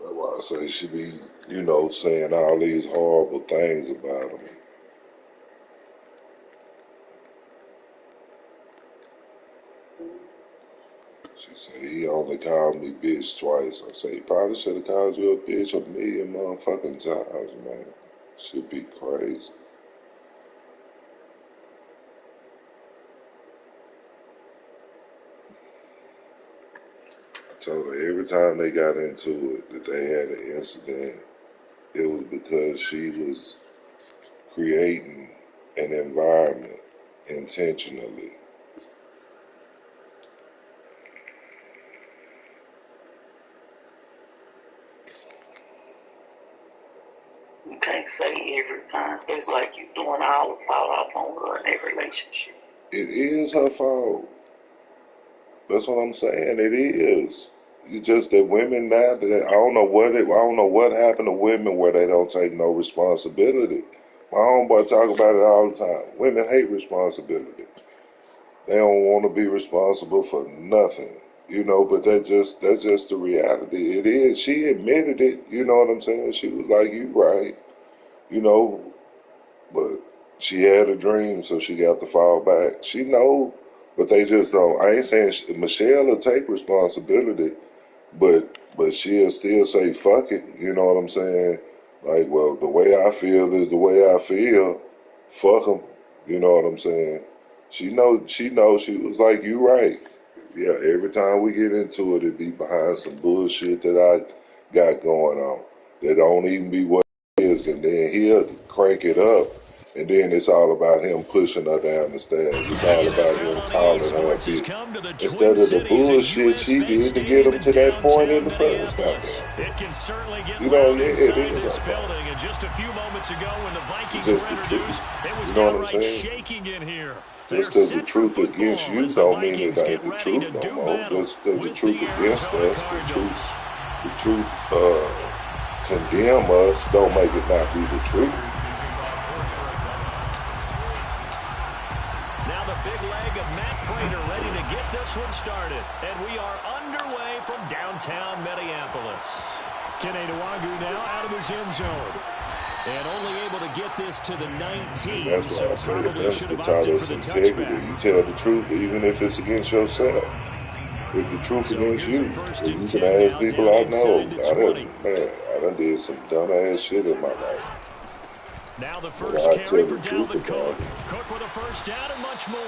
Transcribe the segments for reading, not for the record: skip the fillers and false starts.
That's why I say she be, saying all these horrible things about him. She said, he only called me bitch twice. I say, he probably should have called you a bitch a million motherfucking times, man. Should be crazy. I told her every time they got into it, that they had an incident, it was because she was creating an environment intentionally. You can't say every time. It's like you doing all the fall off on her in their relationship. It is her fault. That's what I'm saying. It is. It's just that women now, I don't know what happened to women where they don't take no responsibility. My homeboy talk about it all the time. Women hate responsibility. They don't want to be responsible for nothing, but that's just the reality. It is. She admitted it, you know what I'm saying? She was like, you right, you know, but she had a dream, so she got to fall back. She know, but they just don't. I ain't saying Michelle will take responsibility, but she'll still say fuck it. You know what I'm saying? Like, well, the way I feel is the way I feel. Fuck them. You know what I'm saying? She knows. She was like, you right. Yeah. Every time we get into it be behind some bullshit that I got going on that don't even be what it is, and then he'll crank it up. And then it's all about him pushing her down the stairs. It's all about him calling her a bitch. Instead of the bullshit she did to get him to that point in the first goddamn. It can certainly get yeah, loud it inside is this building. And just a few moments ago when the Vikings it's were just the introduced, truth. it was You know what I'm downright saying? shaking in here. Just because the truth against you don't mean it ain't the truth no more. Just because the truth against us, the truth condemn us, don't make it not be the truth. Now the big leg of Matt Pratt ready to get this one started. And we are underway from downtown Minneapolis. Kene Nwangu now out of his end zone. And only able to get this to the 19. And that's why I say the minister taught us integrity. Touchback. You tell the truth even if it's against yourself. If the truth against you, you can ask people I know. I done did some dumbass shit in my life. Now the first carry for Dalvin Cook. Cook with a first down and much more.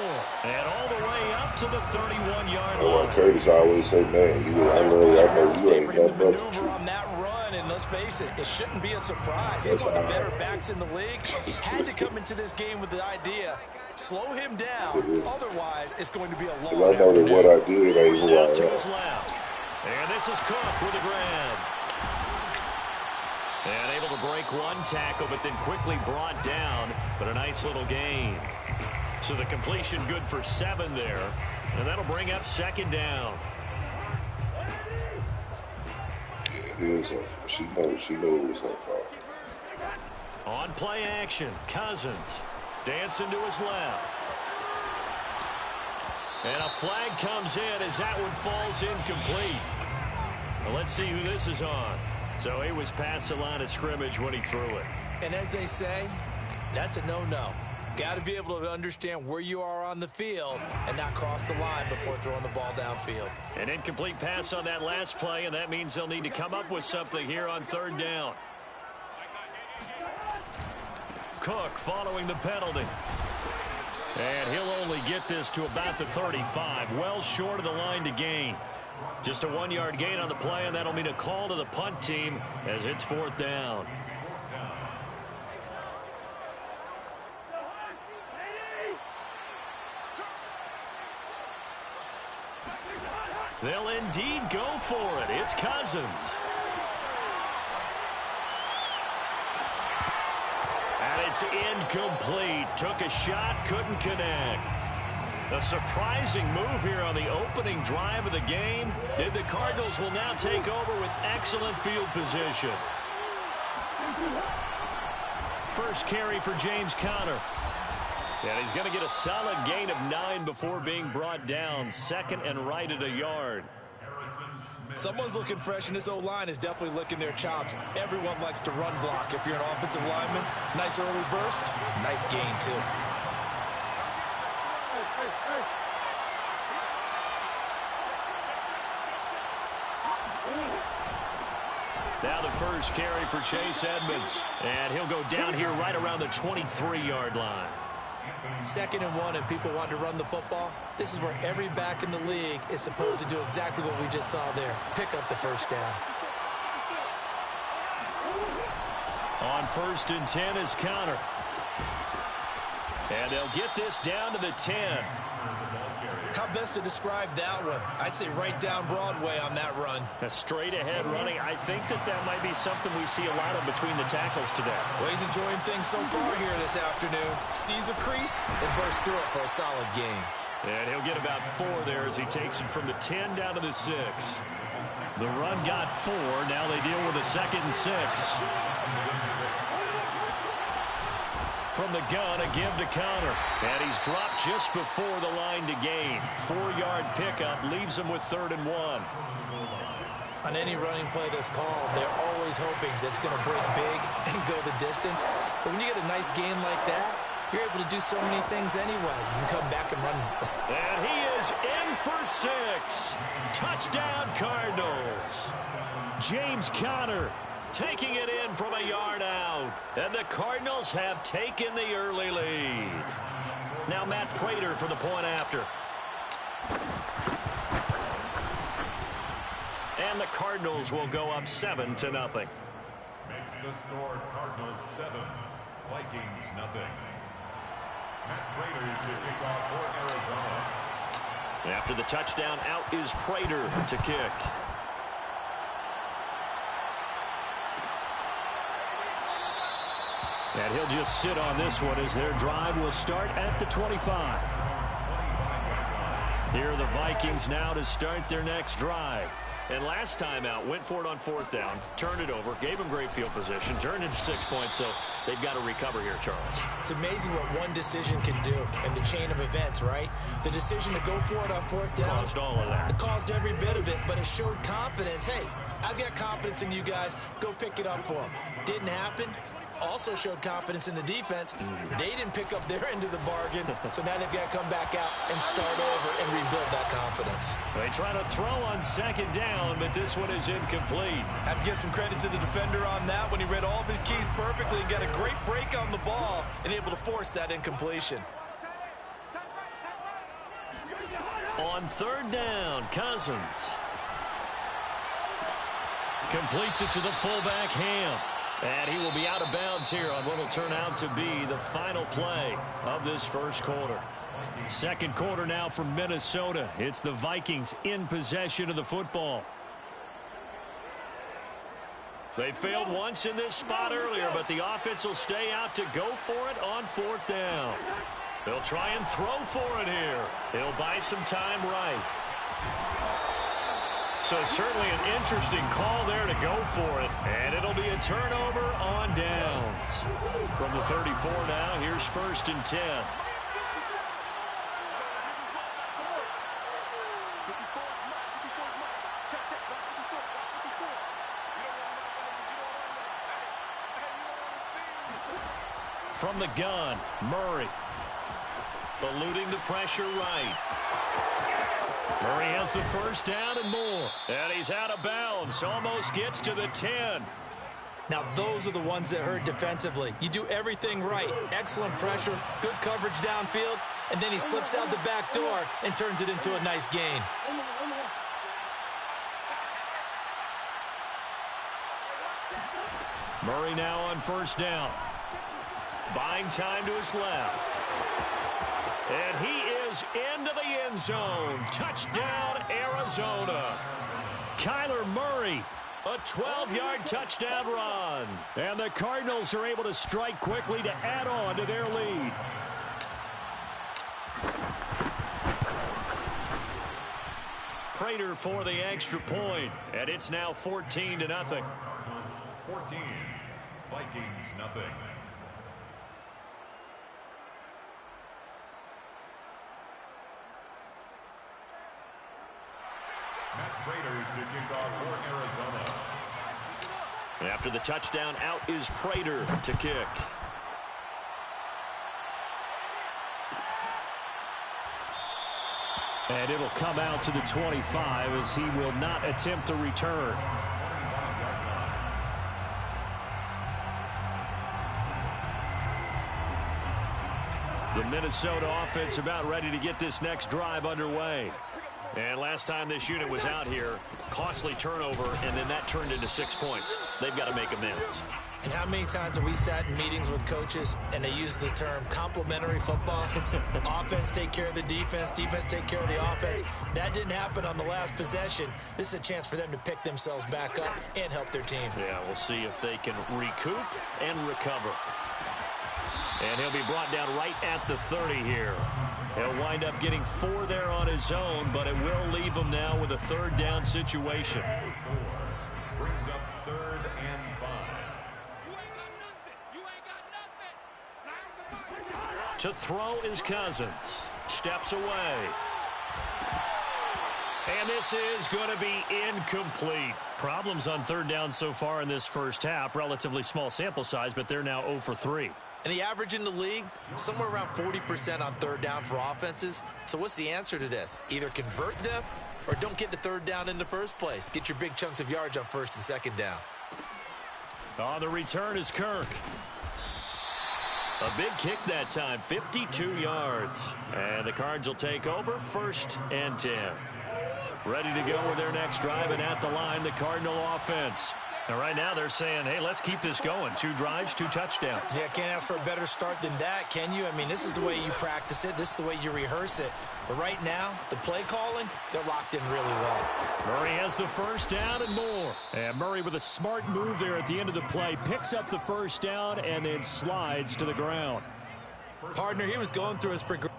And all the way up to the 31-yard line. That's why Curtis always say, man, I know you ain't nothing but the truth. On that run, and let's face it, it shouldn't be a surprise. He's one of the better backs in the league. Had to come into this game with the idea, slow him down. Otherwise, it's going to be a long I know that what I did ain't who I am. And this is Cook with a grab. And able to break one tackle, but then quickly brought down. But a nice little gain. So the completion good for 7 there. And that'll bring up second down. Yeah, it is her fault. She knew it was her fault. On play action, Cousins dancing to his left. And a flag comes in as that one falls incomplete. Well, let's see who this is on. So he was past the line of scrimmage when he threw it. And as they say, that's a no-no. Got to be able to understand where you are on the field and not cross the line before throwing the ball downfield. An incomplete pass on that last play, and that means they'll need to come up with something here on third down. Cook following the penalty. And he'll only get this to about the 35, well short of the line to gain. Just a 1-yard gain on the play, and that'll mean a call to the punt team as it's 4th down. They'll indeed go for it. It's Cousins. And it's incomplete. Took a shot, couldn't connect. A surprising move here on the opening drive of the game. And the Cardinals will now take over with excellent field position. First carry for James Conner. And he's going to get a solid gain of 9 before being brought down. Second and right at a yard. Someone's looking fresh, and this O-line is definitely licking their chops. Everyone likes to run block. If you're an offensive lineman, nice early burst, nice gain, too. Now the first carry for Chase Edmonds. And he'll go down here right around the 23-yard line. 2nd and 1, and people want to run the football. This is where every back in the league is supposed to do exactly what we just saw there. Pick up the first down. On 1st and 10 is Connor. And they'll get this down to the 10. How best to describe that one? I'd say right down Broadway on that run. A straight-ahead running. I think that might be something we see a lot of between the tackles today. Well, he's enjoying things so far here this afternoon. Sees a crease and bursts through it for a solid gain. And he'll get about 4 there as he takes it from the 10 down to the 6. The run got 4. Now they deal with a 2nd and 6. From the gun, a give to Connor. And he's dropped just before the line to gain. 4-yard pickup leaves him with 3rd and 1. On any running play that's called, they're always hoping that it's going to break big and go the distance. But when you get a nice gain like that, you're able to do so many things anyway. You can come back and run. And he is in for 6. Touchdown, Cardinals. James Conner taking it in from a yard out. And the Cardinals have taken the early lead. Now Matt Prater for the point after. And the Cardinals will go up 7-0. Makes the score Cardinals 7, Vikings nothing. Matt Prater to kick off for Arizona. After the touchdown, out is Prater to kick. And he'll just sit on this one as their drive will start at the 25. Here are the Vikings now to start their next drive. And last time out, went for it on 4th down, turned it over, gave them great field position, turned into 6 points, so they've got to recover here, Charles. It's amazing what one decision can do in the chain of events, right? The decision to go for it on 4th down. Caused all of that. It caused every bit of it, but it showed confidence. Hey, I've got confidence in you guys. Go pick it up for them. Didn't happen. Also showed confidence in the defense. They didn't pick up their end of the bargain, so now they've got to come back out and start over and rebuild that confidence. They try to throw on 2nd down, but this one is incomplete. Have to give some credit to the defender on that when he read all of his keys perfectly and got a great break on the ball and able to force that incompletion. On 3rd down, Cousins completes it to the fullback, Ham. And he will be out of bounds here on what will turn out to be the final play of this first quarter. 2nd quarter now from Minnesota. It's the Vikings in possession of the football. They failed once in this spot earlier, but the offense will stay out to go for it on 4th down. They'll try and throw for it here. He'll buy some time right. So certainly an interesting call there to go for it. And it'll be a turnover on downs. From the 34 now, here's 1st and 10. From the gun, Murray. Eluding the pressure right. Murray has the first down and more. And he's out of bounds. Almost gets to the 10. Now, those are the ones that hurt defensively. You do everything right. Excellent pressure, good coverage downfield, and then he slips out the back door and turns it into a nice gain. Murray now on 1st down. Buying time to his left. And he is into the end zone. Touchdown, Arizona. Kyler Murray, a 12-yard touchdown run. And the Cardinals are able to strike quickly to add on to their lead. Prater for the extra point, and it's now 14-0. 14, Vikings nothing. Matt Prater to kick off for Arizona. After the touchdown, out is Prater to kick. And it'll come out to the 25 as he will not attempt a return. The Minnesota offense about ready to get this next drive underway. And last time this unit was out here, costly turnover, and then that turned into 6 points. They've got to make amends. And how many times have we sat in meetings with coaches and they use the term complementary football? Offense take care of the defense, defense take care of the offense. That didn't happen on the last possession. This is a chance for them to pick themselves back up and help their team. Yeah, we'll see if they can recoup and recover. And he'll be brought down right at the 30 here. He'll wind up getting 4 there on his own, but it will leave him now with a third down situation. 4 brings up 3rd and 5. To throw is Cousins. Steps away. And this is going to be incomplete. Problems on third down so far in this first half. Relatively small sample size, but they're now 0 for 3. And the average in the league, somewhere around 40% on third down for offenses. So what's the answer to this? Either convert them or don't get the third down in the first place. Get your big chunks of yards on first and second down. On the return is Kirk. A big kick that time, 52 yards. And the Cards will take over 1st and 10. Ready to go with their next drive, and at the line, the Cardinal offense. And right now they're saying, hey, let's keep this going. 2 drives, 2 touchdowns. Yeah, can't ask for a better start than that, can you? I mean, this is the way you practice it. This is the way you rehearse it. But right now, the play calling, they're locked in really well. Murray has the first down and more. And Murray with a smart move there at the end of the play. Picks up the first down and then slides to the ground. Partner, he was going through his progression.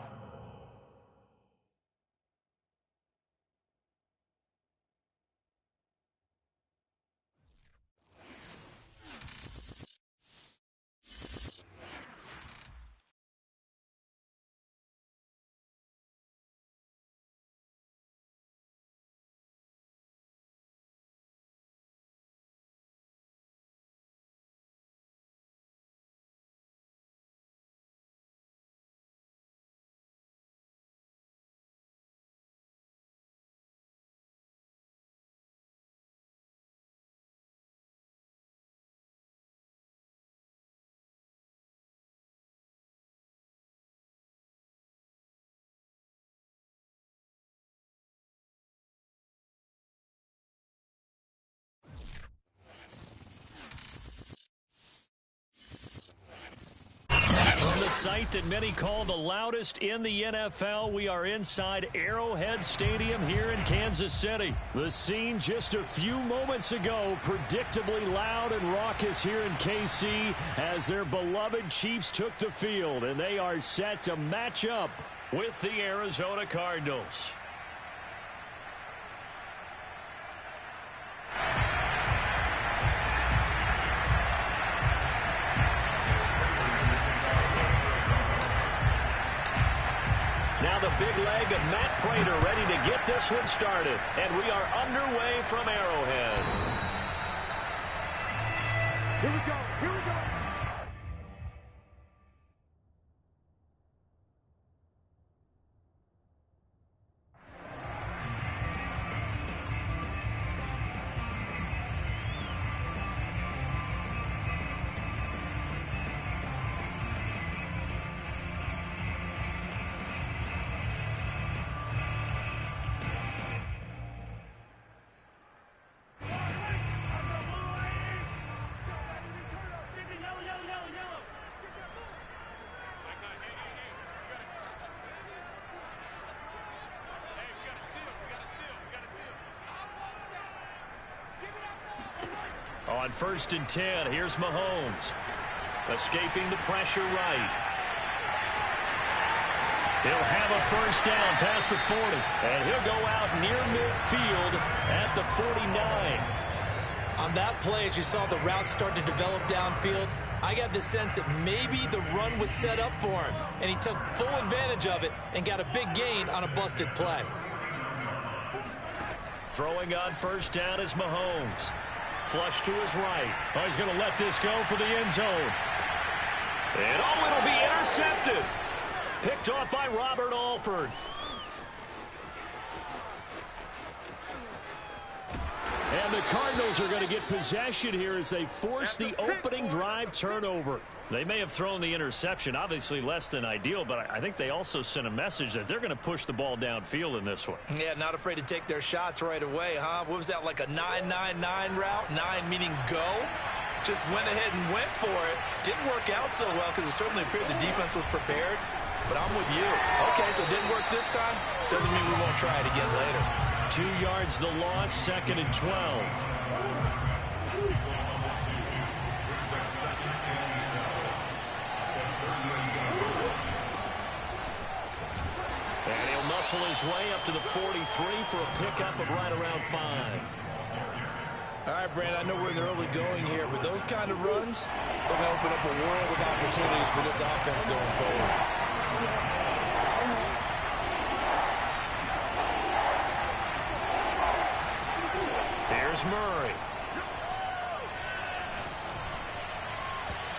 From the site that many call the loudest in the NFL, we are inside Arrowhead Stadium here in Kansas City. The scene just a few moments ago, predictably loud and raucous here in KC as their beloved Chiefs took the field, and they are set to match up with the Arizona Cardinals. Now the big leg of Matt Prater ready to get this one started. And we are underway from Arrowhead. Here we go. Here we go. On 1st and 10, here's Mahomes. Escaping the pressure right. He'll have a first down past the 40. And he'll go out near midfield at the 49. On that play, as you saw the route start to develop downfield, I got the sense that maybe the run would set up for him. And he took full advantage of it and got a big gain on a busted play. Throwing on first down is Mahomes. Flush to his right. Oh, he's going to let this go for the end zone. And it'll be intercepted. Picked off by Robert Alford. And the Cardinals are going to get possession here as they force the opening drive turnover. They may have thrown the interception, obviously less than ideal, but I think they also sent a message that they're going to push the ball downfield in this one. Yeah, not afraid to take their shots right away, huh? What was that, like a 9-9-9 route? 9 meaning go? Just went ahead and went for it. Didn't work out so well because it certainly appeared the defense was prepared. But I'm with you. Okay, so it didn't work this time. Doesn't mean we won't try it again later. 2 yards the loss, 2nd and 12. And he'll muscle his way up to the 43 for a pickup of right around 5. All right, Brandon, I know we're in the early going here, but those kind of runs, they're going to open up a world of opportunities for this offense going forward. Here's Murray.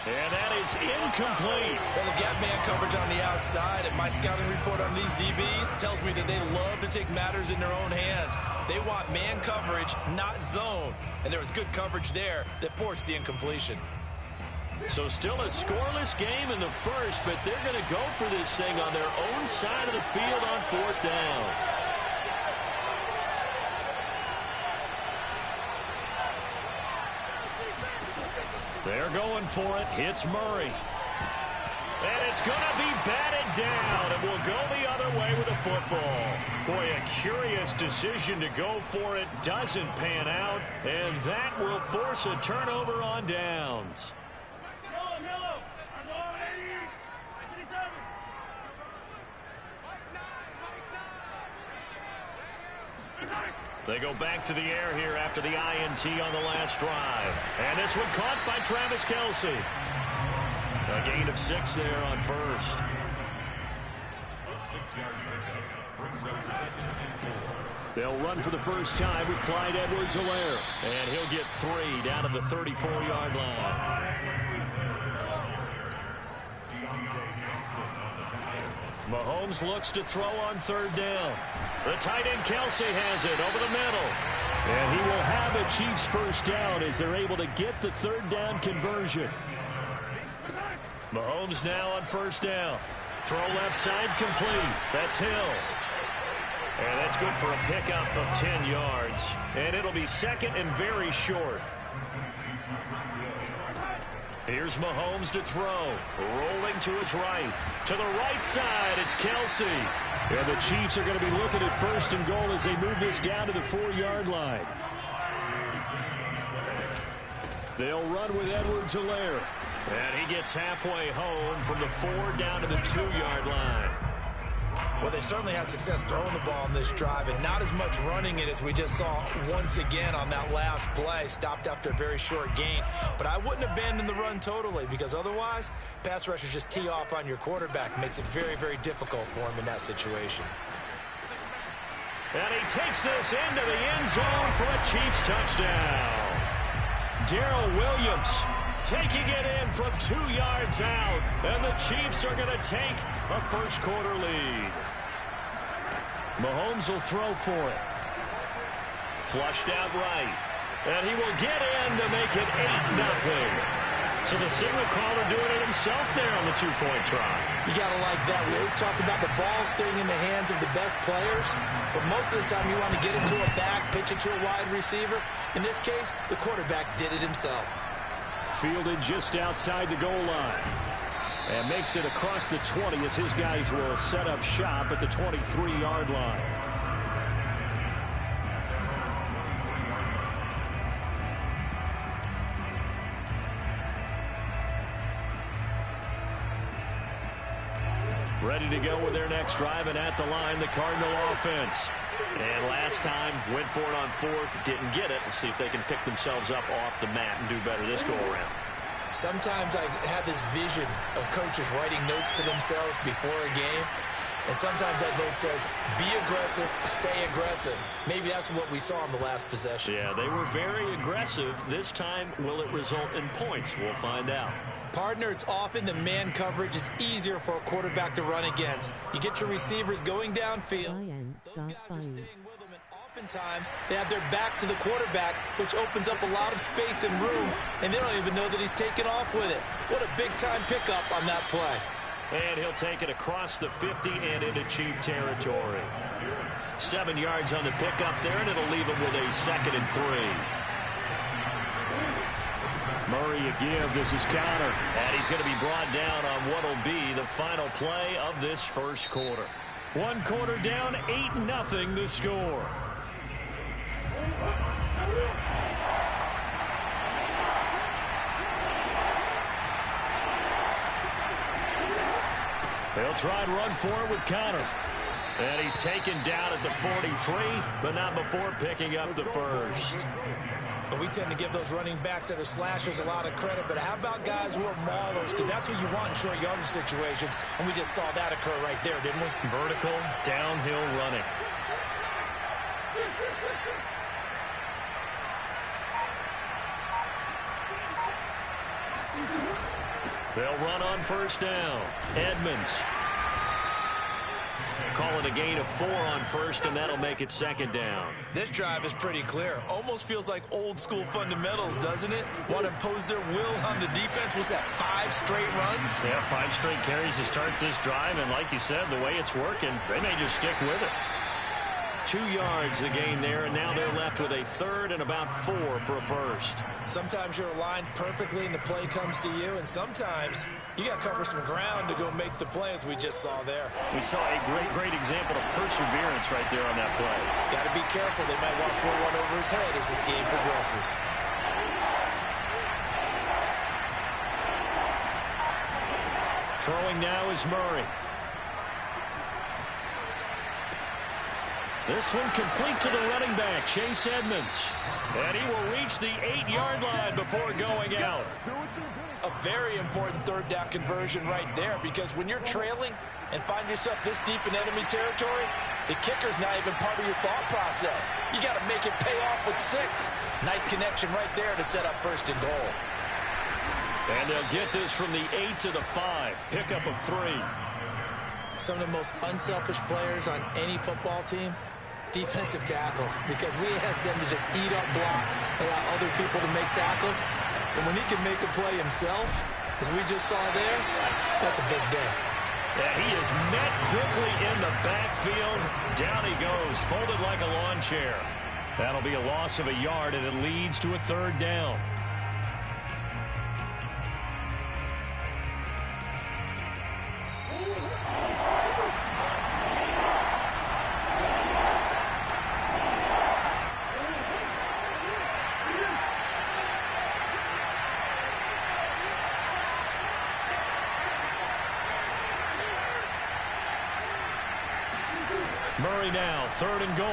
And that is incomplete. Well, they've got man coverage on the outside, and my scouting report on these DBs tells me that they love to take matters in their own hands. They want man coverage, not zone. And there was good coverage there that forced the incompletion. So still a scoreless game in the first, but they're going to go for this thing on their own side of the field on 4th down. They're going for it. Hits Murray. And it's going to be batted down, and will go the other way with the football. Boy, a curious decision to go for it. Doesn't pan out, and that will force a turnover on downs. They go back to the air here after the INT on the last drive. And this one caught by Travis Kelce. A gain of 6 there on first. A 6-yard pickup brings up 2nd and 4. They'll run for the first time with Clyde Edwards-Helaire. And he'll get 3 down to the 34-yard line. Mahomes looks to throw on 3rd down. The tight end Kelce has it over the middle. And he will have a Chiefs first down as they're able to get the 3rd down conversion. Mahomes now on 1st down. Throw left side complete. That's Hill. And that's good for a pickup of 10 yards. And it'll be 2nd and very short. Here's Mahomes to throw. Rolling to his right. To the right side, it's Kelce. And the Chiefs are going to be looking at 1st and goal as they move this down to the 4-yard line. They'll run with Edwards-Helaire. And he gets halfway home from the 4 down to the 2-yard line. Well, they certainly had success throwing the ball on this drive, and not as much running it as we just saw once again on that last play. Stopped after a very short gain. But I wouldn't abandon the run totally, because otherwise, pass rushers just tee off on your quarterback. Makes it very, very difficult for him in that situation. And he takes this into the end zone for a Chiefs touchdown. Darrell Williams taking it in from 2 yards out. And the Chiefs are going to take a first-quarter lead. Mahomes will throw for it. Flushed out right. And he will get in to make it 8-0. So the signal caller doing it himself there on the 2-point try. You got to like that. We always talk about the ball staying in the hands of the best players, but most of the time you want to get it to a back, pitch it to a wide receiver. In this case, the quarterback did it himself. Fielded just outside the goal line. And makes it across the 20 as his guys will set up shop at the 23-yard line. Ready to go with their next drive, and at the line, the Cardinal offense. And last time, went for it on 4th, didn't get it. We'll see if they can pick themselves up off the mat and do better this go-around. Sometimes I have this vision of coaches writing notes to themselves before a game, And sometimes that note says, be aggressive, stay aggressive. Maybe that's what we saw in the last possession. Yeah, they were very aggressive. This time, will it result in points? We'll find out. Partner, it's often the man coverage is easier for a quarterback to run against. You get your receivers going downfield. Those guys are staying with them, and oftentimes they have their back to the quarterback, which opens up a lot of space and room, and they don't even know that he's taken off with it. What a big-time pickup on that play. And he'll take it across the 50 and into Chief territory. 7 yards on the pickup there, and it'll leave him with a 2nd and 3. Murray a give. This is counter. And he's going to be brought down on what will be the final play of this first quarter. 1 quarter down, 8-0 the score. They'll try and run for it with Connor. And he's taken down at the 43, but not before picking up the first. And we tend to give those running backs that are slashers a lot of credit, but how about guys who are maulers? Because that's who you want in short yardage situations, and we just saw that occur right there, didn't we? Vertical, downhill running. They'll run on first down. Edmonds. Call it a gain of 4 on first, and that'll make it 2nd down. This drive is pretty clear. Almost feels like old-school fundamentals, doesn't it? Want to impose their will on the defense. Was that 5 straight runs? Yeah, 5 straight carries to start this drive, and like you said, the way it's working, they may just stick with it. 2 yards the gain there, and now they're left with a 3rd and about 4 for a first. Sometimes you're aligned perfectly and the play comes to you, and sometimes you got to cover some ground to go make the play, as we just saw there. We saw a great example of perseverance right there on that play. Got to be careful. They might want to throw one over his head as this game progresses. Throwing now is Murray. This one complete to the running back, Chase Edmonds. And he will reach the 8-yard line before going out. A very important 3rd down conversion right there, because when you're trailing and find yourself this deep in enemy territory, the kicker's not even part of your thought process. You got to make it pay off with 6. Nice connection right there to set up 1st and goal. And they'll get this from the 8 to the 5. Pickup of 3. Some of the most unselfish players on any football team, defensive tackles, because we ask them to just eat up blocks, allow other people to make tackles. But when he can make a play himself, as we just saw there, that's a big day. Yeah, he is met quickly in the backfield. Down he goes, folded like a lawn chair. That'll be a loss of a yard, and it leads to a 3rd down. Murray now, 3rd and goal.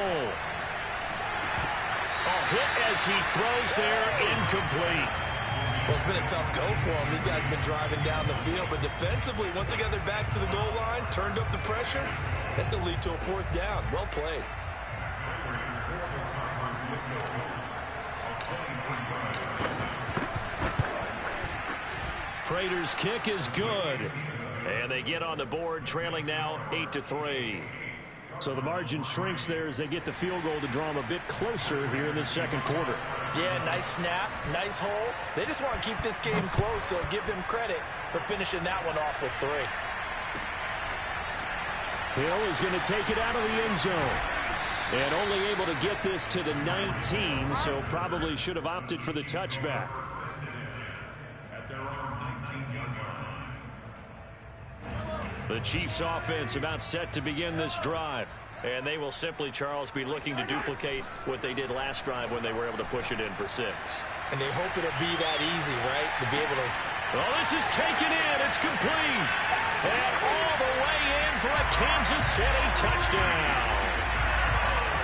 A hit as he throws there, incomplete. Well, it's been a tough go for them. These guys have been driving down the field, but defensively, once they got their backs to the goal line, turned up the pressure, that's going to lead to a 4th down. Well played. Prater's kick is good. And they get on the board, trailing now 8-3. So the margin shrinks there as they get the field goal to draw them a bit closer here in the 2nd quarter. Yeah, nice snap, nice hole. They just want to keep this game close, so give them credit for finishing that one off with 3. Hill is going to take it out of the end zone. And only able to get this to the 19, so probably should have opted for the touchback. At their own 19-yard line. The Chiefs offense about set to begin this drive. And they will simply, Charles, be looking to duplicate what they did last drive when they were able to push it in for 6. And they hope it'll be that easy, right? To be able to... Well, this is taken in. It's complete. And all the way in for a Kansas City touchdown.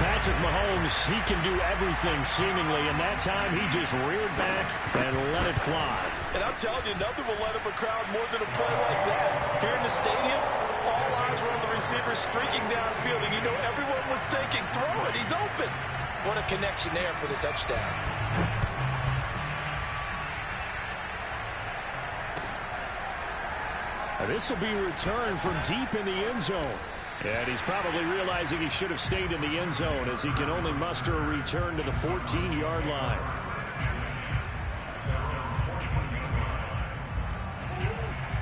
Patrick Mahomes, he can do everything seemingly, and that time he just reared back and let it fly. And I'm telling you, nothing will light up a crowd more than a play like that. Here in the stadium, all eyes were on the receiver streaking downfield, and you know everyone was thinking, throw it, he's open. What a connection there for the touchdown. This will be returned from deep in the end zone. And he's probably realizing he should have stayed in the end zone as he can only muster a return to the 14-yard line.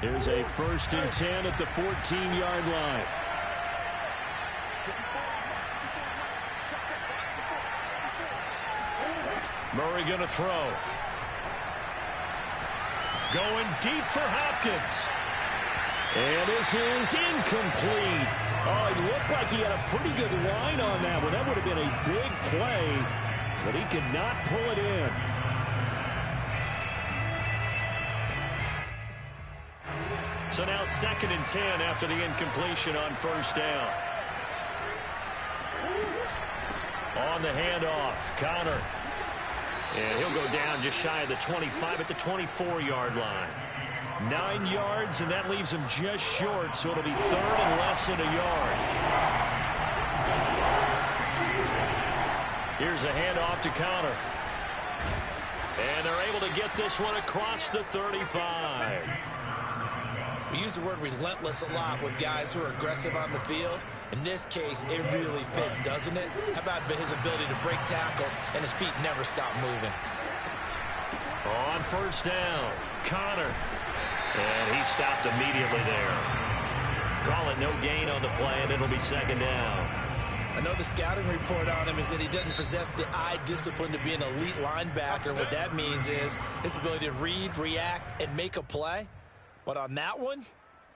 Here's a 1st and 10 at the 14-yard line. Murray going to throw. Going deep for Hopkins. And this is incomplete. Oh, it looked like he had a pretty good line on that one. That would have been a big play, but he could not pull it in. So now 2nd and 10 after the incompletion on 1st down. On the handoff, Connor. And he'll go down just shy of the 25 at the 24-yard line. 9 yards, and that leaves him just short, so it'll be 3rd and less than a yard. Here's a handoff to Connor. And they're able to get this one across the 35. We use the word relentless a lot with guys who are aggressive on the field. In this case, it really fits, doesn't it? How about his ability to break tackles, and his feet never stop moving. On 1st down, Connor. And he stopped immediately there. Call it no gain on the play, and it'll be 2nd down. I know the scouting report on him is that he doesn't possess the eye discipline to be an elite linebacker. What that means is his ability to read, react, and make a play. But on that one,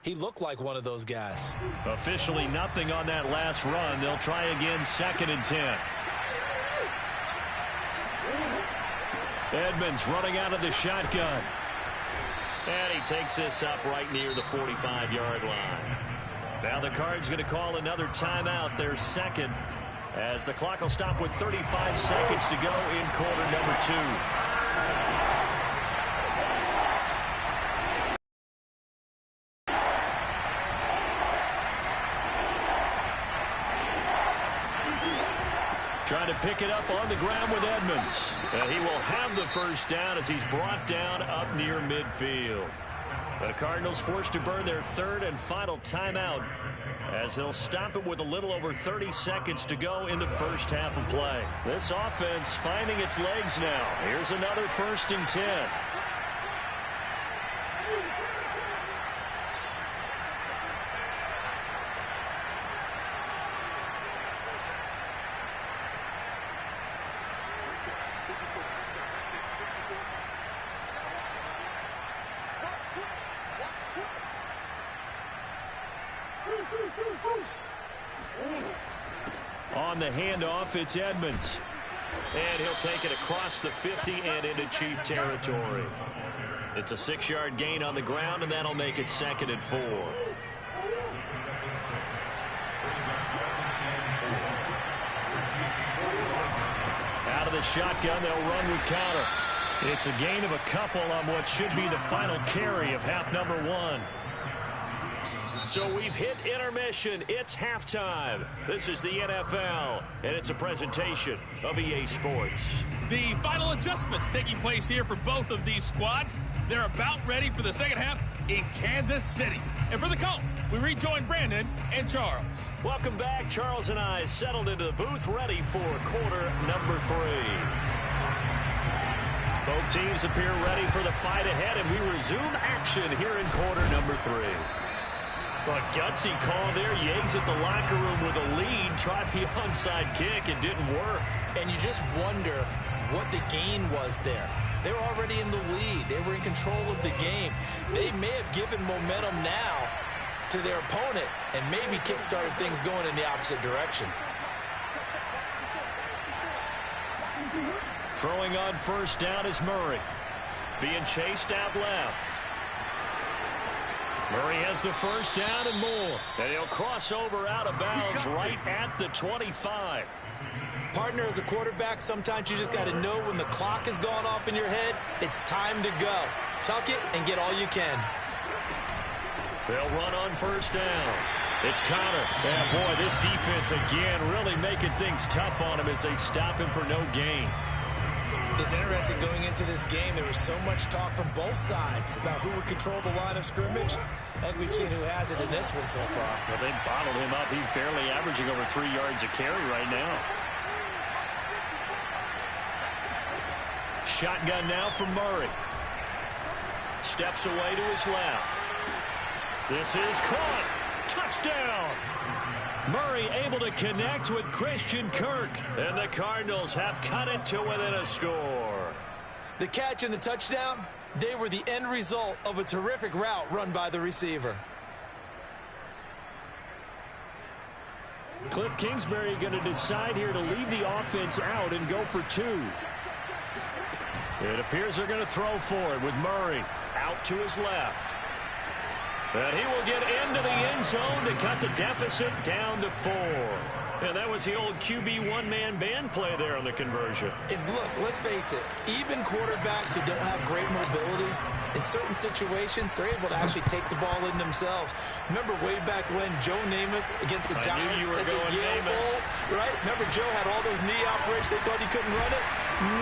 he looked like one of those guys. Officially nothing on that last run. They'll try again, 2nd and 10. Edmonds running out of the shotgun. And he takes this up right near the 45-yard line. Now the Cards going to call another timeout, their 2nd, as the clock will stop with 35 seconds to go in quarter number 2. Trying to pick it up on the ground with Edmonds. And he will have the 1st down as he's brought down up near midfield. The Cardinals forced to burn their 3rd and final timeout as they'll stop it with a little over 30 seconds to go in the 1st half of play. This offense finding its legs now. Here's another 1st and 10. On the handoff, it's Edmonds. And he'll take it across the 50 and into Chief territory. It's a 6-yard gain on the ground, and that'll make it 2nd and 4. Out of the shotgun, they'll run with Connor. It's a gain of a couple on what should be the final carry of half number 1. So we've hit intermission. It's halftime. This is the NFL, and it's a presentation of EA Sports. The final adjustments taking place here for both of these squads. They're about ready for the 2nd half in Kansas City. And for the call, we rejoin Brandon and Charles. Welcome back. Charles and I settled into the booth ready for quarter number 3. Both teams appear ready for the fight ahead, and we resume action here in quarter number 3. A gutsy call there. Yates at the locker room with a lead. Tried the onside kick. It didn't work. And you just wonder what the gain was there. They were already in the lead. They were in control of the game. They may have given momentum now to their opponent and maybe kick-started things going in the opposite direction. Throwing on 1st down is Murray. Being chased out left. Murray has the 1st down and more. And he'll cross over out of bounds right at the 25. Partner, as a quarterback, sometimes you just got to know when the clock is going off in your head, it's time to go. Tuck it and get all you can. They'll run on 1st down. It's Connor. And boy, this defense again really making things tough on him as they stop him for no gain. It's interesting going into this game. There was so much talk from both sides about who would control the line of scrimmage. And we've seen who has it in this one so far. Well, they bottled him up. He's barely averaging over 3 yards a carry right now. Shotgun now for Murray. Steps away to his left. This is caught. Touchdown. Murray able to connect with Christian Kirk. And the Cardinals have cut it to within a score. The catch and the touchdown, they were the end result of a terrific route run by the receiver. Cliff Kingsbury going to decide here to leave the offense out and go for 2. It appears they're going to throw for it with Murray out to his left. And he will get into the end zone to cut the deficit down to 4. And that was the old QB one-man band play there on the conversion. And look, let's face it, even quarterbacks who don't have great mobility, in certain situations, they're able to actually take the ball in themselves. Remember way back when Joe Namath against the Giants at the Yale Bowl, right? Remember Joe had all those knee operations. They thought he couldn't run it.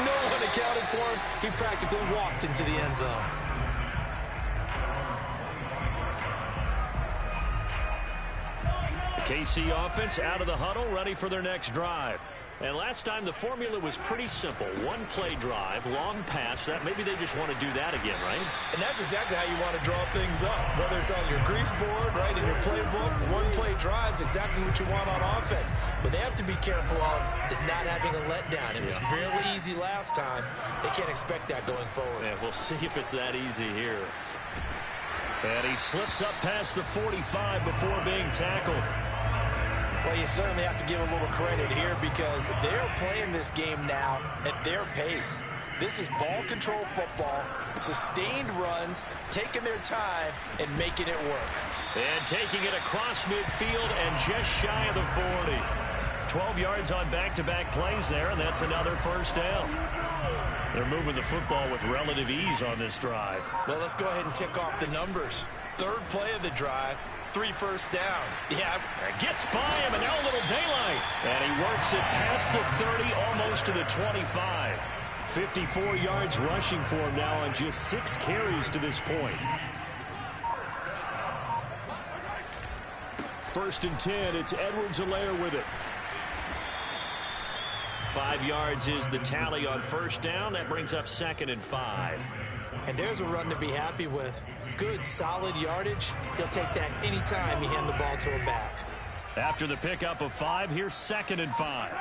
No one accounted for him. He practically walked into the end zone. KC offense out of the huddle, ready for their next drive. And last time the formula was pretty simple. One play drive, long pass. That maybe they just want to do that again, right? And that's exactly how you want to draw things up. Whether it's on your grease board, right, in your playbook, one play drive is exactly what you want on offense. What they have to be careful of is not having a letdown. It was fairly easy last time. They can't expect that going forward. Yeah, we'll see if it's that easy here. And he slips up past the 45 before being tackled. Well, you certainly have to give a little credit here because they're playing this game now at their pace. This is ball control football, sustained runs, taking their time, and making it work. And taking it across midfield and just shy of the 40. 12 yards on back-to-back plays there, and that's another first down. They're moving the football with relative ease on this drive. Well, let's go ahead and tick off the numbers. Third play of the drive, 3 first downs. Yeah. Gets by him, and now a little daylight. And he works it past the 30, almost to the 25. 54 yards rushing for him now on just 6 carries to this point. First and 10, it's Edwards-Helaire with it. 5 yards is the tally on first down. That brings up 2nd and 5. And there's a run to be happy with. Good, solid yardage. He'll take that anytime you hand the ball to him back. After the pickup of 5, here's 2nd and 5.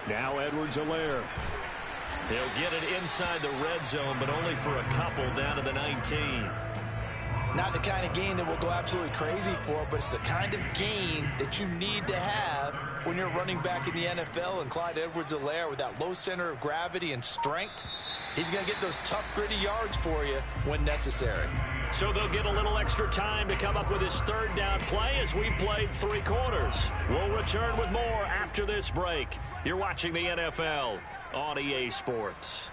Now Edwards-Helaire. He'll get it inside the red zone, but only for a couple down to the 19. Not the kind of gain that we'll go absolutely crazy for, but it's the kind of gain that you need to have when you're running back in the NFL. And Clyde Edwards-Helaire, with that low center of gravity and strength, he's going to get those tough, gritty yards for you when necessary. So they'll get a little extra time to come up with his third down play as we've played 3 quarters. We'll return with more after this break. You're watching the NFL on EA Sports.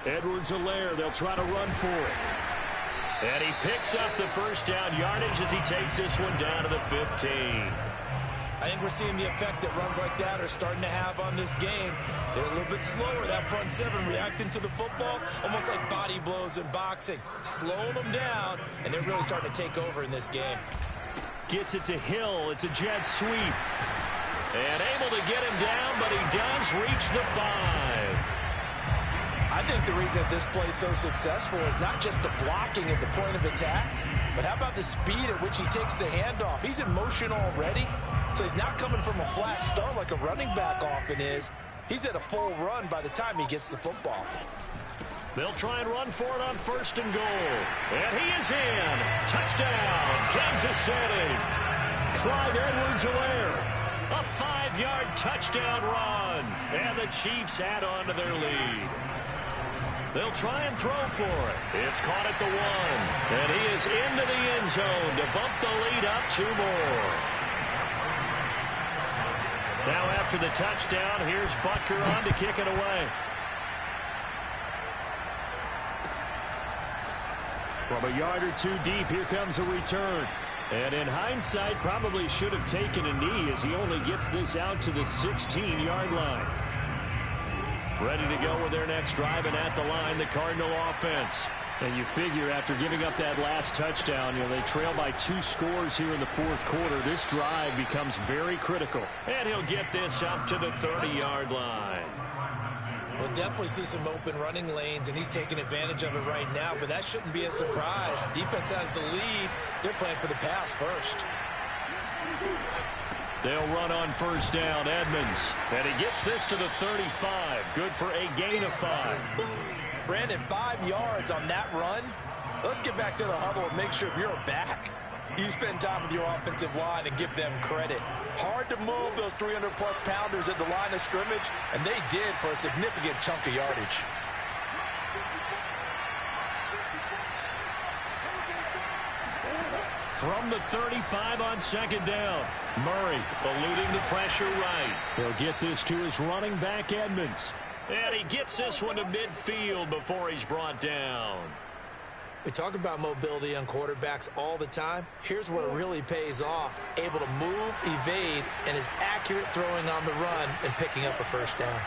Edwards-Helaire, they'll try to run for it. And he picks up the first down yardage as he takes this one down to the 15. I think we're seeing the effect that runs like that are starting to have on this game. They're a little bit slower, that front 7, reacting to the football, almost like body blows in boxing, slowing them down, and they're really starting to take over in this game. Gets it to Hill. It's a jet sweep. And able to get him down, but he does reach the 5. I think the reason that this play is so successful is not just the blocking at the point of attack, but how about the speed at which he takes the handoff? He's in motion already, so he's not coming from a flat start like a running back often is. He's at a full run by the time he gets the football. They'll try and run for it on 1st and goal. And he is in. Touchdown, Kansas City. Clyde Edwards-Helaire. A 5-yard touchdown run. And the Chiefs add on to their lead. They'll try and throw for it. It's caught at the 1. And he is into the end zone to bump the lead up 2 more. Now after the touchdown, here's Butker on to kick it away. From a yard or two deep, here comes a return. And in hindsight, probably should have taken a knee as he only gets this out to the 16-yard line. Ready to go with their next drive, and at the line, the Cardinal offense. And you figure after giving up that last touchdown, they trail by 2 scores here in the fourth quarter. This drive becomes very critical. And he'll get this up to the 30-yard line. We'll definitely see some open running lanes, and he's taking advantage of it right now, but that shouldn't be a surprise. Defense has the lead. They're playing for the pass first. They'll run on first down, Edmonds. And he gets this to the 35. Good for a gain of 5. Brandon, 5 yards on that run. Let's get back to the huddle and make sure you're back. You spend time with your offensive line and give them credit. Hard to move those 300-plus pounders at the line of scrimmage, and they did for a significant chunk of yardage. From the 35 on second down, Murray eluding the pressure right. He'll get this to his running back, Edmonds. And he gets this one to midfield before he's brought down. We talk about mobility on quarterbacks all the time. Here's where it really pays off. Able to move, evade, and is accurate throwing on the run and picking up a first down.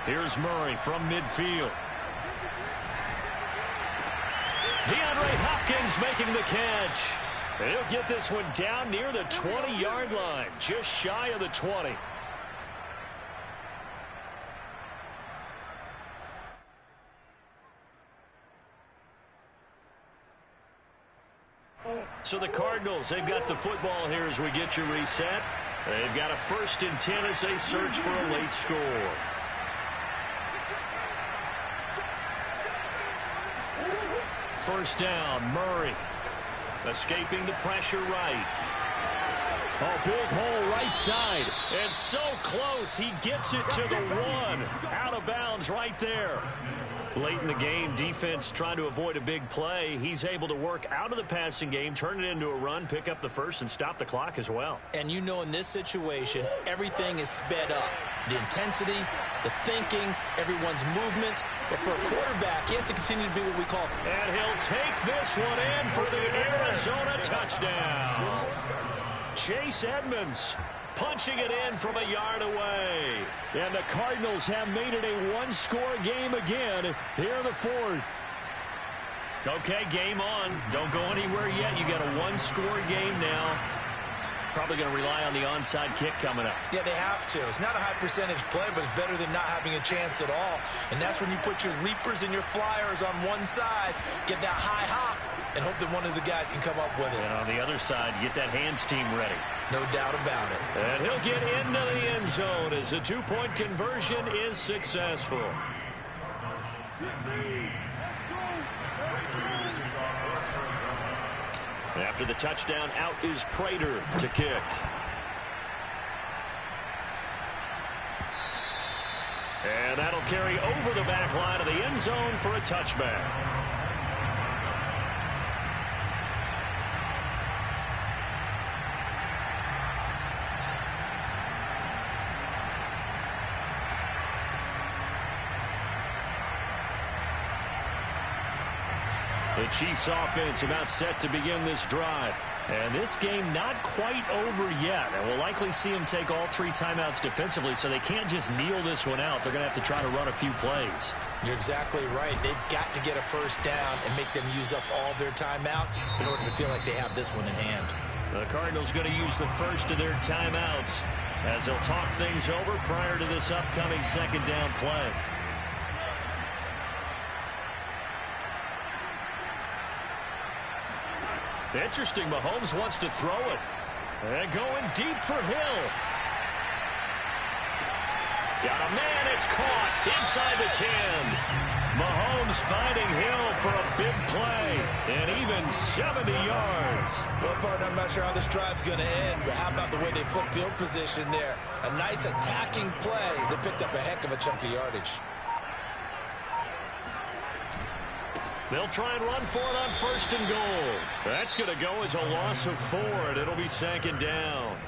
Here's Murray from midfield. DeAndre Hopkins making the catch. He'll get this one down near the 20-yard line, just shy of the 20. So the Cardinals, they've got the football here as we get you reset. They've got a 1st and 10 as they search for a late score. First down, Murray. Escaping the pressure right. A big hole right side. And so close, he gets it to the 1. Out of bounds right there. Late in the game, defense trying to avoid a big play. He's able to work out of the passing game, turn it into a run, pick up the first, and stop the clock as well. And in this situation, everything is sped up. The intensity, the thinking, everyone's movement. But for a quarterback, he has to continue to be what we call. And he'll take this one in for the Arizona touchdown. Chase Edmonds punching it in from a yard away. And the Cardinals have made it a 1-score game again here in the 4th. Okay, game on. Don't go anywhere yet. You got a 1-score game now. Probably going to rely on the onside kick coming up. Yeah, they have to. It's not a high percentage play, but it's better than not having a chance at all. And that's when you put your leapers and your flyers on one side, get that high hop, and hope that one of the guys can come up with it. And on the other side, get that hands team ready. No doubt about it. And he'll get into the end zone as the 2-point conversion is successful. After the touchdown, out is Prater to kick. And that'll carry over the back line of the end zone for a touchback. The Chiefs offense about set to begin this drive. And this game not quite over yet. And we'll likely see them take all 3 timeouts defensively, so they can't just kneel this one out. They're going to have to try to run a few plays. You're exactly right. They've got to get a first down and make them use up all their timeouts in order to feel like they have this one in hand. The Cardinals going to use the first of their timeouts as they'll talk things over prior to this upcoming second down play. Interesting, Mahomes wants to throw it. And going deep for Hill. Got a man, it's caught inside the 10. Mahomes finding Hill for a big play. And even 70 yards. Well, partner, I'm not sure how this drive's going to end, but how about the way they flip field position there? A nice attacking play. They picked up a heck of a chunk of yardage. They'll try and run for it on 1st and goal. That's going to go as a loss of 4, and it'll be 2nd down.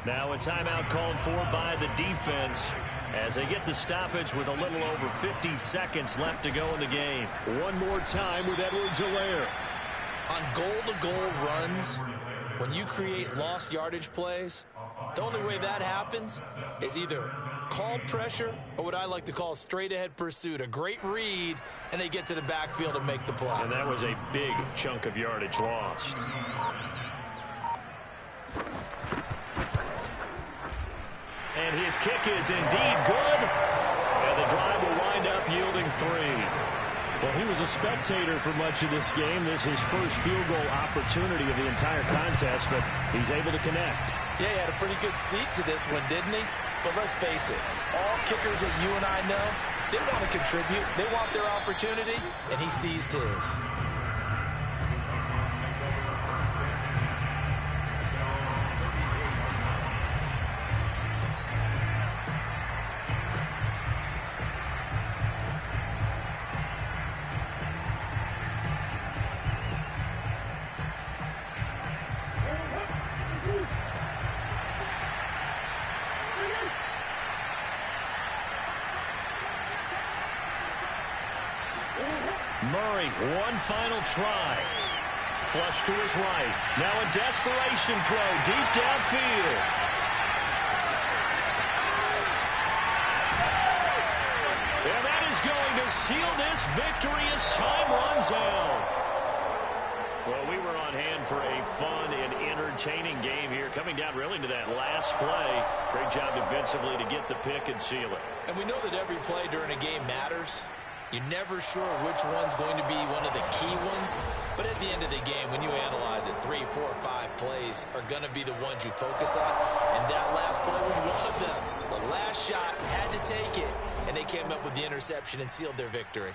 Now a timeout called for by the defense as they get the stoppage with a little over 50 seconds left to go in the game. One more time with Edwards-Helaire. On goal-to-goal runs, when you create lost yardage plays, the only way that happens is either called pressure or what I like to call straight-ahead pursuit. A great read, and they get to the backfield and make the play. And that was a big chunk of yardage lost. And his kick is indeed good. And the drive will wind up yielding 3. Well, he was a spectator for much of this game. This is his first field goal opportunity of the entire contest, but he's able to connect. Yeah, he had a pretty good seat to this one, didn't he? But let's face it, all kickers that you and I know, they want to contribute. They want their opportunity, and he seized his. Murray, one final try. Flush to his right. Now a desperation throw deep downfield. And that is going to seal this victory as time runs out. Well, we were on hand for a fun and entertaining game here, coming down really to that last play. Great job defensively to get the pick and seal it. And we know that every play during a game matters. You're never sure which one's going to be one of the key ones. But at the end of the game, when you analyze it, 3, 4, 5 plays are going to be the ones you focus on. And that last play was one of them. The last shot had to take it. And they came up with the interception and sealed their victory.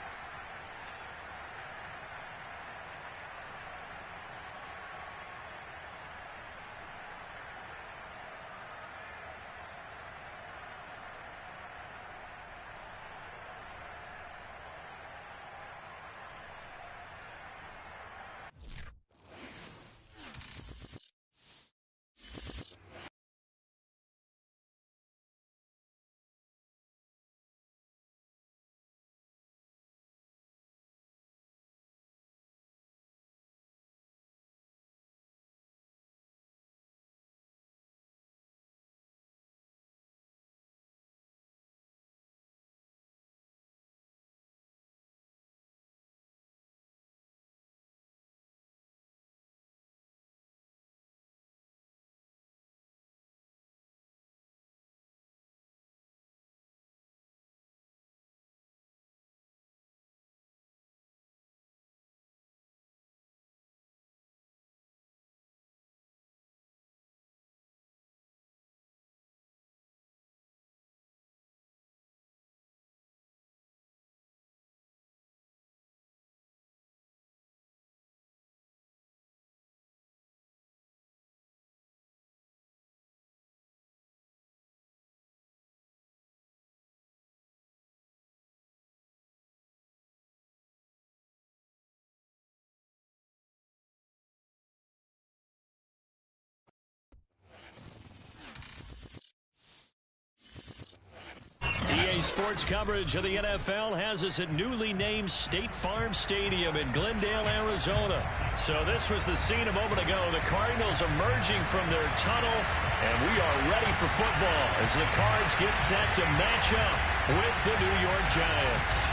EA Sports coverage of the NFL has us at newly named State Farm Stadium in Glendale, Arizona. So this was the scene a moment ago. The Cardinals emerging from their tunnel, and we are ready for football as the Cards get set to match up with the New York Giants.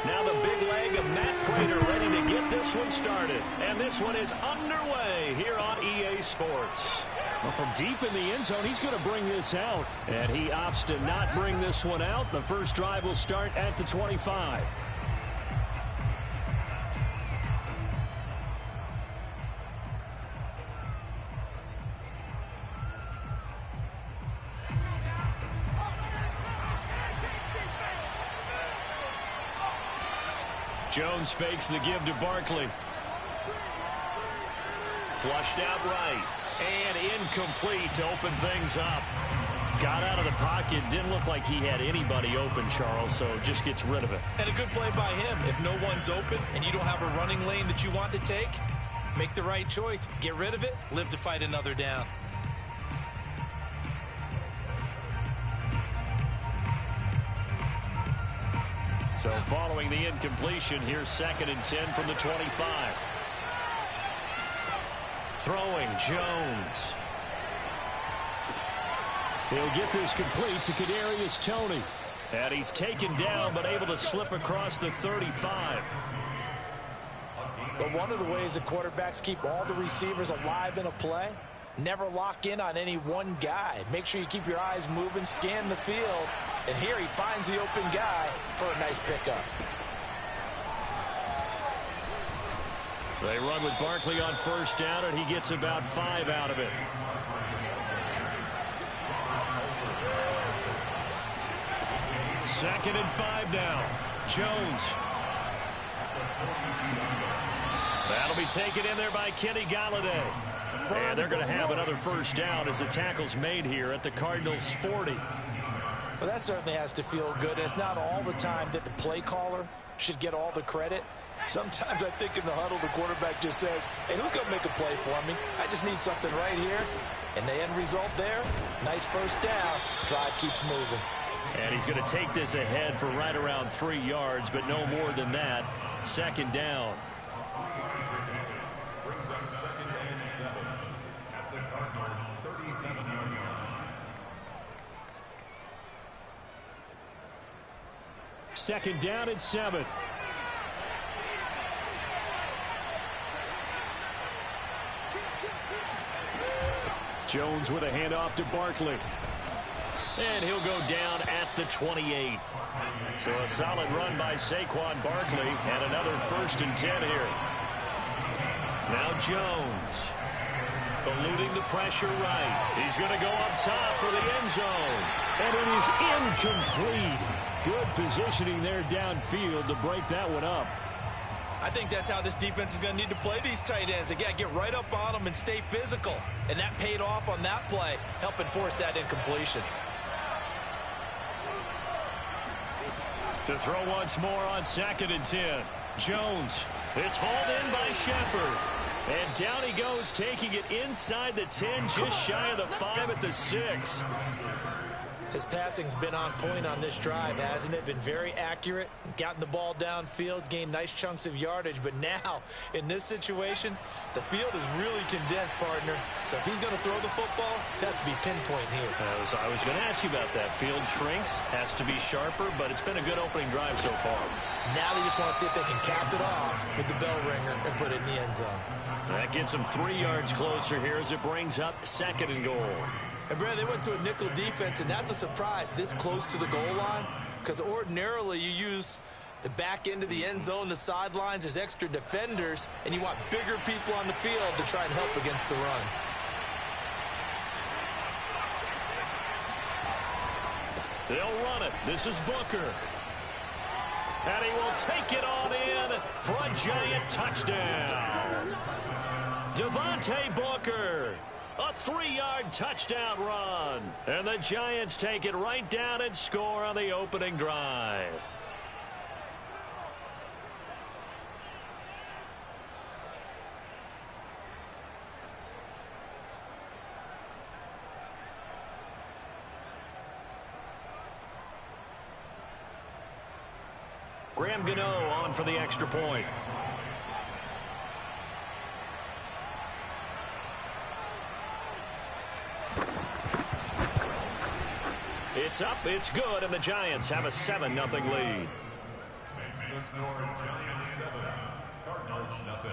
Now the big leg of Matt Prater ready to get this one started. And this one is underway here on EA Sports. Well, from deep in the end zone, he's going to bring this out. And he opts to not bring this one out. The first drive will start at the 25. Jones fakes the give to Barkley. Flushed out right. And incomplete to open things up. Got out of the pocket. Didn't look like he had anybody open, Charles, so just gets rid of it. And a good play by him. If no one's open and you don't have a running lane that you want to take, make the right choice. Get rid of it. Live to fight another down. So following the incompletion, here's 2nd and 10 from the 25. Throwing Jones. He'll get this complete to Kadarius Toney. And he's taken down but able to slip across the 35. But one of the ways that quarterbacks keep all the receivers alive in a play, never lock in on any one guy. Make sure you keep your eyes moving, scan the field. And here he finds the open guy for a nice pickup. They run with Barkley on 1st down, and he gets about 5 out of it. Second and 5 now. Jones. That'll be taken in there by Kenny Golladay. And they're going to have another 1st down as the tackle's made here at the Cardinals' 40. Well, that certainly has to feel good. It's not all the time that the play caller should get all the credit. Sometimes I think in the huddle, the quarterback just says, hey, who's going to make a play for me? I just need something right here. And the end result there, nice 1st down. Drive keeps moving. And he's going to take this ahead for right around 3 yards, but no more than that. 2nd down. Brings up 2nd and 7 at the Cardinals' 37-yard line. Second down and 7. Jones with a handoff to Barkley. And he'll go down at the 28. So a solid run by Saquon Barkley and another 1st and 10 here. Now Jones. Eluding the pressure right. He's going to go up top for the end zone. And it is incomplete. Good positioning there downfield to break that one up. I think that's how this defense is going to need to play these tight ends. They got to get right up on them and stay physical. And that paid off on that play, helping force that incompletion. To throw once more on 2nd and 10. Jones. It's hauled in by Shepard. And down he goes, taking it inside the 10, just shy of the 5 at the 6. His passing's been on point on this drive, hasn't it? Been very accurate, gotten the ball downfield, gained nice chunks of yardage. But now, in this situation, the field is really condensed, partner. So if he's going to throw the football, that has to be pinpoint here. I was going to ask you about that. Field shrinks, has to be sharper, but it's been a good opening drive so far. Now they just want to see if they can cap it off with the bell ringer and put it in the end zone. That gets them 3 yards closer here as it brings up 2nd and goal. And, Brad, they went to a nickel defense, and that's a surprise this close to the goal line, because ordinarily you use the back end of the end zone, the sidelines as extra defenders, and you want bigger people on the field to try and help against the run. They'll run it. This is Booker. And he will take it on in for a giant touchdown. Devontae Booker. A 3-yard touchdown run. And the Giants take it right down and score on the opening drive. Graham Gano on for the extra point. It's up, it's good, and the Giants have a 7-0 lead. Makes the score Giants 7, Cardinals nothing.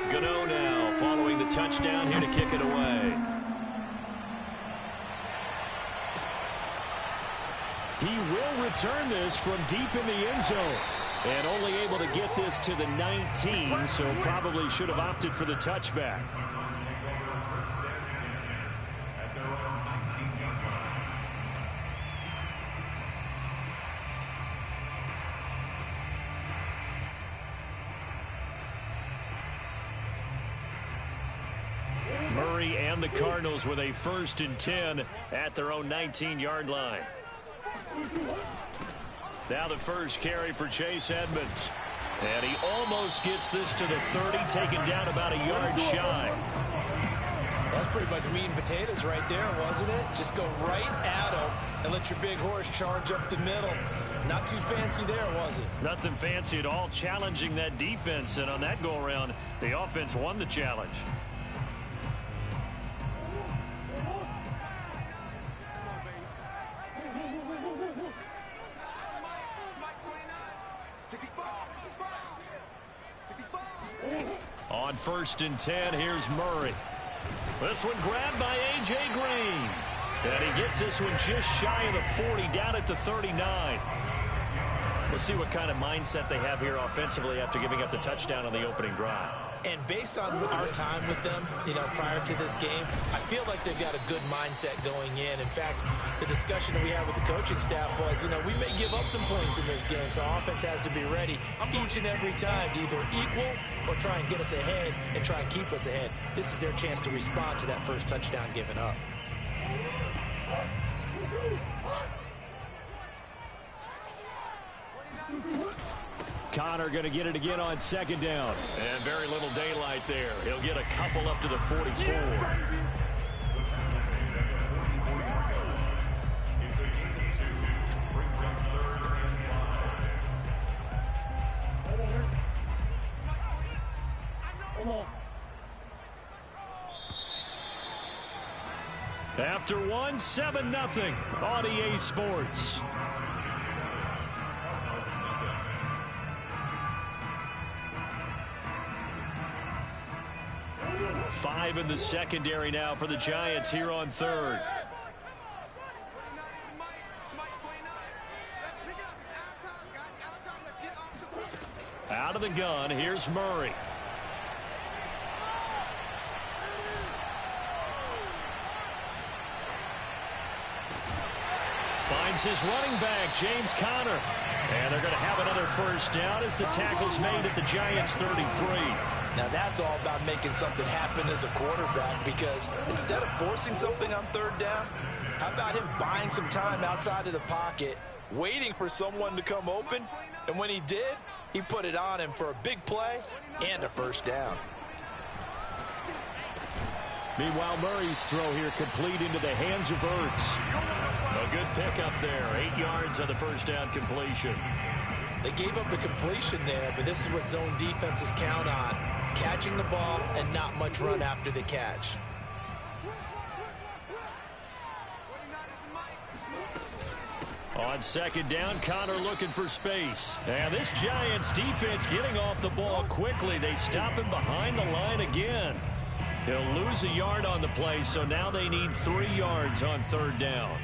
Gano now following the touchdown here to kick it away. He will return this from deep in the end zone. And only able to get this to the 19, so probably should have opted for the touchback. Murray and the Cardinals with a 1st and 10 at their own 19-yard line. Now the first carry for Chase Edmonds. And he almost gets this to the 30, taken down about a yard shy. That's pretty much meat and potatoes right there, wasn't it? Just go right at him and let your big horse charge up the middle. Not too fancy there, was it? Nothing fancy at all, challenging that defense. And on that go-around, the offense won the challenge. On 1st and 10, here's Murray. This one grabbed by A.J. Green. And he gets this one just shy of the 40, down at the 39. We'll see what kind of mindset they have here offensively after giving up the touchdown on the opening drive. And based on our time with them, prior to this game, I feel like they've got a good mindset going in. In fact, the discussion that we had with the coaching staff was, we may give up some points in this game, so our offense has to be ready each and every time to either equal or try and get us ahead and try and keep us ahead. This is their chance to respond to that first touchdown given up. Connor going to get it again on 2nd down. And very little daylight there. He'll get a couple up to the 44. After 1, 7-0 on EA Sports. Five in the secondary now for the Giants here on 3rd. Out of the gun, here's Murray. Finds his running back, James Conner. And they're going to have another 1st down as the tackle's made at the Giants' 33. Now that's all about making something happen as a quarterback, because instead of forcing something on 3rd down, how about him buying some time outside of the pocket, waiting for someone to come open, and when he did, he put it on him for a big play and a 1st down. Meanwhile, Murray's throw here complete into the hands of Ertz. A good pickup there, 8 yards on the 1st down completion. They gave up the completion there, but this is what zone defenses count on. Catching the ball and not much run after the catch. On 2nd down, Connor looking for space. And this Giants defense getting off the ball quickly. They stop him behind the line again. He'll lose a yard on the play, so now they need 3 yards on 3rd down.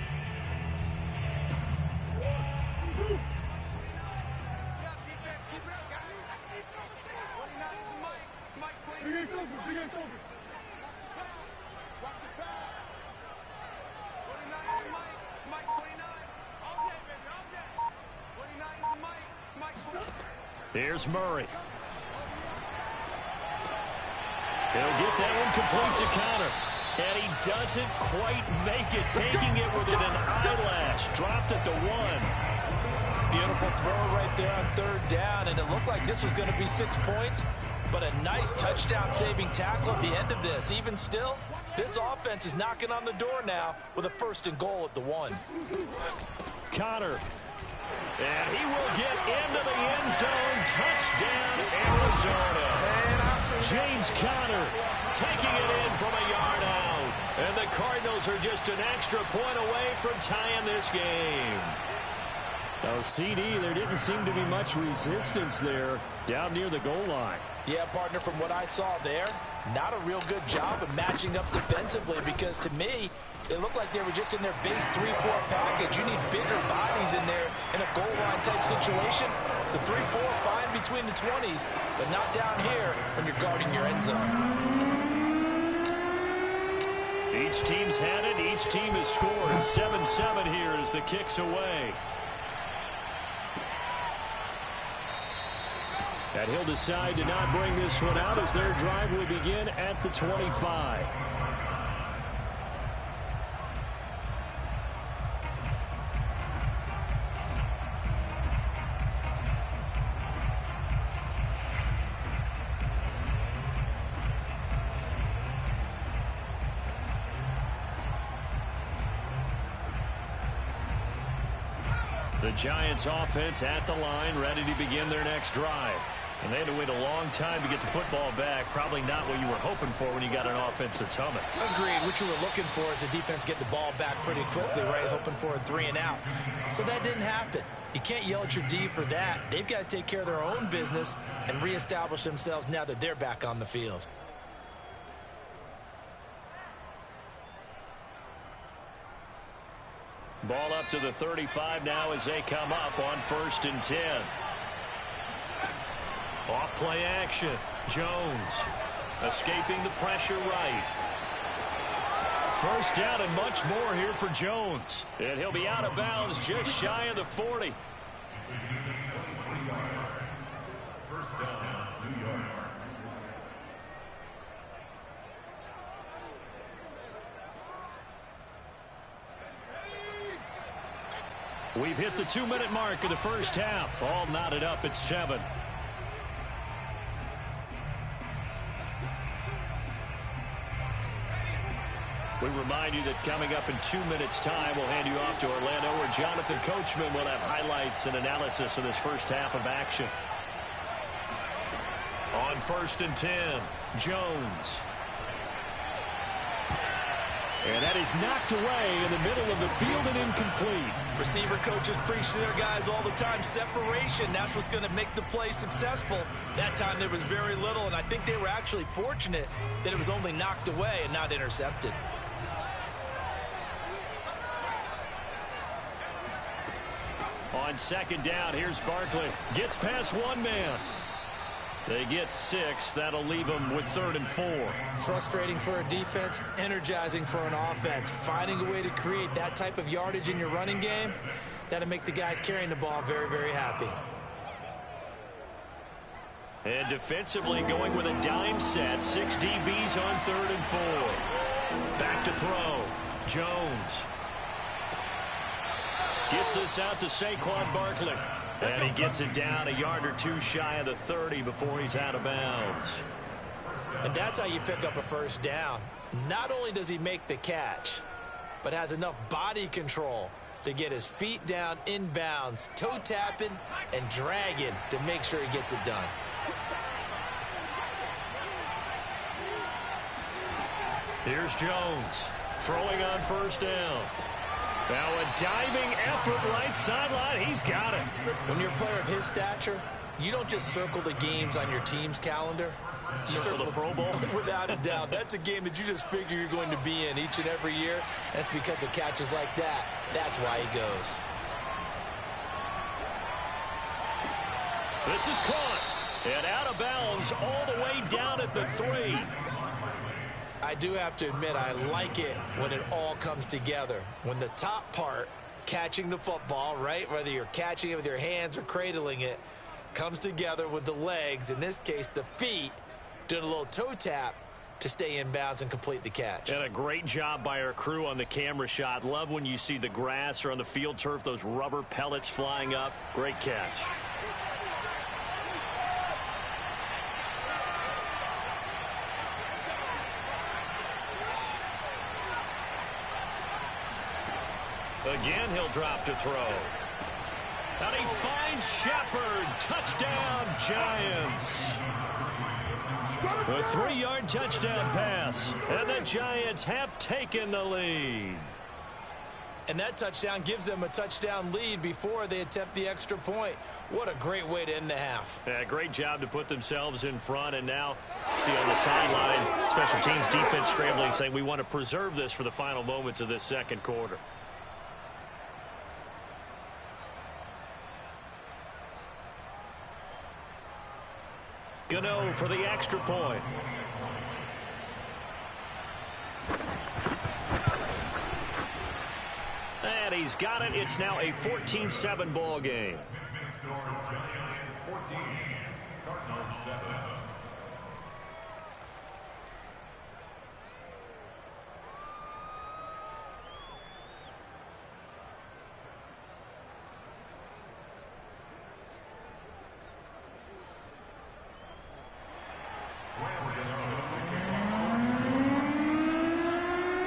Here's Murray. He'll get that one complete to Connor. And he doesn't quite make it, taking it within an eyelash. Dropped at the 1. Beautiful throw right there on 3rd down, and it looked like this was going to be 6 points, but a nice touchdown-saving tackle at the end of this. Even still, this offense is knocking on the door now with a 1st and goal at the 1. Connor. And he will get into the end zone. Touchdown, Arizona. James Conner taking it in from a yard out. And the Cardinals are just an extra point away from tying this game. Oh, CD, there didn't seem to be much resistance there down near the goal line. Yeah, partner, from what I saw there, not a real good job of matching up defensively, because to me, it looked like they were just in their base 3-4 package. You need bigger bodies in there in a goal line type situation. The 3-4 fine between the 20s, but not down here when you're guarding your end zone. Each team's had it. Each team has scored. 7-7 here as the kick's away. And he'll decide to not bring this one out as their drive will begin at the 25. The Giants offense at the line, ready to begin their next drive. And they had to wait a long time to get the football back. Probably not what you were hoping for when you got an offense that's humming. Agreed. What you were looking for is the defense get the ball back pretty quickly, right? Hoping for a 3 and out. So that didn't happen. You can't yell at your D for that. They've got to take care of their own business and reestablish themselves now that they're back on the field. Ball up to the 35 now as they come up on 1st and 10. Off play action. Jones escaping the pressure right. First down and much more here for Jones. And he'll be out of bounds just shy of the 40. First down, New York. We've hit the 2-minute mark of the first half. All knotted up at 7. We remind you that coming up in 2 minutes' time, we'll hand you off to Orlando, where Jonathan Coachman will have highlights and analysis of this first half of action. On 1st and 10, Jones. And that is knocked away in the middle of the field and incomplete. Receiver coaches preach to their guys all the time. Separation, that's what's going to make the play successful. That time there was very little, and I think they were actually fortunate that it was only knocked away and not intercepted. On 2nd down, here's Barkley. Gets past one man. They get 6. That'll leave them with 3rd and 4. Frustrating for a defense, energizing for an offense. Finding a way to create that type of yardage in your running game, that'll make the guys carrying the ball very, very happy. And defensively going with a dime set. 6 DBs on 3rd and 4. Back to throw. Jones. Gets this out to Saquon Barkley. And he gets it down a yard or 2 shy of the 30 before he's out of bounds. And that's how you pick up a first down. Not only does he make the catch, but has enough body control to get his feet down inbounds, toe tapping and dragging to make sure he gets it done. Here's Jones throwing on 1st down. Now a diving effort right sideline. He's got it. When you're a player of his stature, you don't just circle the games on your team's calendar. You circle the Pro Bowl. Without a doubt. That's a game that you just figure you're going to be in each and every year. And it's because of catches like that. That's why he goes. This is caught. And out of bounds all the way down at the 3. I do have to admit, I like it when it all comes together. When the top part, catching the football, right, whether you're catching it with your hands or cradling it, comes together with the legs, in this case the feet, doing a little toe tap to stay in bounds and complete the catch. And a great job by our crew on the camera shot. Love when you see the grass or on the field turf, those rubber pellets flying up. Great catch. Again, he'll drop to throw. And he finds Shepard. Touchdown, Giants. A 3-yard touchdown pass. And the Giants have taken the lead. And that touchdown gives them a touchdown lead before they attempt the extra point. What a great way to end the half. Yeah, great job to put themselves in front. And now, see on the sideline, special teams defense scrambling, saying we want to preserve this for the final moments of this second quarter. Gano for the extra point. And he's got it. It's now a 14-7 ball game. Giants 14, Cardinals 7.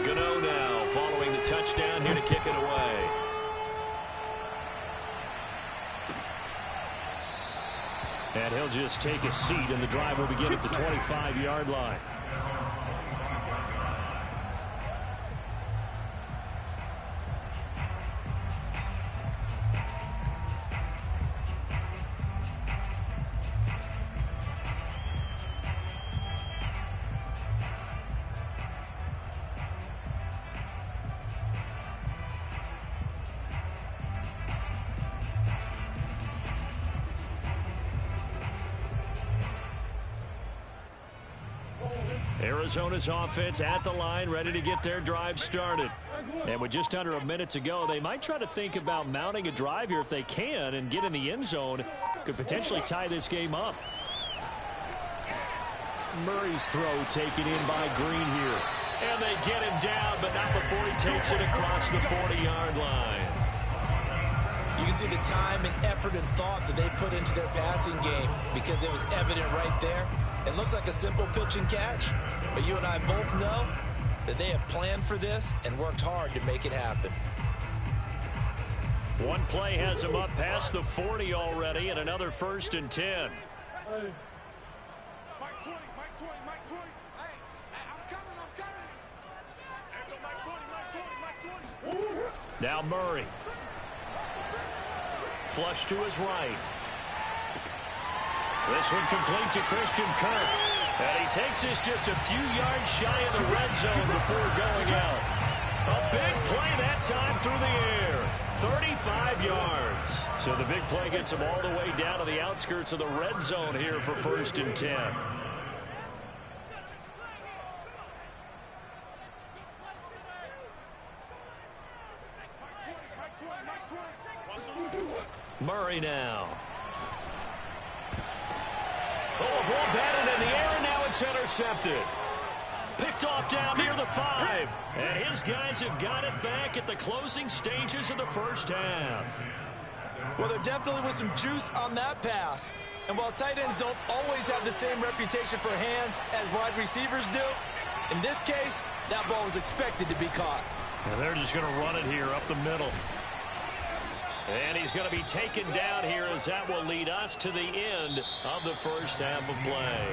Gano now following the touchdown here to kick it away. And he'll just take a seat, and the drive will begin at the 25-yard line. Arizona's offense at the line, ready to get their drive started. And with just under a minute to go, they might try to think about mounting a drive here if they can and get in the end zone. Could potentially tie this game up. Murray's throw taken in by Green here. And they get him down, but not before he takes it across the 40-yard line. You can see the time and effort and thought that they put into their passing game because it was evident right there. It looks like a simple pitch and catch, but you and I both know that they have planned for this and worked hard to make it happen. One play has him up past the 40 already, and another 1st and 10. Mike 20, Mike 20, Mike 20. Hey, I'm coming. Hey, Mike 20, Mike 20, Mike 20. Now Murray. Flush to his right. This one complete to Christian Kirk. And he takes this just a few yards shy of the red zone before going out. A big play that time through the air. 35 yards. So the big play gets him all the way down to the outskirts of the red zone here for 1st and 10. Murray now. Oh, a ball batted in the air, and now it's intercepted. Picked off down near the 5. And his guys have got it back at the closing stages of the first half. Well, there definitely was some juice on that pass. And while tight ends don't always have the same reputation for hands as wide receivers do, in this case, that ball was expected to be caught. And they're just going to run it here up the middle. And he's going to be taken down here as that will lead us to the end of the first half of play.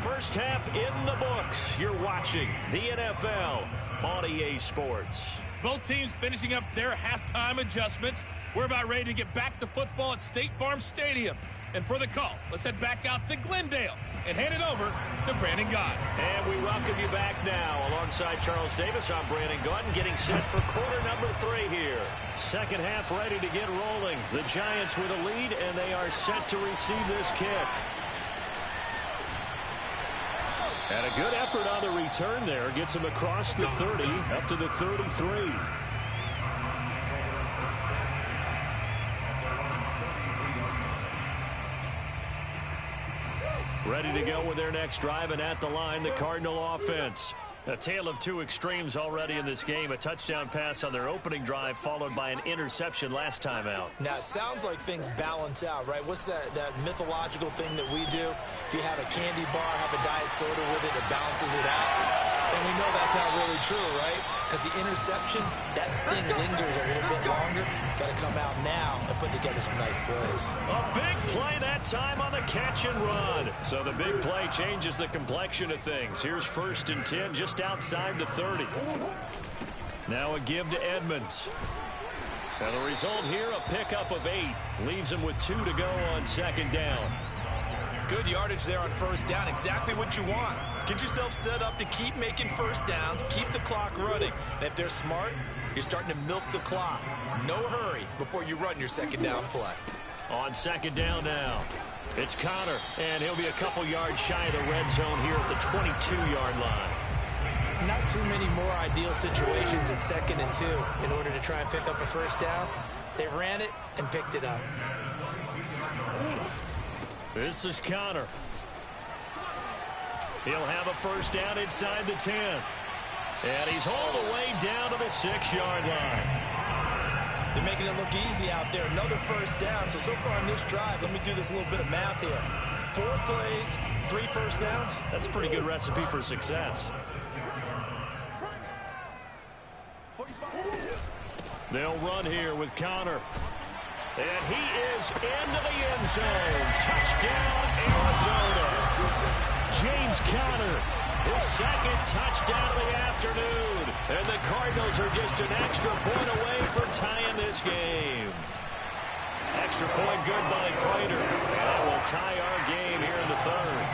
First half in the books. You're watching the NFL on EA Sports. Both teams finishing up their halftime adjustments. We're about ready to get back to football at State Farm Stadium. And for the call, let's head back out to Glendale and hand it over to Brandon Gott. And we welcome you back now. Alongside Charles Davis, I'm Brandon Gott, getting set for quarter number 3 here. Second half ready to get rolling. The Giants with a lead, and they are set to receive this kick. And a good effort on the return there. Gets him across the 30, up to the 33. Ready to go with their next drive, and at the line, the Cardinal offense. A tale of two extremes already in this game. A touchdown pass on their opening drive, followed by an interception last time out. Now, it sounds like things balance out, right? What's that mythological thing that we do? If you have a candy bar, have a diet soda with it, it balances it out. And we know that's not really true, right? Because the interception, that sting lingers a little bit longer. Got to come out now and put together some nice plays. A big play that time on the catch and run. So the big play changes the complexion of things. Here's 1st and 10 just outside the 30. Now a give to Edmonds. And the result here, a pickup of 8. Leaves him with 2 to go on second down. Good yardage there on first down. Exactly what you want. Get yourself set up to keep making first downs, keep the clock running. And if they're smart, you're starting to milk the clock. No hurry before you run your second down play. On second down now, it's Connor, and he'll be a couple yards shy of the red zone here at the 22-yard line. Not too many more ideal situations at 2nd and 2 in order to try and pick up a first down. They ran it and picked it up. This is Connor. He'll have a first down inside the 10. And he's all the way down to the 6-yard line. They're making it look easy out there. Another first down. So far on this drive, let me do this little bit of math here. 4 plays, 3 first downs. That's a pretty good recipe for success. They'll run here with Connor. And he is into the end zone. Touchdown, Arizona. James Conner, his 2nd touchdown of the afternoon. And the Cardinals are just an extra point away from tying this game. Extra point good by Prater. And that will tie our game here in the 3rd.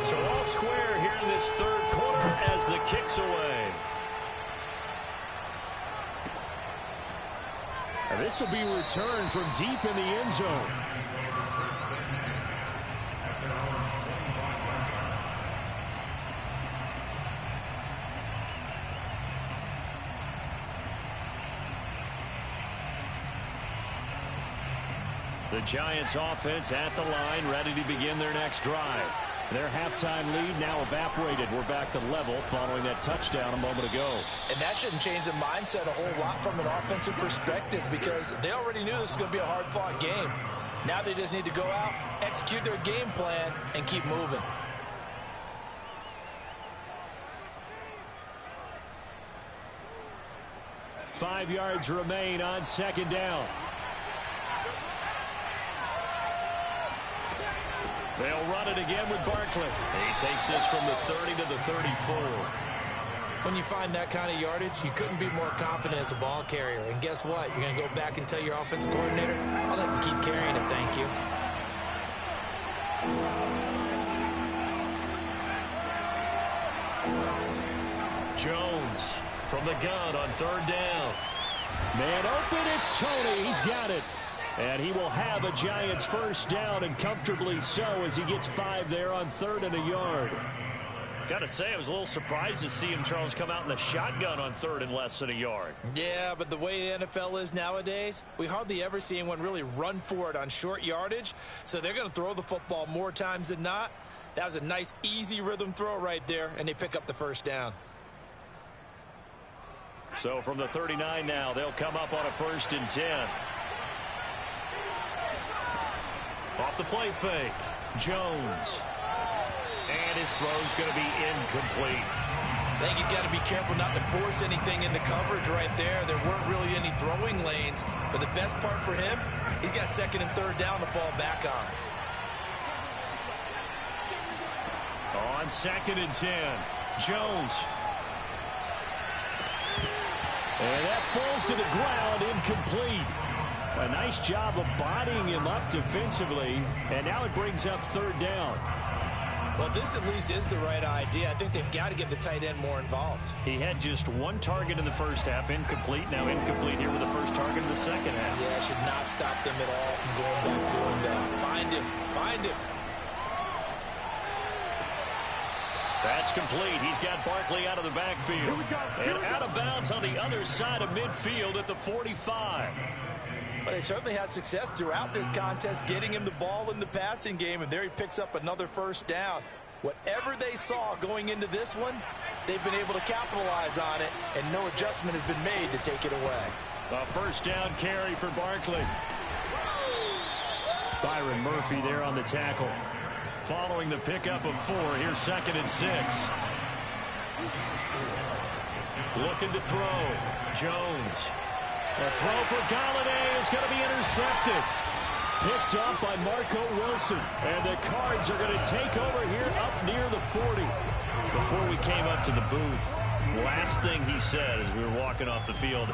So all square here in this 3rd quarter as the kick's away. And this will be returned from deep in the end zone. The Giants offense at the line, ready to begin their next drive. Their halftime lead now evaporated. We're back to level following that touchdown a moment ago. And that shouldn't change the mindset a whole lot from an offensive perspective because they already knew this was going to be a hard-fought game. Now they just need to go out, execute their game plan, and keep moving. Five yards remain on second down. They'll run it again with Barkley. He takes this from the 30 to the 34. When you find that kind of yardage, you couldn't be more confident as a ball carrier. And guess what? You're going to go back and tell your offensive coordinator, I'd like to keep carrying it, thank you. Jones from the gun on 3rd down. Man open, it's Tony. He's got it. And he will have a Giants first down, and comfortably so as he gets 5 there on 3rd and a yard. Got to say, I was a little surprised to see him, Charles, come out in the shotgun on 3rd and less than a yard. Yeah, but the way the NFL is nowadays, we hardly ever see anyone really run for it on short yardage. So they're going to throw the football more times than not. That was a nice, easy rhythm throw right there, and they pick up the first down. So from the 39 now, they'll come up on a 1st and 10. Off the play fake, Jones. And his throw's going to be incomplete. I think he's got to be careful not to force anything into coverage right there. There weren't really any throwing lanes. But the best part for him, he's got 2nd and 3rd down to fall back on. On 2nd and 10, Jones. And that falls to the ground, incomplete. A nice job of bodying him up defensively, and now it brings up 3rd down. Well, this at least is the right idea. I think they've got to get the tight end more involved. He had just 1 target in the first half, incomplete. Now incomplete here with the first target in the second half. Yeah, it should not stop them at all from going back to him. Find him. Find him. That's complete. He's got Barkley out of the backfield. And out of bounds on the other side of midfield at the 45. But they certainly had success throughout this contest, getting him the ball in the passing game, and there he picks up another first down. Whatever they saw going into this one, they've been able to capitalize on it, and no adjustment has been made to take it away. A first down carry for Barkley. Byron Murphy there on the tackle. Following the pickup of 4, here's 2nd and 6. Looking to throw. Jones. A throw for Galladay is going to be intercepted. picked up by Marco Wilson. And the Cards are going to take over here up near the 40. Before we came up to the booth, last thing he said as we were walking off the field,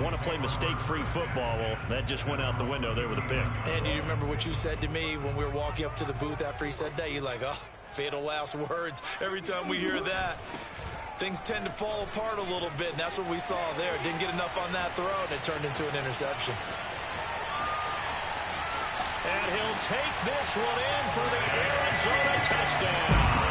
want to play mistake-free football. Well, that just went out the window there with a pick. And do you remember what you said to me when we were walking up to the booth after he said that? You're like, oh, fatal last words. Every time we hear that, things tend to fall apart a little bit, and that's what we saw there. Didn't get enough on that throw, and it turned into an interception. And he'll take this one in for the Arizona touchdown.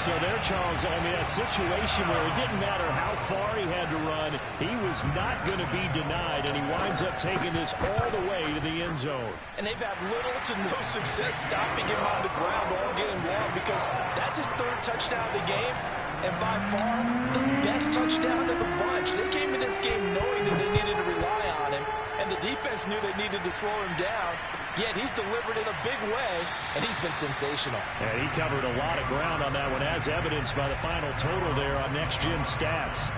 So there, Charles, I mean, a situation where it didn't matter how far he had to run, he was not going to be denied, and he winds up taking this all the way to the end zone. And they've had little to no success stopping him on the ground all game long, because that's his third touchdown of the game, and by far the best touchdown of the bunch. They came in this game knowing that they needed to rely on him, and the defense knew they needed to slow him down. Yet he's delivered in a big way, and he's been sensational. And he covered a lot of ground on that one, as evidenced by the final total there on Next Gen Stats.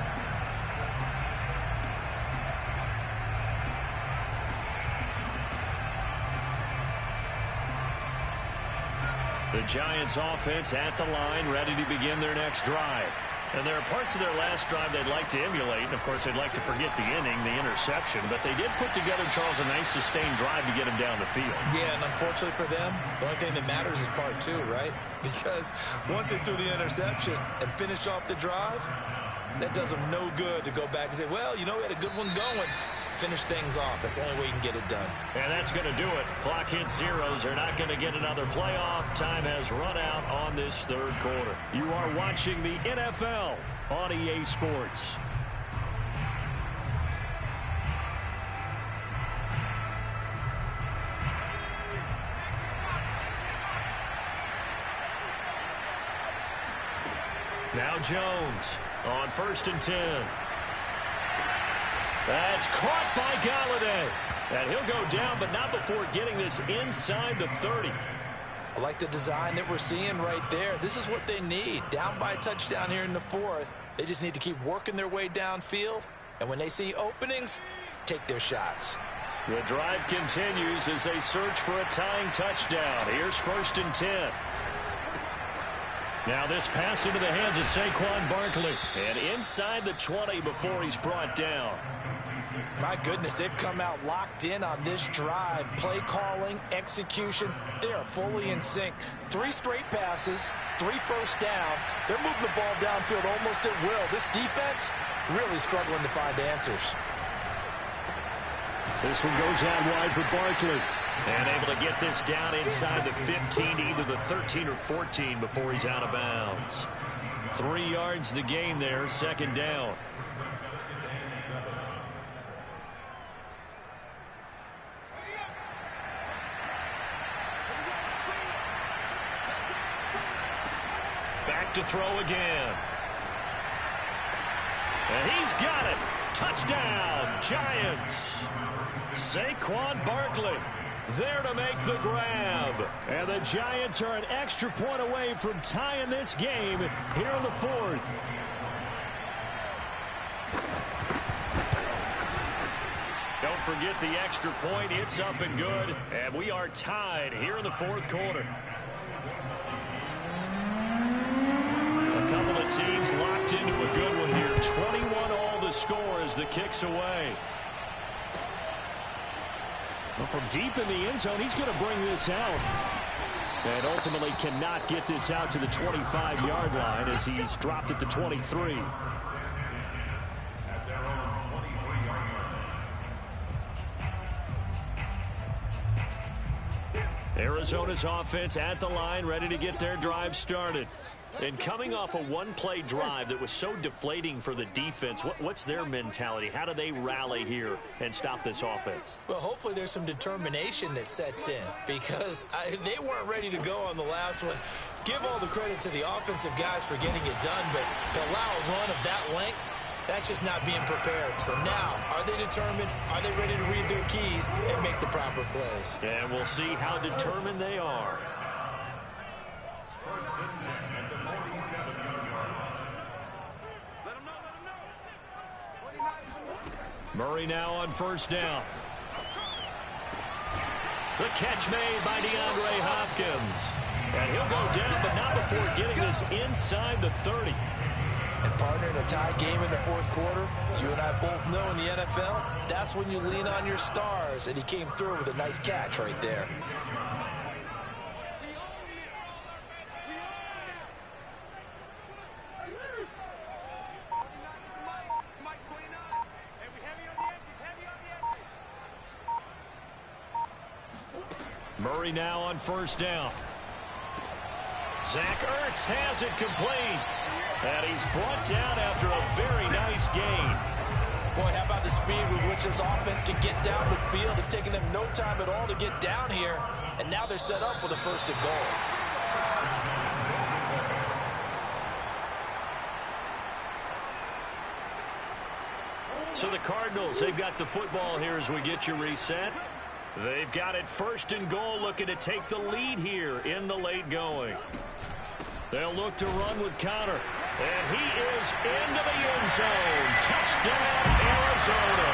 The Giants offense at the line, ready to begin their next drive. And there are parts of their last drive they'd like to emulate. And, of course, they'd like to forget the inning, the interception. But they did put together, Charles, a nice sustained drive to get him down the field. Yeah, and unfortunately for them, the only thing that matters is part two, right? Because once they threw the interception and finished off the drive, that does them no good to go back and say, well, you know, we had a good one going. Finish things off. That's the only way you can get it done. And that's going to do it. Clock hits zeros. They're not going to get another playoff. Time has run out on this third quarter. You are watching the NFL on EA Sports. Now Jones on 1st and 10. That's caught by Galladay. And he'll go down, but not before getting this inside the 30. I like the design that we're seeing right there. This is what they need. Down by a touchdown here in the 4th. They just need to keep working their way downfield. And when they see openings, take their shots. The drive continues as they search for a tying touchdown. Here's 1st and 10. Now this pass into the hands of Saquon Barkley. And inside the 20 before he's brought down. My goodness, they've come out locked in on this drive. Play calling, execution, they are fully in sync. 3 straight passes, 3 first downs. They're moving the ball downfield almost at will. This defense really struggling to find answers. This one goes out wide for Barkley. And able to get this down inside the 15, either the 13 or 14 before he's out of bounds. 3 yards the gain there, 2nd down. Back to throw again. And he's got it. Touchdown, Giants. Saquon Barkley there to make the grab. And the Giants are an extra point away from tying this game here in the 4th. Don't forget the extra point. It's up and good. And we are tied here in the 4th quarter. A couple of teams locked into a good one here. 21-all the score as the kick's away. Well, from deep in the end zone, he's going to bring this out. And ultimately cannot get this out to the 25-yard line as he's dropped at the 23. At their own 23-yard line. Arizona's offense at the line, ready to get their drive started. And coming off a one-play drive that was so deflating for the defense, what's their mentality? How do they rally here and stop this offense? Well, hopefully there's some determination that sets in, because they weren't ready to go on the last one. Give all the credit to the offensive guys for getting it done, but to allow a run of that length, that's just not being prepared. So now, are they determined? Are they ready to read their keys and make the proper plays? And we'll see how determined they are. 1st and 10 at the 47-yard line. Let him know. Murray now on 1st down. The catch made by DeAndre Hopkins. And he'll go down, but not before getting this inside the 30. And partner, in a tie game in the fourth quarter, you and I both know in the NFL, that's when you lean on your stars. And he came through with a nice catch right there. Murray now on first down. Zach Ertz has it complete. And he's brought down after a very nice gain. Boy, how about the speed with which this offense can get down the field? It's taken them no time at all to get down here. And now they're set up with a first and goal. So the Cardinals, they've got the football here as we get you reset. They've got it first and goal, looking to take the lead here in the late going. They'll look to run with Conner. And he is into the end zone. Touchdown, Arizona.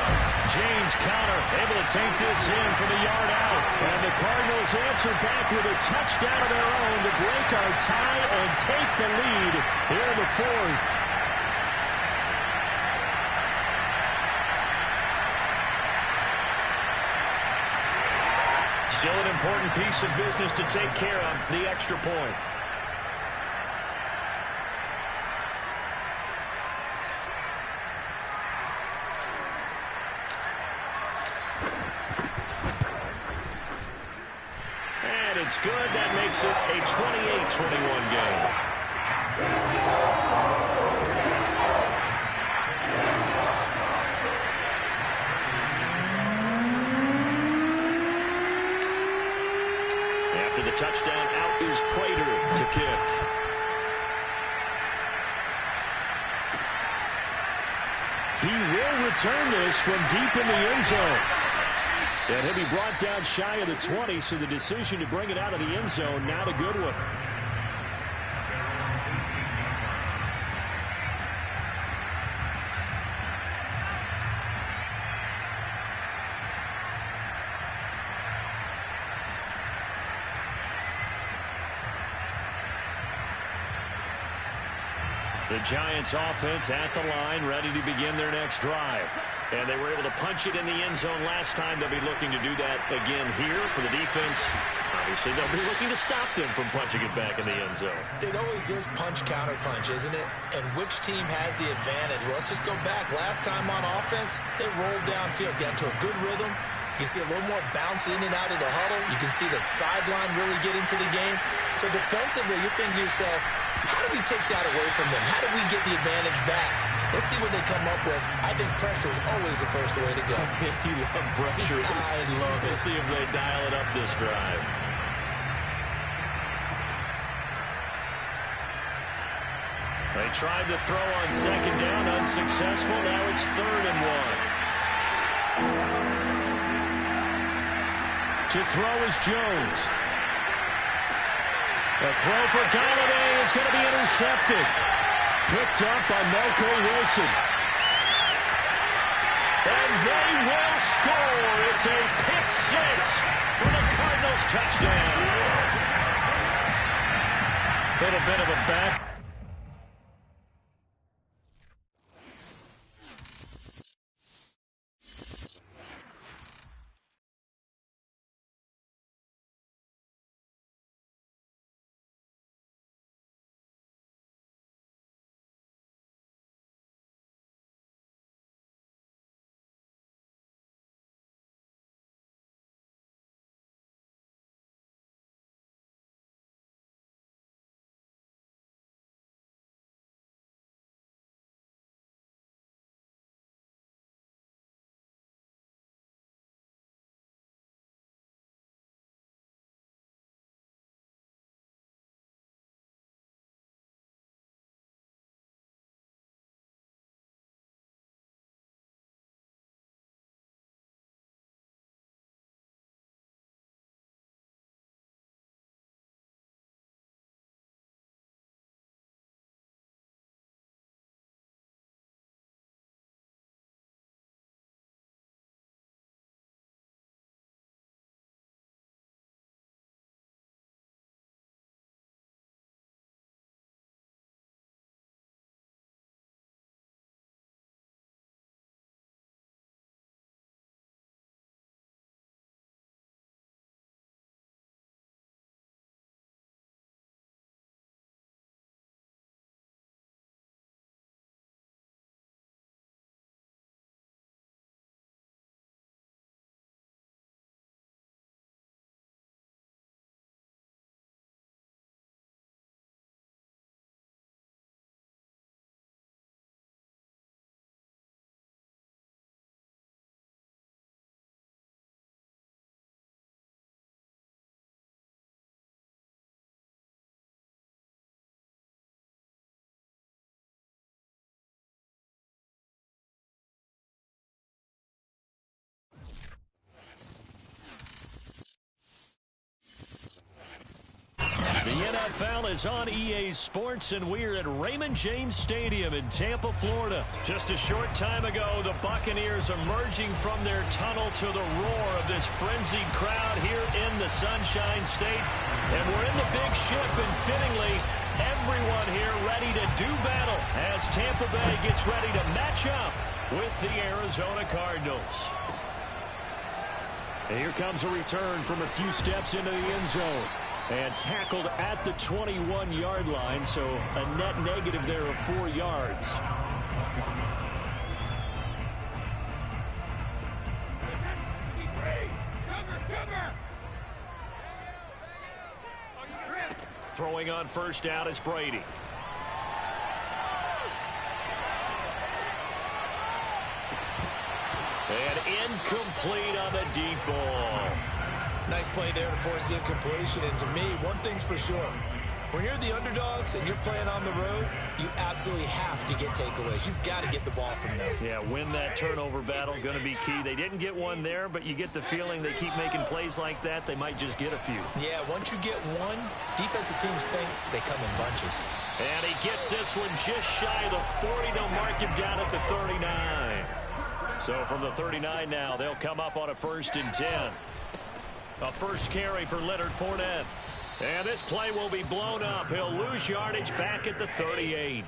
James Conner able to take this in from a yard out. And the Cardinals answer back with a touchdown of their own to break our tie and take the lead here in the fourth. Still an important piece of business to take care of, the extra point. And it's good. That makes it a 28-21 game. After the touchdown, out is Prater to kick. He will return this from deep in the end zone. And he'll be brought down shy of the 20, so the decision to bring it out of the end zone, not a good one. The Giants offense at the line, ready to begin their next drive. And they were able to punch it in the end zone last time. They'll be looking to do that again here for the defense. Obviously, they'll be looking to stop them from punching it back in the end zone. It always is punch, counter punch, isn't it? And which team has the advantage? Well, let's just go back. Last time on offense, they rolled downfield, got into a good rhythm. You can see a little more bounce in and out of the huddle. You can see the sideline really get into the game. So defensively, you're thinking to yourself, how do we take that away from them? How do we get the advantage back? Let's see what they come up with. I think pressure is always the first way to go. You love pressure. I love it. Let's see if they dial it up this drive. They tried to throw on second down, unsuccessful. Now it's 3rd and 1. To throw is Jones. A throw for Galladay is going to be intercepted. Picked up by Marco Wilson. And they will score. It's a pick 6 for the Cardinals touchdown. Little bit of a back. NFL is on EA Sports, and we're at Raymond James Stadium in Tampa, Florida. Just a short time ago, the Buccaneers emerging from their tunnel to the roar of this frenzied crowd here in the Sunshine State. And we're in the big ship, and fittingly, everyone here ready to do battle as Tampa Bay gets ready to match up with the Arizona Cardinals. And here comes a return from a few steps into the end zone. And tackled at the 21-yard line, so a net negative there of 4 yards. Throwing on first down is Brady. And incomplete on the deep ball. Nice play there to force the incompletion. And to me, one thing's for sure. When you're the underdogs and you're playing on the road, you absolutely have to get takeaways. You've got to get the ball from them. Yeah, win that turnover battle, going to be key. They didn't get one there, but you get the feeling they keep making plays like that, they might just get a few. Yeah, once you get one, defensive teams think they come in bunches. And he gets this one just shy of the 40. They'll mark him down at the 39. So from the 39 now, they'll come up on a 1st and 10. A first carry for Leonard Fournette. And this play will be blown up. He'll lose yardage back at the 38.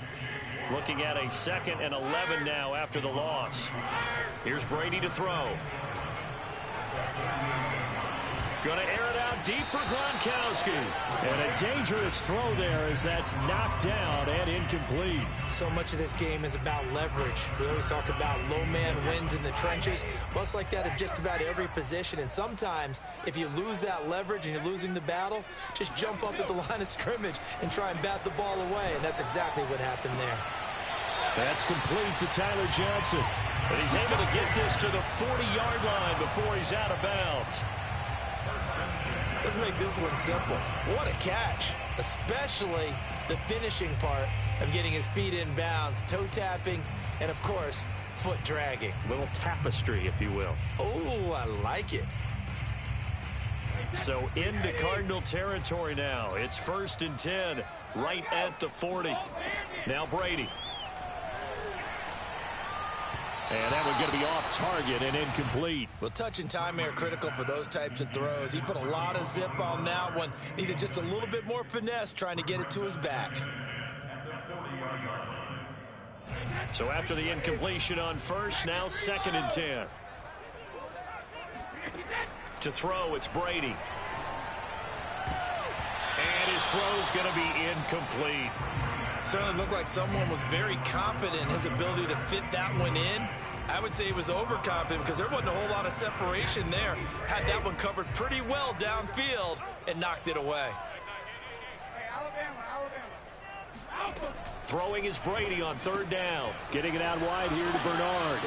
Looking at a 2nd and 11 now after the loss. Here's Brady to throw. Going to air it out deep for Gronkowski. And a dangerous throw there as that's knocked down and incomplete. So much of this game is about leverage. We always talk about low man wins in the trenches. Well, it's like that in just about every position. And sometimes, if you lose that leverage and you're losing the battle, just jump up at the line of scrimmage and try and bat the ball away. And that's exactly what happened there. That's complete to Tyler Johnson. And he's able to get this to the 40-yard line before he's out of bounds. Let's make this one simple. What a catch, especially the finishing part of getting his feet in bounds, toe tapping, and, of course, foot dragging. Little tapestry, if you will. Oh, I like it. So into Cardinal territory now. It's 1st and 10, right at the 40. Now Brady. And that one's going to be off target and incomplete. Well, touch and timing are critical for those types of throws. He put a lot of zip on that one. Needed just a little bit more finesse trying to get it to his back. So after the incompletion on first, now 2nd and 10. To throw, it's Brady. And his throw's going to be incomplete. Certainly looked like someone was very confident in his ability to fit that one in. I would say he was overconfident because there wasn't a whole lot of separation there. Had that one covered pretty well downfield and knocked it away. Throwing is Brady on 3rd down. Getting it out wide here to Bernard.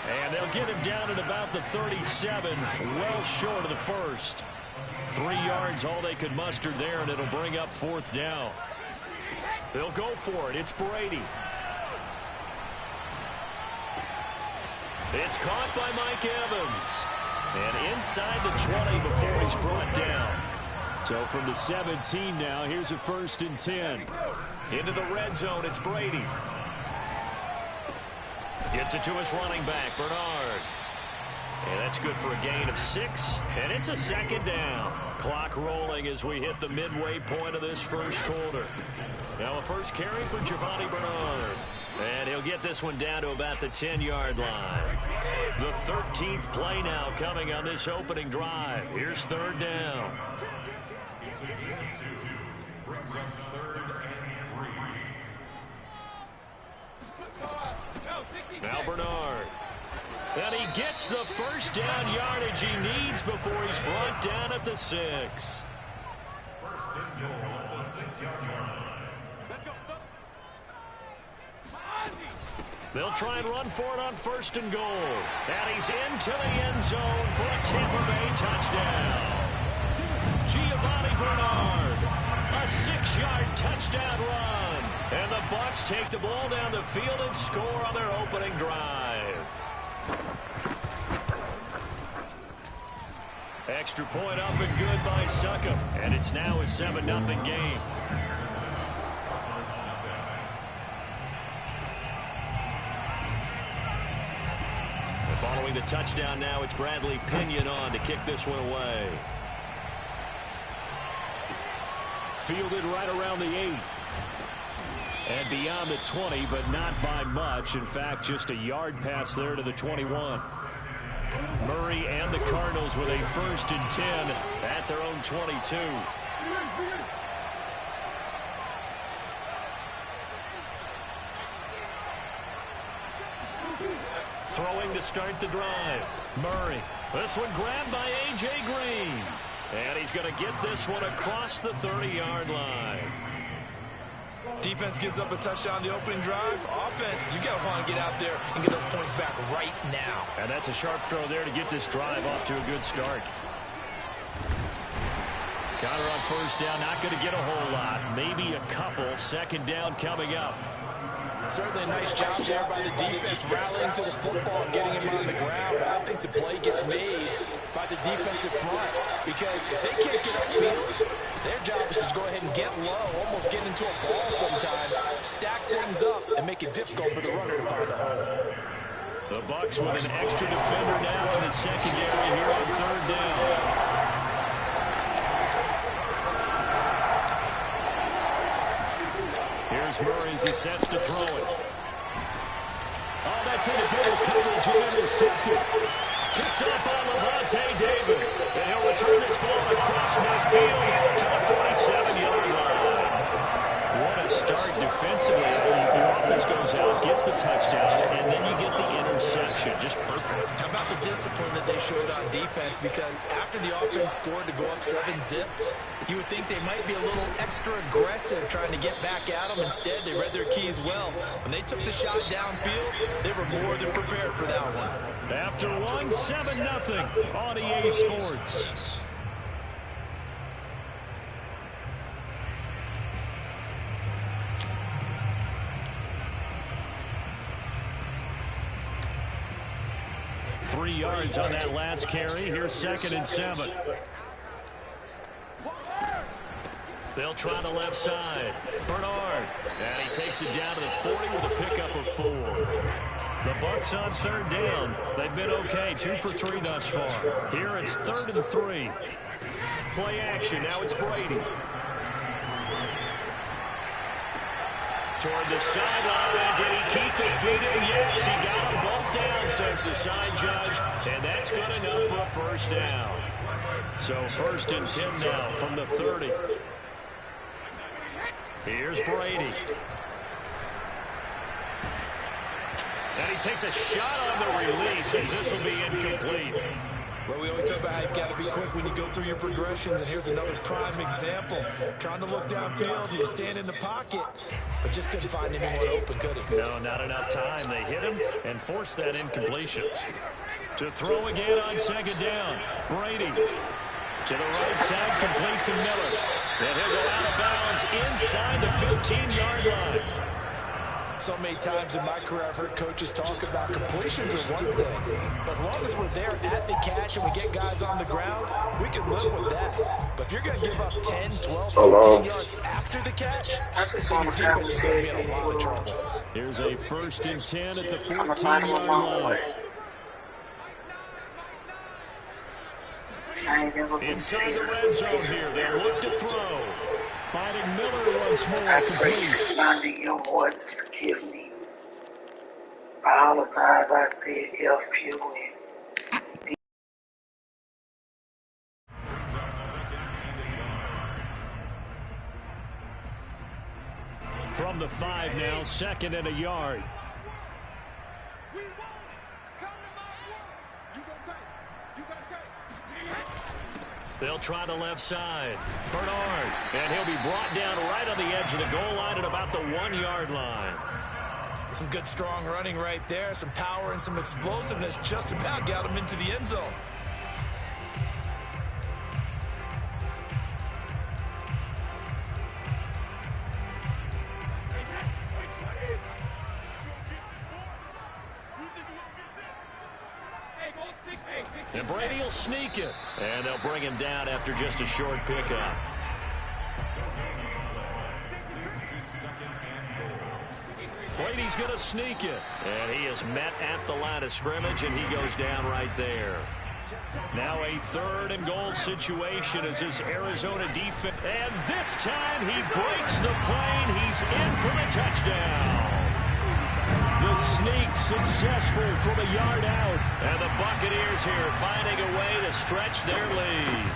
And they'll get him down at about the 37, well short of the 1st. 3 yards, all they could muster there, and it'll bring up 4th down. They'll go for it. It's Brady. It's caught by Mike Evans. And inside the 20 before he's brought down. So from the 17 now, here's a 1st and 10. Into the red zone, it's Brady. Gets it to his running back, Bernard. And that's good for a gain of 6. And it's a 2nd down. Clock rolling as we hit the midway point of this first quarter. Now a first carry for Giovanni Bernard. And he'll get this one down to about the 10-yard line. The 13th play now coming on this opening drive. Here's 3rd down. Brings up 3rd and 3. Now Bernard. And he gets the first down yardage he needs before he's brought down at the 6. 1st and goal at the 6-yard line. They'll try and run for it on 1st and goal. And he's into the end zone for a Tampa Bay touchdown. Giovanni Bernard, a 6-yard touchdown run. And the Bucs take the ball down the field and score on their opening drive. Extra point up and good by Succop. And it's now a 7-0 game. Following the touchdown now, it's Bradley Pinion on to kick this one away. Fielded right around the 8. And beyond the 20, but not by much. In fact, just a yard pass there to the 21. Murray and the Cardinals with a 1st and 10 at their own 22. Throwing to start the drive. Murray. This one grabbed by A.J. Green. And he's going to get this one across the 30-yard line. Defense gives up a touchdown the opening drive. Offense, you got to want to get out there and get those points back right now. And that's a sharp throw there to get this drive off to a good start. Connor on 1st down, not going to get a whole lot. Maybe a couple. 2nd down coming up. Certainly a nice job there by the defense rallying to the football and getting him on the ground. But I think the play gets made by the defensive front because if they can't get upfield, their job is to go ahead and get low, almost get into a ball sometimes, stack things up, and make it difficult for the runner to find a hole. The Bucs with an extra defender now in the secondary here on 3rd down. Here's Murray as he sets to throw it. Oh, that's into double coverage and intercepted. Picked up on Levante David. And he'll return this ball across midfield to the 47-yard line. What a start defensively. Your offense goes out, gets the touchdown, and then you get the interception. Just perfect. How about the discipline that they showed on defense? Because after the offense scored to go up 7-zip, you would think they might be a little extra aggressive trying to get back at them. Instead, they read their keys well. When they took the shot downfield, they were more than prepared for that one. After one, 7-0 on EA Sports. Three yards on that last carry. Here's 2nd and 7. They'll try the left side. Bernard. And he takes it down to the 40 with a pickup of 4. The Bucs on 3rd down. They've been okay. 2 for 3 thus far. Here it's 3rd and 3. Play action. Now it's Brady. Toward the sideline. Did he keep the feet in? Yes, he got him bumped down, says the side judge. And that's good enough for a 1st down. So 1st and 10 now from the 30. Here's Brady. And he takes a shot on the release, as this will be incomplete. Well, we always talk about how you've got to be quick when you go through your progressions, and here's another prime example. Trying to look downfield, he was standing in the pocket, but just couldn't find anyone open, could he? No, not enough time. They hit him and forced that incompletion. To throw again on 2nd down. Brady to the right side, complete to Miller. And he'll go out of bounds inside the 15-yard line. So many times in my career, I've heard coaches talk about completions are one thing. But as long as we're there at the catch and we get guys on the ground, we can live with that. But if you're going to give up 10, 12, 15 yards after the catch, your defense is going to be in a lot of trouble. Here's a 1st and 10 at the 14-yard line. Inside the red zone here. They'll look to throw. Finding Miller once more, complete. I need your voice to forgive me. For all the times I said F you and From the 5 now, 2nd and a yard. They'll try the left side. Bernard. And he'll be brought down right on the edge of the goal line at about the 1-yard line. Some good strong running right there. Some power and some explosiveness just about got him into the end zone. And Brady will sneak it. And they'll bring him down after just a short pickup. Brady's going to sneak it. And he is met at the line of scrimmage, and he goes down right there. Now a 3rd and goal situation as this Arizona defense. And this time he breaks the plane. He's in for the touchdown. The sneak successful from a yard out. And the Buccaneers here finding a way to stretch their lead.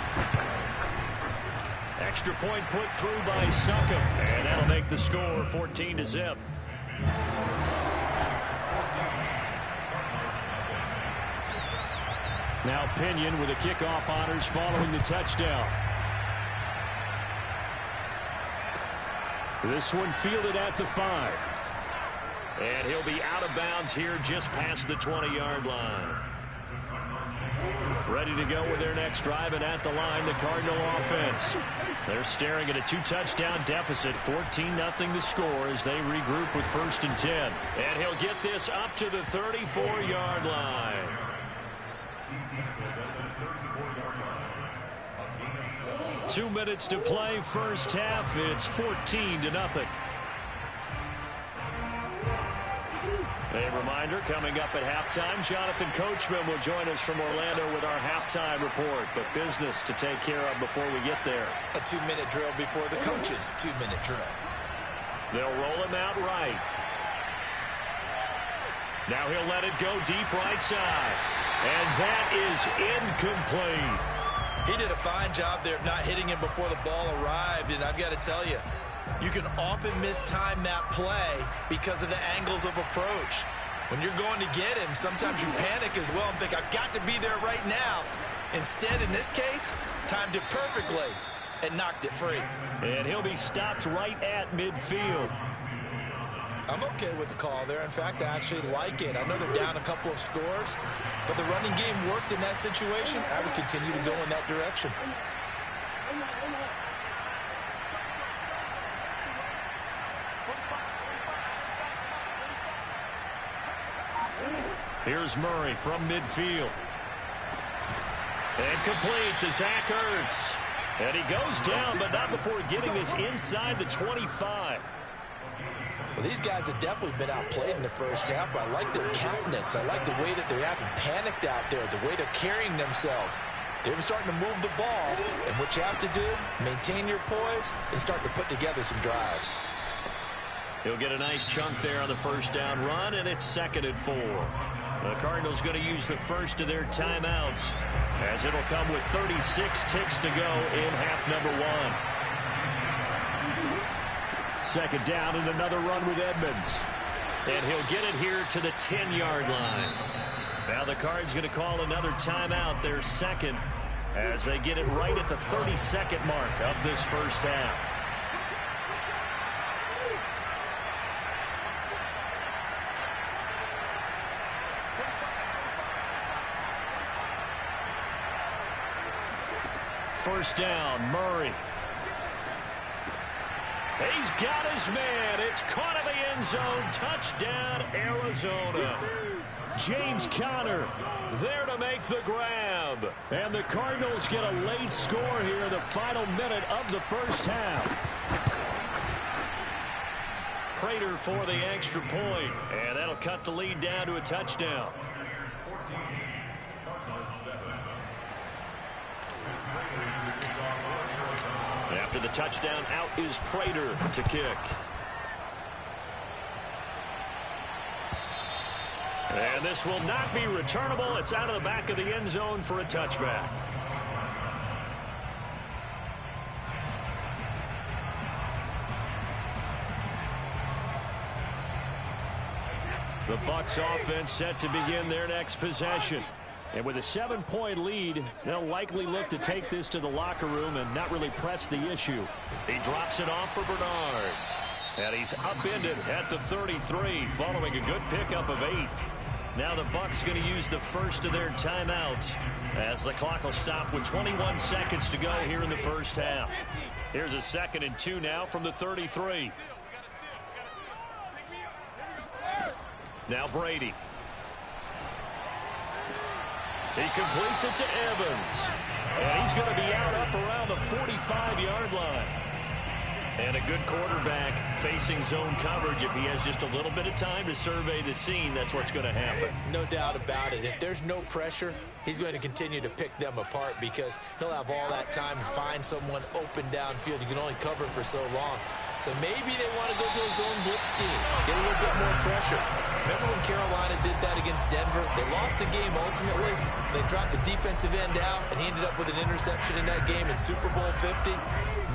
Extra point put through by Succop. And that'll make the score 14-0. Now Pinion with the kickoff honors following the touchdown. This one fielded at the 5. And he'll be out of bounds here just past the 20-yard line. Ready to go with their next drive, and at the line, the Cardinal offense. They're staring at a 2-touchdown deficit, 14-0 the score as they regroup with 1st and 10. And he'll get this up to the 34-yard line. 2 minutes to play, first half. It's 14-0. A reminder, coming up at halftime, Jonathan Coachman will join us from Orlando with our halftime report. But business to take care of before we get there. A 2-minute drill before the coaches' 2-minute drill. They'll roll him out right. Now he'll let it go deep right side. And that is incomplete. He did a fine job there of not hitting him before the ball arrived. And I've got to tell you, you can often mistime that play because of the angles of approach. When you're going to get him, sometimes you panic as well and think, I've got to be there right now. Instead, in this case, timed it perfectly and knocked it free. And he'll be stopped right at midfield. I'm okay with the call there. In fact, I actually like it. I know they're down a couple of scores, but the running game worked in that situation. I would continue to go in that direction. Here's Murray from midfield. And complete to Zach Ertz. And he goes down, but not before getting this inside the 25. Well, these guys have definitely been outplayed in the first half, but I like their countenance. I like the way that they're acting panicked out there, the way they're carrying themselves. They're starting to move the ball, and what you have to do, maintain your poise and start to put together some drives. He'll get a nice chunk there on the first down run, and it's 2nd and 4. The Cardinals going to use the first of their timeouts, as it'll come with 36 ticks to go in half number 1. 2nd down and another run with Edmonds. And he'll get it here to the 10-yard line. Now the Cards going to call another timeout, their 2nd, as they get it right at the 32nd mark of this first half. First down, Murray. He's got his man. It's caught in the end zone. Touchdown, Arizona. James Conner there to make the grab. And the Cardinals get a late score here in the final minute of the first half. Prater for the extra point. And that'll cut the lead down to a touchdown. 14, Cardinals 7. After the touchdown, out is Prater to kick. And this will not be returnable. It's out of the back of the end zone for a touchback. The Bucs offense set to begin their next possession. And with a 7-point lead, they'll likely look to take this to the locker room and not really press the issue. He drops it off for Bernard. And he's upended at the 33 following a good pickup of 8. Now the Bucs going to use the first of their timeouts as the clock will stop with 21 seconds to go here in the first half. Here's a 2nd and 2 now from the 33. Now Brady. He completes it to Evans. And he's going to be out up around the 45-yard line. And a good quarterback facing zone coverage. If he has just a little bit of time to survey the scene, that's what's going to happen. No doubt about it. If there's no pressure, he's going to continue to pick them apart because he'll have all that time to find someone open downfield. You can only cover for so long. So maybe they want to go to a zone blitz scheme, get a little bit more pressure. Remember when Carolina did that against Denver? They lost the game ultimately. They dropped the defensive end out, and he ended up with an interception in that game in Super Bowl 50.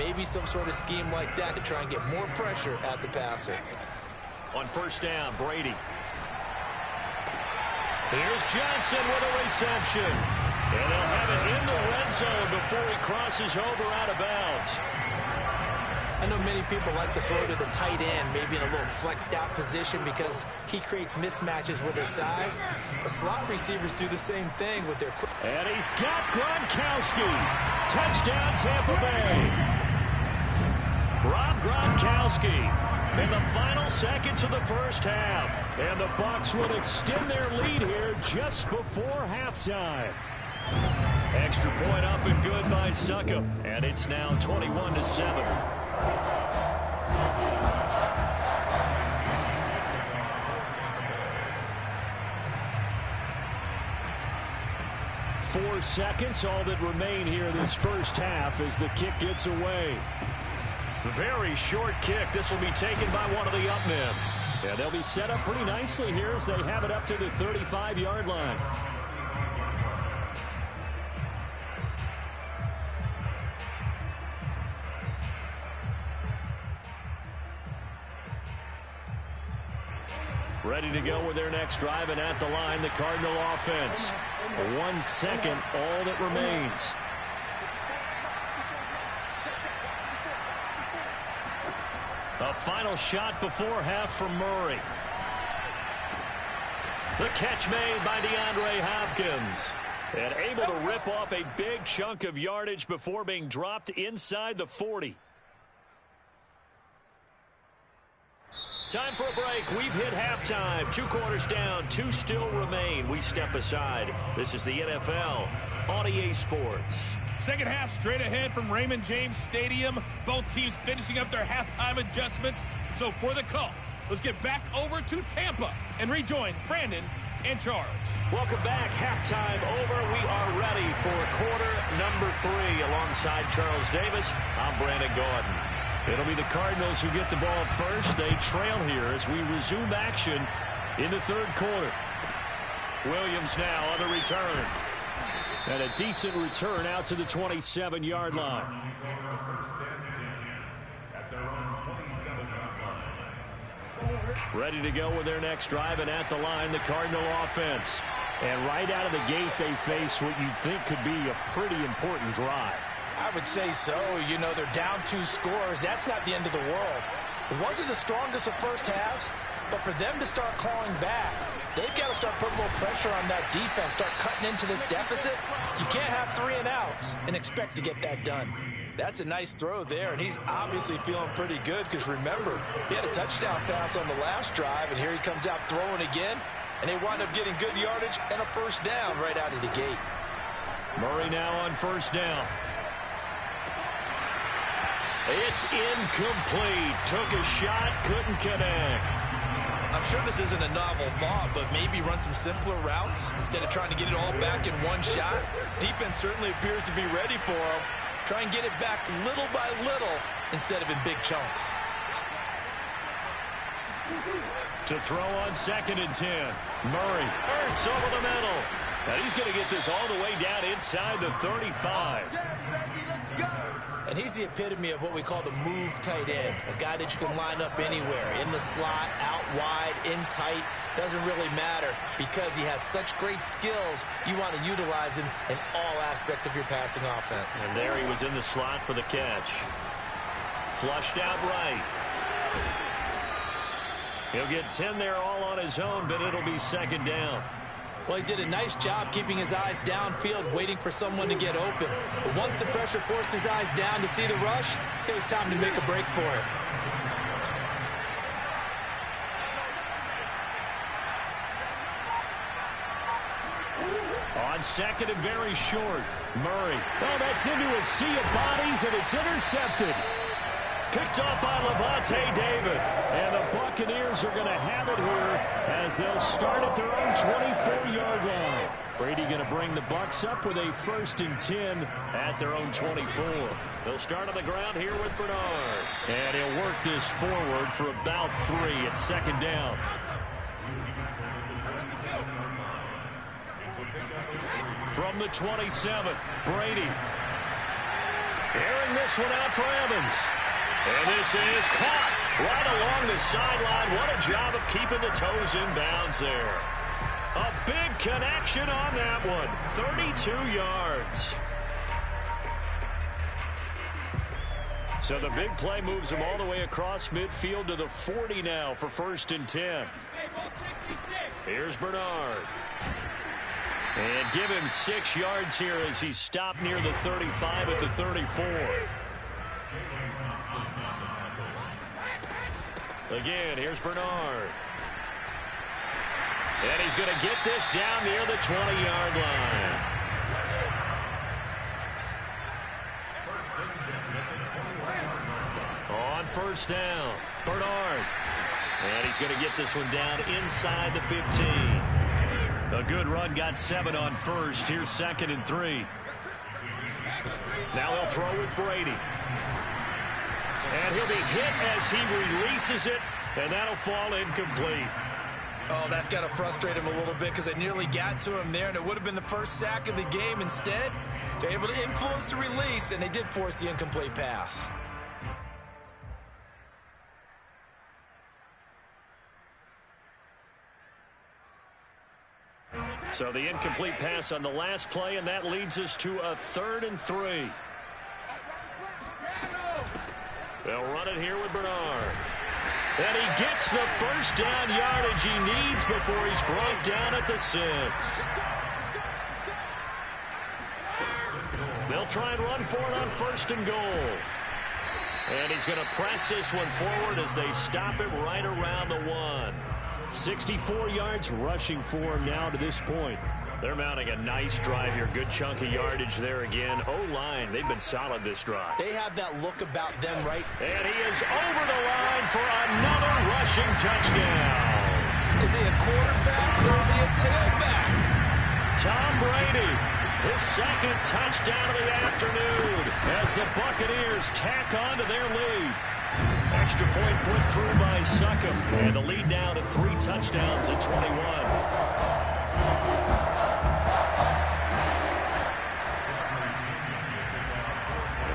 Maybe some sort of scheme like that to try and get more pressure at the passer. On first down, Brady. Here's Johnson with a reception. And they'll have it in the red zone before he crosses over out of bounds. I know many people like to throw to the tight end, maybe in a little flexed out position because he creates mismatches with his size. The slot receivers do the same thing with their quick. And he's got Gronkowski. Touchdown, Tampa Bay. Rob Gronkowski in the final seconds of the first half. And the Bucs would extend their lead here just before halftime. Extra point up and good by Succop. And it's now 21-7. 4 seconds, all that remain here this first half as the kick gets away. Very short kick. This will be taken by one of the up men. Yeah, they'll be set up pretty nicely here as they have it up to the 35-yard line. Ready to go with their next drive, and at the line, the Cardinal offense. 1 second, all that remains. A final shot before half from Murray. The catch made by DeAndre Hopkins. And able to rip off a big chunk of yardage before being dropped inside the 40. Time for a break. We've hit halftime. 2 quarters down. 2 still remain. We step aside. This is the NFL on EA Sports. Second half straight ahead from Raymond James Stadium. Both teams finishing up their halftime adjustments. So for the call, let's get back over to Tampa and rejoin Brandon and Charles. Welcome back. Halftime over. We are ready for quarter number 3 alongside Charles Davis. I'm Brandon Gordon. It'll be the Cardinals who get the ball first. They trail here as we resume action in the third quarter. Williams now on the return. And a decent return out to the 27-yard line. Ready to go with their next drive, and at the line, the Cardinal offense. And right out of the gate, they face what you'd think could be a pretty important drive. I would say so. You know, they're down 2 scores. That's not the end of the world. It wasn't the strongest of first halves, but for them to start clawing back, they've got to start putting more pressure on that defense, start cutting into this deficit. You can't have 3 and outs and expect to get that done. That's a nice throw there, and he's obviously feeling pretty good because, remember, he had a touchdown pass on the last drive, and here he comes out throwing again, and they wind up getting good yardage and a first down right out of the gate. Murray now on first down. It's incomplete. Took a shot, couldn't connect. I'm sure this isn't a novel thought, but maybe run some simpler routes instead of trying to get it all back in one shot. Defense certainly appears to be ready for him. Try and get it back little by little instead of in big chunks. To throw on 2nd and 10. Murray hurts over the middle. And he's going to get this all the way down inside the 35. And he's the epitome of what we call the move tight end, a guy that you can line up anywhere, in the slot, out wide, in tight, doesn't really matter because he has such great skills. You want to utilize him in all aspects of your passing offense. And there he was in the slot for the catch. Flushed out right. He'll get 10 there all on his own, but it'll be 2nd down. Well, he did a nice job keeping his eyes downfield, waiting for someone to get open. But once the pressure forced his eyes down to see the rush, it was time to make a break for it. On 2nd and very short, Murray. Oh, that's into a sea of bodies, and it's intercepted. Picked off by Levante David. And the Buccaneers are going to have it here as they'll start at their own 24-yard line. Brady going to bring the Bucs up with a 1st and 10 at their own 24. They'll start on the ground here with Bernard. And he'll work this forward for about 3 at 2nd down. From the 27, Brady. Airing this one out for Evans. And this is caught right along the sideline. What a job of keeping the toes in bounds there. A big connection on that one. 32 yards. So the big play moves him all the way across midfield to the 40 now for 1st and 10. Here's Bernard. And give him 6 yards here as he stopped near the 35 at the 34. Again, here's Bernard. And he's going to get this down near the 20-yard line. On 1st down, Bernard. And he's going to get this one down inside the 15. A good run, got 7 on 1st. Here's 2nd and 3. Now they'll throw with Brady. And he'll be hit as he releases it, and that'll fall incomplete. Oh, that's got to frustrate him a little bit because they nearly got to him there, and it would have been the first sack of the game. Instead, they're able to influence the release, and they did force the incomplete pass. So the incomplete pass on the last play, and that leads us to a 3rd and 3. They'll run it here with Bernard. And he gets the 1st down yardage he needs before he's brought down at the 6. They'll try and run for it on 1st and goal. And he's going to press this one forward as they stop it right around the 1. 64 yards rushing for him now to this point. They're mounting a nice drive here. Good chunk of yardage there again. O-line, they've been solid this drive. They have that look about them, right? And he is over the line for another rushing touchdown. Is he a quarterback or is he a tailback? Tom Brady, his 2nd touchdown of the afternoon as the Buccaneers tack on to their lead. Extra point put through by Succop. And the lead now to 3 touchdowns at 21.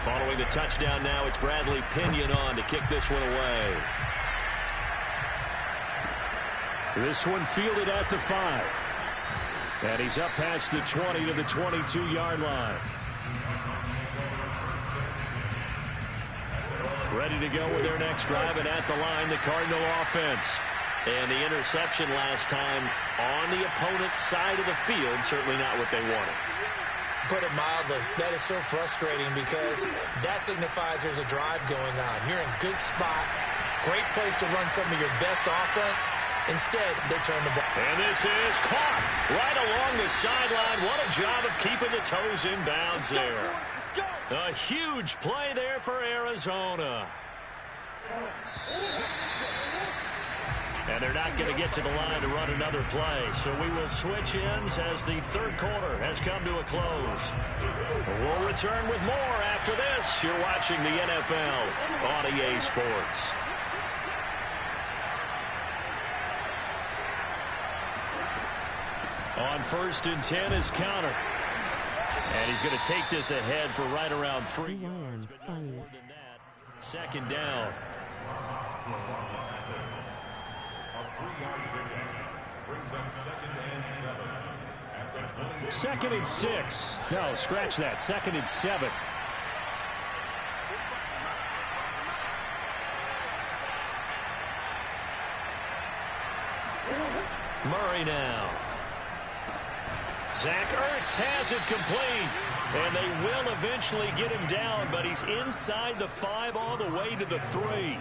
Following the touchdown now, it's Bradley Pinion on to kick this one away. This one fielded at the 5. And he's up past the 20 to the 22-yard line. Ready to go with their next drive, and at the line, the Cardinal offense. And the interception last time on the opponent's side of the field, certainly not what they wanted. Put it mildly, that is so frustrating because that signifies there's a drive going on. You're in good spot, great place to run some of your best offense. Instead, they turn the ball. And this is caught right along the sideline. What a job of keeping the toes in bounds there. A huge play there for Arizona. And they're not going to get to the line to run another play. So we will switch ends as the 3rd quarter has come to a close. We'll return with more after this. You're watching the NFL on EA Sports. On 1st and 10 is Counter. And he's going to take this ahead for right around 3 yards. But no more than that. 2nd down. Brings up 2nd and 7 at the 20. 2nd and 6. No, scratch that. 2nd and 7. Murray now. Zach Ertz has it complete. And they will eventually get him down, but he's inside the 5 all the way to the 3.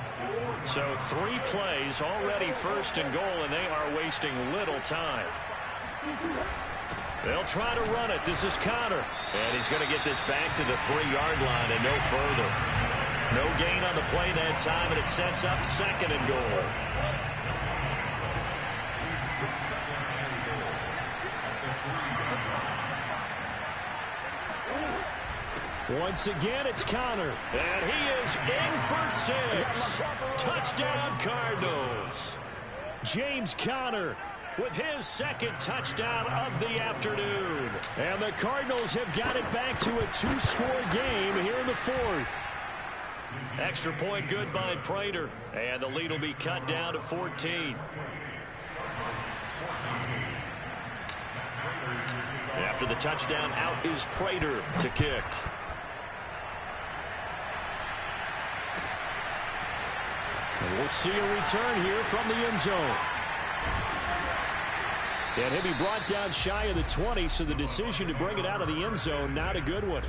So 3 plays already 1st and goal, and they are wasting little time. They'll try to run it. This is Conner. And he's going to get this back to the 3-yard line and no further. No gain on the play that time, and it sets up 2nd and goal. Once again, it's Connor. And he is in for 6. Touchdown, Cardinals. James Conner with his 2nd touchdown of the afternoon. And the Cardinals have got it back to a 2-score game here in the 4th. Extra point good by Prater. And the lead will be cut down to 14. After the touchdown, out is Prater to kick. And we'll see a return here from the end zone. And he'll be brought down shy of the 20, so the decision to bring it out of the end zone, not a good one.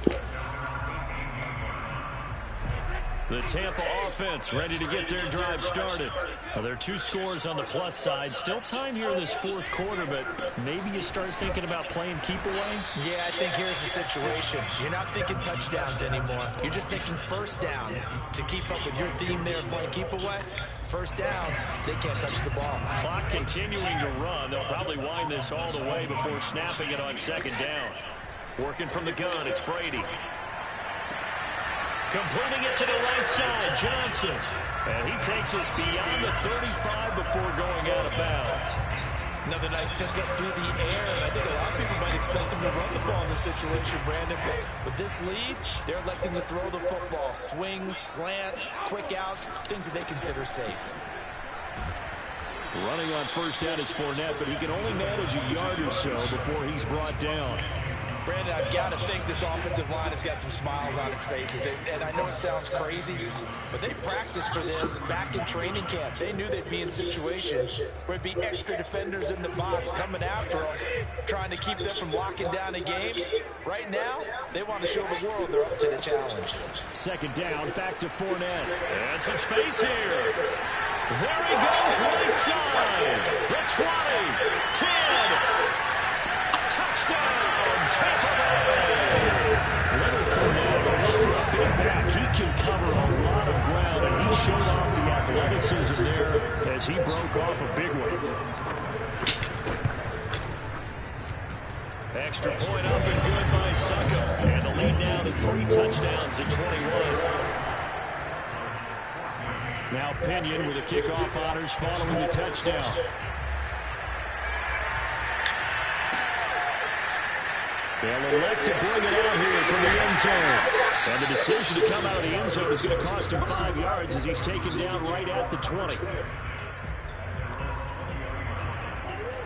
The Tampa offense ready to get their drive started. Well, there are 2 scores on the plus side. Still time here in this 4th quarter, but maybe you start thinking about playing keep away? Yeah, I think here's the situation. You're not thinking touchdowns anymore. You're just thinking first downs. To keep up with your theme there of playing keep away, first downs, they can't touch the ball. Clock continuing to run. They'll probably wind this all the way before snapping it on 2nd down. Working from the gun, it's Brady. Completing it to the right side, Johnson. And he takes us beyond the 35 before going out of bounds. Another nice pickup through the air. And I think a lot of people might expect him to run the ball in this situation, Brandon. But with this lead, they're electing to throw the football. Swings, slants, quick outs, things that they consider safe. Running on 1st down is Fournette, but he can only manage a yard or so before he's brought down. Brandon, I've got to think this offensive line has got some smiles on its faces. And I know it sounds crazy, but they practiced for this back in training camp. They knew they'd be in situations where it'd be extra defenders in the box coming after them, trying to keep them from locking down a game. Right now, they want to show the world they're up to the challenge. 2nd down, back to Fournette. And some space here. There he goes, right side. The 20, 10. Touchdown, Tampa Bay! Leonard Fournette for a big back. He can cover a lot of ground, and he showed off the athleticism there as he broke off a big one. Extra point up and good by Succo. And the lead now to 3 touchdowns at 21. Now Pinion with the kickoff honors following the touchdown. They'll elect to bring it out here from the end zone. And the decision to come out of the end zone is going to cost him 5 yards as he's taken down right at the 20.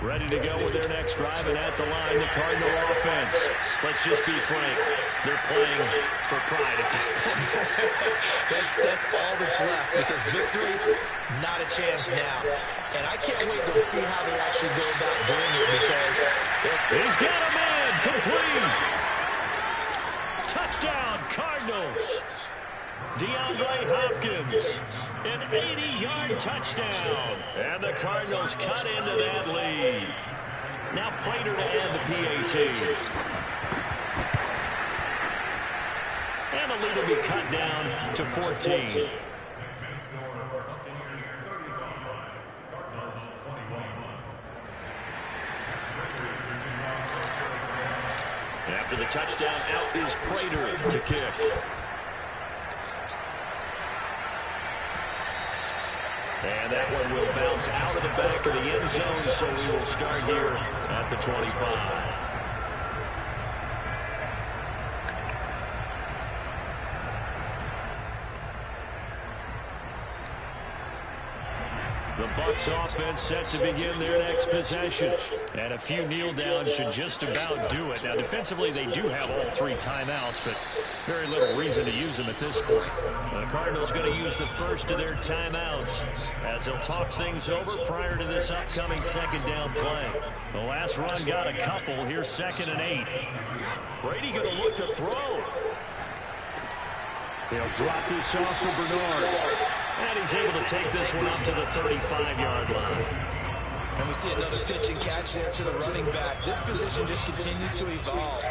Ready to go with their next drive, and at the line, the Cardinal offense. Let's just be frank. They're playing for pride at this point. that's all that's left, because victory, not a chance now. And I can't wait to see how they actually go about doing it, because he's got a man complete. Touchdown, Cardinals. DeAndre Hopkins, an 80-yard touchdown. And the Cardinals cut into that lead. Now Prater to add the PAT. And the lead will be cut down to 14. After the touchdown, out is Prater to kick. And that one will bounce out of the back of the end zone, so we will start here at the 25. The Bucs offense set to begin their next possession. And a few kneel downs should just about do it. Now, defensively, they do have all 3 timeouts, but very little reason to use them at this point. The Cardinals going to use the first of their timeouts as they'll talk things over prior to this upcoming 2nd down play. The last run got a couple. Here's 2nd and 8. Brady going to look to throw. They'll drop this off for Bernard. And he's able to take this one up to the 35-yard line. And we see another pitch and catch there to the running back. This position just continues to evolve.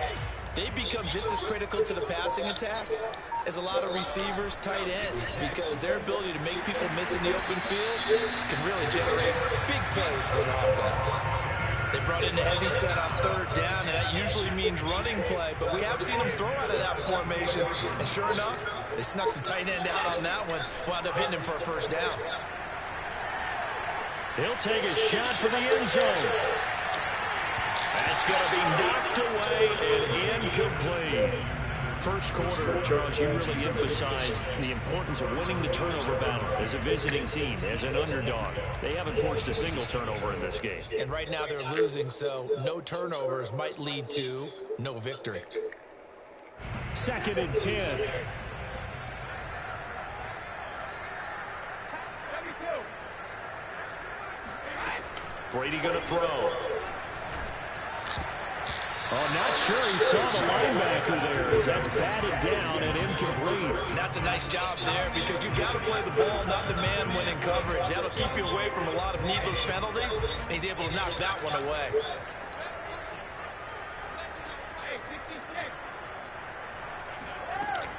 they become just as critical to the passing attack as a lot of receivers, tight ends, because their ability to make people miss in the open field can really generate big plays for an offense. They brought in the heavy set on third down, and that usually means running play, but we have seen them throw out of that formation, and sure enough, they snuck the tight end out on that one, wound up hitting him for a first down. He'll take a shot for the end zone. That's going to be knocked away and incomplete. First quarter, Charles, you really emphasized the importance of winning the turnover battle as a visiting team, as an underdog. They haven't forced a single turnover in this game. And right now they're losing, so no turnovers might lead to no victory. 2nd and 10. Brady going to throw. Oh, not sure he saw the linebacker there as that's batted down and incomplete. And that's a nice job there because you've got to play the ball, not the man when in coverage. That'll keep you away from a lot of needless penalties, and he's able to knock that one away.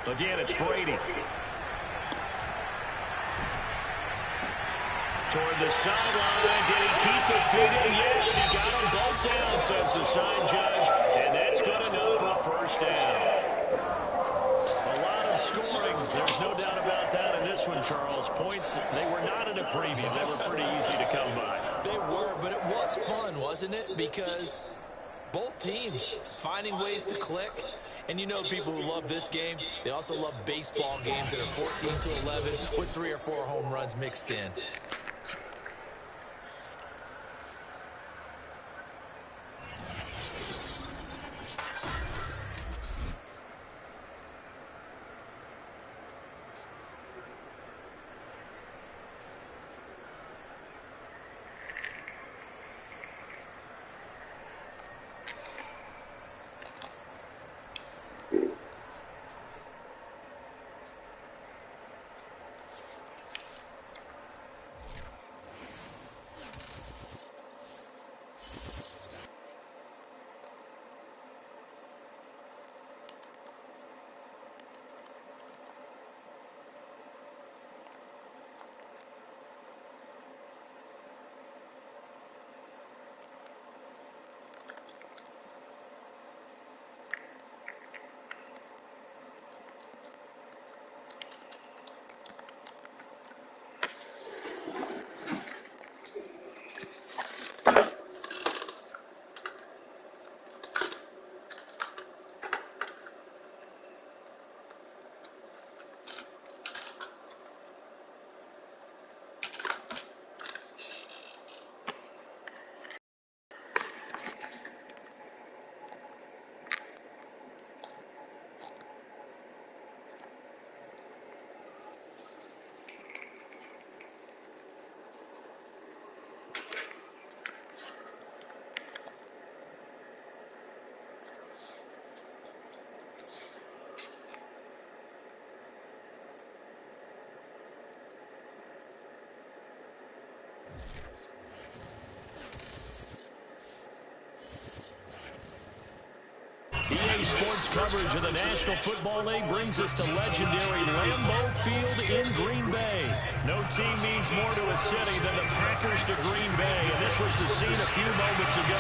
Again, it's Brady. Toward the sideline. Did he keep the feet in? Yes, he got them both down, says the side judge. And that's good enough for a first down. A lot of scoring. There's no doubt about that in this one, Charles. Points, they were not in a preview. They were pretty easy to come by. They were, but it was fun, wasn't it? Because both teams finding ways to click. And you know people who love this game, they also love baseball games that are 14-11 with 3 or 4 home runs mixed in. EA Sports coverage of the National Football League brings us to legendary Lambeau Field in Green Bay. No team means more to a city than the Packers to Green Bay, and this was the scene a few moments ago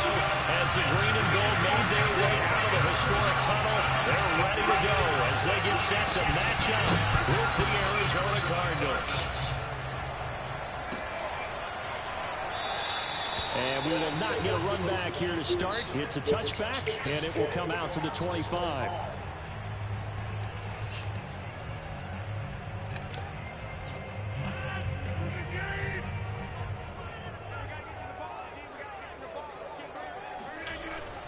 as the green and gold made their way out of the historic tunnel. They're ready to go as they get set to match up with the Arizona Cardinals. And we will not get a run back here to start. It's a touchback, and it will come out to the 25.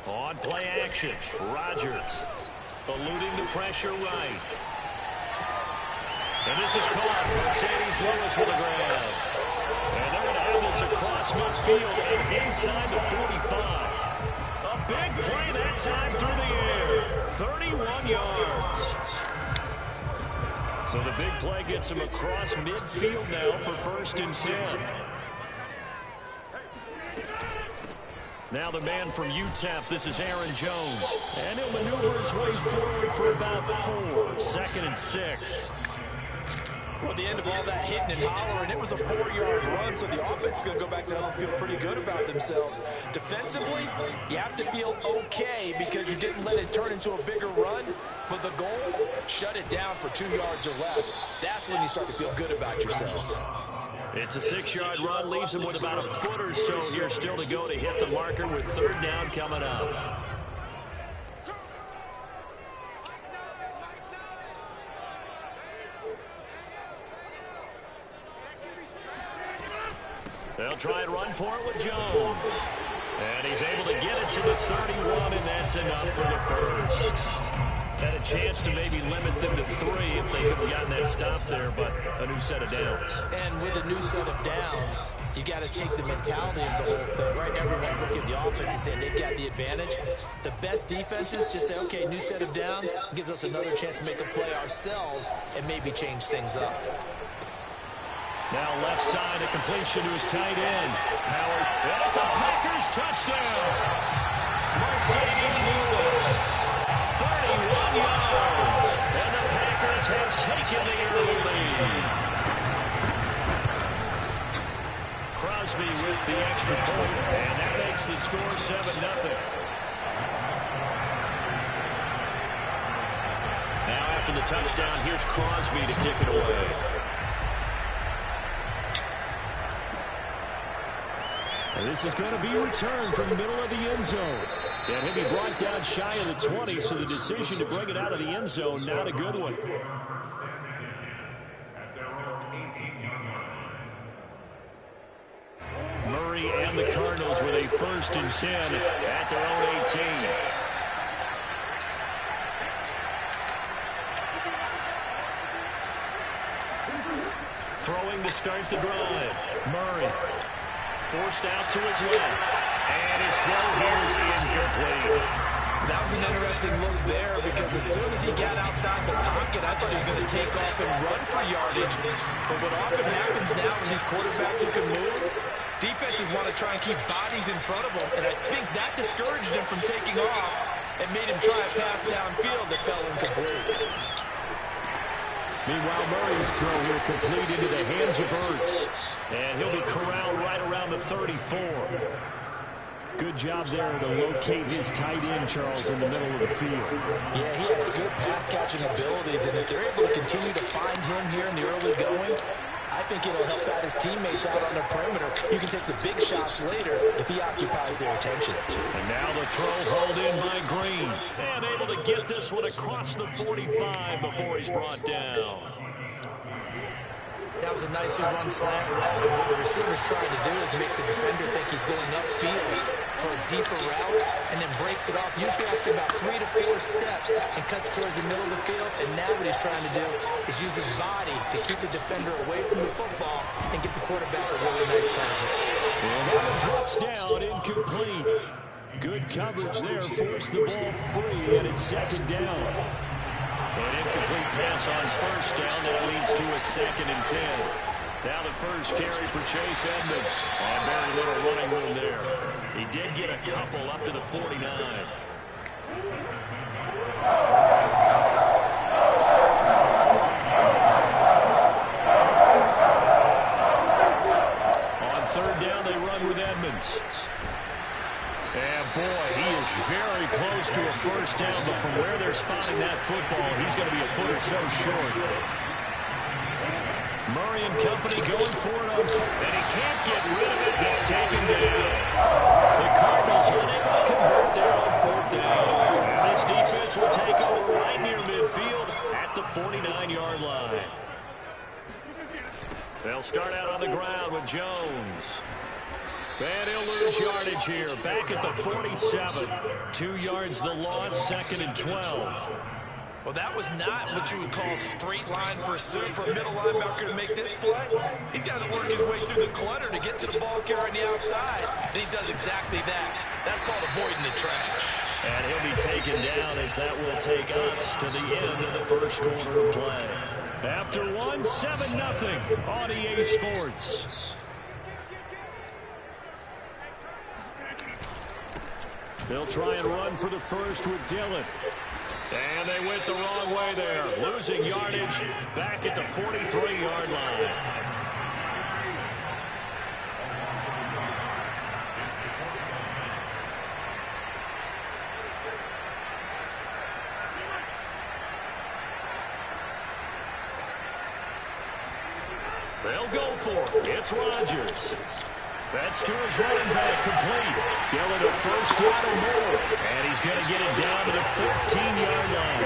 On play action, Rodgers eluding the pressure right. And this is caught. Mercedes Lewis with a grab. And they're going to have this across midfield and inside the 45. A big play that time through the air. 31 yards. So the big play gets him across midfield now for 1st and 10. Now the man from UTEP, this is Aaron Jones. And he'll maneuver his way forward for about 4. 2nd and 6. Well, at the end of all that hitting and hollering, it was a 4-yard run, so the offense is going to go back there and feel pretty good about themselves. Defensively, you have to feel okay because you didn't let it turn into a bigger run. But the goal, shut it down for 2 yards or less. That's when you start to feel good about yourselves. It's a 6-yard run, leaves him with about a foot or so here still to go to hit the marker with 3rd down coming up. They'll try and run for it with Jones. And he's able to get it to the 31, and that's enough for the first. Had a chance to maybe limit them to 3 if they could have gotten that stop there, but a new set of downs. And with a new set of downs, you got to take the mentality of the whole thing. Right now, everyone's looking at the offense and saying they've got the advantage. The best defenses just say, okay, new set of downs, gives us another chance to make a play ourselves and maybe change things up. Now left side, a completion to his tight end. Howard, and it's a Packers touchdown. Mercedes Lewis, 31 yards, and the Packers have taken the early lead. Crosby with the extra point, and that makes the score 7-0. Now after the touchdown, here's Crosby to kick it away. And this is going to be returned from the middle of the end zone. And he'll be brought down shy of the 20, so the decision to bring it out of the end zone, not a good one. Murray and the Cardinals with a 1st and 10 at their own 18. Throwing to start the drive. Murray. Forced out to his left. And his throw here is incomplete. That was an interesting look there because as soon as he got outside the pocket, I thought he was going to take off and run for yardage. But what often happens now with these quarterbacks who can move, defenses want to try and keep bodies in front of them. And I think that discouraged him from taking off and made him try a pass downfield that fell incomplete. Meanwhile, Murray's throw here complete into the hands of Ertz. And he'll be corralled right around the 34. Good job there to locate his tight end, Charles, in the middle of the field. Yeah, he has good pass-catching abilities, and if they're able to continue to find him here in the early going, I think it'll help out his teammates out on the perimeter. You can take the big shots later if he occupies their attention. And now the throw hauled in by Green. And able to get this one across the 45 before he's brought down. That was a nicely run slant route, and what the receiver's trying to do is make the defender think he's going upfield for a deeper route, and then breaks it off, usually after about 3 to 4 steps, and cuts towards the middle of the field. And now what he's trying to do is use his body to keep the defender away from the football and get the quarterback a really nice target. And that one drops down, incomplete. Good coverage there, forced the ball free, and it's 2nd down. An incomplete pass on 1st down. That leads to a 2nd and 10. Now the first carry for Chase Edmonds. And very little running room there. He did get a couple up to the 49. On 3rd down, they run with Edmonds. And boy, he is very close to a 1st down, but from where they're spotting that football, he's going to be a foot or so short. Murray and company going for it on 4th, and he can't get rid of it. He's taken down. The Cardinals are able to convert there on 4th down. And this defense will take over right near midfield at the 49-yard line. They'll start out on the ground with Jones. And he'll lose yardage here. Back at the 47. 2 yards the loss, 2nd and 12. Well, that was not what you would call straight line pursuit for a middle linebacker to make this play. He's got to work his way through the clutter to get to the ball carrier on the outside, and he does exactly that. That's called avoiding the trash. And he'll be taken down as that will take us to the end of the 1st quarter of play. After 1, 7-0 on EA Sports. They'll try and run for the first with Dillon. And they went the wrong way there. Losing yardage back at the 43-yard line. They'll go for it. It's Rodgers. That's to his running back, complete. Dillon a first down or more. And he's going to get it down to the 14-yard line.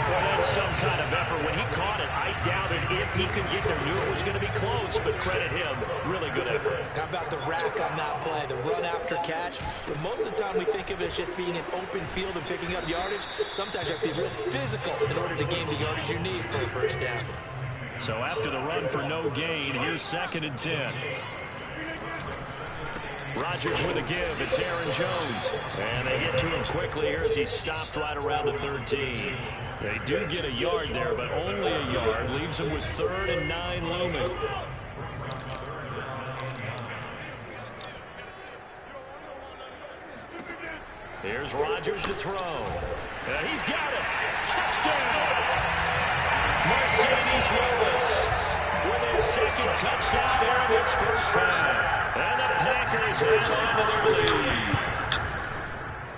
Well, that's some kind of effort. When he caught it, I doubted if he could get there. Knew it was going to be close, but credit him. Really good effort. How about the rack on that play, the run after catch? But most of the time we think of it as just being an open field and picking up yardage. Sometimes you have to be real physical in order to gain the yardage you need for a first down. So after the run for no gain, here's 2nd and 10. Rodgers with a give. It's Aaron Jones. And they get to him quickly here as he stopped right around the 13. They do get a yard there, but only a yard. Leaves him with 3rd and 9 looming. Here's Rodgers to throw. And he's got it. Touchdown! Mercedes Lewis with his 2nd touchdown there in this first half. And the Packers hang on to their lead.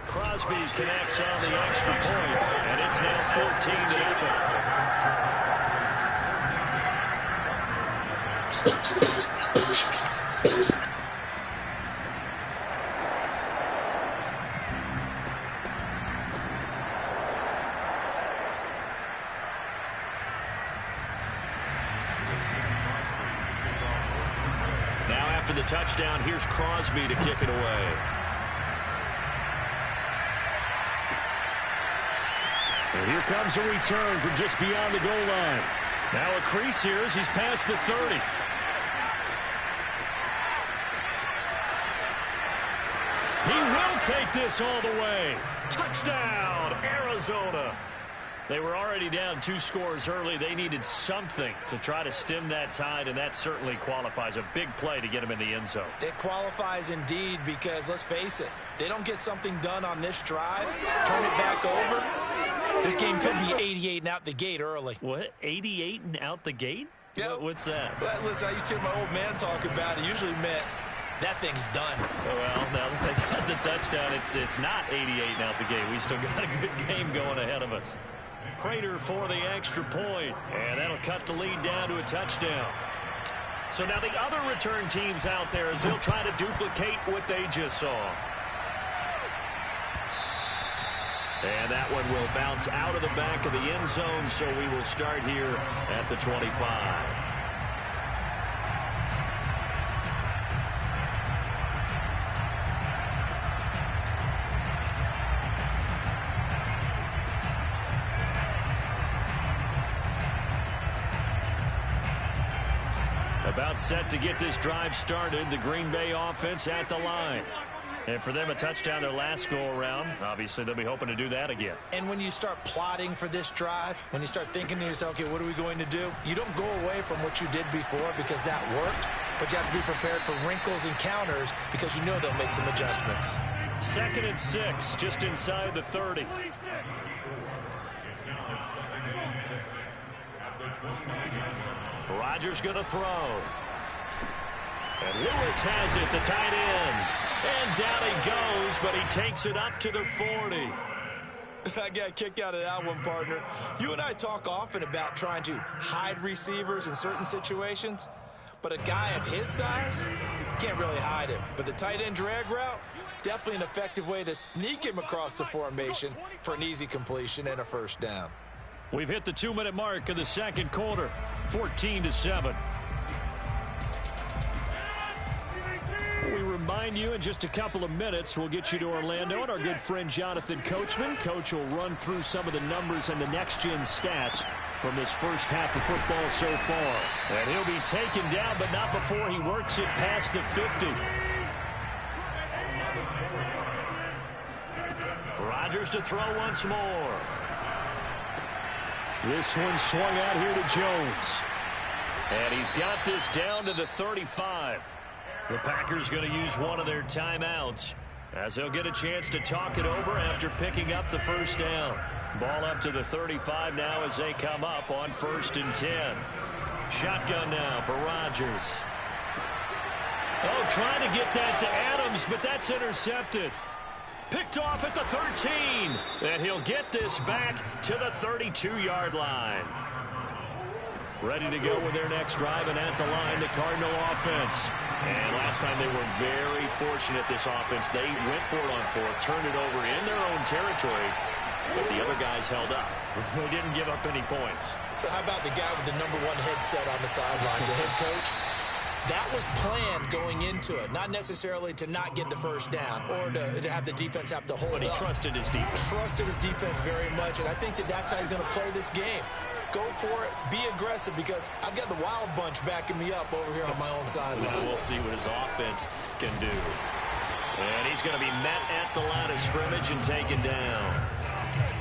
Crosby connects on the extra point, and it's now 14-0. Now after the touchdown, here's Crosby to kick it away. And here comes a return from just beyond the goal line. Now a crease here as he's past the 30. He will take this all the way. Touchdown, Arizona. They were already down 2 scores early. They needed something to try to stem that tide, and that certainly qualifies. A big play to get them in the end zone. It qualifies indeed because, let's face it, they don't get something done on this drive, turn it back over, this game could be 88 and out the gate early. What? 88 and out the gate? Yeah. What's that? Well, listen, I used to hear my old man talk about it. Usually meant that thing's done. Well, now that they got the touchdown, it's not 88 and out the gate. We still got a good game going ahead of us. Prater for the extra point, and that'll cut the lead down to a touchdown. So now the other return teams out there as they'll try to duplicate what they just saw. And that one will bounce out of the back of the end zone, so we will start here at the 25. About set to get this drive started. The Green Bay offense at the line. And for them, a touchdown their last go-around. Obviously, they'll be hoping to do that again. And when you start plotting for this drive, when you start thinking to yourself, okay, what are we going to do? You don't go away from what you did before because that worked, but you have to be prepared for wrinkles and counters because you know they'll make some adjustments. 2nd and 6, just inside the 30. It's now 2nd and 6 at the 29. Rodgers going to throw. And Lewis has it, the tight end. And down he goes, but he takes it up to the 40. I got a kick out of that one, partner. You and I talk often about trying to hide receivers in certain situations, but a guy of his size can't really hide him. But the tight end drag route, definitely an effective way to sneak him across the formation for an easy completion and a first down. We've hit the 2-minute mark of the second quarter, 14-7. We remind you in just a couple of minutes, we'll get you to Orlando and our good friend Jonathan Coachman. Coach will run through some of the numbers and the next-gen stats from this first half of football so far. And he'll be taken down, but not before he works it past the 50. Rodgers to throw once more. This one swung out here to Jones. And he's got this down to the 35. The Packers going to use one of their timeouts As he'll get a chance to talk it over after picking up the first down. Ball up to the 35 now as they come up on 1st and 10. Shotgun now for Rodgers. Oh, trying to get that to Adams, but that's intercepted. Picked off at the 13. And he'll get this back to the 32-yard line. Ready to go with their next drive, and at the line, the Cardinal offense. And last time they were very fortunate, this offense. They went for it on 4th, turned it over in their own territory, but the other guys held up. They didn't give up any points. So how about the guy with the #1 headset on the sidelines, the head coach? That was planned going into it, not necessarily to not get the first down or to have the defense have to hold up. But he trusted his defense. Trusted his defense very much, and I think that's how he's going to play this game. Go for it, be aggressive, because I've got the wild bunch backing me up over here on my own sideline. We'll see what his offense can do. And he's going to be met at the line of scrimmage and taken down.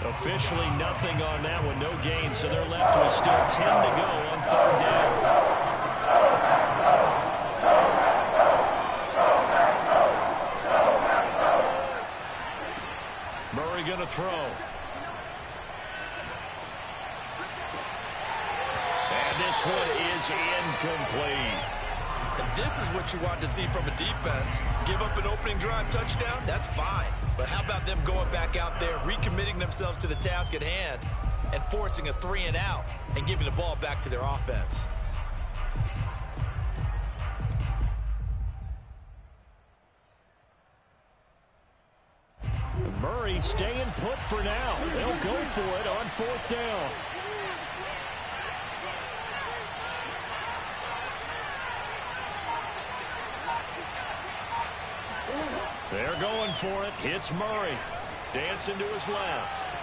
Officially nothing on that one, no gain, so they're left with still 10 to go on 3rd down. Murray going to throw. And this one is incomplete. And this is what you want to see from a defense. Give up an opening drive touchdown, that's fine. But how about them going back out there, recommitting themselves to the task at hand, and forcing a 3-and-out and giving the ball back to their offense? Murray staying put for now. They'll go for it on 4th down. They're going for it. It's Murray. Dancing to his left.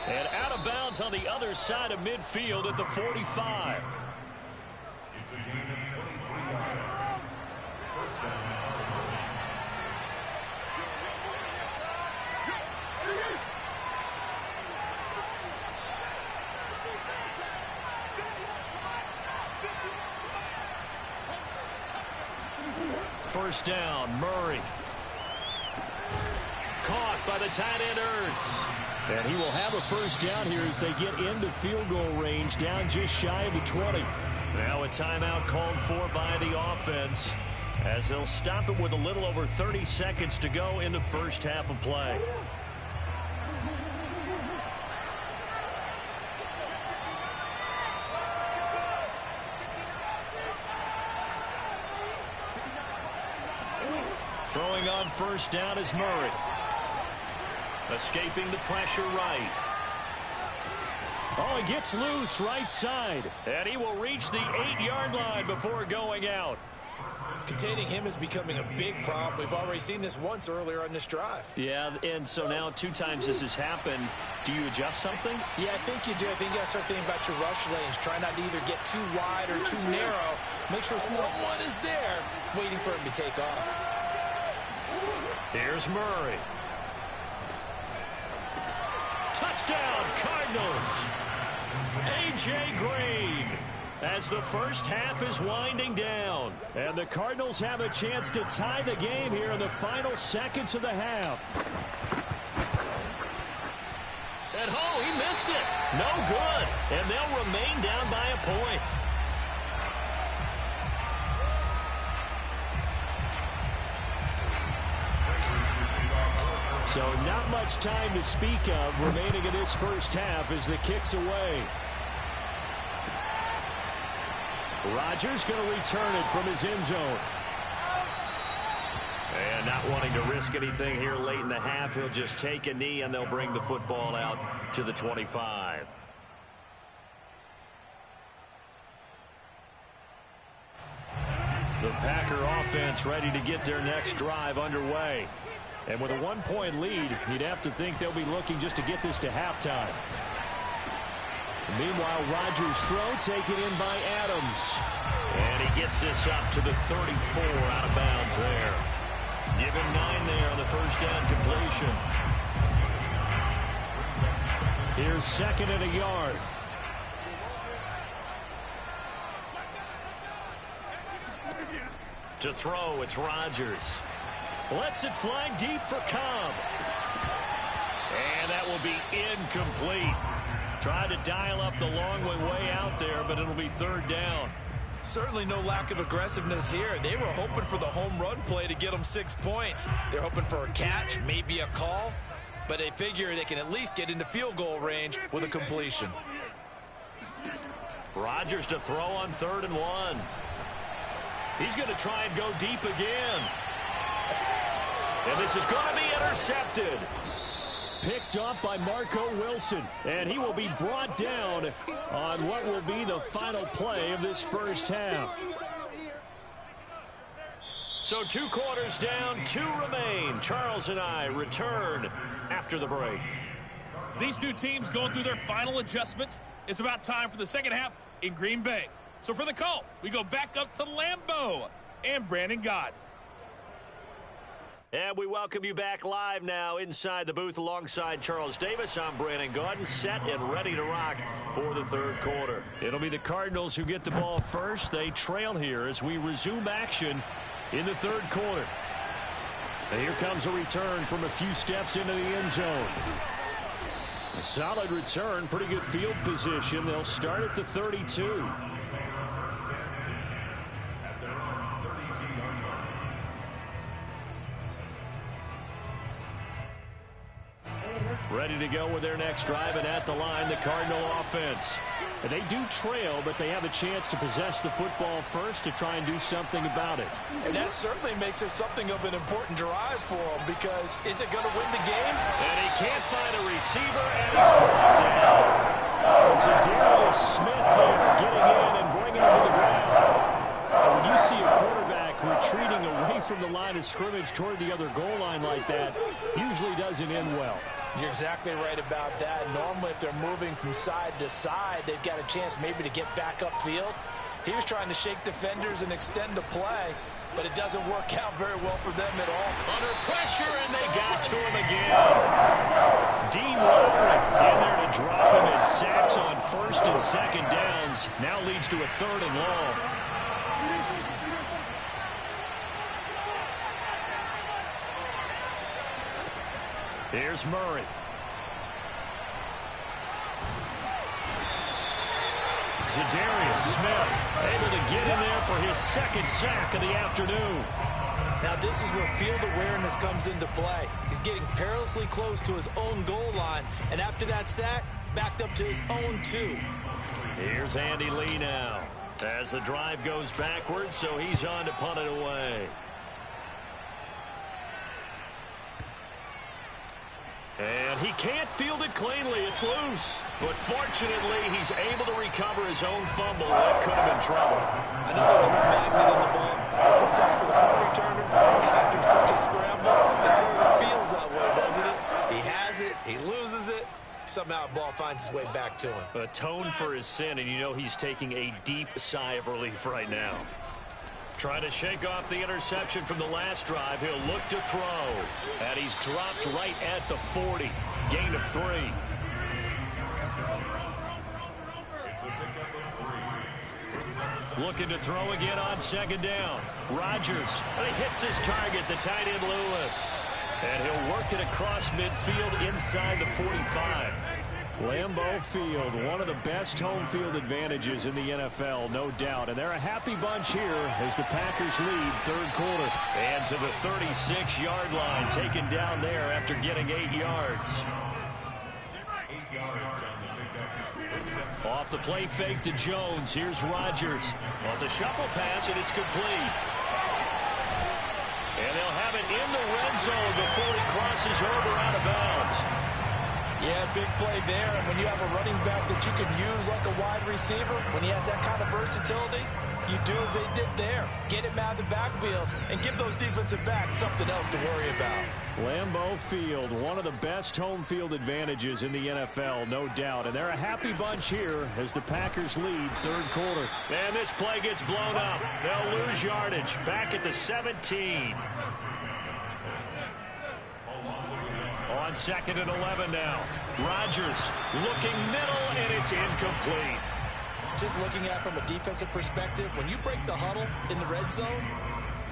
And out of bounds on the other side of midfield at the 45. It's a gain of 23 yards. First down. First down, Murray. Caught by the tight end, Ertz. And he will have a first down here as they get into field goal range, down just shy of the 20. Now a timeout called for by the offense, as they'll stop it with a little over 30 seconds to go in the first half of play. Throwing on first down is Murray. Escaping the pressure right. Oh, he gets loose right side. And he will reach the 8-yard line before going out. Containing him is becoming a big problem. We've already seen this once earlier on this drive. Yeah, and so now 2 times this has happened. Do you adjust something? Yeah, I think you do. I think you got to start thinking about your rush lanes. Try not to either get too wide or too narrow. Make sure someone is there waiting for him to take off. Here's Murray. Touchdown, Cardinals. A.J. Green, as the first half is winding down. And the Cardinals have a chance to tie the game here in the final seconds of the half. And oh, he missed it. No good. And they'll remain down by a point. So not much time to speak of remaining in this first half as the kick's away. Rodgers going to return it from his end zone. And not wanting to risk anything here late in the half, he'll just take a knee and they'll bring the football out to the 25. The Packer offense ready to get their next drive underway. And with a 1-point lead, you'd have to think they'll be looking just to get this to halftime. Meanwhile, Rodgers' throw taken in by Adams. And he gets this up to the 34, out of bounds there. Give him 9 there on the first down completion. Here's 2nd and a yard. To throw, it's Rodgers. Lets it fly deep for Cobb. And that will be incomplete. Tried to dial up the long way out there, but it'll be third down. Certainly no lack of aggressiveness here. They were hoping for the home run play to get them 6 points. They're hoping for a catch, maybe a call, but they figure they can at least get into field goal range with a completion. Rodgers to throw on 3rd and 1. He's going to try and go deep again. And this is going to be intercepted. Picked up by Marco Wilson, and he will be brought down on what will be the final play of this first half. So 2 quarters down, 2 remain. Charles and I return after the break. These two teams going through their final adjustments. It's about time for the second half in Green Bay. So for the call, we go back up to Lambeau and Brandon Gott. And we welcome you back live now inside the booth alongside Charles Davis. I'm Brandon Gaudin, set and ready to rock for the third quarter. It'll be the Cardinals who get the ball first. They trail here as we resume action in the third quarter. And here comes a return from a few steps into the end zone. A solid return, pretty good field position. They'll start at the 32. Ready to go with their next drive, and at the line, the Cardinal offense. And they do trail, but they have a chance to possess the football first to try and do something about it. And that certainly makes it something of an important drive for them, because is it going to win the game? And he can't find a receiver, and he's brought down. Zadarius Smith there getting in and bringing him to the ground. And when you see a quarterback retreating away from the line of scrimmage toward the other goal line like that, usually doesn't end well. You're exactly right about that. Normally, if they're moving from side to side, they've got a chance maybe to get back upfield. He was trying to shake defenders and extend the play, but it doesn't work out very well for them at all. Under pressure, and they got to him again. Dean Lowry in there to drop him, and sacks on 1st and 2nd downs. Now leads to a 3rd and long. Here's Murray. Zadarius Smith able to get in there for his 2nd sack of the afternoon. Now this is where field awareness comes into play. He's getting perilously close to his own goal line, and after that sack, backed up to his own 2. Here's Andy Lee now as the drive goes backwards, so he's on to punt it away. And he can't field it cleanly. It's loose. But fortunately, he's able to recover his own fumble. That could have been trouble. I know there's no magnet in the ball, but sometimes for the punt returner, after such a scramble, it certainly feels that way, doesn't it? He has it. He loses it. Somehow the ball finds its way back to him. Atone for his sin, and you know he's taking a deep sigh of relief right now. Trying to shake off the interception from the last drive. He'll look to throw. And he's dropped right at the 40. Gain of 3. Looking to throw again on 2nd down. Rodgers. And he hits his target, the tight end Lewis. And he'll work it across midfield inside the 45. Lambeau Field, one of the best home field advantages in the NFL, no doubt. And they're a happy bunch here as the Packers lead 3rd quarter. And to the 36-yard line, taken down there after getting 8 yards. 8 yards on the pickup. Off the play fake to Jones. Here's Rodgers. Well, it's a shuffle pass, and it's complete. And they'll have it in the red zone before he crosses over out of bounds. Yeah, big play there. And when you have a running back that you can use like a wide receiver, when he has that kind of versatility, you do as they did there. Get him out of the backfield and give those defensive backs something else to worry about. Lambeau Field, one of the best home field advantages in the NFL, no doubt. And they're a happy bunch here as the Packers lead 3rd quarter. And this play gets blown up. They'll lose yardage. Back at the 17. On 2nd and 11 now. Rodgers looking middle, and it's incomplete. Just looking at it from a defensive perspective, when you break the huddle in the red zone,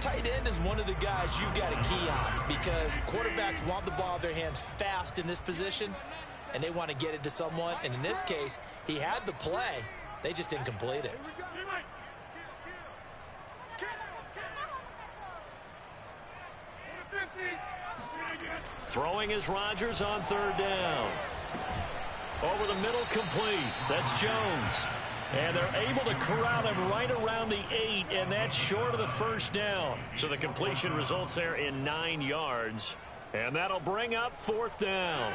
Tight end is one of the guys you've got to key on because quarterbacks want the ball in their hands fast in this position, and they want to get it to someone. And in this case, he had the play. They just didn't complete it. Throwing is Rodgers on third down. Over the middle, complete. That's Jones. And they're able to corral him right around the 8, and that's short of the first down. So the completion results there in 9 yards. And that'll bring up fourth down.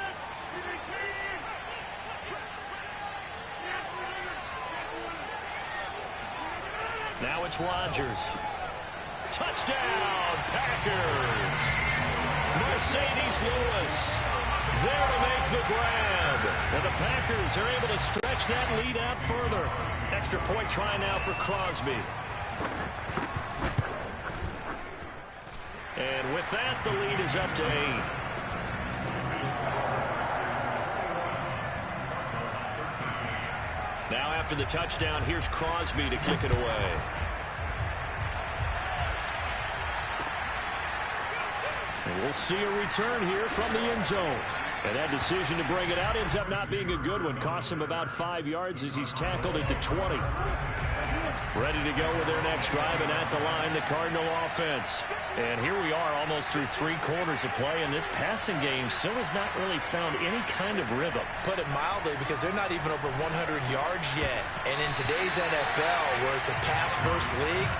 Now it's Rodgers. Touchdown, Packers. Mercedes Lewis there to make the grab. And the Packers are able to stretch that lead out further. Extra point try now for Crosby. And with that, the lead is up to 8. Now after the touchdown, here's Crosby to kick it away. And we'll see a return here from the end zone. And that decision to bring it out ends up not being a good one. Costs him about 5 yards as he's tackled at the 20. Ready to go with their next drive, and at the line, the Cardinal offense. And here we are almost through 3 quarters of play, and this passing game still has not really found any kind of rhythm. Put it mildly, because they're not even over 100 yards yet. And in today's NFL, where it's a pass-first league,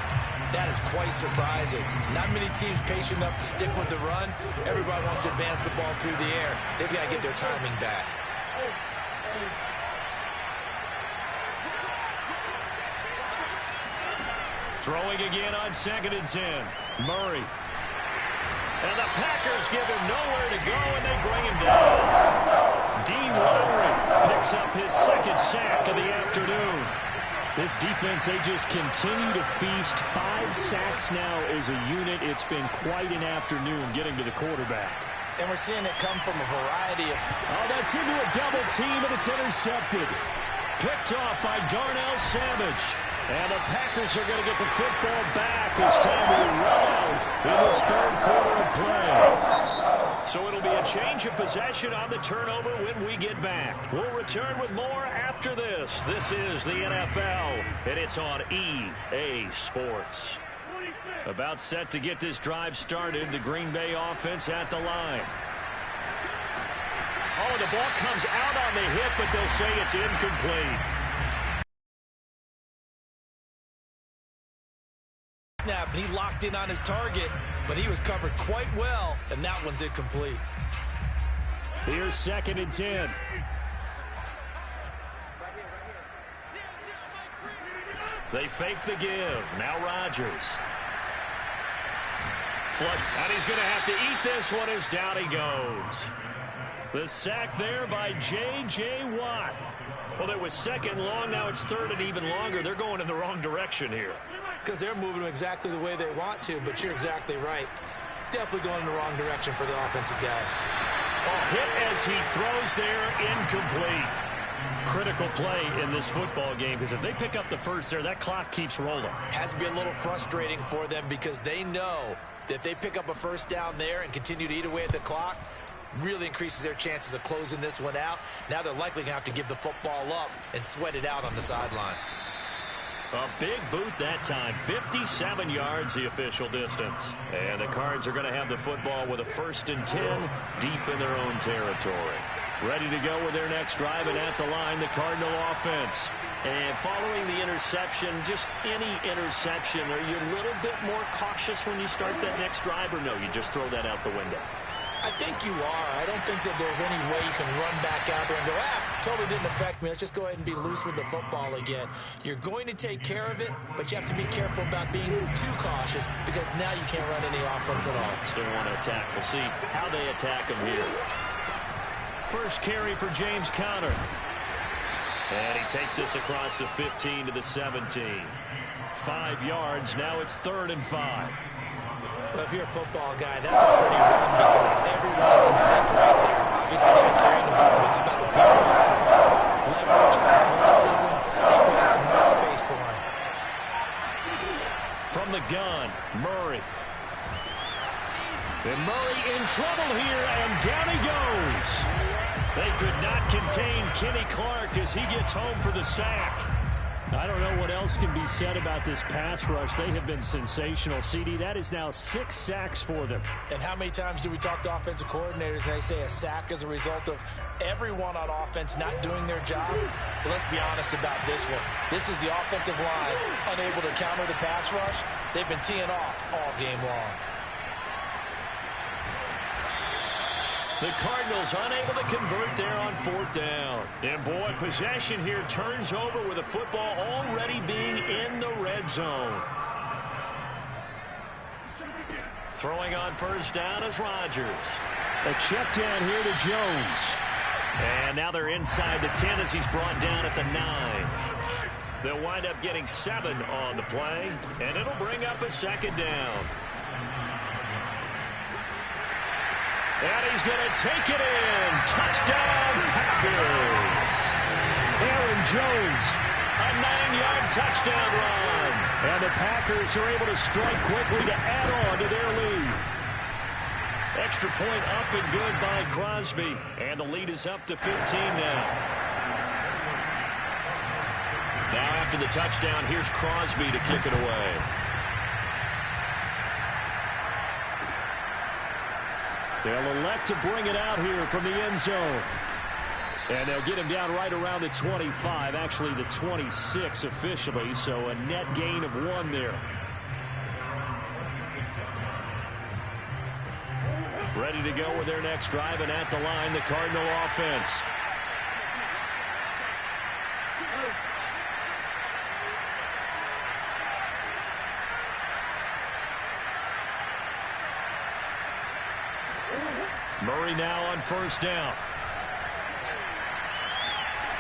that is quite surprising. Not many teams patient enough to stick with the run. Everybody wants to advance the ball through the air. They've got to get their timing back. Throwing again on 2nd and 10. Murray. And the Packers give him nowhere to go, and they bring him down. Dean Lowry picks up his 2nd sack of the afternoon. This defense, they just continue to feast. 5 sacks now as a unit. It's been quite an afternoon getting to the quarterback. And we're seeing it come from a variety of... Oh, that's into a double team, and it's intercepted. Picked off by Darnell Savage. And the Packers are going to get the football back as time will run out in this 3rd quarter of play. So it'll be a change of possession on the turnover when we get back. We'll return with more after this. This is the NFL, and it's on EA Sports. About set to get this drive started, the Green Bay offense at the line. Oh, the ball comes out on the hit, but they'll say it's incomplete. Snap, and he locked in on his target, but he was covered quite well, and that one's incomplete. Here's 2nd and 10. They fake the give. Now Rodgers. Flush, and he's going to have to eat this one as down he goes. The sack there by J.J. Watt. Well, it was 2nd long, now it's 3rd and even longer. They're going in the wrong direction here. Because they're moving exactly the way they want to, but you're exactly right. Definitely going in the wrong direction for the offensive guys. A hit as he throws there, incomplete. Critical play in this football game, because if they pick up the first there, that clock keeps rolling. Has to be a little frustrating for them because they know that if they pick up a first down there and continue to eat away at the clock, really increases their chances of closing this one out. Now they're likely going to have to give the football up and sweat it out on the sideline. A big boot that time. 57 yards the official distance. And the Cards are going to have the football with a 1st and 10 deep in their own territory. Ready to go with their next drive, and at the line, the Cardinal offense. And following the interception, just any interception, are you a little bit more cautious when you start that next drive, or no, you just throw that out the window? I think you are. I don't think that there's any way you can run back out there and go, totally didn't affect me. Let's just go ahead and be loose with the football again. You're going to take care of it, but you have to be careful about being too cautious because now you can't run any offense at all. Still want to attack. We'll see how they attack them here. First carry for James Conner. And he takes this across the 15 to the 17. 5 yards. Now it's 3rd and 5. Well, if you're a football guy, that's a pretty run because everyone is in sync right there. Obviously, the guy carrying the ball. How about the people up front? Leverage, athleticism. They created some nice space for him. From the gun, Murray. trouble here, and down he goes. They could not contain Kenny Clark as he gets home for the sack. I don't know what else can be said about this pass rush. They have been sensational, CD. That is now 6 sacks for them. And how many times do we talk to offensive coordinators and they say a sack is a result of everyone on offense not doing their job? But let's be honest about this one. This is the offensive line unable to counter the pass rush. They've been teeing off all game long. The Cardinals unable to convert there on 4th down. And boy, possession here turns over with the football already being in the red zone. Throwing on 1st down is Rodgers. A check down here to Jones. And now they're inside the 10 as he's brought down at the 9. They'll wind up getting 7 on the play, and it'll bring up a 2nd down. And he's going to take it in. Touchdown, Packers. Aaron Jones, a 9-yard touchdown run. And the Packers are able to strike quickly to add on to their lead. Extra point up and good by Crosby. And the lead is up to 15 now. Now after the touchdown, here's Crosby to kick it away. They'll elect to bring it out here from the end zone. And they'll get him down right around the 25, actually the 26 officially, so a net gain of 1 there. Ready to go with their next drive, and at the line, the Cardinal offense. Murray now on 1st down.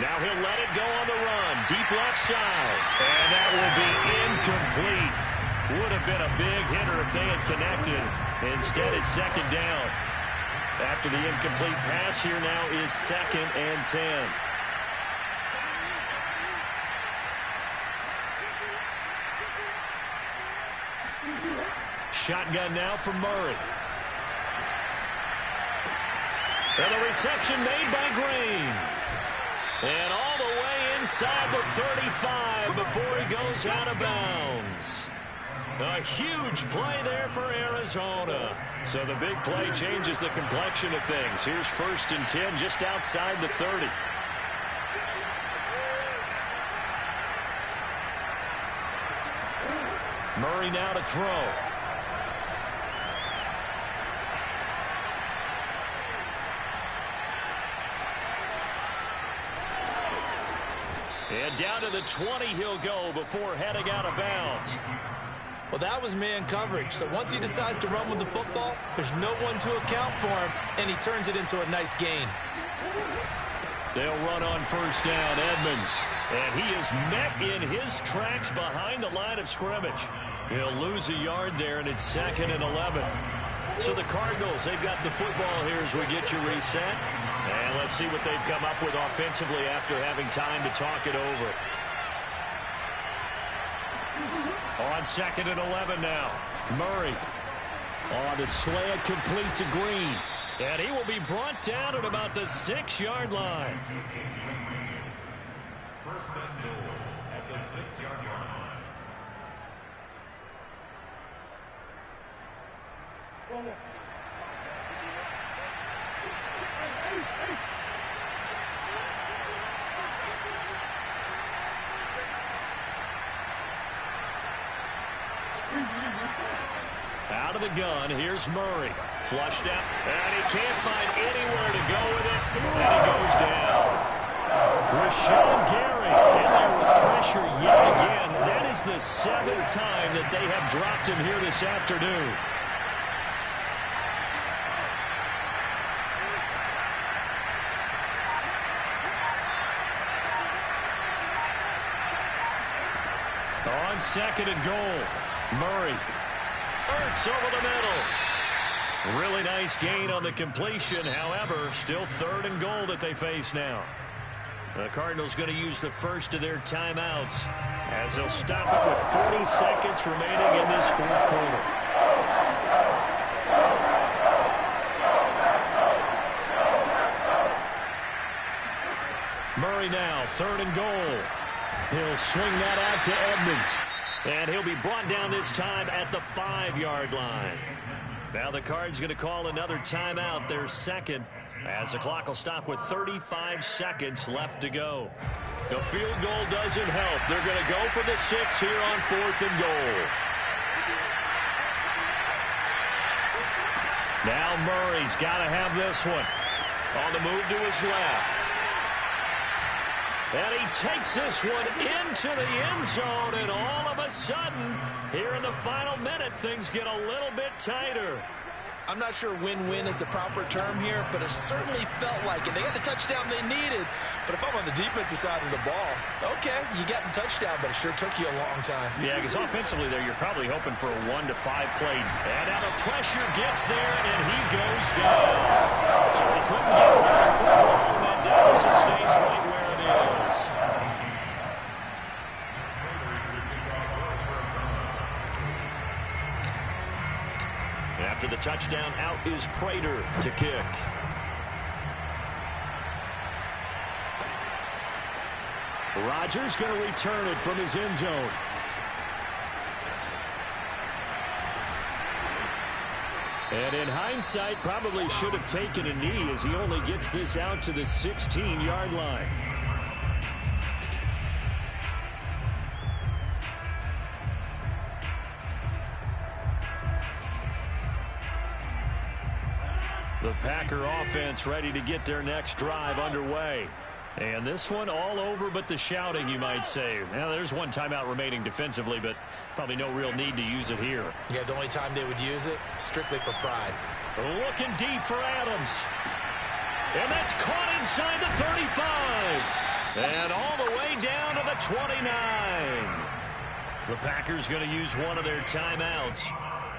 Now he'll let it go on the run. Deep left side. And that will be incomplete. Would have been a big hitter if they had connected. Instead, it's 2nd down. After the incomplete pass, here now is 2nd and 10. Shotgun now from Murray. And the reception made by Green. And all the way inside the 35 before he goes out of bounds. A huge play there for Arizona. So the big play changes the complexion of things. Here's 1st and 10 just outside the 30. Murray now to throw. And down to the 20 he'll go before heading out of bounds. Well, that was man coverage. So once he decides to run with the football, there's no one to account for him, and he turns it into a nice gain. They'll run on 1st down, Edmonds. And he is met in his tracks behind the line of scrimmage. He'll lose a yard there, and it's 2nd and 11. So the Cardinals, they've got the football here as we get you reset. And let's see what they've come up with offensively after having time to talk it over. On 2nd and 11 now. Murray on the slant, complete to Green. And he will be brought down at about the 6-yard line. 1st and goal at the 6-yard line. Out of the gun, here's Murray. Flushed out, and he can't find anywhere to go with it, and he goes down. Rashawn Gary in there with pressure yet again. That is the 7th time that they have dropped him here this afternoon. On 2nd and goal, Murray. Ertz over the middle. Really nice gain on the completion. However, still 3rd and goal that they face now. The Cardinals going to use the first of their timeouts as they'll stop it with 40 seconds remaining in this 4th quarter. Murray now, 3rd and goal. He'll swing that out to Edmonds. And he'll be brought down this time at the 5-yard line. Now the Cards going to call another timeout, their second, as the clock will stop with 35 seconds left to go. The field goal doesn't help. They're going to go for the 6 here on 4th and goal. Now Murray's got to have this one. On the move to his left. And he takes this one into the end zone, and all of a sudden, here in the final minute, things get a little bit tighter. I'm not sure win-win is the proper term here, but it certainly felt like it. They got the touchdown they needed, but if I'm on the defensive side of the ball, okay, you got the touchdown, but it sure took you a long time. Yeah, because offensively there, you're probably hoping for a 1 to 5 play. And now the pressure gets there, and he goes down. So he couldn't get rid of the football, and that deficit stays right where it is. After the touchdown, out is Prater to kick. Rodgers going to return it from his end zone. And in hindsight, probably should have taken a knee as he only gets this out to the 16-yard line. The Packer offense ready to get their next drive underway. And this one all over but the shouting, you might say. Now, there's one timeout remaining defensively, but probably no real need to use it here. Yeah, the only time they would use it, strictly for pride. Looking deep for Adams. And that's caught inside the 35. And all the way down to the 29. The Packers going to use one of their timeouts.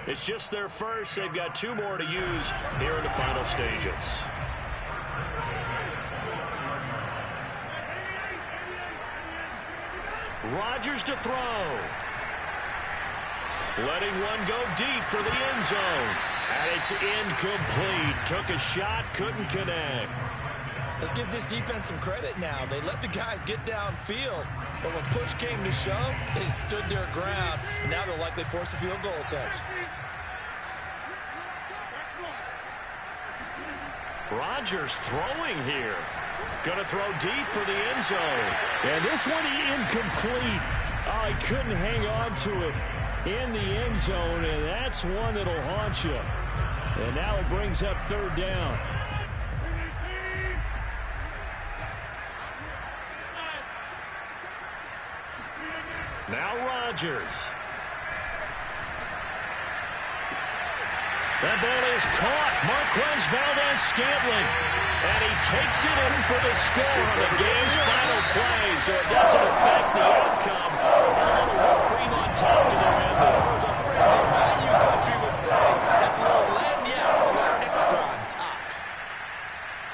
It's just their first. They've got 2 more to use here in the final stages. Rodgers to throw. Letting one go deep for the end zone. And it's incomplete. Took a shot, couldn't connect. Let's give this defense some credit now. They let the guys get downfield. But when push came to shove, they stood their ground. And now they'll likely force a field goal attempt. Rodgers throwing here. Going to throw deep for the end zone. And this one incomplete. Oh, he couldn't hang on to it in the end zone, and that's one that'll haunt you. And now it brings up 3rd down. Now Rodgers. That ball is caught. Marquez Valdez-Scantling. And he takes it in for the score on the game's final play, so it doesn't affect the outcome. A little whipped cream on top to their end there. As our friends in Bayou Country would say, that's a little lagniappe, a little extra on top.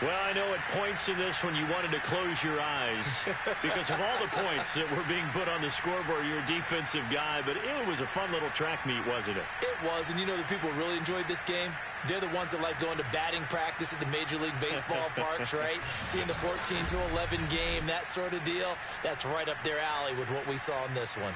Well, I know at points in this one you wanted to close your eyes because of all the points that were being put on the scoreboard. You're a defensive guy, but it was a fun little track meet, wasn't it? It was, and you know the people who really enjoyed this game? They're the ones that like going to batting practice at the Major League Baseball parks, right? Seeing the 14-11 game, that sort of deal, that's right up their alley with what we saw in this one.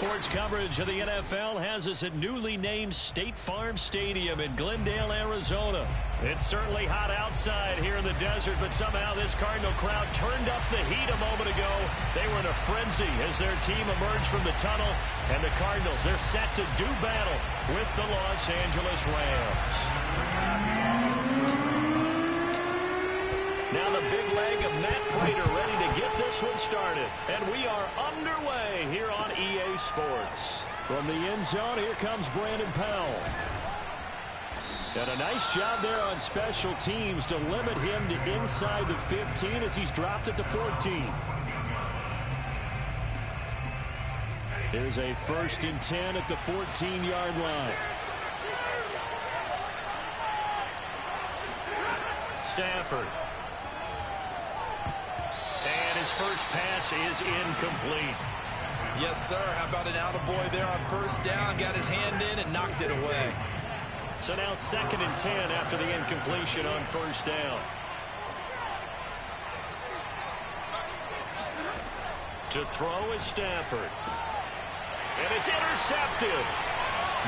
Sports coverage of the NFL has us at newly named State Farm Stadium in Glendale, Arizona. It's certainly hot outside here in the desert, but somehow this Cardinal crowd turned up the heat a moment ago. They were in a frenzy as their team emerged from the tunnel, and the Cardinals, they're set to do battle with the Los Angeles Rams. Now the big leg of Matt Pratt ready to get this one started. And we are underway here on EA Sports. From the end zone, here comes Brandon Powell. And a nice job there on special teams to limit him to inside the 15 as he's dropped at the 14. There's a 1st and 10 at the 14-yard line. Stafford. And his first pass is incomplete. Yes, sir. How about an attaboy there on 1st down? Got his hand in and knocked it away. So now 2nd and 10 after the incompletion on 1st down. To throw is Stafford. And it's intercepted.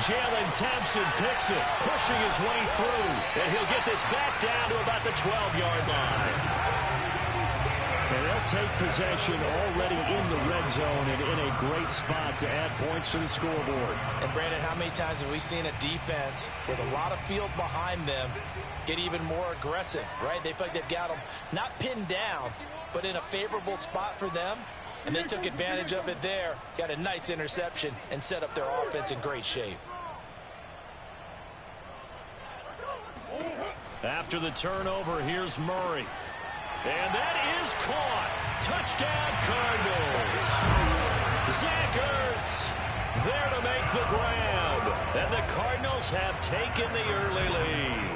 Jalen Thompson picks it, pushing his way through. And he'll get this back down to about the 12-yard line. And they'll take possession already in the red zone and in a great spot to add points to the scoreboard. And, Brandon, how many times have we seen a defense with a lot of field behind them get even more aggressive, right? They feel like they've got them not pinned down, but in a favorable spot for them. And they took advantage of it there, got a nice interception, and set up their offense in great shape. After the turnover, here's Murray. And that is caught. Touchdown, Cardinals. Zach Ertz there to make the grab. And the Cardinals have taken the early lead.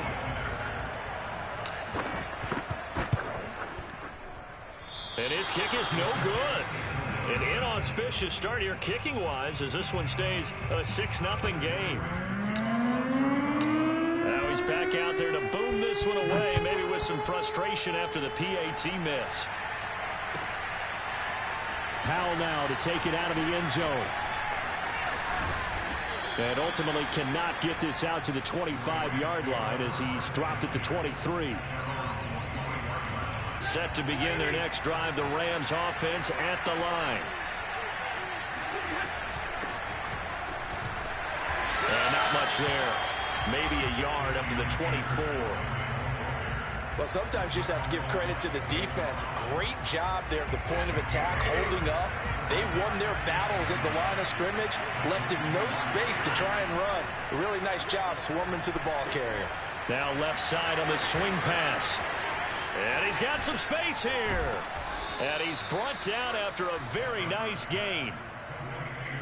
And his kick is no good. An inauspicious start here kicking-wise as this one stays a 6-0 game. Now he's back out there to boom this one away, maybe with some frustration after the PAT miss. Powell now to take it out of the end zone. And ultimately cannot get this out to the 25-yard line as he's dropped at the 23. Set to begin their next drive, the Rams offense at the line. And not much there. Maybe a yard up to the 24. Well, sometimes you just have to give credit to the defense. Great job there at the point of attack, holding up. They won their battles at the line of scrimmage, left him no space to try and run. A really nice job swarming to the ball carrier. Now left side on the swing pass. And he's got some space here. And he's brought down after a very nice gain.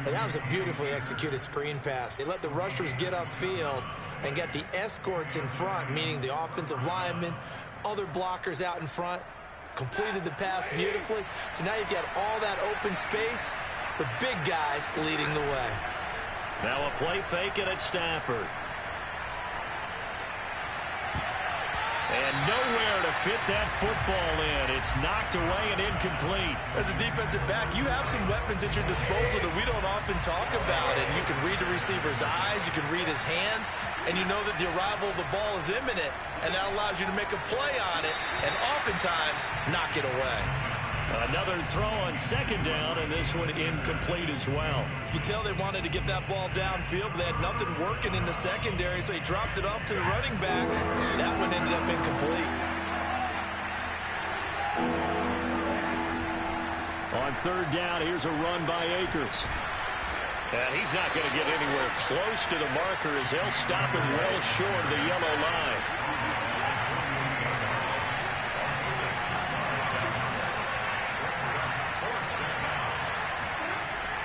And that was a beautifully executed screen pass. They let the rushers get upfield and get the escorts in front, meaning the offensive linemen, other blockers out in front, completed the pass beautifully. So now you've got all that open space with big guys leading the way. Now a play fake it at Stafford. And nowhere to fit that football in. It's knocked away and incomplete. As a defensive back, you have some weapons at your disposal that we don't often talk about. And you can read the receiver's eyes, you can read his hands, and you know that the arrival of the ball is imminent. And that allows you to make a play on it and oftentimes knock it away. Another throw on 2nd down, and this one incomplete as well. You can tell they wanted to get that ball downfield, but they had nothing working in the secondary, so he dropped it off to the running back. That one ended up incomplete. On 3rd down, here's a run by Akers. And he's not going to get anywhere close to the marker as they'll stop him well short of the yellow line.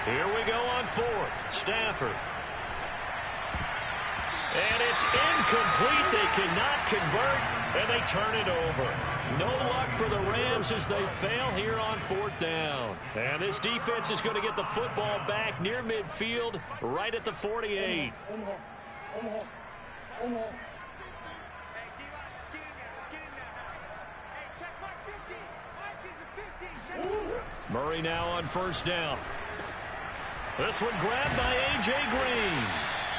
Here we go on 4th. Stafford. And it's incomplete. They cannot convert, and they turn it over. No luck for the Rams as they fail here on 4th down. And this defense is going to get the football back near midfield, right at the 48. Murray now on 1st down. This one grabbed by A.J. Green.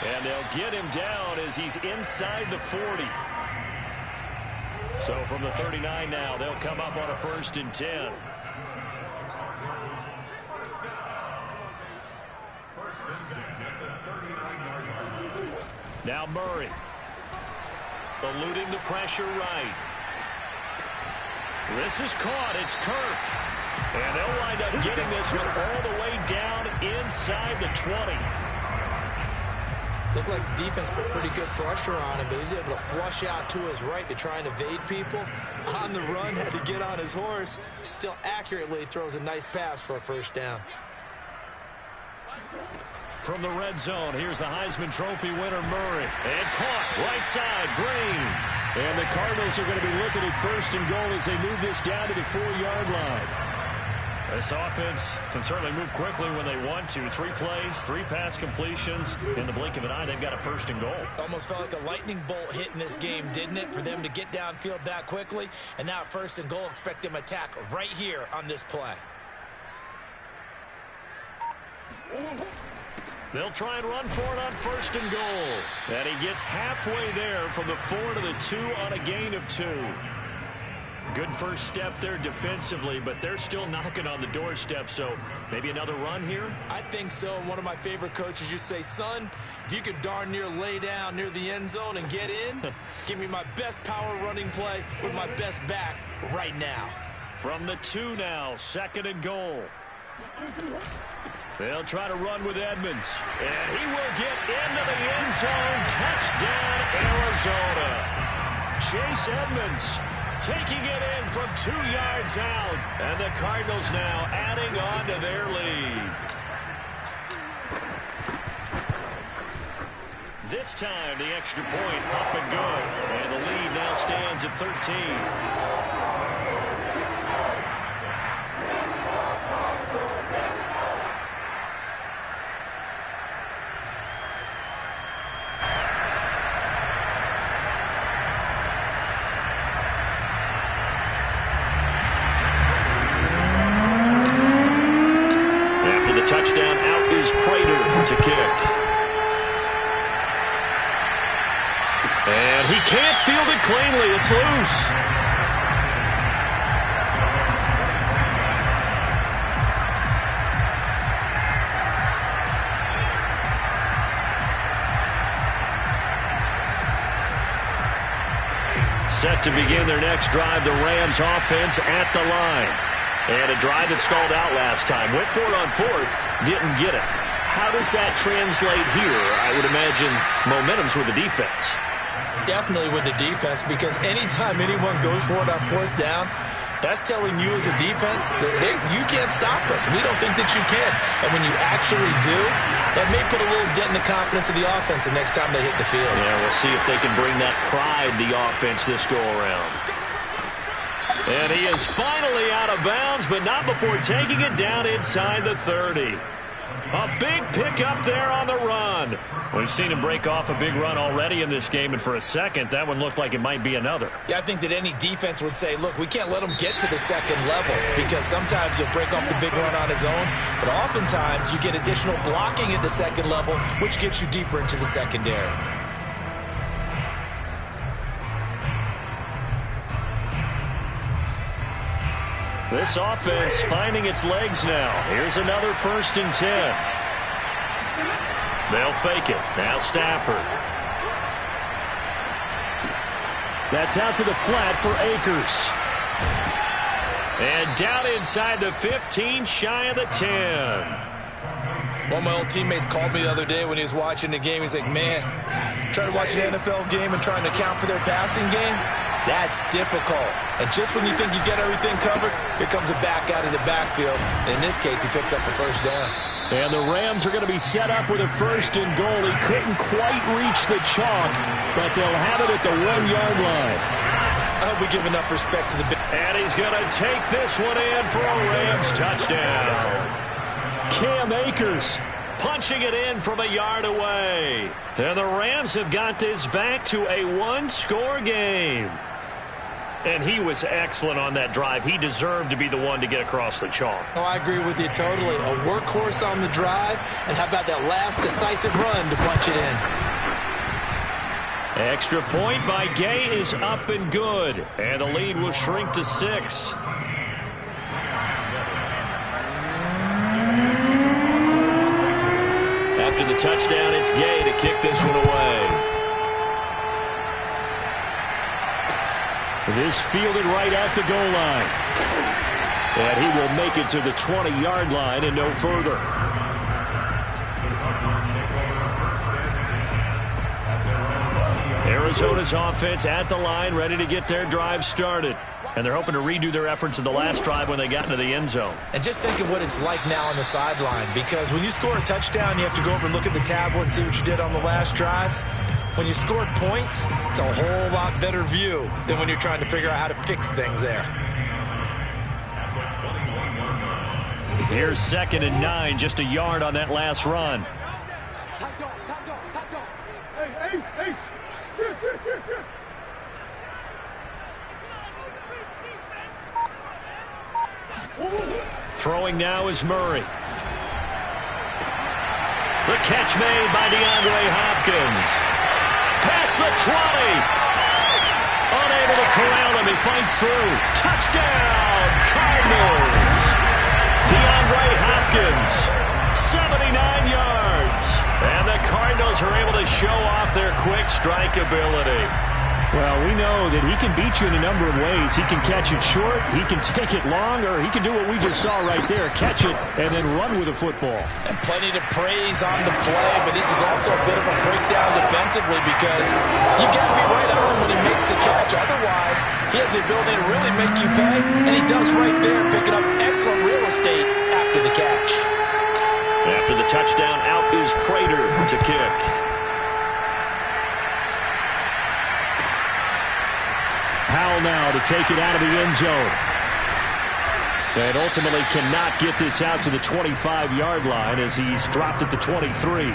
And they'll get him down as he's inside the 40. So from the 39 now, they'll come up on a 1st and 10. Now Murray. Eluding the pressure right. This is caught. It's Kirk. And they'll wind up getting this one all the way down inside the 20. Looked like the defense put pretty good pressure on him, but he's able to flush out to his right to try and evade people. On the run, had to get on his horse. Still accurately throws a nice pass for a 1st down. From the red zone, here's the Heisman Trophy winner, Murray. And caught, right side, Green. And the Cardinals are going to be looking at 1st and goal as they move this down to the 4-yard line. This offense can certainly move quickly when they want to. 3 plays, 3 pass completions. In the blink of an eye, they've got a 1st and goal. Almost felt like a lightning bolt hit in this game, didn't it? For them to get downfield that quickly. And now 1st and goal, expect them to attack right here on this play. They'll try and run for it on 1st and goal. And he gets halfway there from the 4 to the 2 on a gain of 2. Good first step there defensively, but they're still knocking on the doorstep, so maybe another run here? I think so. One of my favorite coaches used to say, son, if you could darn near lay down near the end zone and get in, give me my best power running play with my best back right now. From the 2 now, 2nd and goal. They'll try to run with Edmonds, and he will get into the end zone. Touchdown, Arizona. Chase Edmonds taking it in from 2 yards out. And the Cardinals now adding on to their lead. This time, the extra point up and good. And the lead now stands at 13. Touchdown, out is Prater to kick. And he can't field it cleanly. It's loose. Set to begin their next drive, the Rams offense at the line. And a drive that stalled out last time. Went for it on 4th. Didn't get it. How does that translate here? I would imagine momentum's with the defense. Definitely with the defense, because anytime anyone goes for it on 4th down, that's telling you as a defense that you can't stop us. We don't think that you can. And when you actually do, that may put a little dent in the confidence of the offense the next time they hit the field. Yeah, we'll see if they can bring that pride to the offense this go-around. And he is finally out of bounds, but not before taking it down inside the 30. A big pickup there on the run. We've seen him break off a big run already in this game, and for a second, that one looked like it might be another. Yeah, I think that any defense would say, look, we can't let him get to the 2nd level, because sometimes he'll break off the big run on his own, but oftentimes you get additional blocking at the 2nd level, which gets you deeper into the secondary. This offense finding its legs now. Here's another 1st and 10. They'll fake it. Now Stafford. That's out to the flat for Akers. And down inside the 15, shy of the 10. One of my old teammates called me the other day when he was watching the game. He's like, man, trying to watch an NFL game and trying to account for their passing game? That's difficult. And just when you think you've got everything covered, here comes a back out of the backfield. And in this case, he picks up a 1st down. And the Rams are going to be set up with a 1st and goal. He couldn't quite reach the chalk, but they'll have it at the 1-yard line. I hope we give enough respect to the... And he's going to take this one in for a Rams touchdown. Cam Akers punching it in from a yard away. And the Rams have got this back to a 1-score game. And he was excellent on that drive. He deserved to be the one to get across the chalk. Oh, I agree with you totally. A workhorse on the drive, and how about that last decisive run to punch it in? Extra point by Gay is up and good. And the lead will shrink to 6. After the touchdown, it's Gay to kick this one away. This fielded right at the goal line. And he will make it to the 20-yard line and no further. Arizona's offense at the line, ready to get their drive started. And they're hoping to redo their efforts in the last drive when they got into the end zone. And just think of what it's like now on the sideline, because when you score a touchdown, you have to go over and look at the tablet and see what you did on the last drive. When you scored points, it's a whole lot better view than when you're trying to figure out how to fix things there. Here's 2nd and 9, just a yard on that last run. Hey, Ace, shoot. Throwing now is Murray. The catch made by DeAndre Hopkins. Past the 20. Unable to corral him. He fights through. Touchdown, Cardinals. DeAndre Hopkins, 79 yards. And the Cardinals are able to show off their quick strike ability. Well, we know that he can beat you in a number of ways. He can catch it short, he can take it long, or he can do what we just saw right there, catch it and then run with the football. And plenty to praise on the play, but this is also a bit of a breakdown defensively because you've got to be right on him when he makes the catch. Otherwise, he has the ability to really make you pay, and he does right there, picking up excellent real estate after the catch. After the touchdown, out is Prater to kick. Howell now to take it out of the end zone. And ultimately cannot get this out to the 25-yard line as he's dropped at the 23.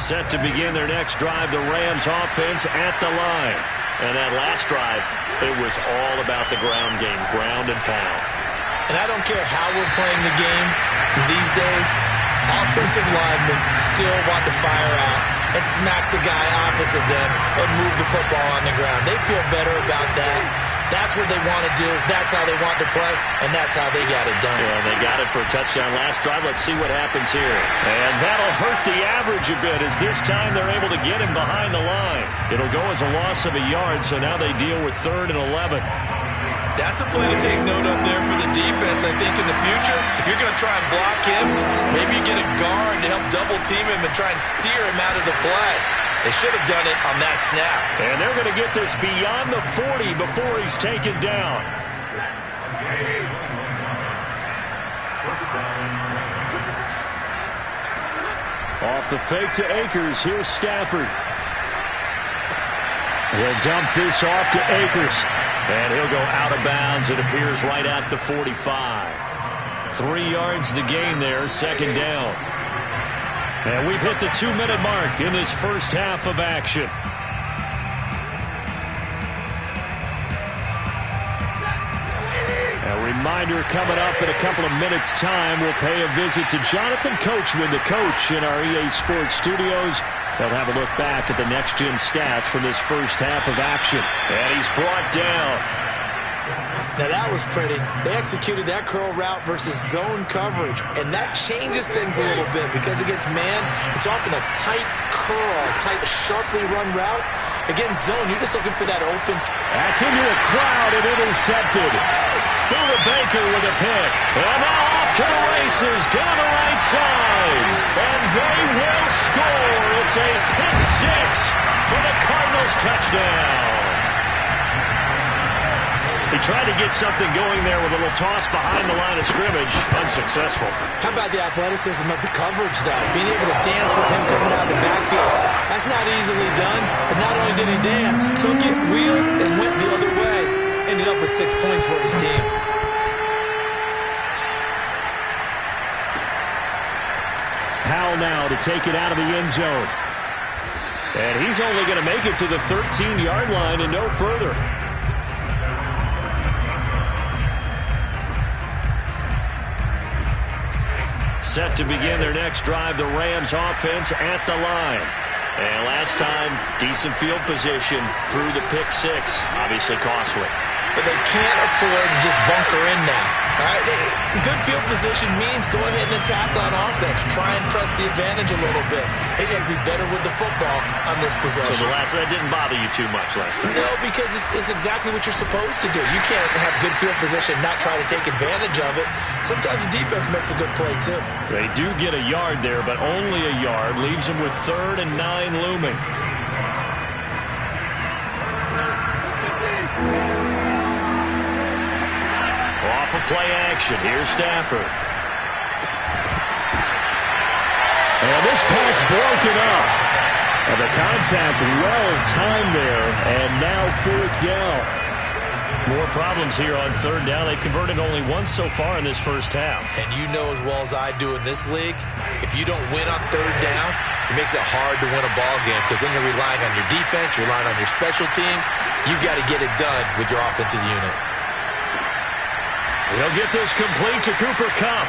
Set to begin their next drive, the Rams offense at the line. And that last drive, it was all about the ground game, ground and pound. And I don't care how we're playing the game these days, offensive linemen still want to fire out and smack the guy opposite them and move the football on the ground. They feel better about that. That's what they want to do. That's how they want to play, and that's how they got it done. Yeah, they got it for a touchdown last drive. Let's see what happens here. And that'll hurt the average a bit as this time they're able to get him behind the line. It'll go as a loss of a yard, so now they deal with 3rd and 11. That's a play to take note of there for the defense, I think, in the future. If you're going to try and block him, maybe you get a guard to help double-team him and try and steer him out of the play. They should have done it on that snap. And they're going to get this beyond the 40 before he's taken down. Off the fake to Akers. Here's Stafford. He'll dump this off to Akers. And he'll go out of bounds. It appears right at the 45. 3 yards the gain there, 2nd down. And we've hit the 2-minute mark in this first half of action. A reminder coming up in a couple of minutes' time. We'll pay a visit to Jonathan Coachman, the coach in our EA Sports studios. They'll have a look back at the next-gen stats from this first half of action. And he's brought down. Now that was pretty. They executed that curl route versus zone coverage, and that changes things a little bit because against man, it's often a tight curl, tight, sharply run route. Against zone, you're just looking for that open. That's into a crowd and intercepted. Buda Baker with a pick. And now off to the races down the right side. And they will score. It's a pick 6 for the Cardinals touchdown. He tried to get something going there with a little toss behind the line of scrimmage. Unsuccessful. How about the athleticism of the coverage, though? Being able to dance with him coming out of the backfield. That's not easily done. And not only did he dance, took it, wheeled, and went the other way. Ended up with 6 points for his team. ball now to take it out of the end zone. And he's only going to make it to the 13-yard line and no further. Set to begin their next drive, the Rams offense at the line. And last time, decent field position through the pick six. Obviously costly. But they can't afford to just bunker in now. All right, good field position means go ahead and attack on offense. Try and press the advantage a little bit. They got to be better with the football on this possession. So that didn't bother you too much last time? No, because it's exactly what you're supposed to do. You can't have good field position and not try to take advantage of it. Sometimes the defense makes a good play, too. They do get a yard there, but only a yard. Leaves them with 3rd and 9 looming. Off of play action. Here's Stafford. And this pass broken up. And the contact well-timed there. And now 4th down. More problems here on 3rd down. They've converted only once so far in this first half. And you know as well as I do in this league, if you don't win on 3rd down, it makes it hard to win a ball game because then you're relying on your defense, you're relying on your special teams. You've got to get it done with your offensive unit. He'll get this complete to Cooper Kupp.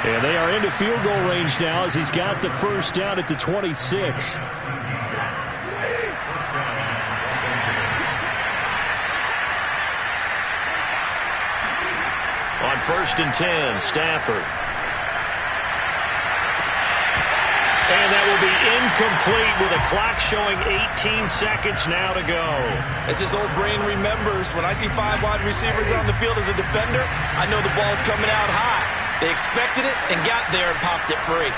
And they are into field goal range now as he's got the first down at the 26. On 1st and 10, Stafford. And that will be incomplete with a clock showing 18 seconds now to go. As his old brain remembers, when I see 5 wide receivers on the field as a defender, I know the ball's coming out high. They expected it and got there and popped it free.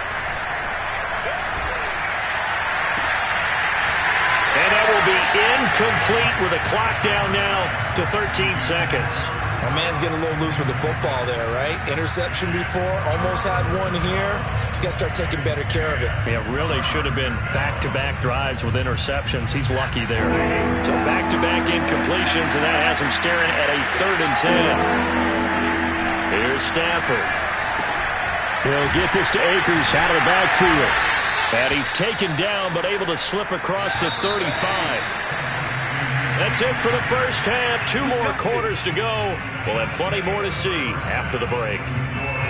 And that will be incomplete with a clock down now to 13 seconds. My man's getting a little loose with the football there, right? Interception before, almost had one here. He's got to start taking better care of it. Yeah, really should have been back-to-back drives with interceptions. He's lucky there. So back-to-back incompletions, and that has him staring at a 3rd and 10. Here's Stafford. He'll get this to Akers out of the backfield. And he's taken down, but able to slip across the 35. That's it for the first half. 2 more quarters to go. We'll have plenty more to see after the break.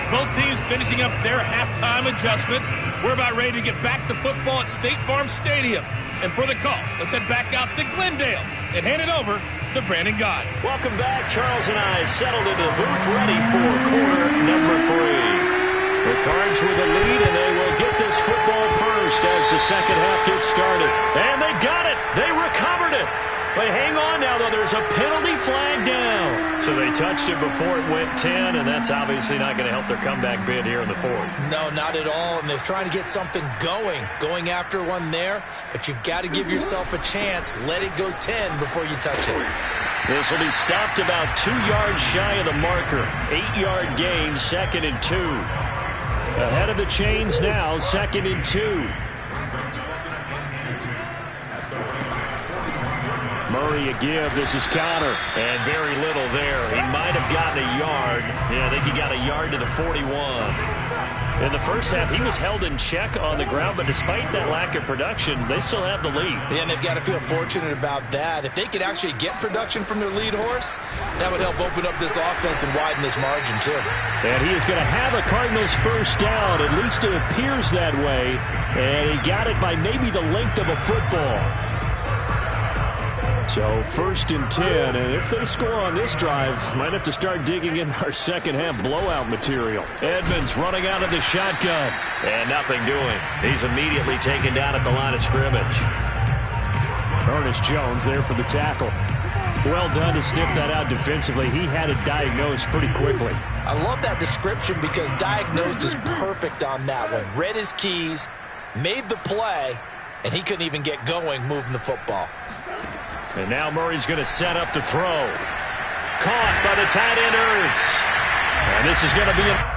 Both teams finishing up their halftime adjustments. We're about ready to get back to football at State Farm Stadium. And for the call, let's head back out to Glendale and hand it over to Brandon Gott. Welcome back. Charles and I settled into the booth ready for quarter number 3. The Cards with a lead, and they will get this football first as the second half gets started. And they've got it. They recovered it. But hang on now, though. There's a penalty flag down. So they touched it before it went 10, and that's obviously not going to help their comeback bid here in the 4th. No, not at all. And they're trying to get something going after one there. But you've got to give yourself a chance. Let it go 10 before you touch it. This will be stopped about 2 yards shy of the marker. 8-yard gain, 2nd and 2. Ahead of the chains now, 2nd and 2. Murray a give. This is Connor. And very little there. He might have gotten a yard. Yeah, I think he got a yard to the 41. In the first half, he was held in check on the ground, but despite that lack of production, they still have the lead. Yeah, and they've got to feel fortunate about that. If they could actually get production from their lead horse, that would help open up this offense and widen this margin, too. And he is going to have a Cardinals first down. At least it appears that way. And he got it by maybe the length of a football. So 1st and 10, and if they score on this drive, might have to start digging in our second half blowout material. Edmonds running out of the shotgun, and nothing doing. He's immediately taken down at the line of scrimmage. Ernest Jones there for the tackle. Well done to sniff that out defensively. He had it diagnosed pretty quickly. I love that description because diagnosed is perfect on that one. Read his keys, made the play, and he couldn't even get going moving the football. And now Murray's going to set up to throw. Caught by the tight end Ertz. And this is going to be a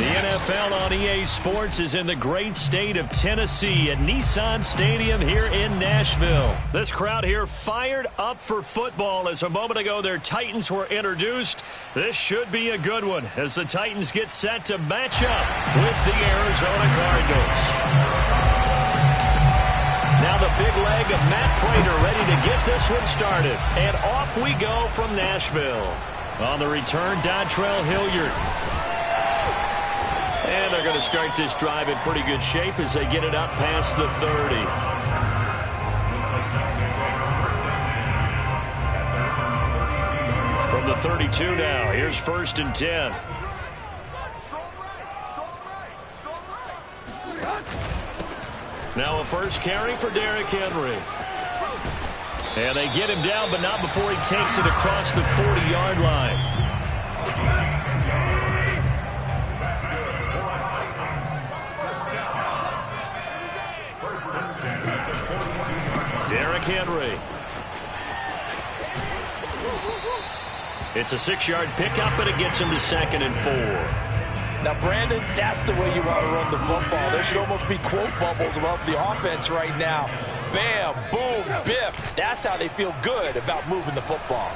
The NFL on EA Sports is in the great state of Tennessee at Nissan Stadium here in Nashville. This crowd here fired up for football as a moment ago their Titans were introduced. This should be a good one as the Titans get set to match up with the Arizona Cardinals. Now the big leg of Matt Pratt ready to get this one started. And off we go from Nashville. On the return, Dontrell Hilliard. And they're going to start this drive in pretty good shape as they get it up past the 30. From the 32 now, here's 1st and 10. Now a first carry for Derrick Henry. And they get him down, but not before he takes it across the 40-yard line. Derrick Henry. It's a 6-yard pickup, and it gets him to 2nd and 4. Now, Brandon, that's the way you want to run the football. There should almost be quote bubbles about the offense right now. Bam, boom, biff. That's how they feel good about moving the football.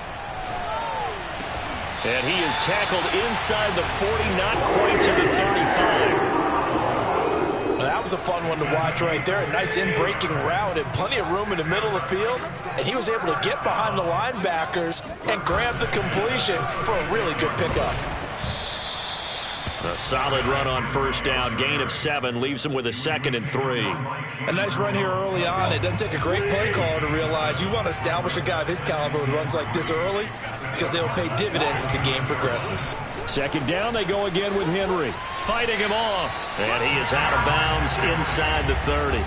And he is tackled inside the 40, not quite to the 35. That was a fun one to watch right there. A nice in-breaking route and plenty of room in the middle of the field. And he was able to get behind the linebackers and grab the completion for a really good pickup. A solid run on 1st down. Gain of 7 leaves him with a 2nd and 3. A nice run here early on. It doesn't take a great play caller to realize you want to establish a guy of his caliber with runs like this early because they'll pay dividends as the game progresses. 2nd down, they go again with Henry. Fighting him off. And he is out of bounds inside the 30.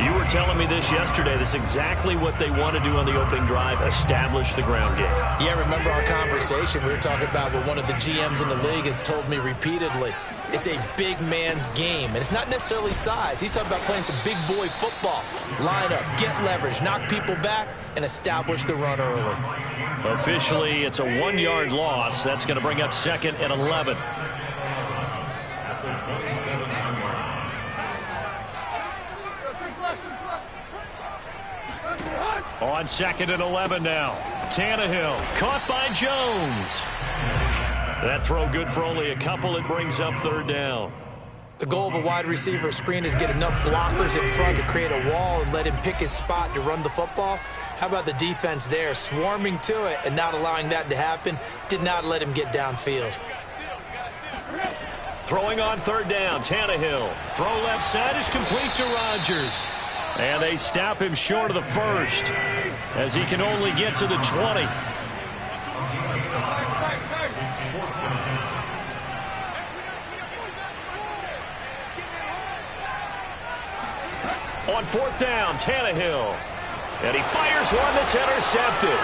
You were telling me this yesterday. This is exactly what they want to do on the opening drive, establish the ground game. Yeah, remember our conversation? We were talking about what one of the GMs in the league has told me repeatedly. It's a big man's game, and it's not necessarily size. He's talking about playing some big boy football. Line up, get leverage, knock people back, and establish the run early. Officially, it's a 1-yard loss. That's going to bring up 2nd and 11. On 2nd and 11 now. Tannehill caught by Jones. That throw good for only a couple. It brings up 3rd down. The goal of a wide receiver screen is get enough blockers in front to create a wall and let him pick his spot to run the football. How about the defense there, swarming to it and not allowing that to happen? Did not let him get downfield. Throwing on 3rd down, Tannehill. Throw left side is complete to Rodgers. And they stop him short of the 1st as he can only get to the 20. On 4th down, Tannehill. And he fires one that's intercepted.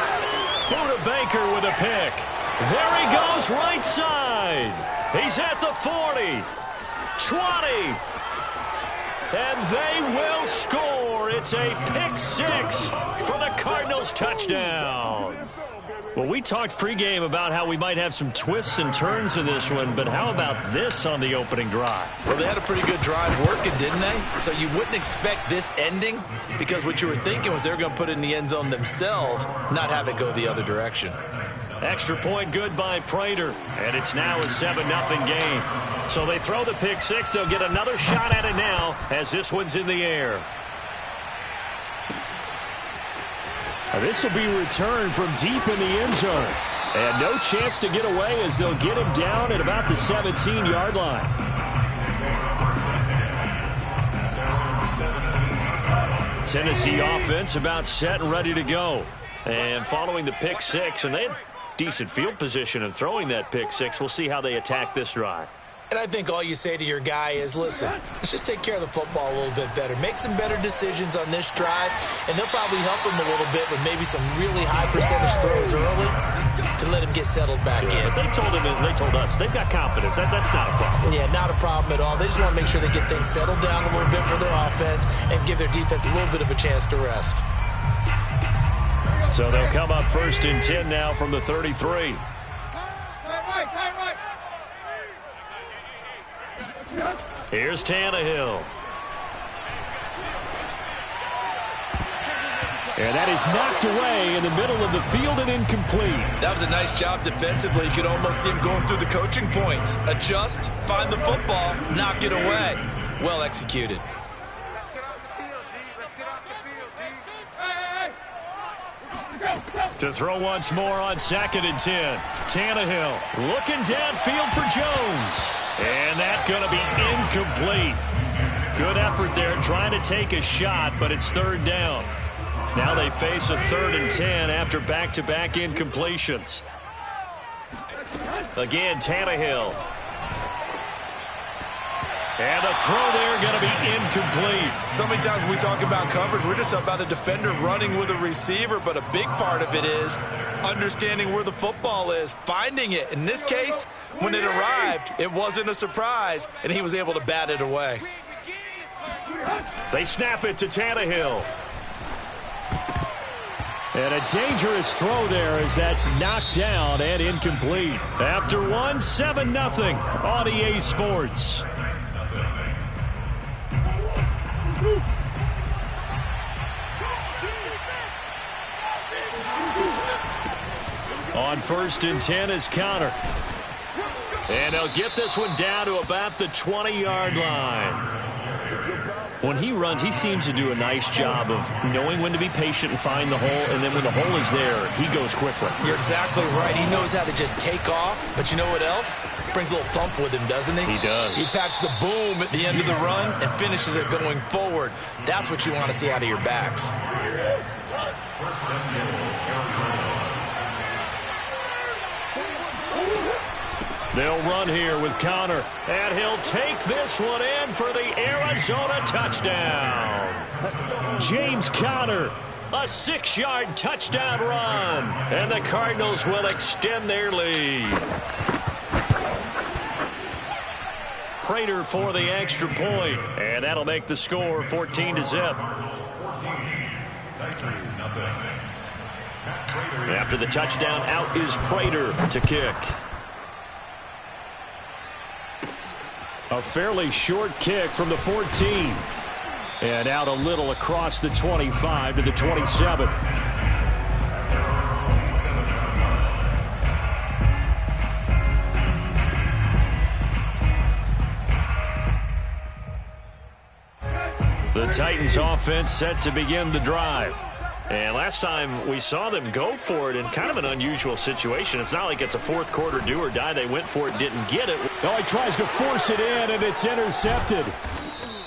Buda Baker with a pick. There he goes right side. He's at the 40. 20. And they will score. It's a pick-6 for the Cardinals touchdown. Well, we talked pregame about how we might have some twists and turns in this one, but how about this on the opening drive? Well, they had a pretty good drive working, didn't they? So you wouldn't expect this ending because what you were thinking was they were going to put it in the end zone themselves, not have it go the other direction. Extra point good by Prater, and it's now a 7-0 game. So they throw the pick-6. They'll get another shot at it now as this one's in the air. This will be returned from deep in the end zone. And no chance to get away as they'll get him down at about the 17-yard line. Tennessee offense about set and ready to go. And following the pick-6, and they had decent field position in throwing that pick-6. We'll see how they attack this drive. And I think all you say to your guy is, listen, let's just take care of the football a little bit better. Make some better decisions on this drive, and they'll probably help him a little bit with maybe some really high percentage throws early to let him get settled back in. They told him, they told us, they've got confidence. That's not a problem. Yeah, not a problem at all. They just want to make sure they get things settled down a little bit for their offense and give their defense a little bit of a chance to rest. So they'll come up 1st and 10 now from the 33. Here's Tannehill. And that is knocked away in the middle of the field and incomplete. That was a nice job defensively. You could almost see him going through the coaching points. Adjust, find the football, knock it away. Well executed. Let's get off the field, D. Let's get off the field, D. To throw once more on 2nd and 10. Tannehill looking downfield for Jones. And that's going to be incomplete. Good effort there trying to take a shot, but it's 3rd down. Now they face a 3rd and 10 after back-to-back incompletions. Again, Tannehill. And the throw there going to be incomplete. So many times when we talk about coverage, we're just about a defender running with a receiver, but a big part of it is understanding where the football is, finding it. In this case, when it arrived, it wasn't a surprise, and he was able to bat it away. They snap it to Tannehill. And a dangerous throw there as that's knocked down and incomplete. After one, 7-0 on EA Sports. On 1st and 10 is Connor. And they'll get this one down to about the 20-yard line. When he runs, he seems to do a nice job of knowing when to be patient and find the hole, and then when the hole is there, he goes quickly. You're exactly right. He knows how to just take off, but you know what else? Brings a little thump with him, doesn't he? He does. He packs the boom at the end of the run and finishes it going forward. That's what you want to see out of your backs. They'll run here with Connor, and he'll take this one in for the Arizona touchdown. James Conner, a 6-yard touchdown run, and the Cardinals will extend their lead. Prater for the extra point, and that'll make the score 14-0. After the touchdown, out is Prater to kick. A fairly short kick from the 14. And out a little across the 25 to the 27. The Titans offense set to begin the drive. And last time we saw them go for it in kind of an unusual situation. It's not like it's a fourth quarter do or die. They went for it, didn't get it. No, he tries to force it in, and it's intercepted.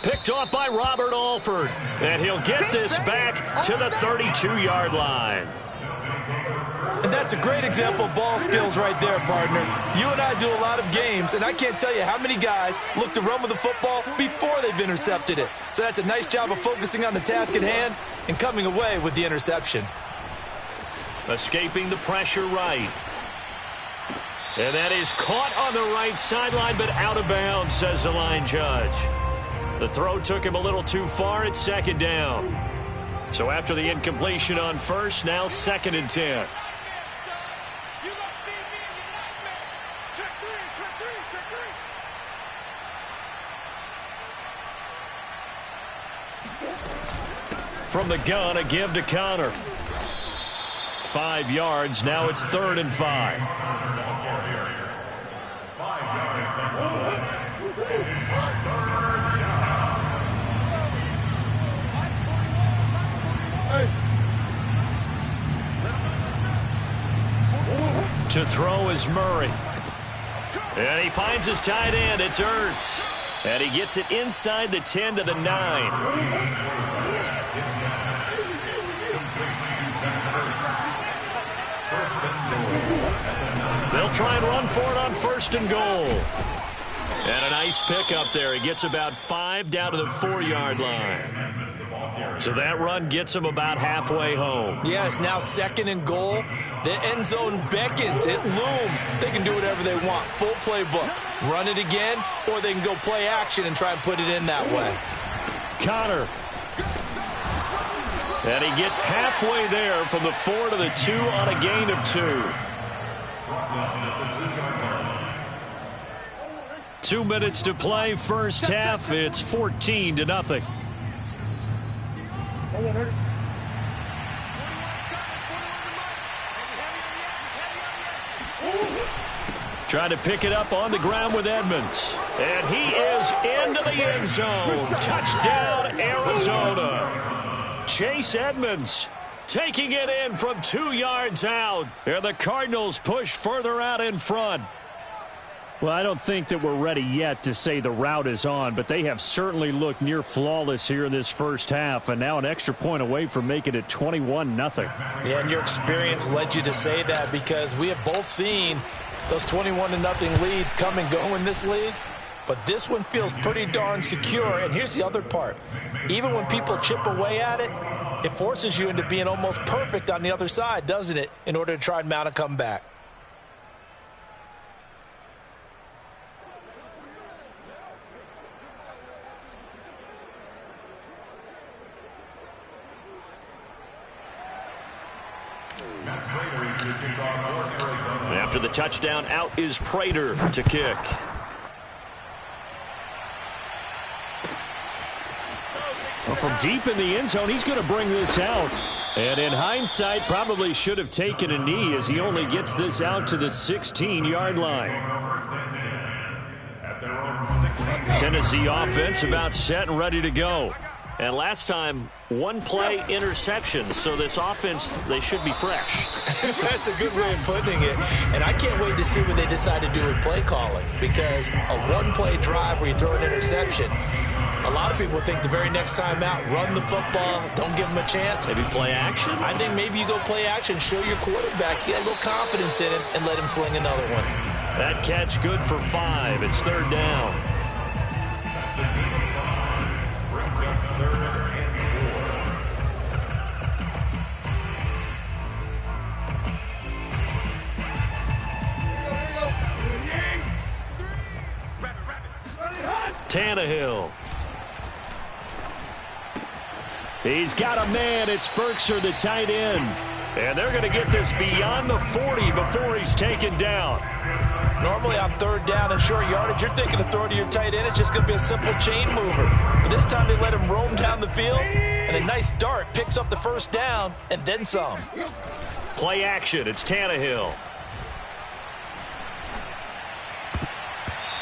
Picked off by Robert Alford. And he'll get this back to the 32-yard line. And that's a great example of ball skills right there, partner. You and I do a lot of games, and I can't tell you how many guys look to run with the football before they've intercepted it. So that's a nice job of focusing on the task at hand and coming away with the interception. Escaping the pressure right. And that is caught on the right sideline, but out of bounds, says the line judge. The throw took him a little too far. It's 2nd down. So after the incompletion on 1st, now 2nd and 10. From the gun, a give to Connor. 5 yards. Now it's 3rd and 5. 5 yards on the To throw is Murray. And he finds his tight end. It's Ertz. And he gets it inside the 10 to the 9. They'll try and run for it on 1st and goal. And a nice pickup there. He gets about 5 down to the 4-yard line. So that run gets him about halfway home. Yes, now 2nd and goal. The end zone beckons. It looms. They can do whatever they want. Full playbook. Run it again, or they can go play action and try and put it in that way. Connor. And he gets halfway there from the 4 to the 2 on a gain of 2. 2 minutes to play, first half. It's 14-0. Trying to pick it up on the ground with Edmonds. And he is into the end zone. Touchdown, Arizona. Chase Edmonds taking it in from 2 yards out. And the Cardinals push further out in front. Well, I don't think that we're ready yet to say the route is on, but they have certainly looked near flawless here in this first half, and now an extra point away from making it 21-0. Yeah, and your experience led you to say that, because we have both seen those 21-0 leads come and go in this league. But this one feels pretty darn secure. And here's the other part. Even when people chip away at it, it forces you into being almost perfect on the other side, doesn't it, in order to try and mount a comeback. After the touchdown, out is Prater to kick. Well, from deep in the end zone, he's going to bring this out. And in hindsight, probably should have taken a knee, as he only gets this out to the 16-yard line. Tennessee offense about set and ready to go. And last time, 1 play interception. So this offense, they should be fresh. That's a good way of putting it. And I can't wait to see what they decide to do with play calling. Because a 1-play drive where you throw an interception, a lot of people think the very next time out, run the football, don't give them a chance. Maybe play action? I think maybe you go play action, show your quarterback, get a little confidence in it, and let him fling another one. That catch good for 5. It's 3rd down. Tannehill. He's got a man. It's Ferkser, the tight end. And they're going to get this beyond the 40 before he's taken down. Normally on 3rd down and short yardage, you're thinking of throwing to your tight end. It's just going to be a simple chain mover. But this time they let him roam down the field, and a nice dart picks up the 1st down and then some. Play action. It's Tannehill.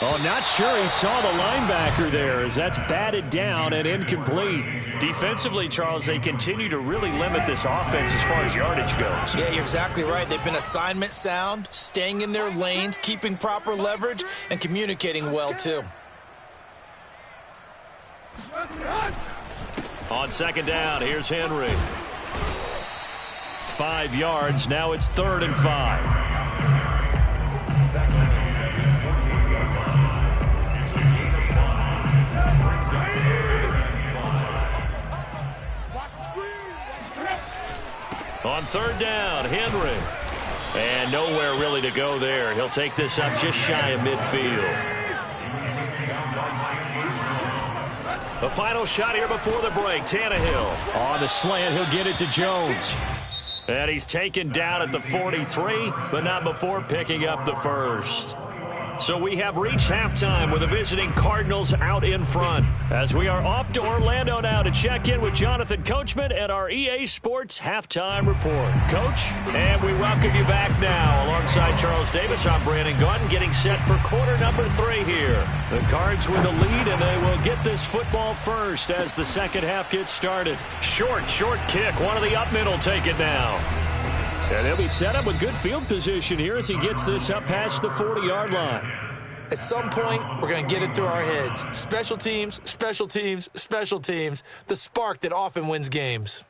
Oh, not sure he saw the linebacker there, as that's batted down and incomplete. Defensively, Charles, they continue to really limit this offense as far as yardage goes. Yeah, you're exactly right. They've been assignment sound, staying in their lanes, keeping proper leverage, and communicating well, too. On 2nd down, here's Henry. 5 yards. Now it's 3rd and 5. On 3rd down, Henry. And nowhere really to go there. He'll take this up just shy of midfield. The final shot here before the break. Tannehill. On the slant, he'll get it to Jones. And he's taken down at the 43, but not before picking up the 1st. So we have reached halftime with the visiting Cardinals out in front, as we are off to Orlando now to check in with Jonathan Coachman at our EA Sports Halftime Report. Coach, and we welcome you back now. Alongside Charles Davis, I'm Brandon Gaudin, getting set for quarter number 3 here. The Cards with the lead, and they will get this football first as the second half gets started. Short kick. One of the up middle take it now. And he'll be set up with good field position here as he gets this up past the 40-yard line. At some point, we're going to get it through our heads. Special teams, special teams, special teams. The spark that often wins games.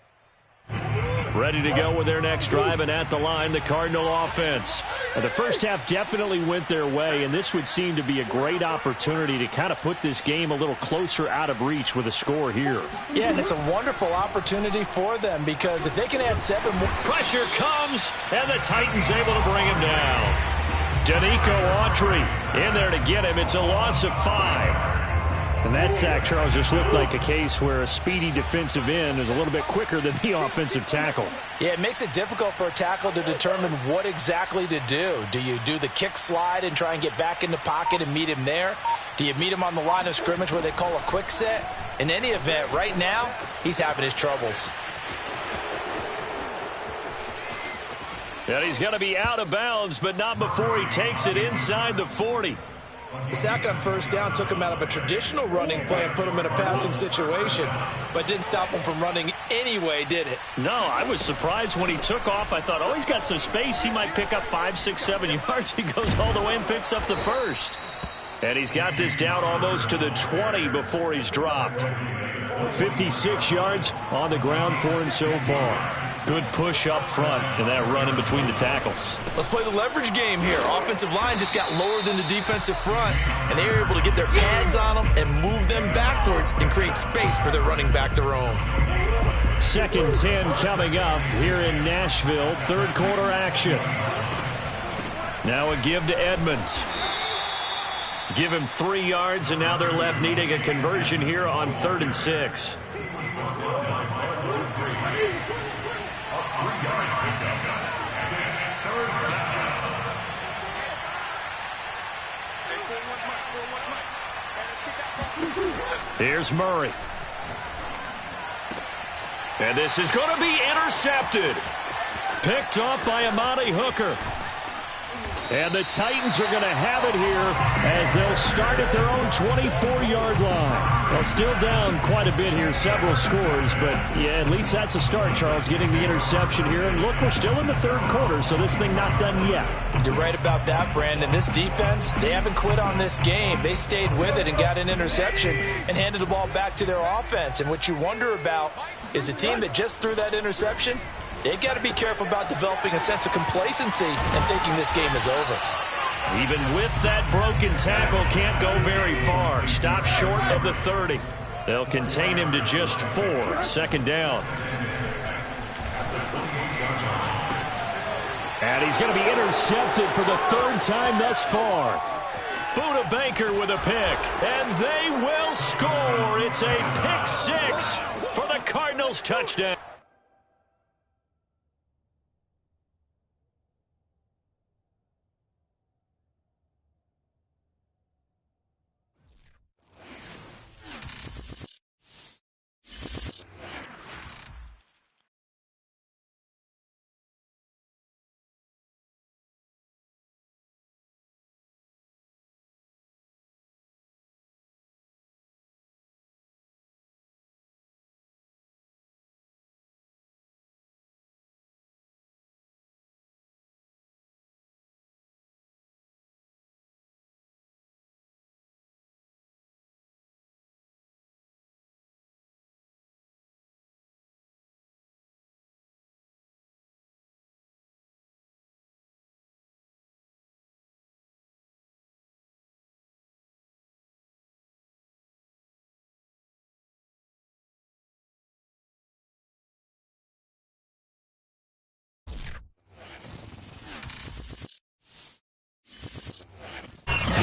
Ready to go with their next drive, and at the line, the Cardinal offense. The first half definitely went their way, and this would seem to be a great opportunity to kind of put this game a little closer out of reach with a score here. Yeah, and it's a wonderful opportunity for them, because if they can add 7 more... Pressure comes, and the Titans able to bring him down. Danico Autry in there to get him. It's a loss of 5. And that sack, Charles, just looked like a case where a speedy defensive end is a little bit quicker than the offensive tackle. Yeah, it makes it difficult for a tackle to determine what exactly to do. Do you do the kick slide and try and get back in the pocket and meet him there? Do you meet him on the line of scrimmage where they call a quick set? In any event, right now, he's having his troubles. And he's going to be out of bounds, but not before he takes it inside the 40. The sack on first down took him out of a traditional running play and put him in a passing situation, but didn't stop him from running anyway, did it? No, I was surprised when he took off. I thought, oh, he's got some space. He might pick up 5, 6, 7 yards. He goes all the way and picks up the first. And he's got this down almost to the 20 before he's dropped. 56 yards on the ground for him so far. Good push up front and that run in between the tackles. Let's play the leverage game here. Offensive line just got lower than the defensive front, and they were able to get their pads on them and move them backwards and create space for their running back to roam. 2nd and 10 coming up here in Nashville. Third quarter action. Now a give to Edmonds. Give him 3 yards, and now they're left needing a conversion here on 3rd and 6. Here's Murray. And this is going to be intercepted. Picked off by Amani Hooker. And the Titans are going to have it here as they'll start at their own 24-yard line. Well, still down quite a bit here, several scores, but yeah, at least that's a start, Charles, getting the interception here. And look, we're still in the third quarter, so this thing not done yet. You're right about that, Brandon. This defense, they haven't quit on this game. They stayed with it and got an interception and handed the ball back to their offense. And what you wonder about is the team that just threw that interception, they've got to be careful about developing a sense of complacency and thinking this game is over. Even with that broken tackle, can't go very far. Stop short of the 30. They'll contain him to just 4. 2nd down. And he's going to be intercepted for the 3rd time thus far. Buda Baker with a pick, and they will score. It's a pick 6 for the Cardinals touchdown.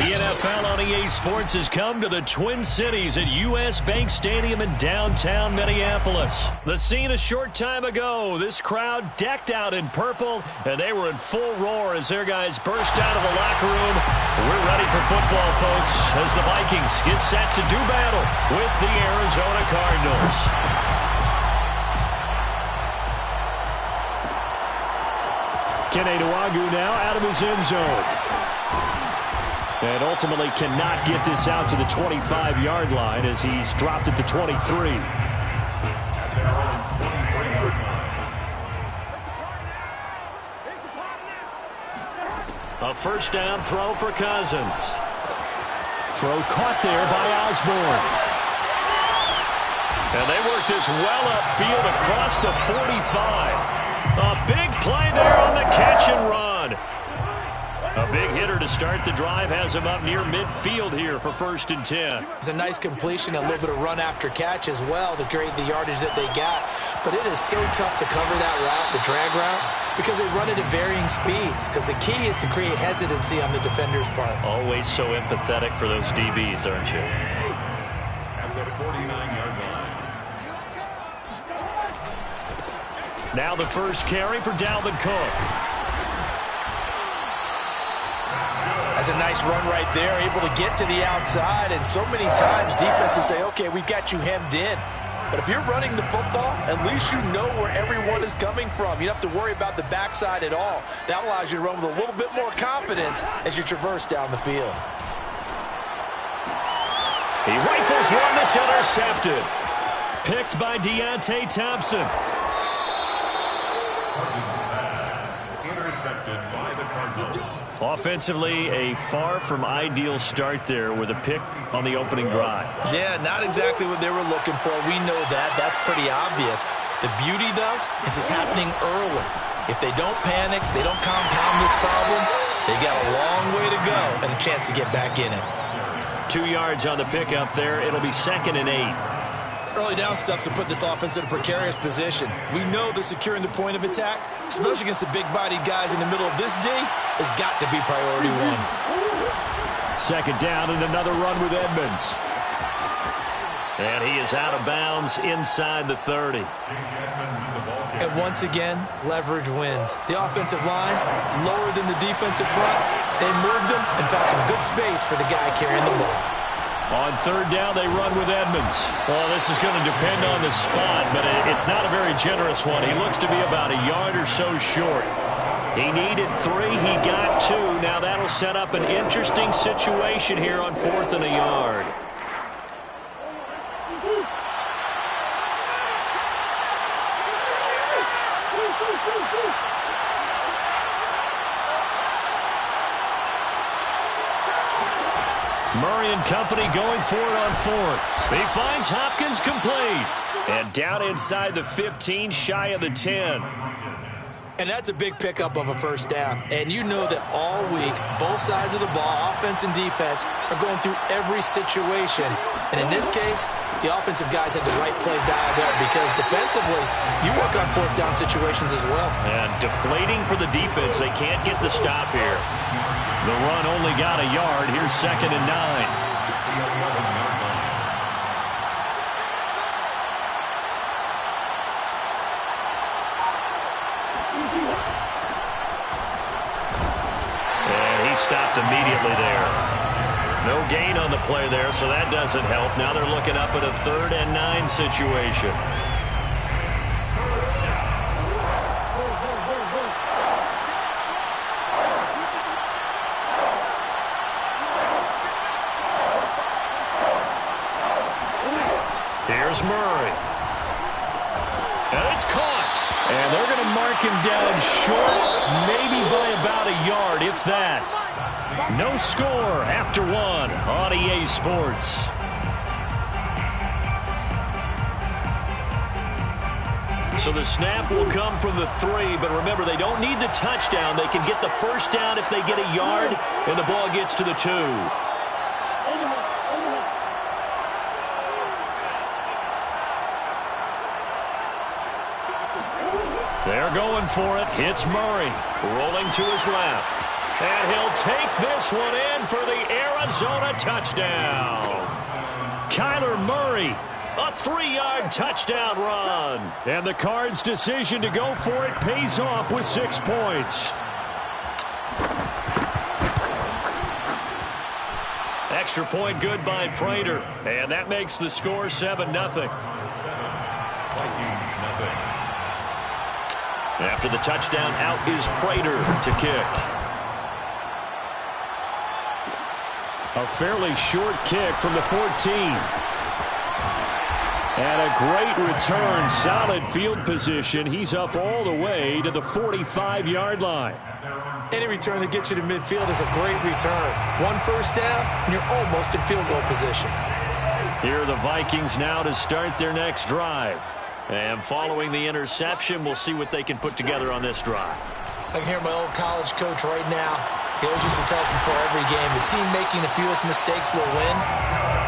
The NFL on EA Sports has come to the Twin Cities at U.S. Bank Stadium in downtown Minneapolis. The scene a short time ago, this crowd decked out in purple, and they were in full roar as their guys burst out of the locker room. We're ready for football, folks, as the Vikings get set to do battle with the Arizona Cardinals. Kene Nwangwu now out of his end zone. And ultimately cannot get this out to the 25-yard line as he's dropped it to 23. A first down throw for Cousins. Throw caught there by Osborne. And they work this well upfield across the 45. A big play there on the catch and run. A big hitter to start the drive has him up near midfield here for 1st and 10. It's a nice completion, a little bit of run after catch as well to create the yardage that they got. But it is so tough to cover that route, the drag route, because they run it at varying speeds. Because the key is to create hesitancy on the defender's part. Always so empathetic for those DBs, aren't you? At the 49-yard line. Now the first carry for Dalvin Cook. That's a nice run right there, able to get to the outside. And so many times defenses say, okay, we've got you hemmed in. But if you're running the football, at least you know where everyone is coming from. You don't have to worry about the backside at all. That allows you to run with a little bit more confidence as you traverse down the field. He rifles one that's intercepted. Picked by Deontay Thompson. Intercepted by the Cardinals. Offensively, a far from ideal start there with a pick on the opening drive. Yeah, not exactly what they were looking for. We know that. That's pretty obvious. The beauty, though, is it's happening early. If they don't panic, they don't compound this problem, they've got a long way to go and a chance to get back in it. 2 yards on the pickup there. It'll be 2nd and 8. Early down stuff's to put this offense in a precarious position. We know that securing the point of attack, especially against the big-bodied guys in the middle of this D, has got to be priority one. 2nd down and another run with Edmonds. And he is out of bounds inside the 30. And once again, leverage wins. The offensive line, lower than the defensive front. They moved him and found some good space for the guy carrying the ball. On 3rd down, they run with Edmonds. Well, this is going to depend on the spot, but it's not a very generous one. He looks to be about a yard or so short. He needed 3. He got 2. Now that'll set up an interesting situation here on 4th and a yard. Murray and company going for it on 4th. He finds Hopkins complete. And down inside the 15, shy of the 10. And that's a big pickup of a first down. And you know that all week, both sides of the ball, offense and defense, are going through every situation. And in this case, the offensive guys had the right play dialed up because defensively, you work on 4th down situations as well. And deflating for the defense. They can't get the stop here. The run only got a yard. Here's 2nd and 9. And he stopped immediately there. No gain on the play there, so that doesn't help. Now they're looking up at a 3rd and 9 situation. Here's Murray. And it's caught. And they're going to mark him down short, maybe by about a yard, if that. No score after 1 on EA Sports. So the snap will come from the 3, but remember, they don't need the touchdown. They can get the first down if they get a yard, and the ball gets to the 2. They're going for it. It's Murray rolling to his left. And he'll take this one in for the Arizona touchdown. Kyler Murray, a 3-yard touchdown run. And the Cards' decision to go for it pays off with 6 points. Extra point good by Prater. And that makes the score 7-0. Vikings, nothing. After the touchdown, out is Prater to kick. A fairly short kick from the 14. And a great return, solid field position. He's up all the way to the 45-yard line. Any return that gets you to midfield is a great return. 1 first down, and you're almost in field goal position. Here are the Vikings now to start their next drive. And following the interception, we'll see what they can put together on this drive. I can hear my old college coach right now. He always used to tell us before every game, the team making the fewest mistakes will win.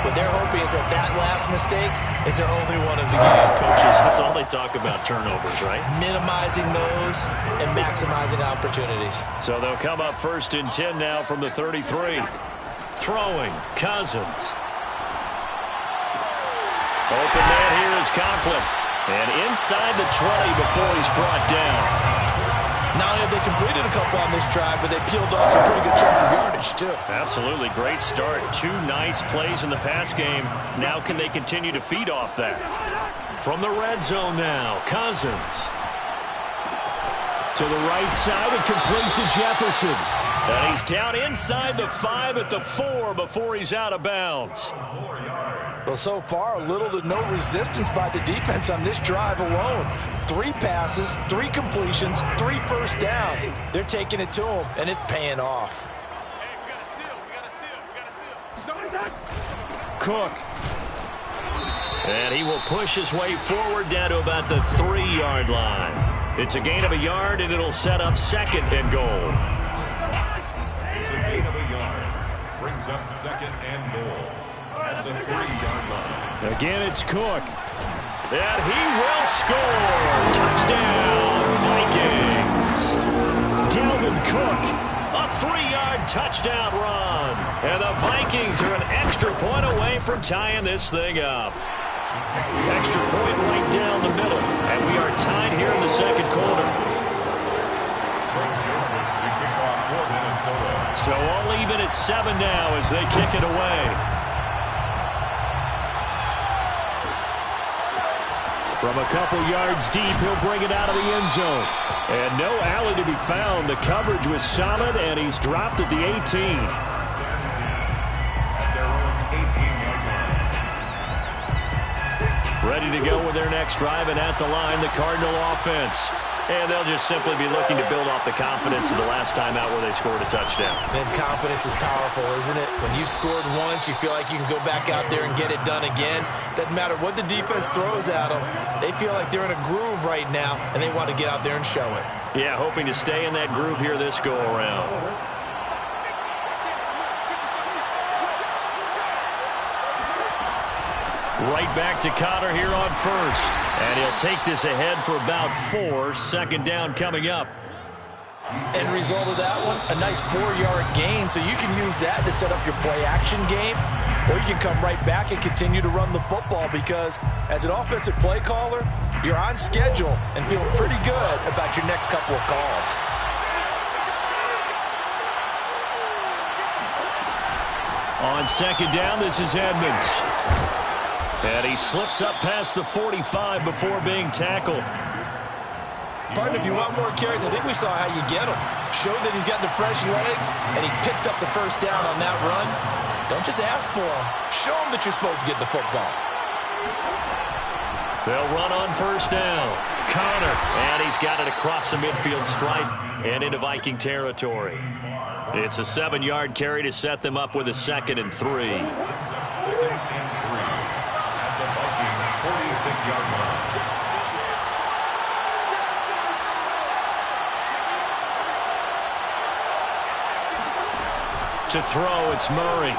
What they're hoping is that that last mistake is their only one of the game. Coaches, that's all they talk about, turnovers, right? Minimizing those and maximizing opportunities. So they'll come up 1st and 10 now from the 33. Throwing, Cousins. Open man here is Conklin. And inside the 20 before he's brought down. Not only have they completed a couple on this drive, but they peeled off some pretty good chunks of yardage, too. Absolutely. Great start. 2 nice plays in the pass game. Now can they continue to feed off that? From the red zone now, Cousins. To the right side and complete to Jefferson. And he's down inside the 5 at the 4 before he's out of bounds. Well, so far, little to no resistance by the defense on this drive alone. 3 passes, 3 completions, 3 first downs. They're taking it to him, and it's paying off. Cook. And he will push his way forward down to about the 3-yard line. It's a gain of a yard, and it'll set up 2nd and goal. It's a gain of a yard. Brings up 2nd and goal. At the 3-yard line. Again, it's Cook. And he will score. Touchdown, Vikings. Dalvin Cook, a 3-yard touchdown run. And the Vikings are an extra point away from tying this thing up. Extra point right down the middle. And we are tied here in the 2nd quarter. So all even at 7 now as they kick it away. From a couple yards deep, he'll bring it out of the end zone. And no alley to be found. The coverage was solid, and he's dropped at the 18. Ready to go with their next drive, and at the line, the Cardinal offense. And they'll just simply be looking to build off the confidence of the last time out where they scored a touchdown. And confidence is powerful, isn't it? When you scored once, you feel like you can go back out there and get it done again. Doesn't matter what the defense throws at them. They feel like they're in a groove right now, and they want to get out there and show it. Yeah, hoping to stay in that groove here this go-around. Right back to Connor here on first. And he'll take this ahead for about 4. 2nd down coming up. End result of that one, a nice 4-yard gain. So you can use that to set up your play-action game. Or you can come right back and continue to run the football because as an offensive play caller, you're on schedule and feeling pretty good about your next couple of calls. On 2nd down, this is Edmonds. And he slips up past the 45 before being tackled. Partner, if you want more carries, I think we saw how you get them. Showed that he's got the fresh legs, and he picked up the first down on that run. Don't just ask for them. Show them that you're supposed to get the football. They'll run on 1st down. Connor, and he's got it across the midfield stripe and into Viking territory. It's a 7-yard carry to set them up with a 2nd and 3. At the Vikings 46-yard line. To throw, it's Murray.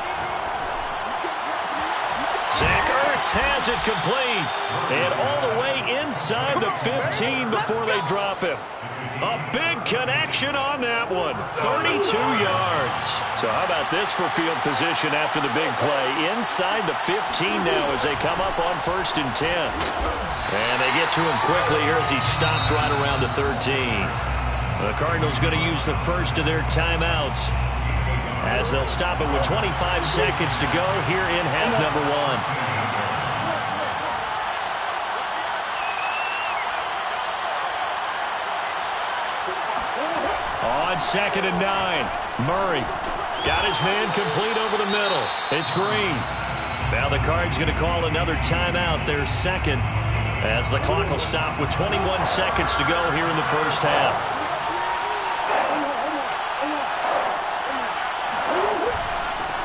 Zach Ertz has it complete. And all the way inside the 15 before they drop him. A big connection on that one. 32 yards. So how about this for field position after the big play? Inside the 15 now as they come up on 1st and 10. And they get to him quickly here as he stopped right around the 13. The Cardinals going to use the first of their timeouts as they'll stop it with 25 seconds to go here in half number 1. On 2nd and 9, Murray got his man complete over the middle. It's Green. Now the Cards going to call another timeout, their 2nd, as the clock will stop with 21 seconds to go here in the 1st half.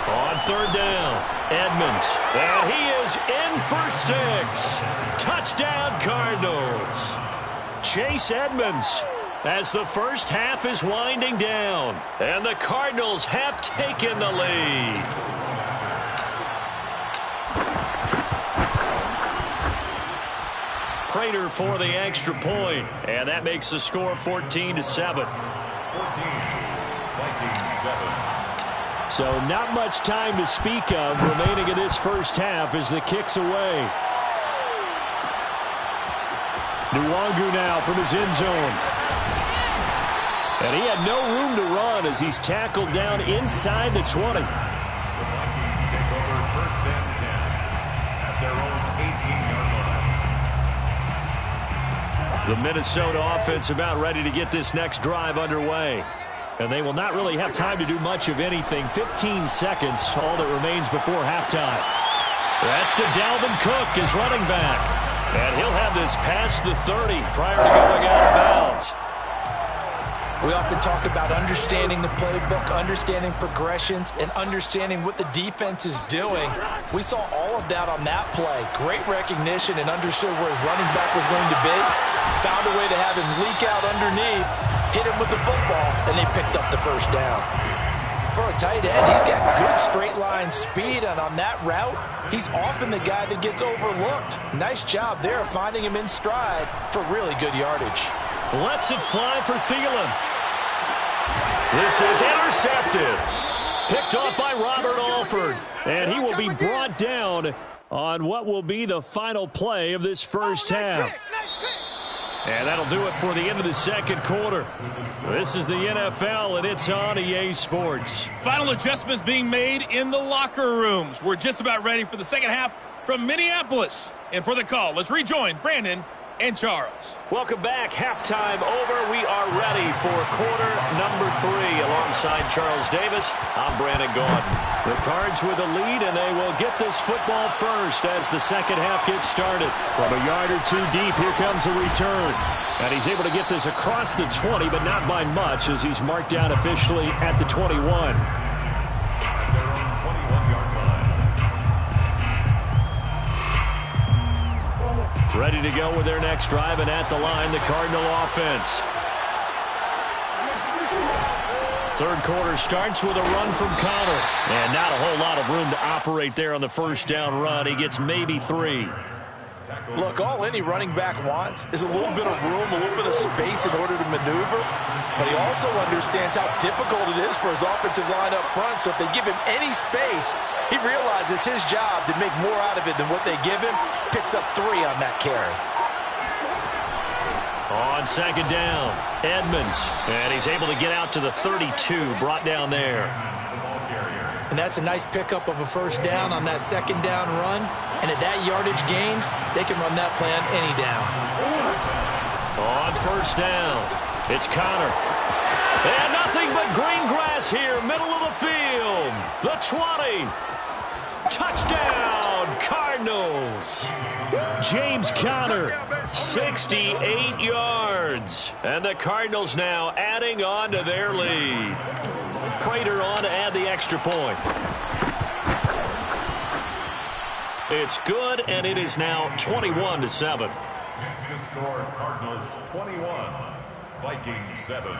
On 3rd down, Edmonds, and he is in for 6. Touchdown, Cardinals. Chase Edmonds, as the 1st half is winding down, and the Cardinals have taken the lead. Prater for the extra point, and that makes the score 14-7. 14, Vikings 7. So not much time to speak of remaining in this 1st half as the kick's away. Nwangu now from his end zone. And he had no room to run as he's tackled down inside the 20. The Vikings take over 1st and 10 at their own 18-yard line. The Minnesota offense about ready to get this next drive underway. And they will not really have time to do much of anything. 15 seconds, all that remains before halftime. That's to Dalvin Cook, his running back. And he'll have this past the 30 prior to going out of bounds. We often talk about understanding the playbook, understanding progressions, and understanding what the defense is doing. We saw all of that on that play. Great recognition and understood where his running back was going to be. Found a way to have him leak out underneath, hit him with the football, and they picked up the first down. For a tight end, he's got good straight line speed, and on that route, he's often the guy that gets overlooked. Nice job there finding him in stride for really good yardage. Lets it fly for Thielen. This is intercepted. Picked off by Robert Alford. And he will be brought down on what will be the final play of this first half. And that'll do it for the end of the second quarter. This is the NFL, and it's on EA Sports. Final adjustments being made in the locker rooms. We're just about ready for the second half from Minneapolis. And for the call, let's rejoin Brandon and Charles. Welcome back. Halftime over. We are ready for quarter number 3. Alongside Charles Davis, I'm Brandon Gaudin. The Cards with a lead, and they will get this football first as the second half gets started. From a yard or two deep, here comes a return. And he's able to get this across the 20, but not by much as he's marked down officially at the 21. At their own 21-yard line. Ready to go with their next drive, and at the line, the Cardinal offense. Third quarter starts with a run from Connor. And not a whole lot of room to operate there on the first down run. He gets maybe 3. Look, all any running back wants is a little bit of room, a little bit of space in order to maneuver. But he also understands how difficult it is for his offensive line up front. So if they give him any space, he realizes his job to make more out of it than what they give him. Picks up 3 on that carry. On second down, Edmonds. And he's able to get out to the 32, brought down there. And that's a nice pickup of a first down on that second down run. And at that yardage gained, they can run that play on any down. On first down, it's Connor. And nothing but green grass here, middle of the field. The 20. Touchdown, Cardinals. James Conner, 68 yards. And the Cardinals now adding on to their lead. Prater on to add the extra point. It's good, and it is now 21-7. Next to score, Cardinals 21, Vikings 7.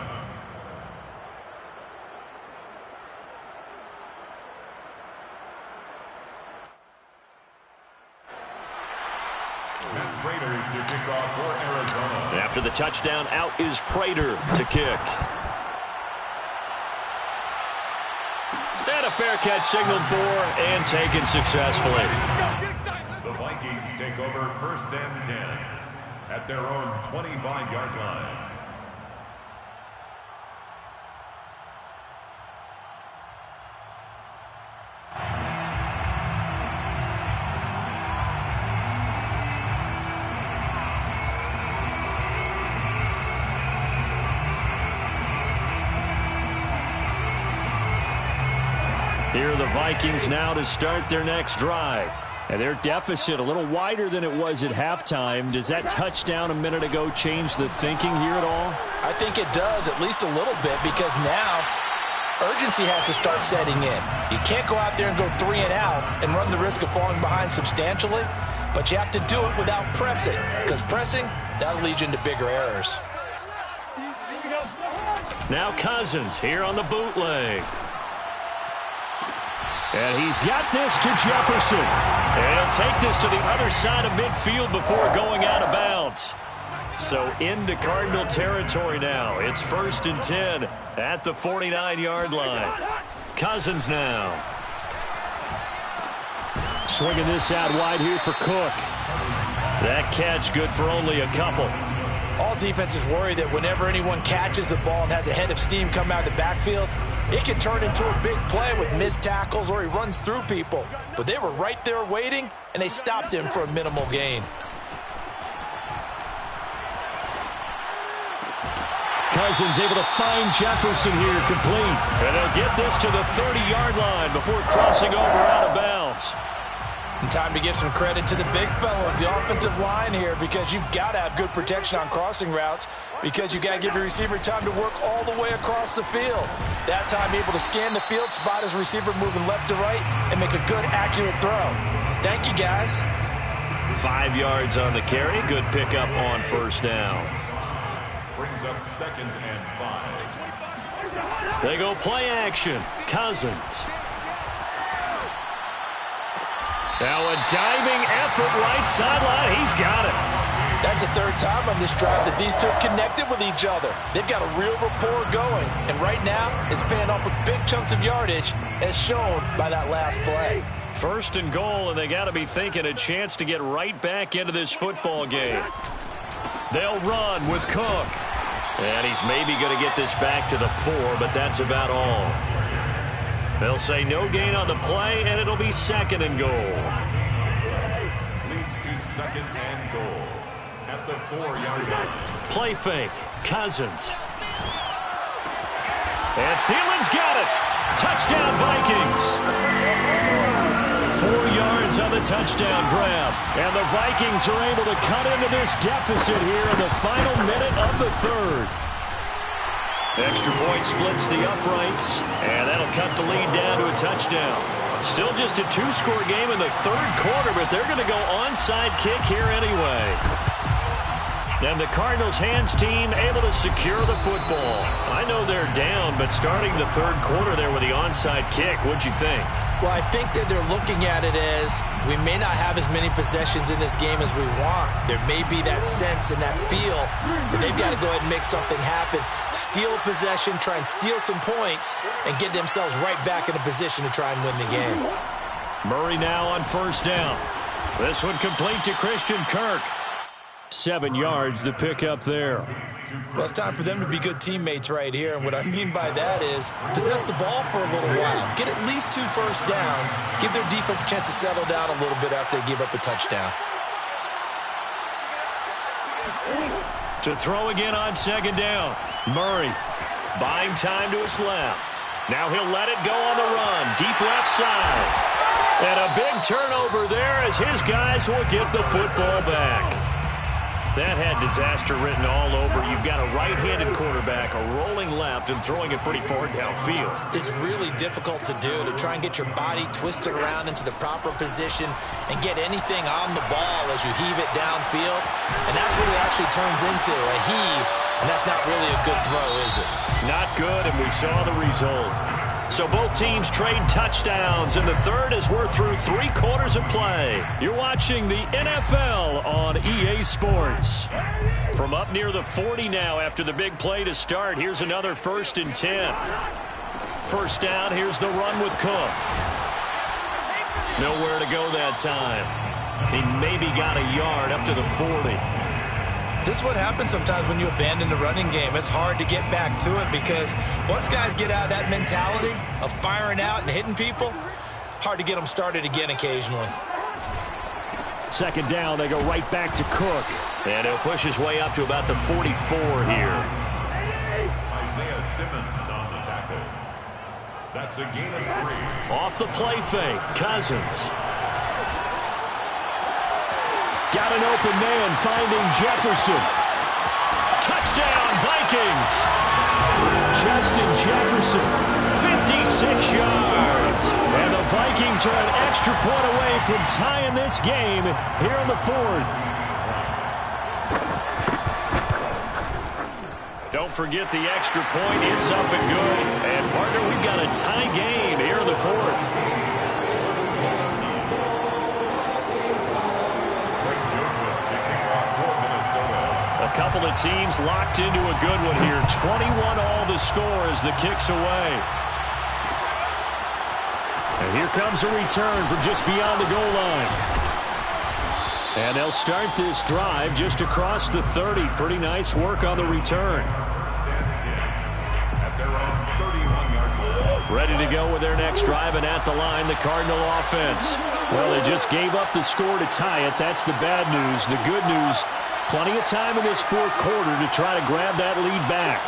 And Prater to kick off for Arizona. After the touchdown, out is Prater to kick. And a fair catch signaled for and taken successfully. The Vikings take over 1st and 10 at their own 25-yard line. Here are the Vikings now to start their next drive. And their deficit a little wider than it was at halftime. Does that touchdown a minute ago change the thinking here at all? I think it does, at least a little bit, because now urgency has to start setting in. You can't go out there and go 3 and out and run the risk of falling behind substantially, but you have to do it without pressing, because pressing, that'll lead you into bigger errors. Now Cousins here on the bootleg. And he's got this to Jefferson. And he'll take this to the other side of midfield before going out of bounds. So into Cardinal territory now. It's 1st and 10 at the 49-yard line. Cousins now. Swinging this out wide here for Cook. That catch good for only a couple. All defenses worry that whenever anyone catches the ball and has a head of steam come out of the backfield, it can turn into a big play with missed tackles or he runs through people. But they were right there waiting, and they stopped him for a minimal gain. Cousins able to find Jefferson here, complete. And they'll get this to the 30-yard line before crossing over out of bounds. And time to give some credit to the big fellas, the offensive line here, because you've got to have good protection on crossing routes, because you've got to give your receiver time to work all the way across the field. That time able to scan the field, spot his receiver moving left to right, and make a good, accurate throw. Thank you, guys. 5 yards on the carry. Good pickup on first down. Brings up 2nd and 5. They go play action. Cousins. Now a diving effort right sideline. He's got it. That's the 3rd time on this drive that these two have connected with each other. They've got a real rapport going. And right now, it's paying off with big chunks of yardage, as shown by that last play. 1st and goal, and they got to be thinking a chance to get right back into this football game. They'll run with Cook. And he's maybe going to get this back to the 4, but that's about all. They'll say no gain on the play, and it'll be 2nd and goal. Leads to 2nd and goal at the 4-yard line. Play fake. Cousins. And Thielen's got it. Touchdown, Vikings. 4 yards on the touchdown grab. And the Vikings are able to cut into this deficit here in the final minute of the 3rd. Extra point splits the uprights, and that'll cut the lead down to a touchdown. Still just a 2-score game in the 3rd quarter, but they're going to go onside kick here anyway. And the Cardinals' hands team able to secure the football. I know they're down, but starting the 3rd quarter there with the onside kick, what'd you think? Well, I think that they're looking at it as we may not have as many possessions in this game as we want. There may be that sense and that feel that they've got to go ahead and make something happen. Steal a possession, try and steal some points, and get themselves right back in a position to try and win the game. Murray now on 1st down. This one complete to Christian Kirk. 7 yards, the pickup there. Well, it's time for them to be good teammates right here. And what I mean by that is possess the ball for a little while. Get at least 2 first downs. Give their defense a chance to settle down a little bit after they give up a touchdown. To throw again on 2nd down. Murray buying time to his left. Now he'll let it go on the run. Deep left side. And a big turnover there as his guys will get the football back. That had disaster written all over. You've got a right-handed quarterback, a rolling left, and throwing it pretty far downfield. It's really difficult to do, to try and get your body twisted around into the proper position and get anything on the ball as you heave it downfield. And that's what it actually turns into, a heave. And that's not really a good throw, is it? Not good, and we saw the result. So both teams trade touchdowns, and the 3rd as we're through 3 quarters of play. You're watching the NFL on EA Sports. From up near the 40 now after the big play to start, here's another 1st and 10. 1st down, here's the run with Cook. Nowhere to go that time. He maybe got a yard up to the 40. This is what happens sometimes when you abandon the running game. It's hard to get back to it because once guys get out of that mentality of firing out and hitting people, hard to get them started again occasionally. 2nd down, they go right back to Cook. And he'll push his way up to about the 44 here. Isaiah Simmons on the tackle. That's a gain of 3. Off the play fake, Cousins. Got an open man finding Jefferson. Touchdown, Vikings! Justin Jefferson. 56 yards. And the Vikings are an extra point away from tying this game here in the 4th. Don't forget the extra point. It's up and good. And, partner, we've got a tie game here in the 4th. A couple of teams locked into a good one here. 21 all the score as the kick's away. And here comes a return from just beyond the goal line. And they'll start this drive just across the 30. Pretty nice work on the return. At their own 31-yard line. Ready to go with their next drive, and at the line, the Cardinal offense. Well, they just gave up the score to tie it. That's the bad news. The good news, plenty of time in this fourth quarter to try to grab that lead back.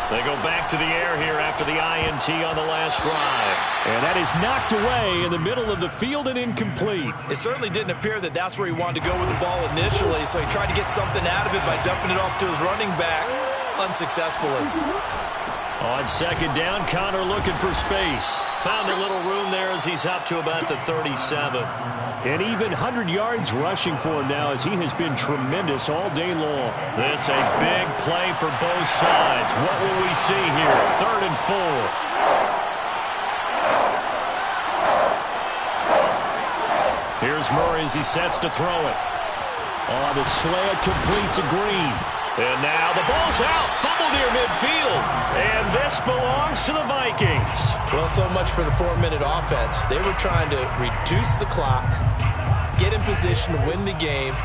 They go back to the air here after the INT on the last drive. And that is knocked away in the middle of the field and incomplete. It certainly didn't appear that that's where he wanted to go with the ball initially, so he tried to get something out of it by dumping it off to his running back unsuccessfully. On second down, Connor looking for space. Found a little room there as he's up to about the 37. And even 100 yards rushing for him now, as he has been tremendous all day long. This a big play for both sides. What will we see here? 3rd and 4. Here's Murray as he sets to throw it. Oh, the slant complete to Green. And now the ball's out. Fumble near midfield. And this belongs to the Vikings. Well, so much for the 4-minute offense. They were trying to reduce the clock, get in position to win the game,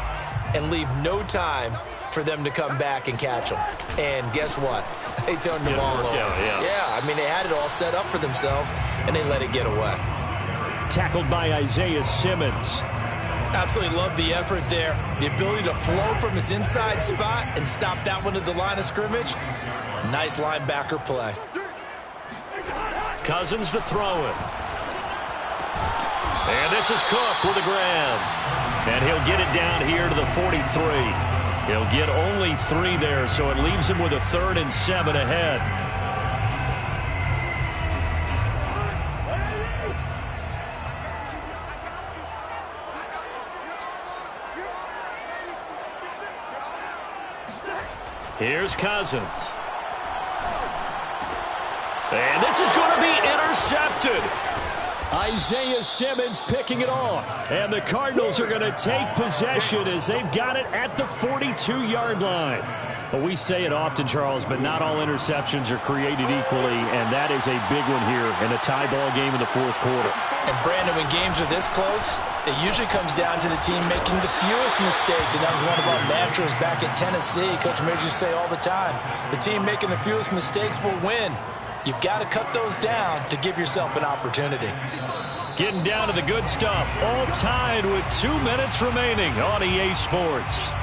and leave no time for them to come back and catch them. And guess what? They turned the ball over. Yeah, I mean, they had it all set up for themselves, and they let it get away. Tackled by Isaiah Simmons. Absolutely love the effort there. The ability to flow from his inside spot and stop that one at the line of scrimmage. Nice linebacker play. Cousins to throw it. And this is Cook with a grab. And he'll get it down here to the 43. He'll get only 3 there, so it leaves him with a 3rd and 7 ahead. Here's Cousins. And this is going to be intercepted. Isaiah Simmons picking it off. And the Cardinals are going to take possession as they've got it at the 42-yard line. Well, we say it often, Charles, but not all interceptions are created equally, and that is a big one here in a tie ball game in the fourth quarter. And, Brandon, when games are this close, it usually comes down to the team making the fewest mistakes, and that was one of our mantras back at Tennessee. Coach Major used to say all the time, the team making the fewest mistakes will win. You've got to cut those down to give yourself an opportunity. Getting down to the good stuff, all tied with 2 minutes remaining on EA Sports.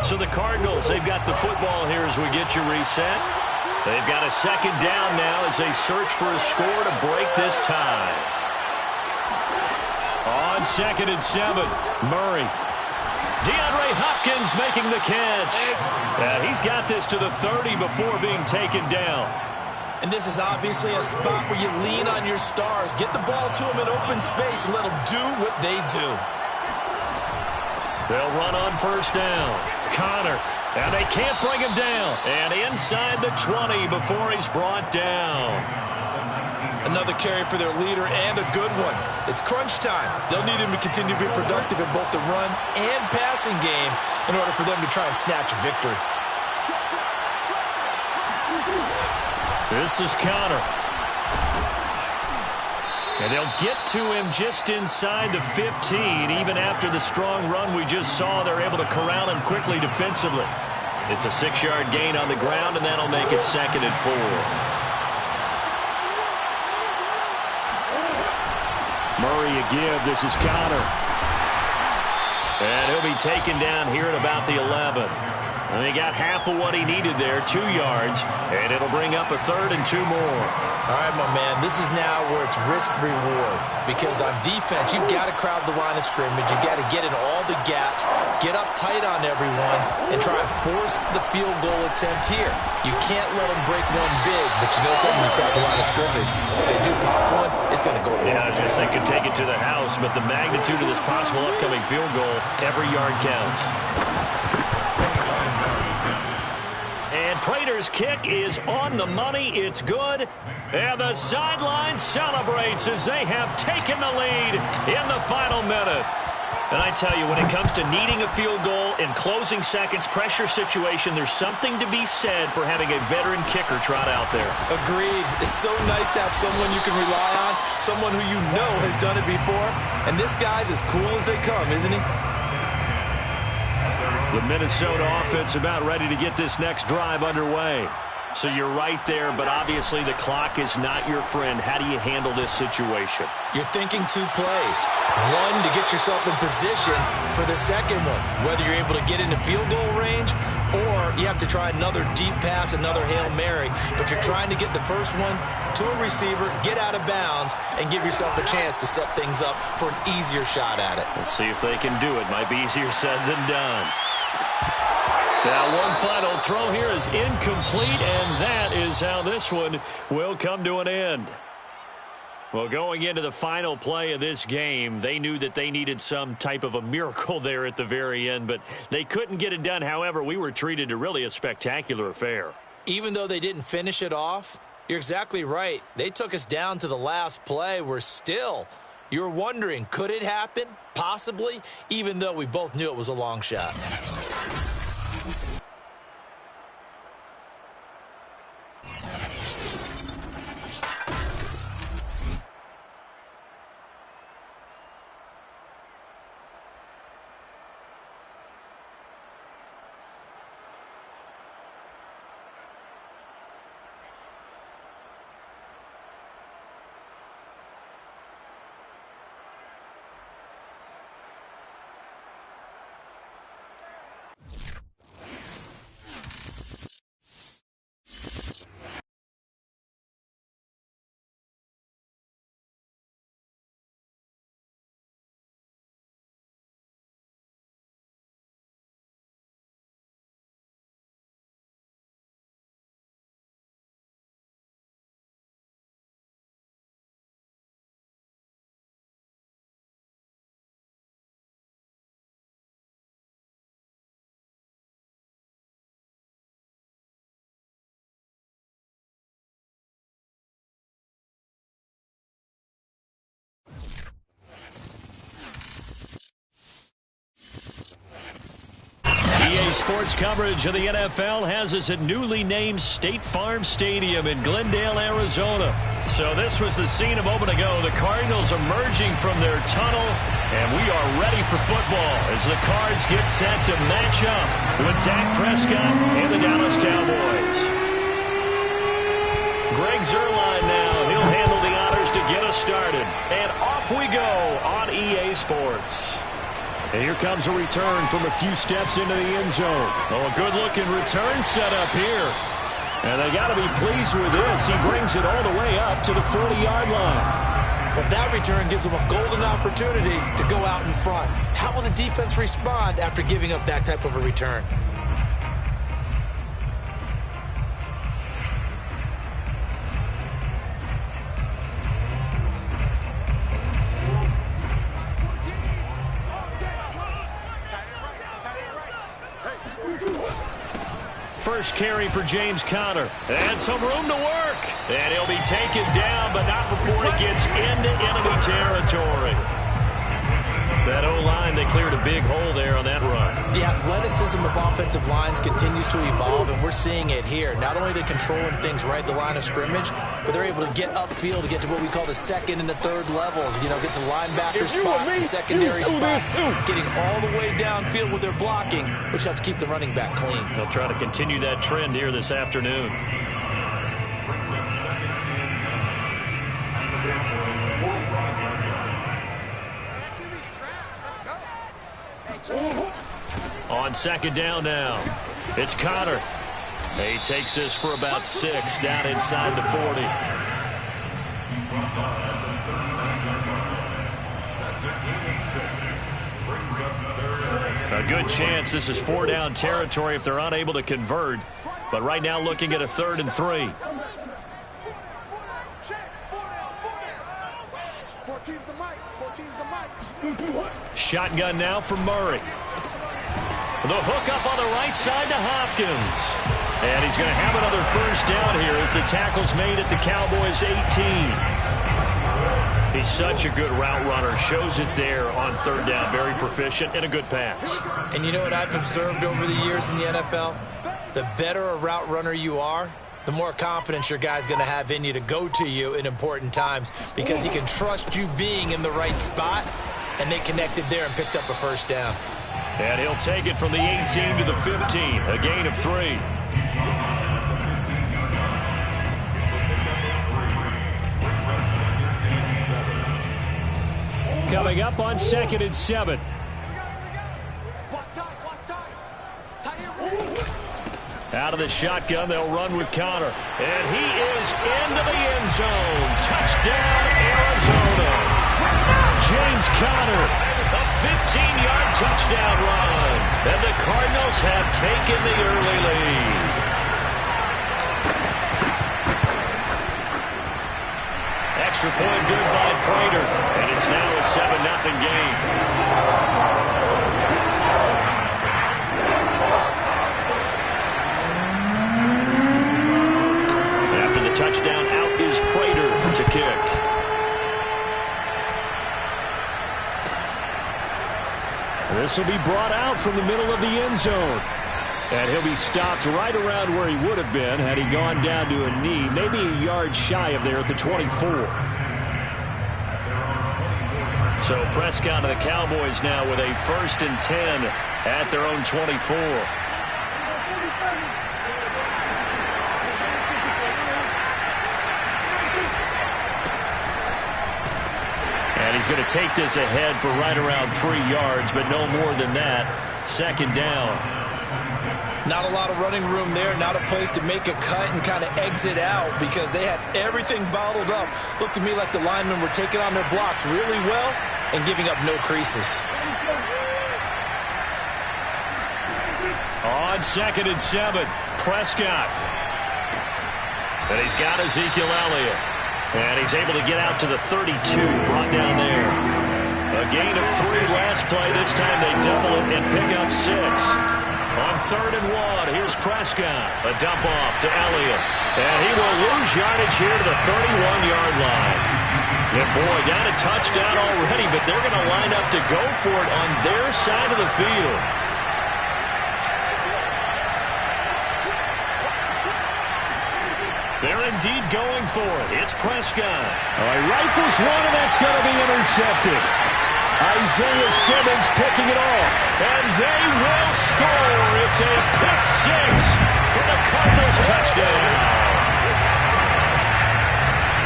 So the Cardinals, they've got the football here as we get you reset. They've got a second down now as they search for a score to break this tie. On 2nd and 7, Murray. DeAndre Hopkins making the catch. He's got this to the 30 before being taken down. And this is obviously a spot where you lean on your stars. Get the ball to them in open space and let them do what they do. They'll run on 1st down. Connor, and they can't bring him down. And inside the 20 before he's brought down. Another carry for their leader and a good one. It's crunch time. They'll need him to continue to be productive in both the run and passing game in order for them to try and snatch a victory. This is Connor. And they'll get to him just inside the 15. Even after the strong run we just saw, they're able to corral him quickly defensively. It's a 6-yard gain on the ground, and that'll make it 2nd and 4. Murray again. This is Connor. And he'll be taken down here at about the 11. And he got half of what he needed there, 2 yards, and it'll bring up a 3rd and 2 more. All right, my man, this is now where it's risk-reward, because on defense, you've got to crowd the line of scrimmage. You've got to get in all the gaps, get up tight on everyone, and try and force the field goal attempt here. You can't let them break one big, but you know something, you crowd the line of scrimmage. If they do pop one, it's going to go long. Yeah, I was just saying could take it to the house, but the magnitude of this possible upcoming field goal, every yard counts. And Prater's kick is on the money. It's good. And the sideline celebrates as they have taken the lead in the final minute. And I tell you, when it comes to needing a field goal in closing seconds, pressure situation, there's something to be said for having a veteran kicker trot out there. Agreed. It's so nice to have someone you can rely on, someone who you know has done it before. And this guy's as cool as they come, isn't he? The Minnesota offense about ready to get this next drive underway. So you're right there, but obviously the clock is not your friend. How do you handle this situation? You're thinking 2 plays. One, to get yourself in position for the second one, whether you're able to get into field goal range or you have to try another deep pass, another Hail Mary. But you're trying to get the first one to a receiver, get out of bounds, and give yourself a chance to set things up for an easier shot at it. We'll see if they can do it. Might be easier said than done. Now, one final throw here is incomplete, and that is how this one will come to an end. Well, going into the final play of this game, they knew that they needed some type of a miracle there at the very end, but they couldn't get it done. However, we were treated to really a spectacular affair. Even though they didn't finish it off, you're exactly right. They took us down to the last play. We're still, you're wondering, could it happen? Possibly, even though we both knew it was a long shot. EA Sports coverage of the NFL has us at newly named State Farm Stadium in Glendale, Arizona. So this was the scene a moment ago. The Cardinals emerging from their tunnel, and we are ready for football as the Cards get set to match up with Dak Prescott and the Dallas Cowboys. Greg Zuerlein now. He'll handle the honors to get us started. And off we go on EA Sports. And here comes a return from a few steps into the end zone. Oh, a good-looking return set up here. And they got to be pleased with this. He brings it all the way up to the 40-yard line. Well, that return gives them a golden opportunity to go out in front. How will the defense respond after giving up that type of a return? First carry for James Conner. And some room to work. And he'll be taken down, but not before he gets into enemy territory. That O-line, they cleared a big hole there on that run. The athleticism of offensive lines continues to evolve, and we're seeing it here. Not only are they controlling things right at the line of scrimmage, but they're able to get upfield to get to what we call the second and the third levels. You know, get to linebacker spot, the secondary spot, getting all the way downfield with their blocking, which helps keep the running back clean. They'll try to continue that trend here this afternoon. Brings up second and 9. And the Cowboys 45-yard line. On second down now, it's Conner. He takes this for about 6 down inside the 40. He's brought down at the 39-yard line. That's a gain of 6. Brings up third. A good chance this is 4 down territory if they're unable to convert. But right now looking at a 3rd and 3. 14's the mic. 14's the mic. Shotgun now for Murray. The hook up on the right side to Hopkins. And he's going to have another first down here as the tackle's made at the Cowboys' 18. He's such a good route runner. Shows it there on third down. Very proficient and a good pass. And you know what I've observed over the years in the NFL? The better a route runner you are, the more confidence your guy's going to have in you to go to you in important times because he can trust you being in the right spot, and they connected there and picked up a first down. And he'll take it from the 18 to the 15, a gain of 3. Coming up on 2nd and 7. Out of the shotgun, they'll run with Connor. And he is into the end zone. Touchdown, Arizona. James Conner, a 15-yard touchdown run. And the Cardinals have taken the early lead. Extra point good by Prater. And it's now a 7-0 game. Touchdown, out is Prater to kick. This will be brought out from the middle of the end zone. And he'll be stopped right around where he would have been had he gone down to a knee, maybe a yard shy of there at the 24. So Prescott and the Cowboys now with a 1st and 10 at their own 24. He's going to take this ahead for right around 3 yards, but no more than that. 2nd down. Not a lot of running room there, not a place to make a cut and kind of exit out because they had everything bottled up. Looked to me like the linemen were taking on their blocks really well and giving up no creases. On 2nd and 7, Prescott. And he's got Ezekiel Elliott. And he's able to get out to the 32, brought down there. A gain of 3 last play. This time they double it and pick up 6. On 3rd and 1, here's Prescott. A dump off to Elliott. And he will lose yardage here to the 31-yard line. And boy, got a touchdown already, but they're going to line up to go for it on their side of the field. They're indeed going for it. It's Prescott. He rifles one, and that's going to be intercepted. Isaiah Simmons picking it off. And they will score. It's a pick 6 for the Cardinals touchdown.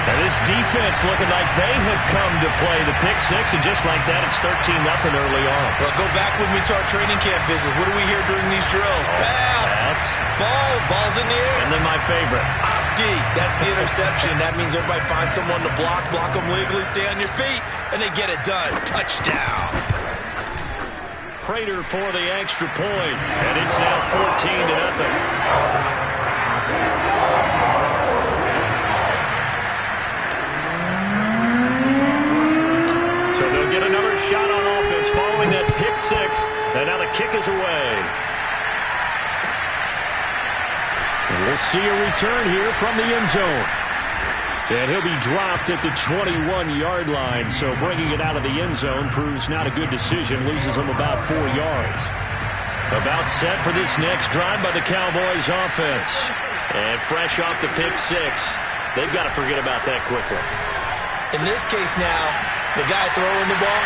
And this defense looking like they have come to play the pick 6, and just like that, it's 13-0 early on. Well, go back with me to our training camp visit. What do we hear during these drills? Pass. Ball's in the air. And then my favorite. Oski. That's the interception. That means everybody finds someone to block them legally, stay on your feet, and they get it done. Touchdown. Prater for the extra point, and it's now 14-0. Shot on offense following that pick 6, and now the kick is away. And we'll see a return here from the end zone. And he'll be dropped at the 21-yard line, so bringing it out of the end zone proves not a good decision, loses him about 4 yards. About set for this next drive by the Cowboys offense. And fresh off the pick 6, they've got to forget about that quickly. In this case now, the guy throwing the ball,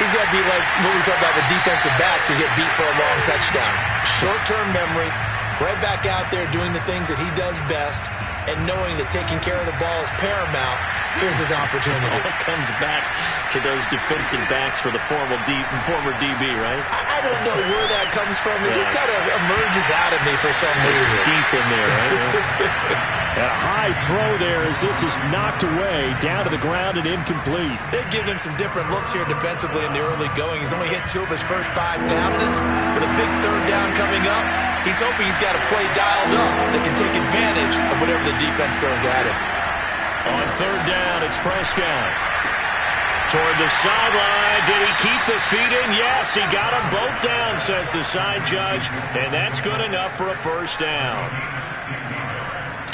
he's got to be like what we talk about with defensive backs who get beat for a long touchdown. Short-term memory, right back out there doing the things that he does best, and knowing that taking care of the ball is paramount. Here's his opportunity. It comes back to those defensive backs for the former DB, right? I don't know where that comes from. It just kind of emerges out of me for some reason. It's deep in there, right? A high throw there as this is knocked away, down to the ground and incomplete. They've given him some different looks here defensively in the early going. He's only hit 2 of his first 5 passes. With a big 3rd down coming up, he's hoping he's got a play dialed up that can take advantage of whatever the defense throws at him. On 3rd down, it's Prescott. Toward the sideline. Did he keep the feet in? Yes, he got them both down, says the side judge. And that's good enough for a 1st down.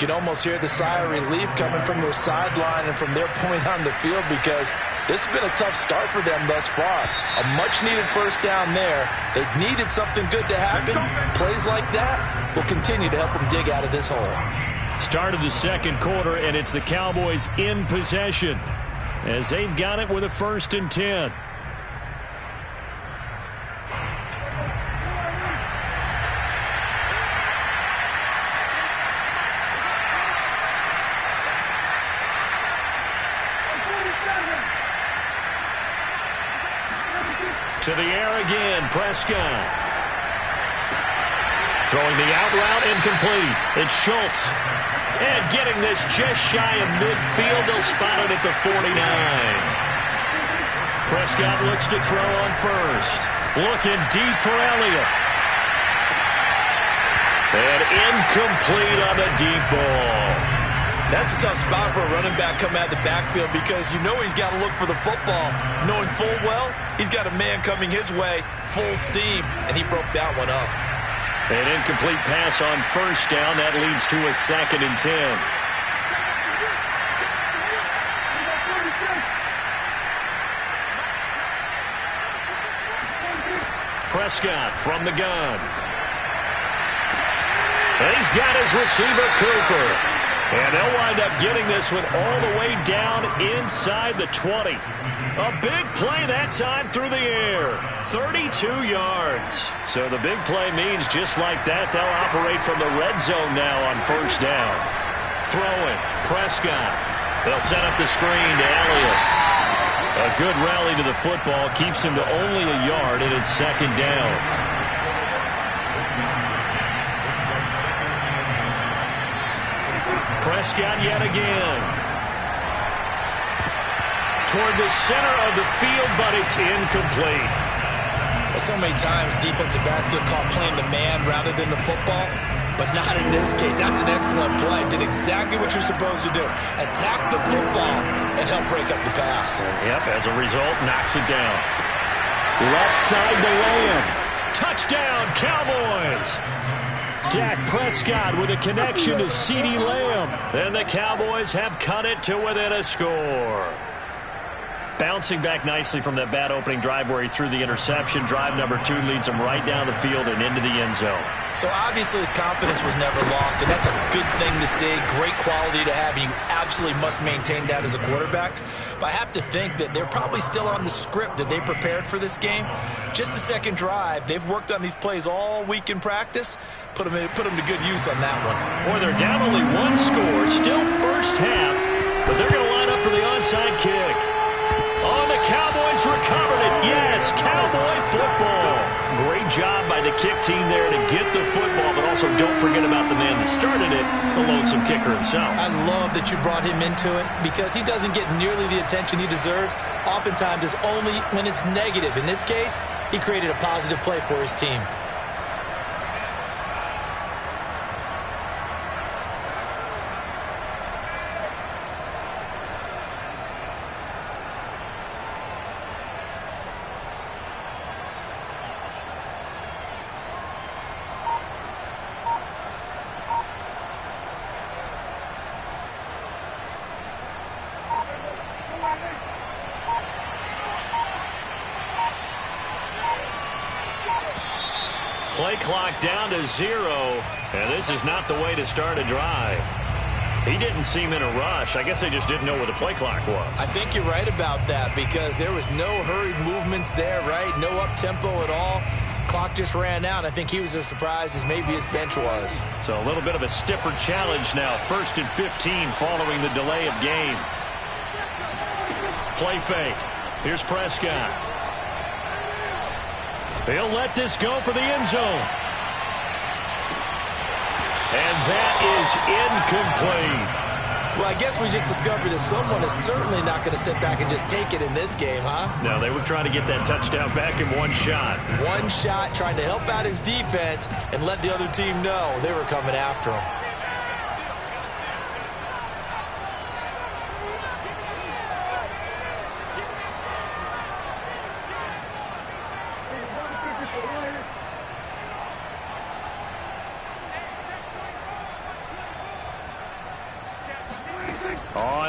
can almost hear the sigh of relief coming from their sideline and from their point on the field, because this has been a tough start for them thus far. A much-needed first down there. They needed something good to happen. Plays like that will continue to help them dig out of this hole. Start of the second quarter, and it's the Cowboys in possession as they've got it with a 1st and 10. To the air again, Prescott. Throwing the out route incomplete. It's Schultz. And getting this just shy of midfield. They'll spot it at the 49. Prescott looks to throw on first. Looking deep for Elliott. And incomplete on the deep ball. That's a tough spot for a running back coming out of the backfield, because you know he's got to look for the football, knowing full well he's got a man coming his way full steam, and he broke that one up. An incomplete pass on first down. That leads to a 2nd and 10. Prescott from the gun. And he's got his receiver, Cooper. And they'll wind up getting this one all the way down inside the 20. A big play that time through the air. 32 yards. So the big play means just like that, they'll operate from the red zone now on first down. Throwing, Prescott. They'll set up the screen to Elliott. A good rally to the football keeps him to only a yard, and it's 2nd down. Prescott yet again. Toward the center of the field, but it's incomplete. Well, so many times defensive backs get caught playing the man rather than the football, but not in this case. That's an excellent play. Did exactly what you're supposed to do. Attack the football and help break up the pass. Yep, as a result, knocks it down. Left side to Lamb. Touchdown, Cowboys! Dak Prescott with a connection to CeeDee Lamb. And the Cowboys have cut it to within a score. Bouncing back nicely from that bad opening drive where he threw the interception. Drive number 2 leads him right down the field and into the end zone. So obviously his confidence was never lost, and that's a good thing to see. Great quality to have, and you absolutely must maintain that as a quarterback. But I have to think that they're probably still on the script that they prepared for this game. Just the second drive. They've worked on these plays all week in practice. Put them to good use on that one. Boy, they're down only 1 score. Still first half, but they're going to line up for the onside kick. Oh, the Cowboys recovered it. Yes, Cowboy football. Great job by the kick team there to get the football, but also don't forget about the man that started it, the lonesome kicker himself. I love that you brought him into it, because he doesn't get nearly the attention he deserves. Oftentimes it's only when it's negative. In this case, he created a positive play for his team. Play clock down to 0, and this is not the way to start a drive. He didn't seem in a rush. I guess they just didn't know where the play clock was. I think you're right about that, because there was no hurried movements there, right? No up-tempo at all. Clock just ran out. I think he was as surprised as maybe his bench was. So a little bit of a stiffer challenge now. 1st and 15 following the delay of game. Play fake. Here's Prescott. He'll let this go for the end zone. And that is incomplete. Well, I guess we just discovered that someone is certainly not going to sit back and just take it in this game, huh? No, they were trying to get that touchdown back in one shot. One shot, trying to help out his defense and let the other team know they were coming after him.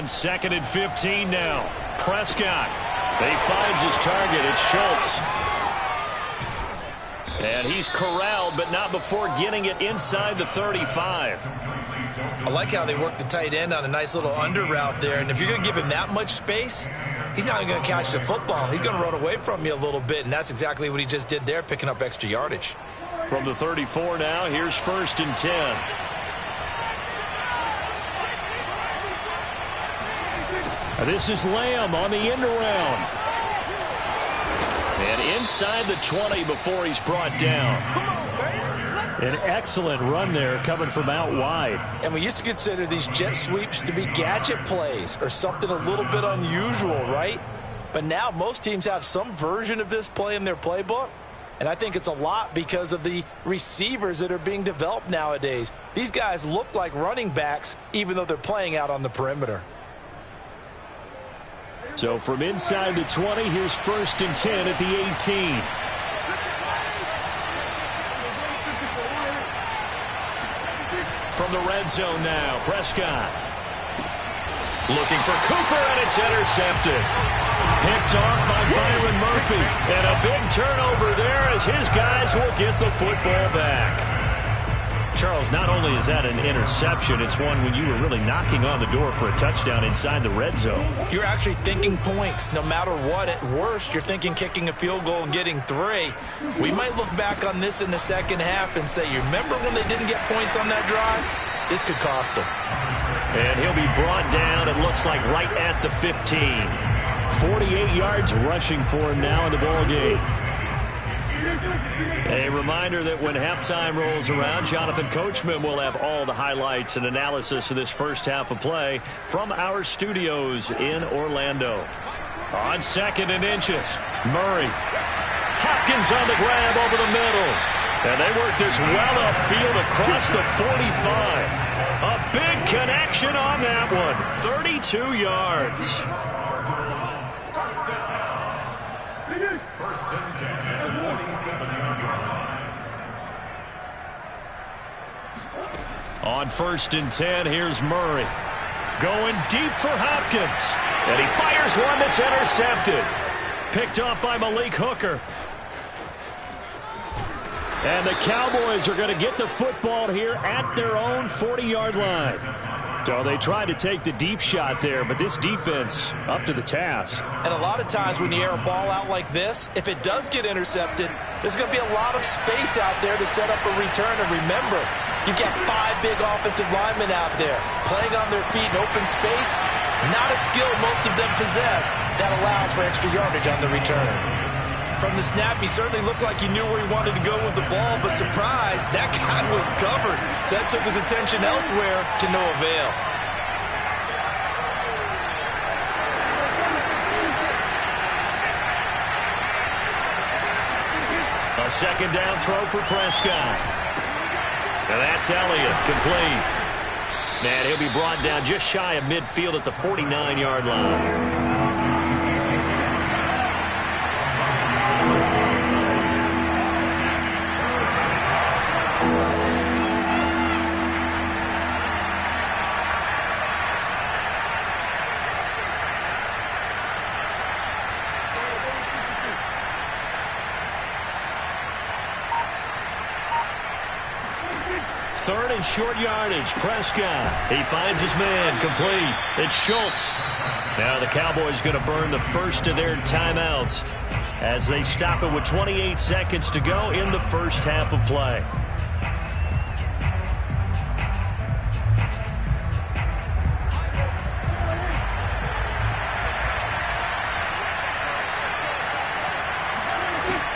On 2nd and 15 now. Prescott. He finds his target. It's Schultz. And he's corralled, but not before getting it inside the 35. I like how they work the tight end on a nice little under route there. And if you're going to give him that much space, he's not going to catch the football. He's going to run away from you a little bit, and that's exactly what he just did there, picking up extra yardage. From the 34 now, here's 1st and 10. This is Lamb on the end around. And inside the 20 before he's brought down. An excellent run there coming from out wide. And we used to consider these jet sweeps to be gadget plays or something a little bit unusual, right? But now most teams have some version of this play in their playbook. And I think it's a lot because of the receivers that are being developed nowadays. These guys look like running backs even though they're playing out on the perimeter. So from inside the 20, here's 1st and 10 at the 18. From the red zone now, Prescott. Looking for Cooper, and it's intercepted. Picked off by Byron Murphy. And a big turnover there as his guys will get the football back. Charles, not only is that an interception, it's one when you were really knocking on the door for a touchdown inside the red zone. You're actually thinking points. No matter what, at worst, you're thinking kicking a field goal and getting 3. We might look back on this in the second half and say, you remember when they didn't get points on that drive? This could cost them. And he'll be brought down, it looks like, right at the 15. 48 yards rushing for him now in the ballgame. A reminder that when halftime rolls around, Jonathan Coachman will have all the highlights and analysis of this first half of play from our studios in Orlando. On 2nd and inches, Murray. Hopkins on the grab over the middle. And they work this well upfield across the 45. A big connection on that one. 32 yards. 1st and 10 at the 47-yard line. On 1st and 10, here's Murray. Going deep for Hopkins. And he fires one that's intercepted. Picked off by Malik Hooker. And the Cowboys are going to get the football here at their own 40-yard line. So they tried to take the deep shot there, but this defense up to the task. And a lot of times when you air a ball out like this, if it does get intercepted, there's going to be a lot of space out there to set up a return. And remember, you've got 5 big offensive linemen out there playing on their feet in open space. Not a skill most of them possess that allows for extra yardage on the return. From the snap, he certainly looked like he knew where he wanted to go with the ball, but surprise, that guy was covered. So that took his attention elsewhere to no avail. A 2nd down throw for Prescott. And that's Elliott, complete. And he'll be brought down just shy of midfield at the 49-yard line. Third and short yardage, Prescott. He finds his man, complete. It's Schultz. Now the Cowboys going to burn the first of their timeouts as they stop it with 28 seconds to go in the first half of play.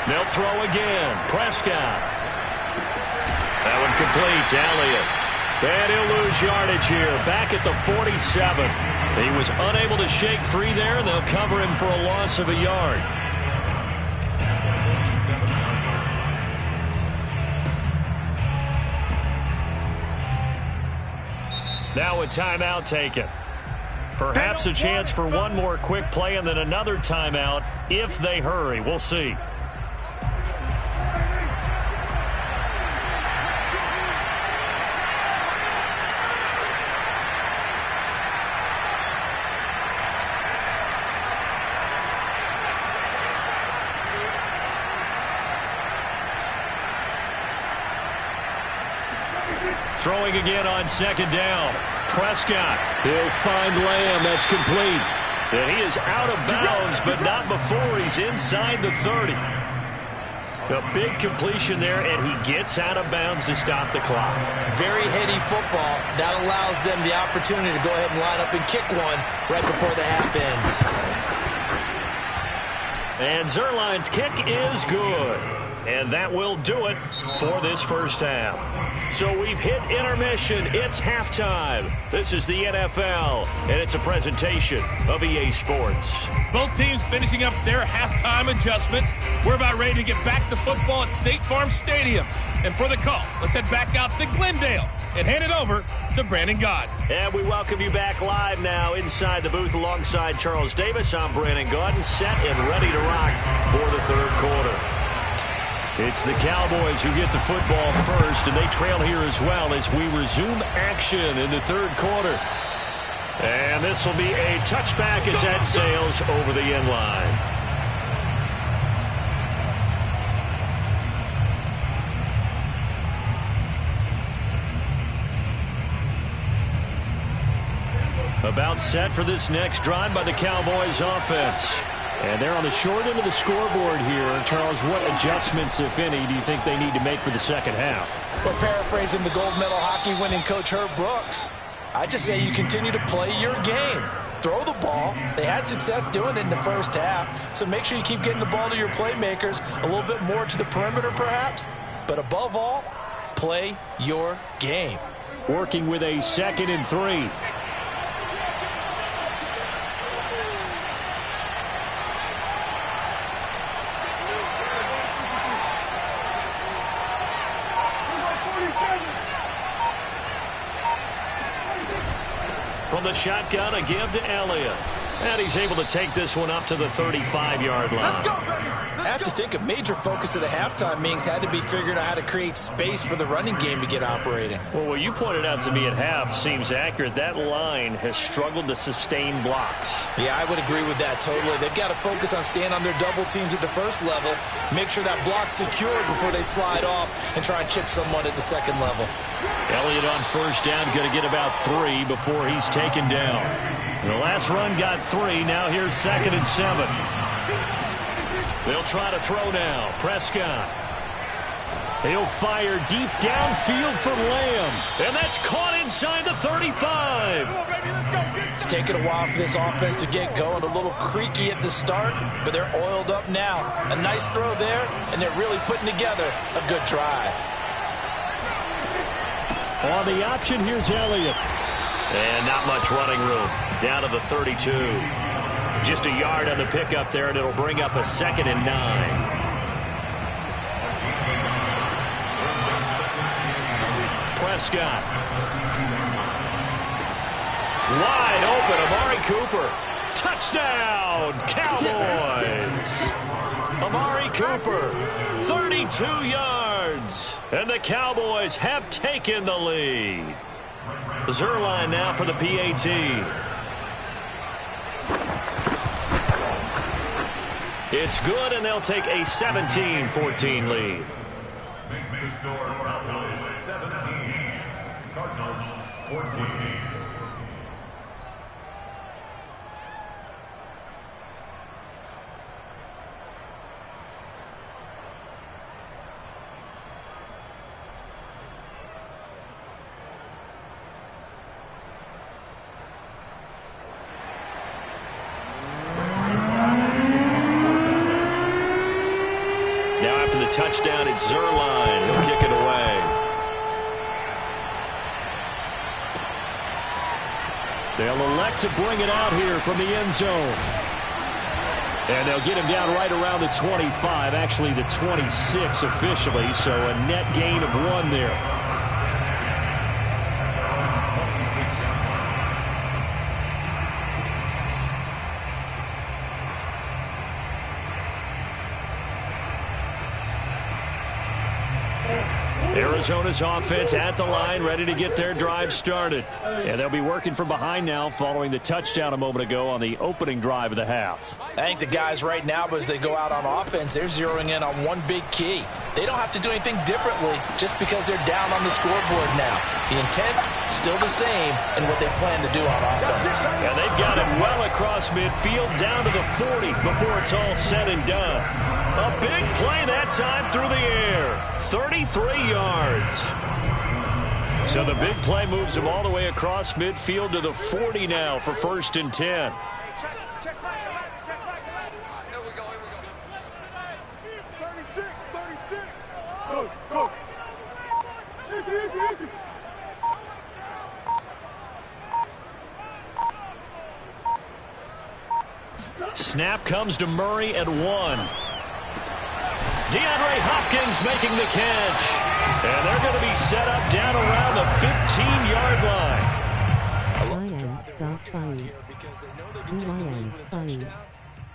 They'll throw again. Prescott. That one complete to Elliott. And he'll lose yardage here. Back at the 47. He was unable to shake free there, and they'll cover him for a loss of a yard. Now a timeout taken. Perhaps a chance for one more quick play and then another timeout if they hurry. We'll see. Throwing again on second down. Prescott. He'll find Lamb. That's complete. And he is out of bounds, but not before he's inside the 30. A big completion there, and he gets out of bounds to stop the clock. Very heady football. That allows them the opportunity to go ahead and line up and kick one right before the half ends. And Zuerlein's kick is good. And that will do it for this first half. So we've hit intermission. It's halftime. This is the NFL, and it's a presentation of EA Sports. Both teams finishing up their halftime adjustments. We're about ready to get back to football at State Farm Stadium. And for the call, let's head back out to Glendale and hand it over to Brandon Gaudin. And we welcome you back live now inside the booth alongside Charles Davis. I'm Brandon Gaudin, set and ready to rock for the third quarter. It's the Cowboys who get the football first, and they trail here as well as we resume action in the third quarter. And this will be a touchback as that sails over the end line. About set for this next drive by the Cowboys offense. And they're on the short end of the scoreboard here. Charles, what adjustments, if any, do you think they need to make for the second half? Well, paraphrasing the gold medal hockey winning coach Herb Brooks, I just say you continue to play your game. Throw the ball. They had success doing it in the first half, so make sure you keep getting the ball to your playmakers, a little bit more to the perimeter perhaps, but above all, play your game. Working with a 2nd and 3. From the shotgun, a give to Elliott. And he's able to take this one up to the 35-yard line. I have to think a major focus of the halftime meetings had to be figuring out how to create space for the running game to get operating. Well, what you pointed out to me at half seems accurate. That line has struggled to sustain blocks. Yeah, I would agree with that totally. They've got to focus on staying on their double teams at the first level, make sure that block's secured before they slide off and try and chip someone at the second level. Elliott on first down, going to get about 3 before he's taken down. The last run got 3. Now here's 2nd and 7. They'll try to throw now. Prescott. He'll fire deep downfield for Lamb. And that's caught inside the 35. It's taken a while for this offense to get going. A little creaky at the start, but they're oiled up now. A nice throw there, and they're really putting together a good drive. On the option, here's Elliott. And not much running room. Down to the 32. Just a yard on the pickup there, and it'll bring up a 2nd and 9. Prescott. Wide open, Amari Cooper. Touchdown, Cowboys. Amari Cooper, 32 yards. And the Cowboys have taken the lead. Zuerlein now for the PAT. It's good, and they'll take a 17-14 lead. Makes the score Cowboys 17, Cardinals 14. Touchdown, it's Zuerlein. He'll kick it away. They'll elect to bring it out here from the end zone. And they'll get him down right around the 25, actually the 26 officially, so a net gain of 1 there. Arizona's offense at the line, ready to get their drive started. And they'll be working from behind now following the touchdown a moment ago on the opening drive of the half. I think the guys right now, as they go out on offense, they're zeroing in on one big key. They don't have to do anything differently just because they're down on the scoreboard now. The intent still the same in what they plan to do on offense. And they've got it well across midfield down to the 40 before it's all said and done. A big play that time through the air. 33 yards. So the big play moves him all the way across midfield to the 40 now for 1st and 10. Check back. Here we go. 36. Coach. Snap comes to Murray at 1. DeAndre Hopkins making the catch. And they're going to be set up down around the 15-yard line.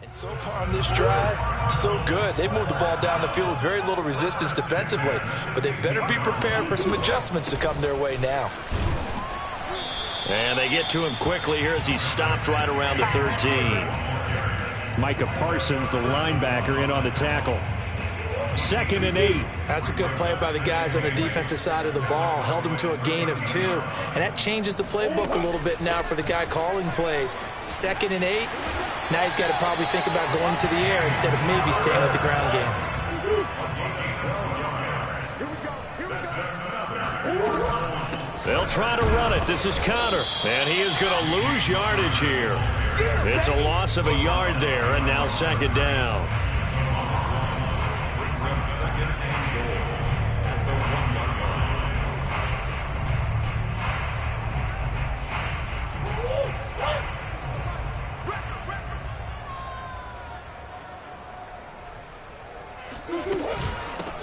And so far on this drive, so good. They've moved the ball down the field with very little resistance defensively, but they better be prepared for some adjustments to come their way now. And they get to him quickly here as he stopped right around the 13. Micah Parsons, the linebacker, in on the tackle. 2nd and 8. That's a good play by the guys on the defensive side of the ball. Held him to a gain of 2. And that changes the playbook a little bit now for the guy calling plays. 2nd and 8. Now he's got to probably think about going to the air instead of maybe staying with the ground game. They'll try to run it. This is Connor. And he is going to lose yardage here. It's a loss of a yard there, and now 2nd down. Brings up 2nd and goal at the 1-yard line.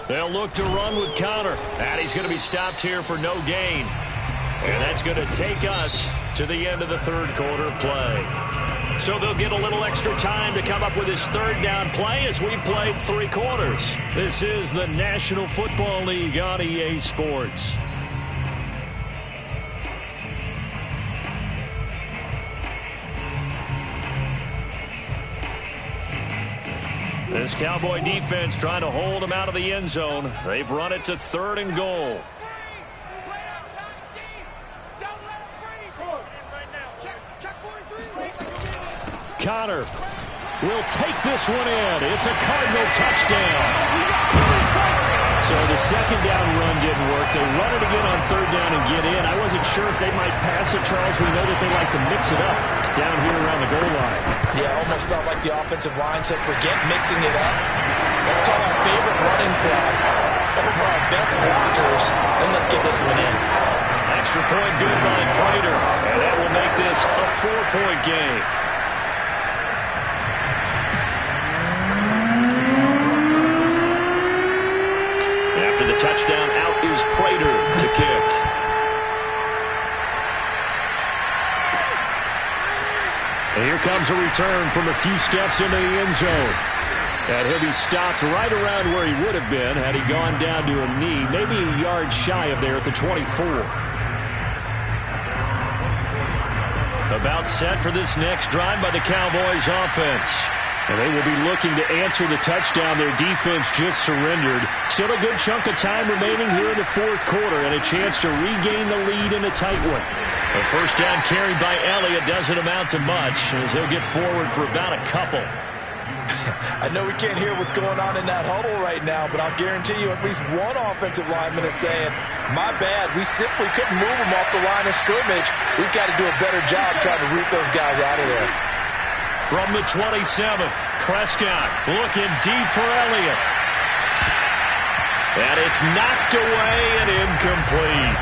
They'll look to run with Connor. And he's going to be stopped here for no gain. And that's going to take us to the end of the 3rd quarter of play. So they'll get a little extra time to come up with his 3rd down play as we've played 3 quarters. This is the National Football League on EA Sports. This Cowboy defense trying to hold him out of the end zone. They've run it to 3rd and goal. Connor will take this one in. It's a Cardinal touchdown. So the 2nd down run didn't work. They run it again on 3rd down and get in. I wasn't sure if they might pass it, Charles. We know that they like to mix it up down here around the goal line. Yeah, almost felt like the offensive line said, forget mixing it up. Let's call our favorite running play over our best blockers, and let's get this one in. Extra point good by Prater. And that will make this a 4-point game. After the touchdown, out is Prater to kick. And here comes a return from a few steps into the end zone. And he'll be stopped right around where he would have been had he gone down to a knee, maybe a yard shy of there at the 24. About set for this next drive by the Cowboys offense. And they will be looking to answer the touchdown their defense just surrendered. Still a good chunk of time remaining here in the 4th quarter and a chance to regain the lead in a tight one. A 1st down carry by Elliott doesn't amount to much as he'll get forward for about a couple. I know we can't hear what's going on in that huddle right now, but I'll guarantee you at least one offensive lineman is saying, my bad, we simply couldn't move them off the line of scrimmage. We've got to do a better job trying to root those guys out of there. From the 27, Prescott looking deep for Elliott. And it's knocked away and incomplete.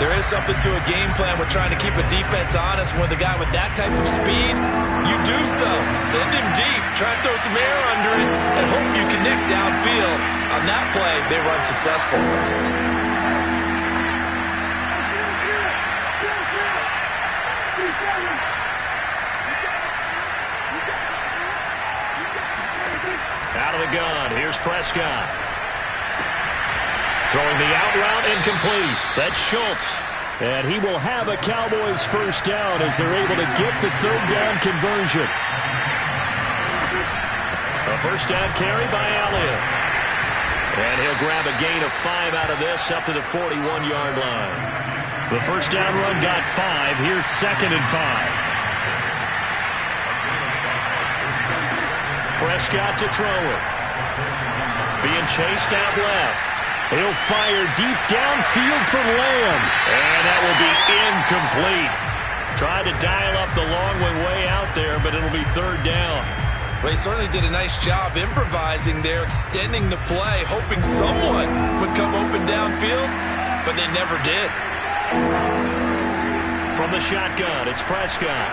There is something to a game plan with trying to keep a defense honest. When the guy with that type of speed, you do so. Send him deep. Try and throw some air under it and hope you connect downfield. On that play, they run successful. Out of the gun, here's Prescott. Throwing the out route, incomplete. That's Schultz. And he will have a Cowboys 1st down as they're able to get the 3rd down conversion. A 1st down carry by Elliott. And he'll grab a gain of 5 out of this up to the 41-yard line. The first down run got 5. Here's 2nd and 5. Prescott to throw it. Being chased out left. He'll fire deep downfield for Lamb. And that will be incomplete. Tried to dial up the long one way out there, but it'll be 3rd down. Well, he certainly did a nice job improvising there, extending the play, hoping someone would come open downfield, but they never did. From the shotgun, it's Prescott.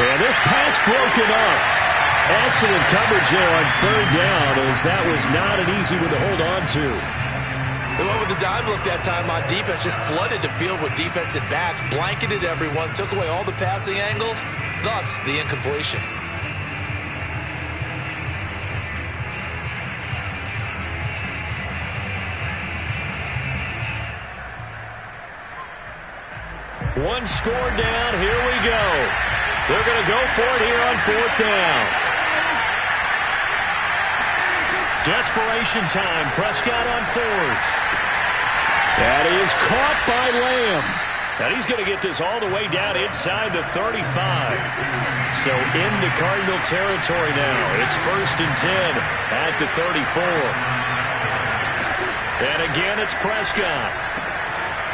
And this pass broken up. Excellent coverage there on 3rd down, as that was not an easy one to hold on to. They went with the dive look that time on defense, just flooded the field with defensive backs, blanketed everyone, took away all the passing angles, thus the incompletion. One score down. Here we go. They're going to go for it here on 4th down. Desperation time. Prescott on 4th. That is caught by Lamb. And he's going to get this all the way down inside the 35. So into Cardinal territory now. It's 1st and 10 at the 34. And again, it's Prescott.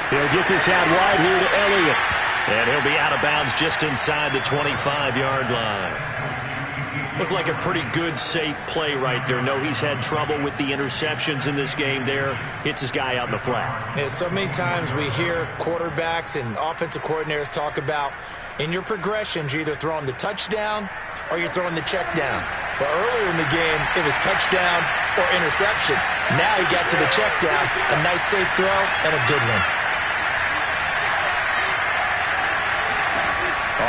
He'll get this out wide here to Elliott. And he'll be out of bounds just inside the 25-yard line. Looked like a pretty good, safe play right there. No, he's had trouble with the interceptions in this game there. Hits his guy out in the flat. Yeah, so many times we hear quarterbacks and offensive coordinators talk about in your progressions, you're either throwing the touchdown or you're throwing the check down. But earlier in the game, it was touchdown or interception. Now he got to the check down. A nice, safe throw and a good one.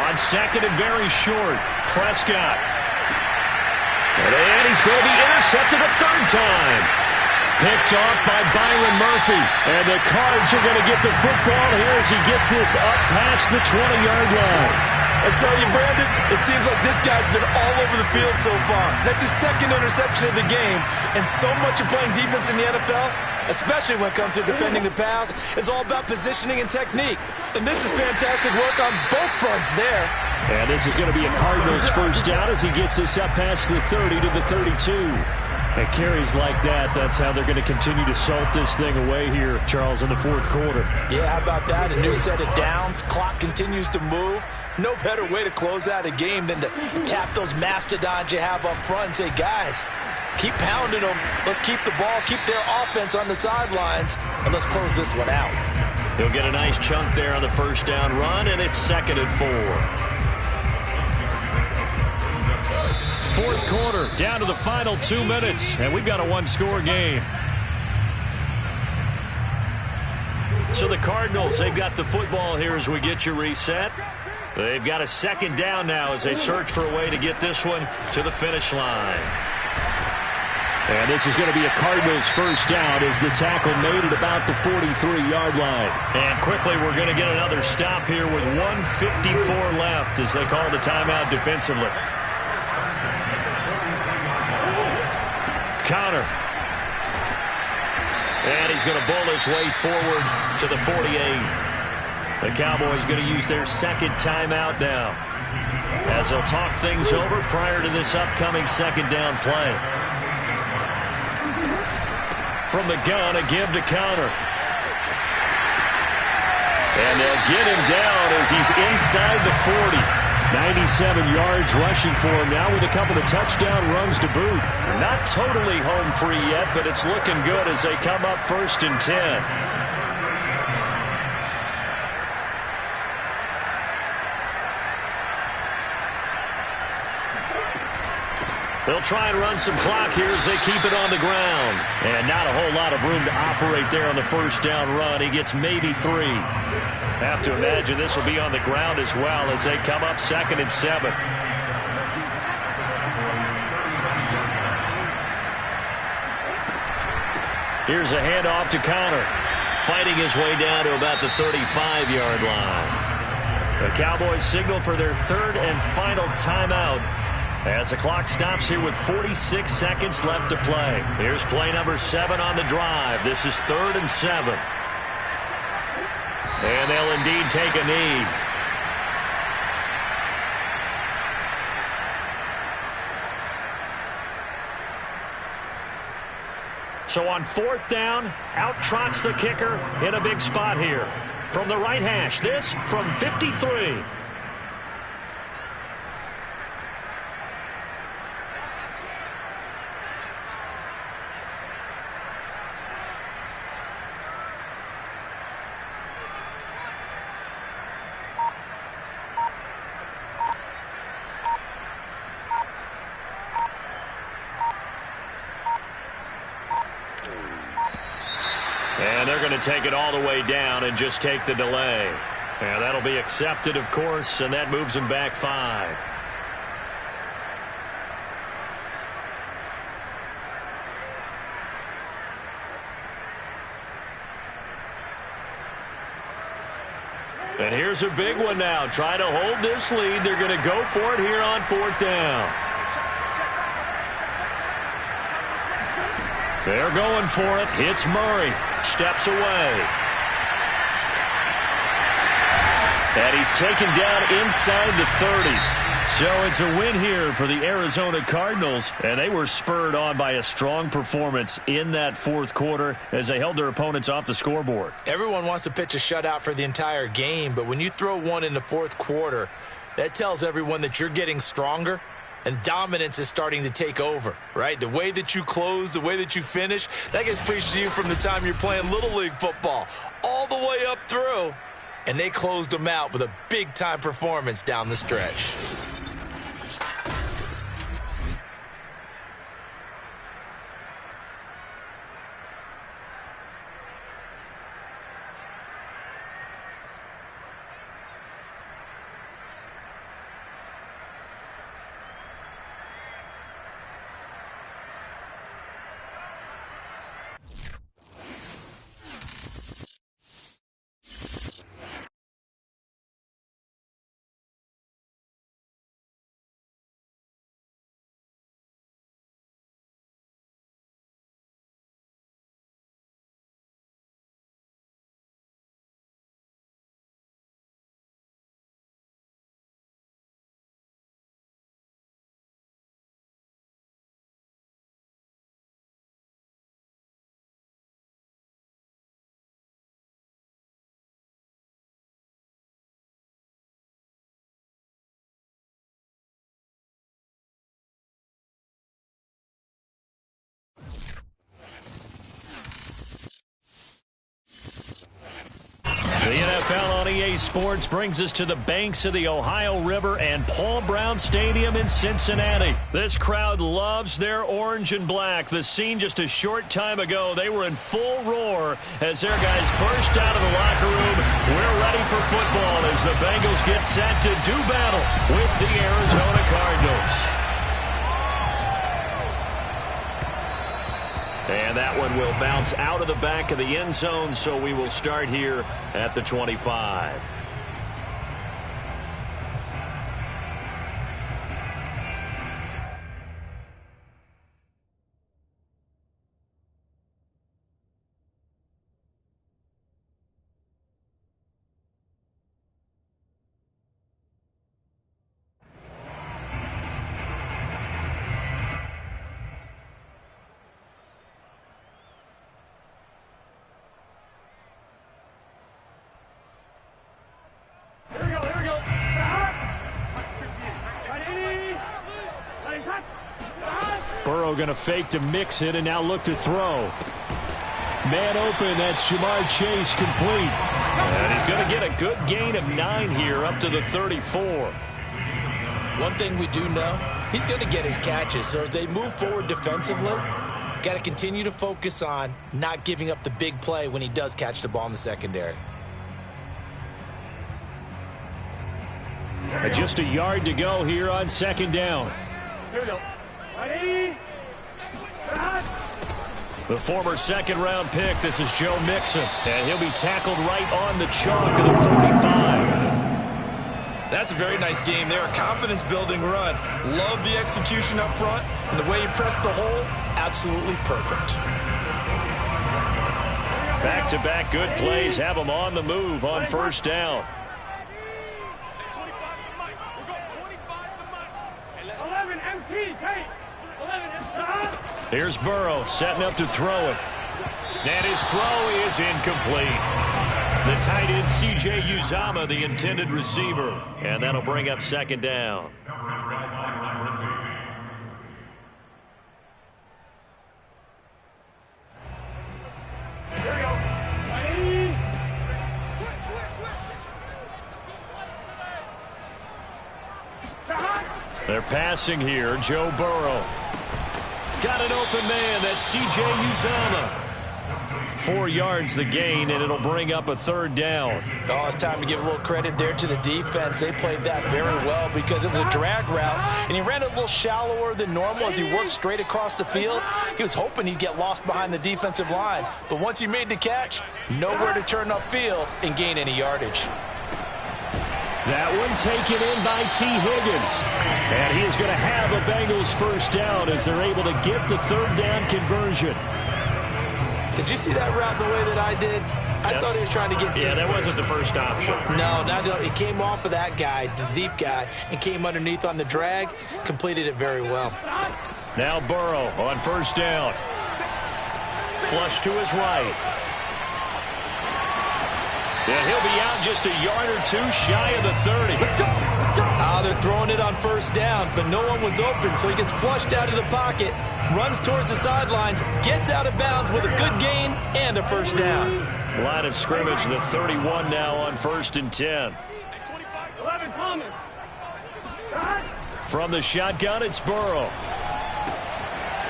On 2nd and very short, Prescott. And he's going to be intercepted a 3rd time. Picked off by Byron Murphy. And the Cards are going to get the football here as he gets this up past the 20-yard line. I tell you, Brandon, it seems like this guy's been all over the field so far. That's his 2nd interception of the game. And so much of playing defense in the NFL, especially when it comes to defending the pass, is all about positioning and technique. And this is fantastic work on both fronts there. And this is going to be a Cardinals 1st down as he gets this up past the 30 to the 32. And carries like that, that's how they're going to continue to salt this thing away here, Charles, in the 4th quarter. Yeah, how about that? A new set of downs. Clock continues to move. No better way to close out a game than to tap those mastodons you have up front and say, guys, keep pounding them. Let's keep the ball, keep their offense on the sidelines, and let's close this one out. He'll get a nice chunk there on the 1st down run, and it's 2nd and 4. 4th quarter, down to the final 2 minutes, and we've got a 1-score game. So the Cardinals, they've got the football here as we get you reset. They've got a 2nd down now as they search for a way to get this one to the finish line. And this is going to be a Cardinals 1st down as the tackle made at about the 43-yard line. And quickly, we're going to get another stop here with 1:54 left as they call the timeout defensively. Counter. And he's going to bull his way forward to the 48. The Cowboys going to use their 2nd timeout now as they'll talk things over prior to this upcoming 2nd down play. From the gun, a give to counter. And they'll get him down as he's inside the 40. 97 yards rushing for him now with a couple of touchdown runs to boot. Not totally home free yet, but it's looking good as they come up 1st and 10. They'll try and run some clock here as they keep it on the ground. And not a whole lot of room to operate there on the 1st down run. He gets maybe 3. Have to imagine this will be on the ground as well as they come up 2nd and 7. Here's a handoff to Counter. Fighting his way down to about the 35-yard line. The Cowboys signal for their 3rd and final timeout as the clock stops here with 46 seconds left to play. Here's play number 7 on the drive. This is 3rd and 7. And they'll indeed take a knee. So on 4th down, out trots the kicker in a big spot here. From the right hash, this from 53. And they're going to take it all the way down and just take the delay. And that'll be accepted, of course, and that moves them back 5. And here's a big one now. Trying to hold this lead. They're going to go for it here on 4th down. They're going for it. It's Murray. Steps away. And he's taken down inside the 30. So it's a win here for the Arizona Cardinals. And they were spurred on by a strong performance in that 4th quarter as they held their opponents off the scoreboard. Everyone wants to pitch a shutout for the entire game, but when you throw one in the 4th quarter, that tells everyone that you're getting stronger. And dominance is starting to take over, right? The way that you close, the way that you finish, that gets preached to you from the time you're playing Little League football all the way up through. And they closed them out with a big-time performance down the stretch. The NFL on EA Sports brings us to the banks of the Ohio River and Paul Brown Stadium in Cincinnati. This crowd loves their orange and black. The scene just a short time ago, they were in full roar as their guys burst out of the locker room. We're ready for football as the Bengals get set to do battle with the Arizona Cardinals. And that one will bounce out of the back of the end zone, so we will start here at the 25. Burrow going to fake to mix it and now look to throw. Man open, that's Jamar Chase complete. And he's going to get a good gain of 9 here up to the 34. One thing we do know, he's going to get his catches. So as they move forward defensively, got to continue to focus on not giving up the big play when he does catch the ball in the secondary. Just a yard to go here on 2nd down. Here we go. The former 2nd-round pick, this is Joe Mixon, and he'll be tackled right on the chalk of the 45. That's a very nice game there, a confidence-building run. Love the execution up front, and the way he pressed the hole, absolutely perfect. Back-to-back good plays have them on the move on first down. 25 to the mic. We're going 25 to the mic. 11 MT, Kate. 11 MT. Here's Burrow setting up to throw it. And his throw is incomplete. The tight end, C.J. Uzomah, the intended receiver. And that'll bring up second down. They're passing here. Joe Burrow. Got an open man. That's C.J. Uzomah. 4 yards the gain, and it'll bring up a third down. Oh, it's time to give a little credit there to the defense. They played that very well because it was a drag route, and he ran it a little shallower than normal as he worked straight across the field. He was hoping he'd get lost behind the defensive line, but once he made the catch, nowhere to turn upfield and gain any yardage. That one taken in by T. Higgins. And he is going to have a Bengals first down as they're able to get the third down conversion. Did you see that route the way that I did? I thought he was trying to get deep. Yeah, that wasn't the first option. No, it came off of that guy, the deep guy, and came underneath on the drag, completed it very well. Now Burrow on first down. Flush to his right. And he'll be out just a yard or two shy of the 30. Let's go. They're throwing it on first down, but no one was open, so he gets flushed out of the pocket, runs towards the sidelines, gets out of bounds with a good gain and a first down. Line of scrimmage, the 31 now on 1st and 10. 11 Thomas. From the shotgun, it's Burrow.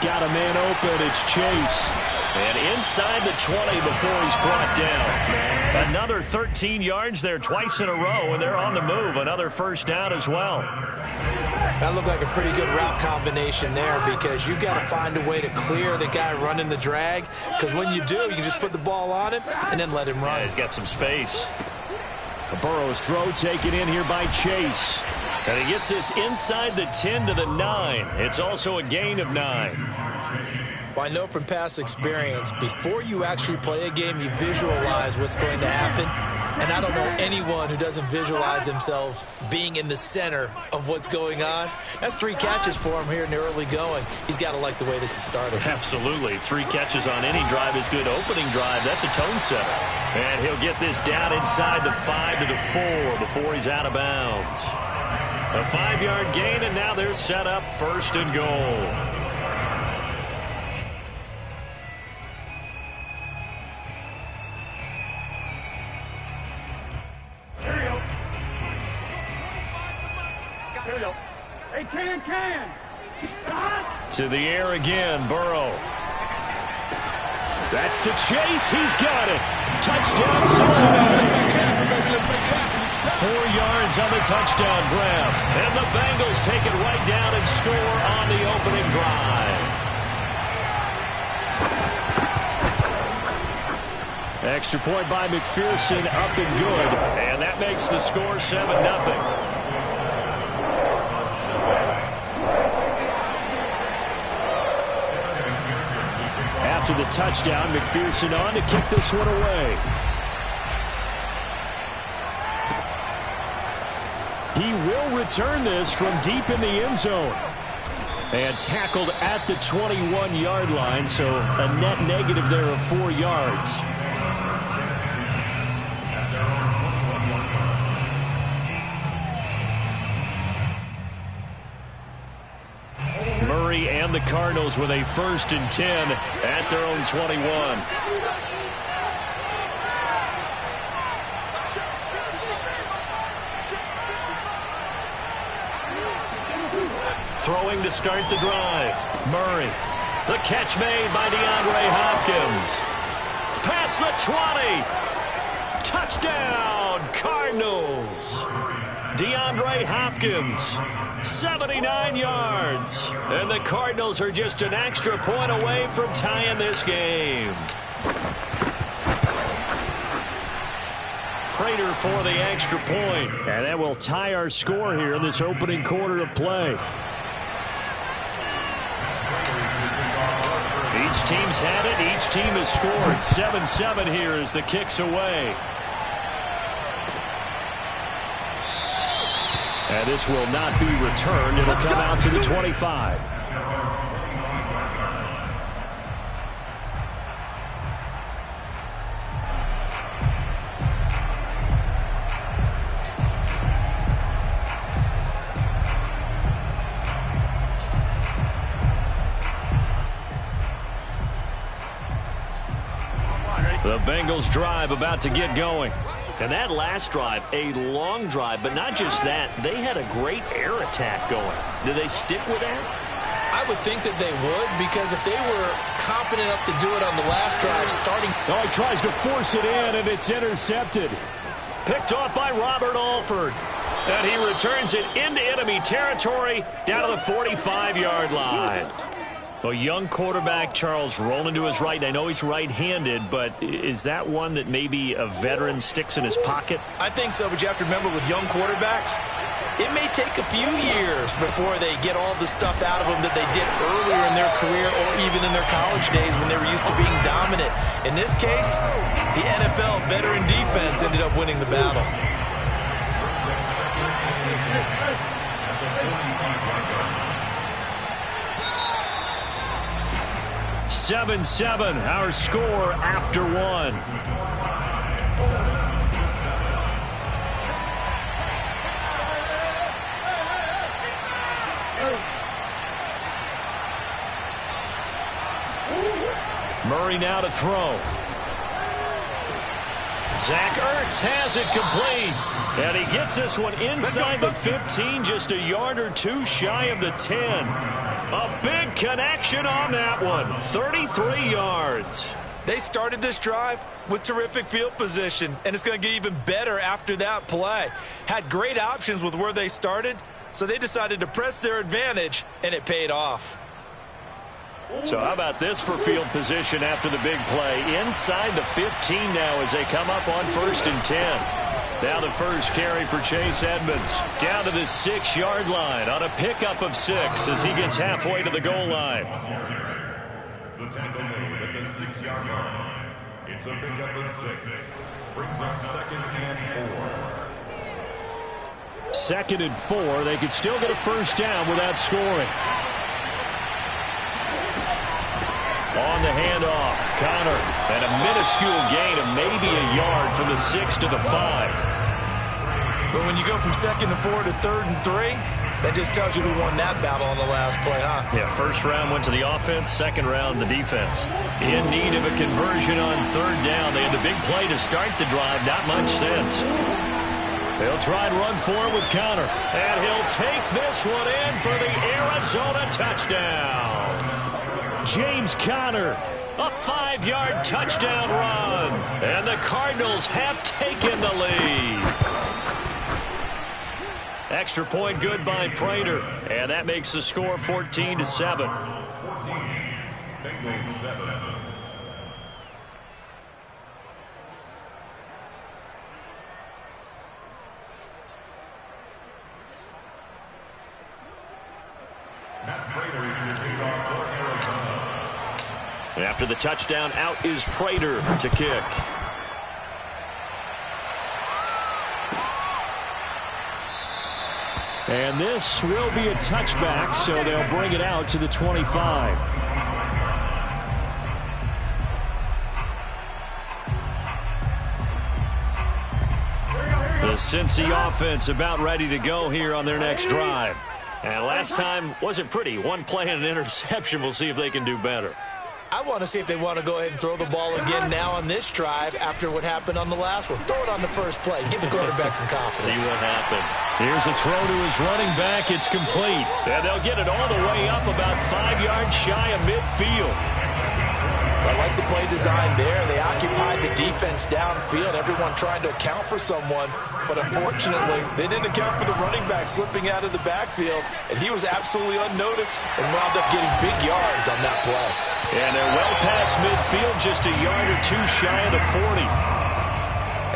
Got a man open. It's Chase. And inside the 20 before he's brought down. Another 13 yards there twice in a row, and they're on the move. Another first down as well. That looked like a pretty good route combination there because you've got to find a way to clear the guy running the drag, because when you do, you can just put the ball on him and then let him run. Yeah, he's got some space. Burrow's throw taken in here by Chase. And he gets this inside the 10 to the 9. It's also a gain of 9. Well, I know from past experience, before you actually play a game, you visualize what's going to happen. And I don't know anyone who doesn't visualize themselves being in the center of what's going on. That's 3 catches for him here in the early going. He's got to like the way this is started. Absolutely. 3 catches on any drive is good. Opening drive, that's a tone setter. And he'll get this down inside the 5 to the 4 before he's out of bounds. A 5-yard gain, and now they're set up 1st and goal. Hey, can. To the air again, Burrow. That's to Chase. He's got it. Touchdown, Cincinnati. 4 yards on the touchdown grab. And the Bengals take it right down and score on the opening drive. Extra point by McPherson, up and good. And that makes the score 7-0. After the touchdown, McPherson on to kick this one away. He will return this from deep in the end zone. And tackled at the 21-yard line, so a net negative there of 4 yards. Murray and the Cardinals with a 1st and 10 at their own 21. Throwing to start the drive. Murray. The catch made by DeAndre Hopkins. Past the 20. Touchdown, Cardinals. DeAndre Hopkins. 79 yards. And the Cardinals are just an extra point away from tying this game. Prater for the extra point. And that will tie our score here in this opening quarter of play. Each Each team's had it. Each team has scored. 7-7 here as the kick's away. And this will not be returned. It'll come out to the 25. The Bengals drive about to get going. And that last drive, a long drive, but not just that, they had a great air attack going. Do they stick with that? I would think that they would, because if they were confident enough to do it on the last drive, starting... Oh, he tries to force it in, and it's intercepted. Picked off by Robert Alford. And he returns it into enemy territory down to the 45-yard line. A young quarterback, Charles, rolling to his right. I know he's right-handed, but is that one that maybe a veteran sticks in his pocket? I think so, but you have to remember with young quarterbacks, it may take a few years before they get all the stuff out of them that they did earlier in their career or even in their college days when they were used to being dominant. In this case, the NFL veteran defense ended up winning the battle. 7-7, our score after one. Murray now to throw. Zach Ertz has it complete. And he gets this one inside the 15, just a yard or two shy of the 10. A big connection on that one. 33 yards. They started this drive with terrific field position, and it's going to get even better after that play. Had great options with where they started, so they decided to press their advantage, and it paid off. So how about this for field position after the big play? Inside the 15 now as they come up on 1st and 10. Now the first carry for Chase Edmonds. Down to the 6-yard line on a pickup of 6 as he gets halfway to the goal line. The tackle made at the 6-yard line. It's a pickup of 6. Brings up 2nd and 4. 2nd and 4. They could still get a first down without scoring. On the handoff, Connor, and a minuscule gain of maybe a yard from the 6 to the 5. But when you go from 2nd and 4 to 3rd and 3, that just tells you who won that battle on the last play, huh? Yeah, first round went to the offense, second round the defense. In need of a conversion on 3rd down. They had the big play to start the drive, not much since. They'll try and run for it with Connor. And he'll take this one in for the Arizona touchdown. James Conner, a 5-yard touchdown run. And the Cardinals have taken the lead. Extra point good by Prater. And that makes the score 14-7. 14. Bengals 7. Matt Prater to kick off for Arizona. After the touchdown, out is Prater to kick. And this will be a touchback, so they'll bring it out to the 25. The Cincy offense about ready to go here on their next drive. And last time wasn't pretty. One play and an interception. We'll see if they can do better. I want to see if they want to go ahead and throw the ball again now on this drive after what happened on the last one. Throw it on the first play. Give the quarterback some confidence. See what happens. Here's a throw to his running back. It's complete. And they'll get it all the way up about 5 yards shy of midfield. I like the play design there. They occupied the defense downfield. Everyone trying to account for someone. But unfortunately, they didn't account for the running back slipping out of the backfield. And he was absolutely unnoticed and wound up getting big yards on that play. And they're well past midfield, just a yard or two shy of the 40.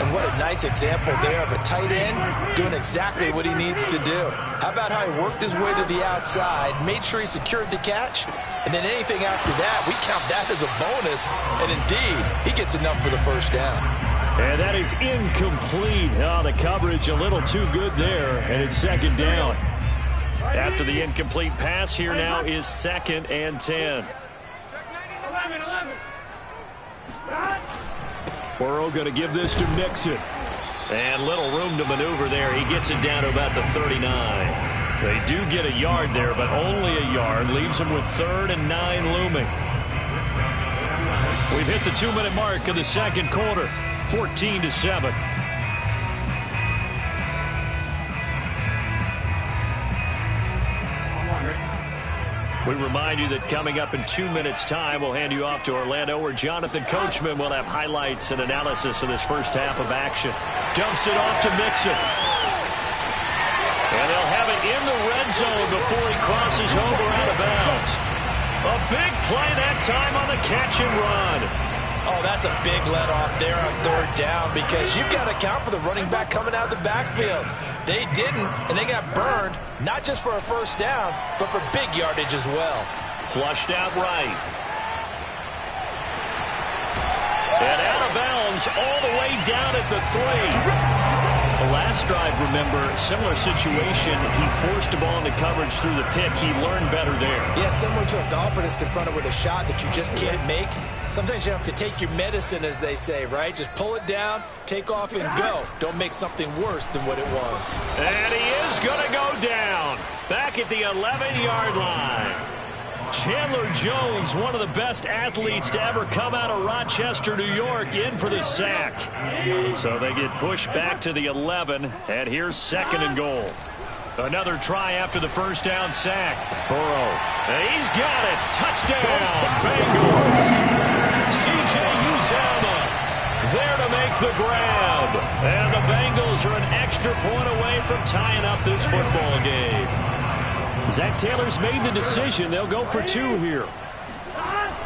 And what a nice example there of a tight end doing exactly what he needs to do. How about how he worked his way to the outside, made sure he secured the catch, And then anything after that, we count that as a bonus. And indeed, he gets enough for the first down. And that is incomplete. Oh, the coverage a little too good there, and it's second down. After the incomplete pass, here now is 2nd and 10. Burrow going to give this to Mixon. And little room to maneuver there. He gets it down to about the 39. They do get a yard there, but only a yard. Leaves them with 3rd and 9 looming. We've hit the 2-minute mark of the second quarter. 14-7. We remind you that coming up in 2 minutes' time, we'll hand you off to Orlando, where Jonathan Coachman will have highlights and analysis of this first half of action. Dumps it off to Mixon. And they'll have it in the red zone before he crosses over out of bounds. A big play that time on the catch and run. Oh, that's a big let-off there on 3rd down, because you've got to account for the running back coming out of the backfield. They didn't, and they got burned, not just for a first down, but for big yardage as well. Flushed out right. And out of bounds all the way down at the 3. The last drive, remember, similar situation. He forced a ball into coverage through the pick. He learned better there. Yeah, similar to a golfer that's confronted with a shot that you just can't make. Sometimes you have to take your medicine, as they say, right? Just pull it down, take off, and go. Don't make something worse than what it was. And he is going to go down. Back at the 11-yard line. Chandler Jones, one of the best athletes to ever come out of Rochester, New York, in for the sack. So they get pushed back to the 11, and here's 2nd and goal. Another try after the first down sack. Burrow, and he's got it. Touchdown, Bengals. C.J. Uzomah there to make the grab. And the Bengals are an extra point away from tying up this football game. Zach Taylor's made the decision. They'll go for 2 here.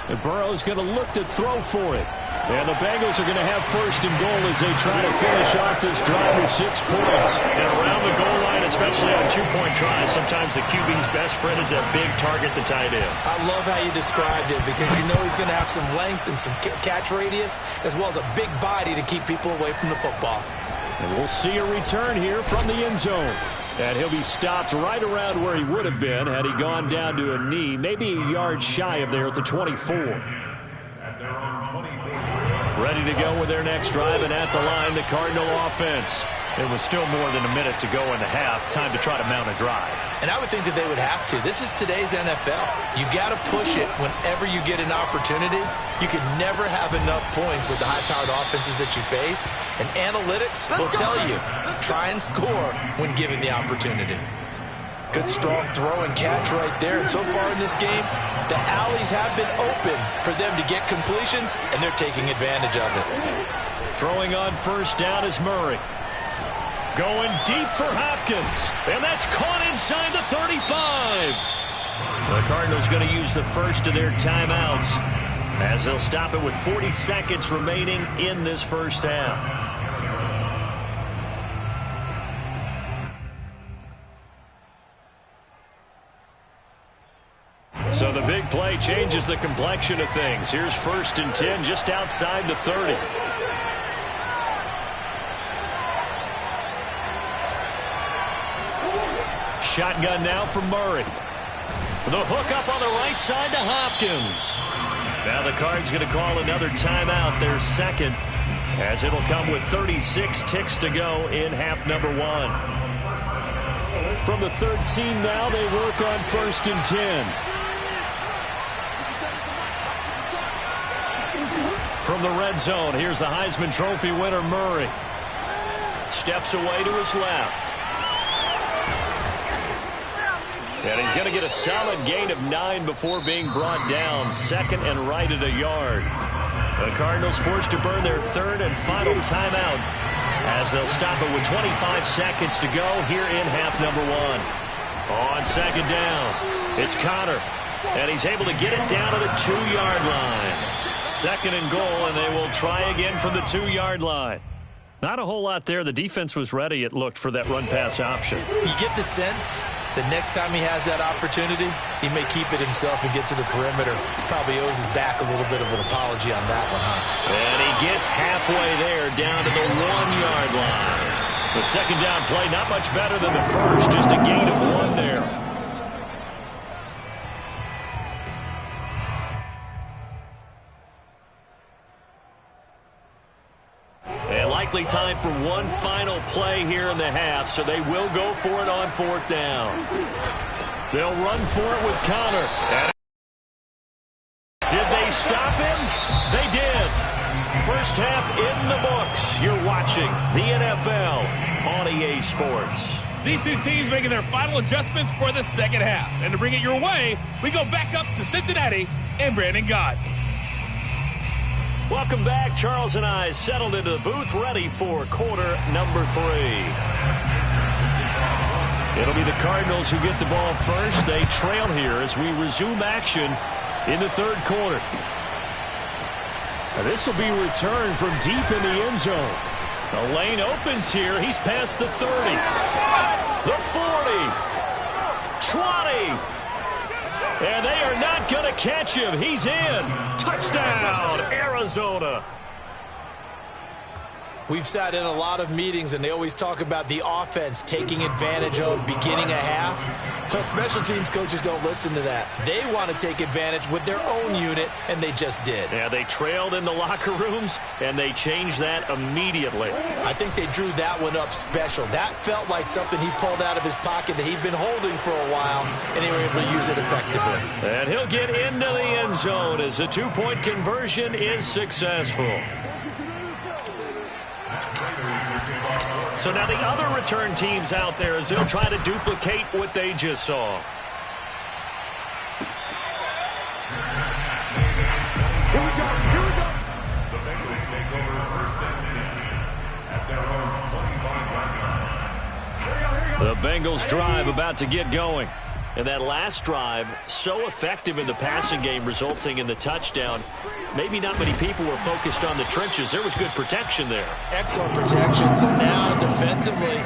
And Burrow's going to look to throw for it. And the Bengals are going to have 1st and goal as they try to finish off this drive with 6 points. And around the goal line, especially on 2-point tries, sometimes the QB's best friend is that big target, the tight end. I love how you described it, because you know he's going to have some length and some catch radius, as well as a big body to keep people away from the football. And we'll see a return here from the end zone. And he'll be stopped right around where he would have been had he gone down to a knee, maybe a yard shy of there at the 24. Ready to go with their next drive, and at the line, the Cardinal offense. It was still more than a minute to go in the half. Time to try to mount a drive. And I would think that they would have to. This is today's NFL. You got to push it whenever you get an opportunity. You can never have enough points with the high-powered offenses that you face. And analytics will tell you, try and score when given the opportunity. Good, strong throw and catch right there. And so far in this game, the alleys have been open for them to get completions, and they're taking advantage of it. Throwing on 1st down is Murray. Going deep for Hopkins. And that's caught inside the 35. The Cardinals going to use the first of their timeouts, as they'll stop it with 40 seconds remaining in this first half. So the big play changes the complexion of things. Here's 1st and 10 just outside the 30. Shotgun now from Murray. The hook up on the right side to Hopkins. Now the Cards going to call another timeout, their 2nd, as it'll come with 36 ticks to go in half number 1. From the 13 now, they work on 1st and 10. From the red zone, here's the Heisman Trophy winner, Murray. Steps away to his left. And he's going to get a solid gain of 9 before being brought down. 2nd and right at a yard. The Cardinals forced to burn their 3rd and final timeout, as they'll stop it with 25 seconds to go here in half number 1. On 2nd down, it's Connor. And he's able to get it down to the 2-yard line. 2nd and goal, and they will try again from the 2-yard line. Not a whole lot there. The defense was ready, it looked, for that run-pass option. You get the sense The next time he has that opportunity, he may keep it himself and get to the perimeter. Probably owes his back a little bit of an apology on that one, huh? And he gets halfway there, down to the 1-yard line. The second down play, not much better than the first, just a gain of 1 there. And likely time for one final play here in the half, so they will go for it on 4th down. They'll run for it with Connor. Did they stop him? They did. First half in the books. You're watching the NFL on EA Sports. These two teams making their final adjustments for the second half. And to bring it your way, we go back up to Cincinnati and Brandon Gott. Welcome back. Charles and I settled into the booth, ready for quarter number 3. It'll be the Cardinals who get the ball first. They trail here as we resume action in the 3rd quarter. This will be returned from deep in the end zone. The lane opens here. He's past the 30, the 40, 20. And they are not going to catch him. He's in. Touchdown, Arizona. We've sat in a lot of meetings, and they always talk about the offense taking advantage of beginning a half. Well, special teams coaches don't listen to that. They want to take advantage with their own unit, and they just did. Yeah, they trailed in the locker rooms, and they changed that immediately. I think they drew that one up special. That felt like something he pulled out of his pocket that he'd been holding for a while, and they were able to use it effectively. And he'll get into the end zone as the 2-point conversion is successful. So now the other return teams out there as they'll try to duplicate what they just saw. Here we go. The Bengals take over 1st and 10 at their own 25-yard line. The Bengals drive about to get going. And that last drive, so effective in the passing game, resulting in the touchdown. Maybe not many people were focused on the trenches. There was good protection there. Excellent protection. So now defensively,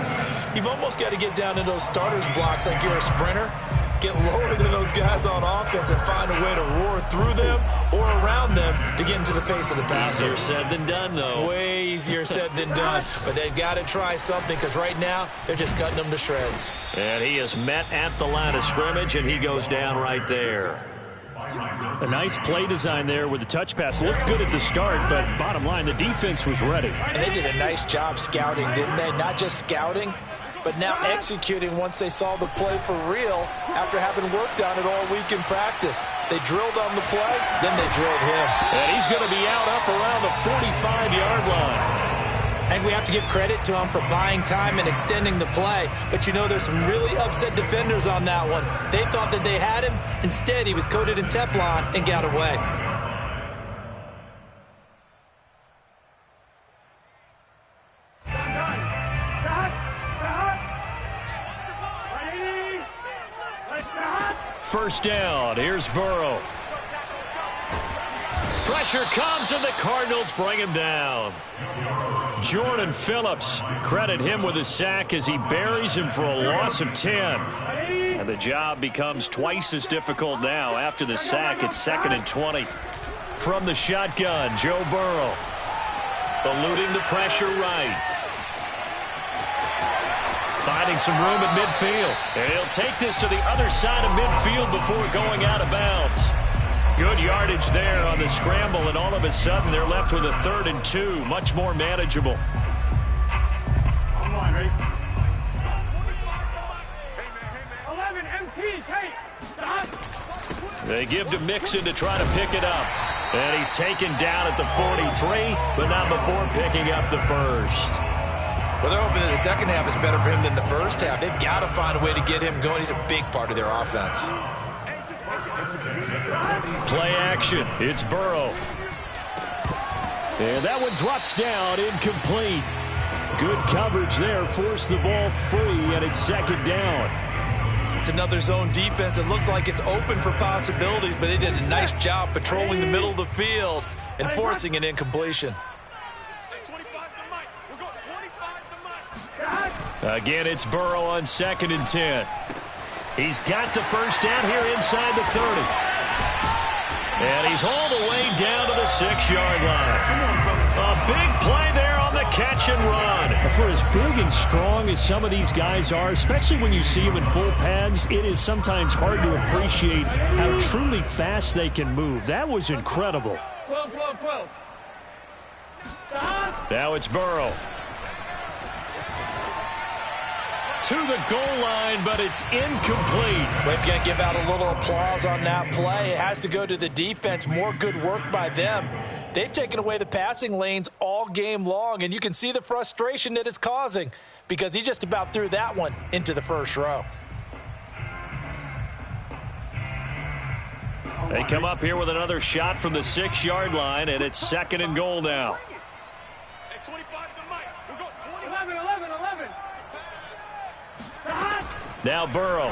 you've almost got to get down to those starters blocks like you're a sprinter. Get lower than those guys on offense and find a way to roar through them or around them to get into the face of the passer. Easier said than done, though. Way easier said than done. But they've got to try something because right now they're just cutting them to shreds. And he is met at the line of scrimmage, and he goes down right there. A nice play design there with the touch pass. Looked good at the start, but bottom line, the defense was ready. And they did a nice job scouting, didn't they? Not just scouting, but now executing once they saw the play for real after having worked on it all week in practice. They drilled on the play, then they drilled him. And he's going to be out up around the 45-yard line. I think we have to give credit to him for buying time and extending the play. But, you know, there's some really upset defenders on that one. They thought that they had him. Instead, he was coated in Teflon and got away. First down. Here's Burrow. Pressure comes, and the Cardinals bring him down. Jordan Phillips, credit him with a sack as he buries him for a loss of 10. And the job becomes twice as difficult now. After the sack, it's 2nd and 20. From the shotgun, Joe Burrow. Eluding the pressure right. Finding some room at midfield. And he'll take this to the other side of midfield before going out of bounds. Good yardage there on the scramble, and all of a sudden they're left with a 3rd and 2. Much more manageable. Come on, Ray. 11 MT, take. Stop. They give to Mixon to try to pick it up. And he's taken down at the 43, but not before picking up the first. Well, they're hoping that the second half is better for him than the first half. They've got to find a way to get him going. He's a big part of their offense. Play action. It's Burrow. And that one drops down, incomplete. Good coverage there. Forced the ball free, and it's 2nd down. It's another zone defense. It looks like it's open for possibilities, but they did a nice job patrolling the middle of the field and forcing an incompletion. Again, it's Burrow on 2nd and 10. He's got the first down here inside the 30. And he's all the way down to the 6-yard line. A big play there on the catch and run. For as big and strong as some of these guys are, especially when you see them in full pads, it is sometimes hard to appreciate how truly fast they can move. That was incredible. 12. Now it's Burrow. To the goal line, but it's incomplete. We're going to give out a little applause on that play. It has to go to the defense. More good work by them. They've taken away the passing lanes all game long, and you can see the frustration that it's causing because he just about threw that one into the first row. They come up here with another shot from the 6-yard line, and it's 2nd and goal now. Hey, 25 to Mike. We're going 20. 11. Now Burrow.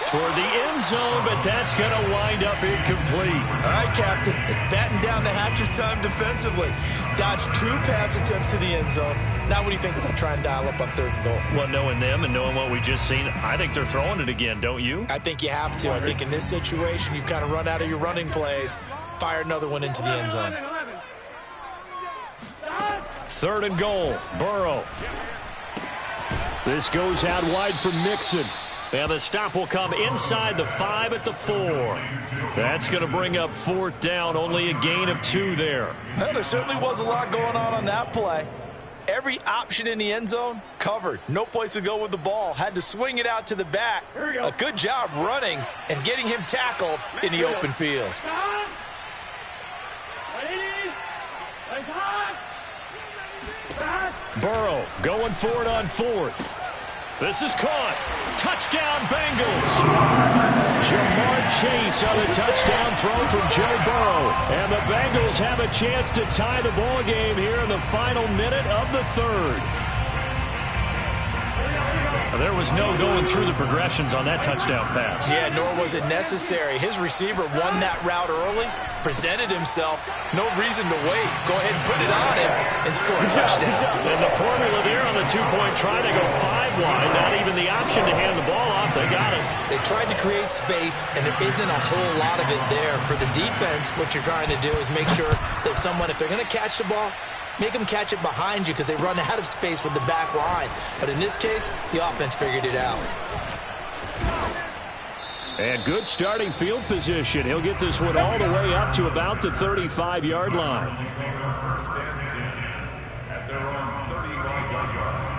Toward the end zone, but that's going to wind up incomplete. All right, Captain. It's batten down the hatches time defensively. Dodged 2 pass attempts to the end zone. Now what do you think about trying to dial up on 3rd and goal? Well, knowing them and knowing what we just seen, I think they're throwing it again, don't you? I think you have to. I think in this situation, you've kind of run out of your running plays. Fire another one into the end zone. 3rd and goal. Burrow. This goes out wide for Mixon. And the stop will come inside the 5 at the 4. That's going to bring up 4th down. Only a gain of 2 there. Well, there certainly was a lot going on that play. Every option in the end zone covered. No place to go with the ball. Had to swing it out to the back. A good job running and getting him tackled in the open field. Burrow going for it on 4th. This is caught. Touchdown, Bengals. Jamar Chase on the touchdown throw from Joe Burrow. And the Bengals have a chance to tie the ball game here in the final minute of the 3rd. There was no going through the progressions on that touchdown pass. Yeah, nor was it necessary. His receiver won that route early, presented himself. No reason to wait. Go ahead and put it on him and score a touchdown. And the formula there on the 2-point try, they go 5 wide. Not even the option to hand the ball off. They got it. They tried to create space, and there isn't a whole lot of it there. For the defense, what you're trying to do is make sure that if they're going to catch the ball, make them catch it behind you because they run out of space with the back line. But in this case, the offense figured it out. And good starting field position. He'll get this one all the way up to about the 35-yard line. First and 10 at their own 35-yard line.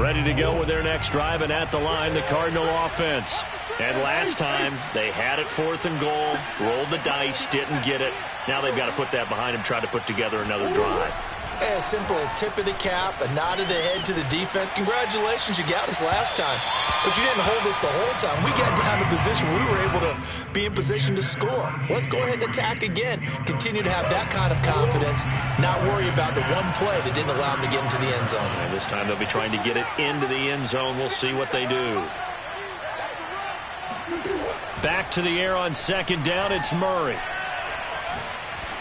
Ready to go with their next drive, and at the line, the Cardinal offense. And last time, they had it 4th and goal, rolled the dice, didn't get it. Now they've got to put that behind them, try to put together another drive. A simple tip of the cap, a nod of the head to the defense. Congratulations, you got us last time. But you didn't hold us the whole time. We got down to position where we were able to be in position to score. Let's go ahead and attack again. Continue to have that kind of confidence, not worry about the one play that didn't allow them to get into the end zone. And this time they'll be trying to get it into the end zone. We'll see what they do. Back to the air on 2nd down, it's Murray.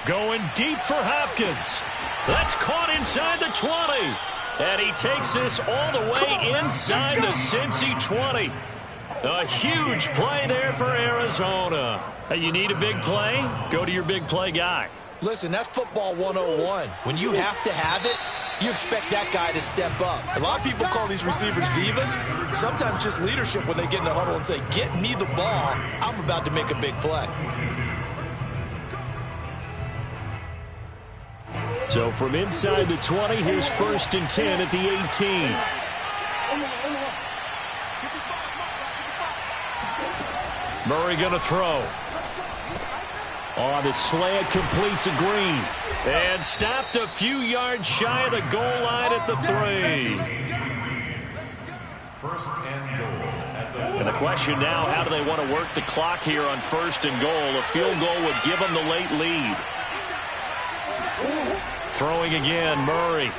Going deep for Hopkins. That's caught inside the 20. And he takes this all the way inside the Cincy 20. A huge play there for Arizona. Hey, you need a big play? Go to your big play guy. Listen, that's football 101. When you have to have it, you expect that guy to step up. A lot of people call these receivers divas. Sometimes just leadership when they get in the huddle and say, get me the ball. I'm about to make a big play. So from inside the 20, here's 1st and 10 at the 18. Murray going to throw. Oh, the slant complete to Green. And stopped a few yards shy of the goal line at the 3. First and goal at the And the question now, how do they want to work the clock here on 1st and goal? A field goal would give them the late lead. Throwing again, Murray.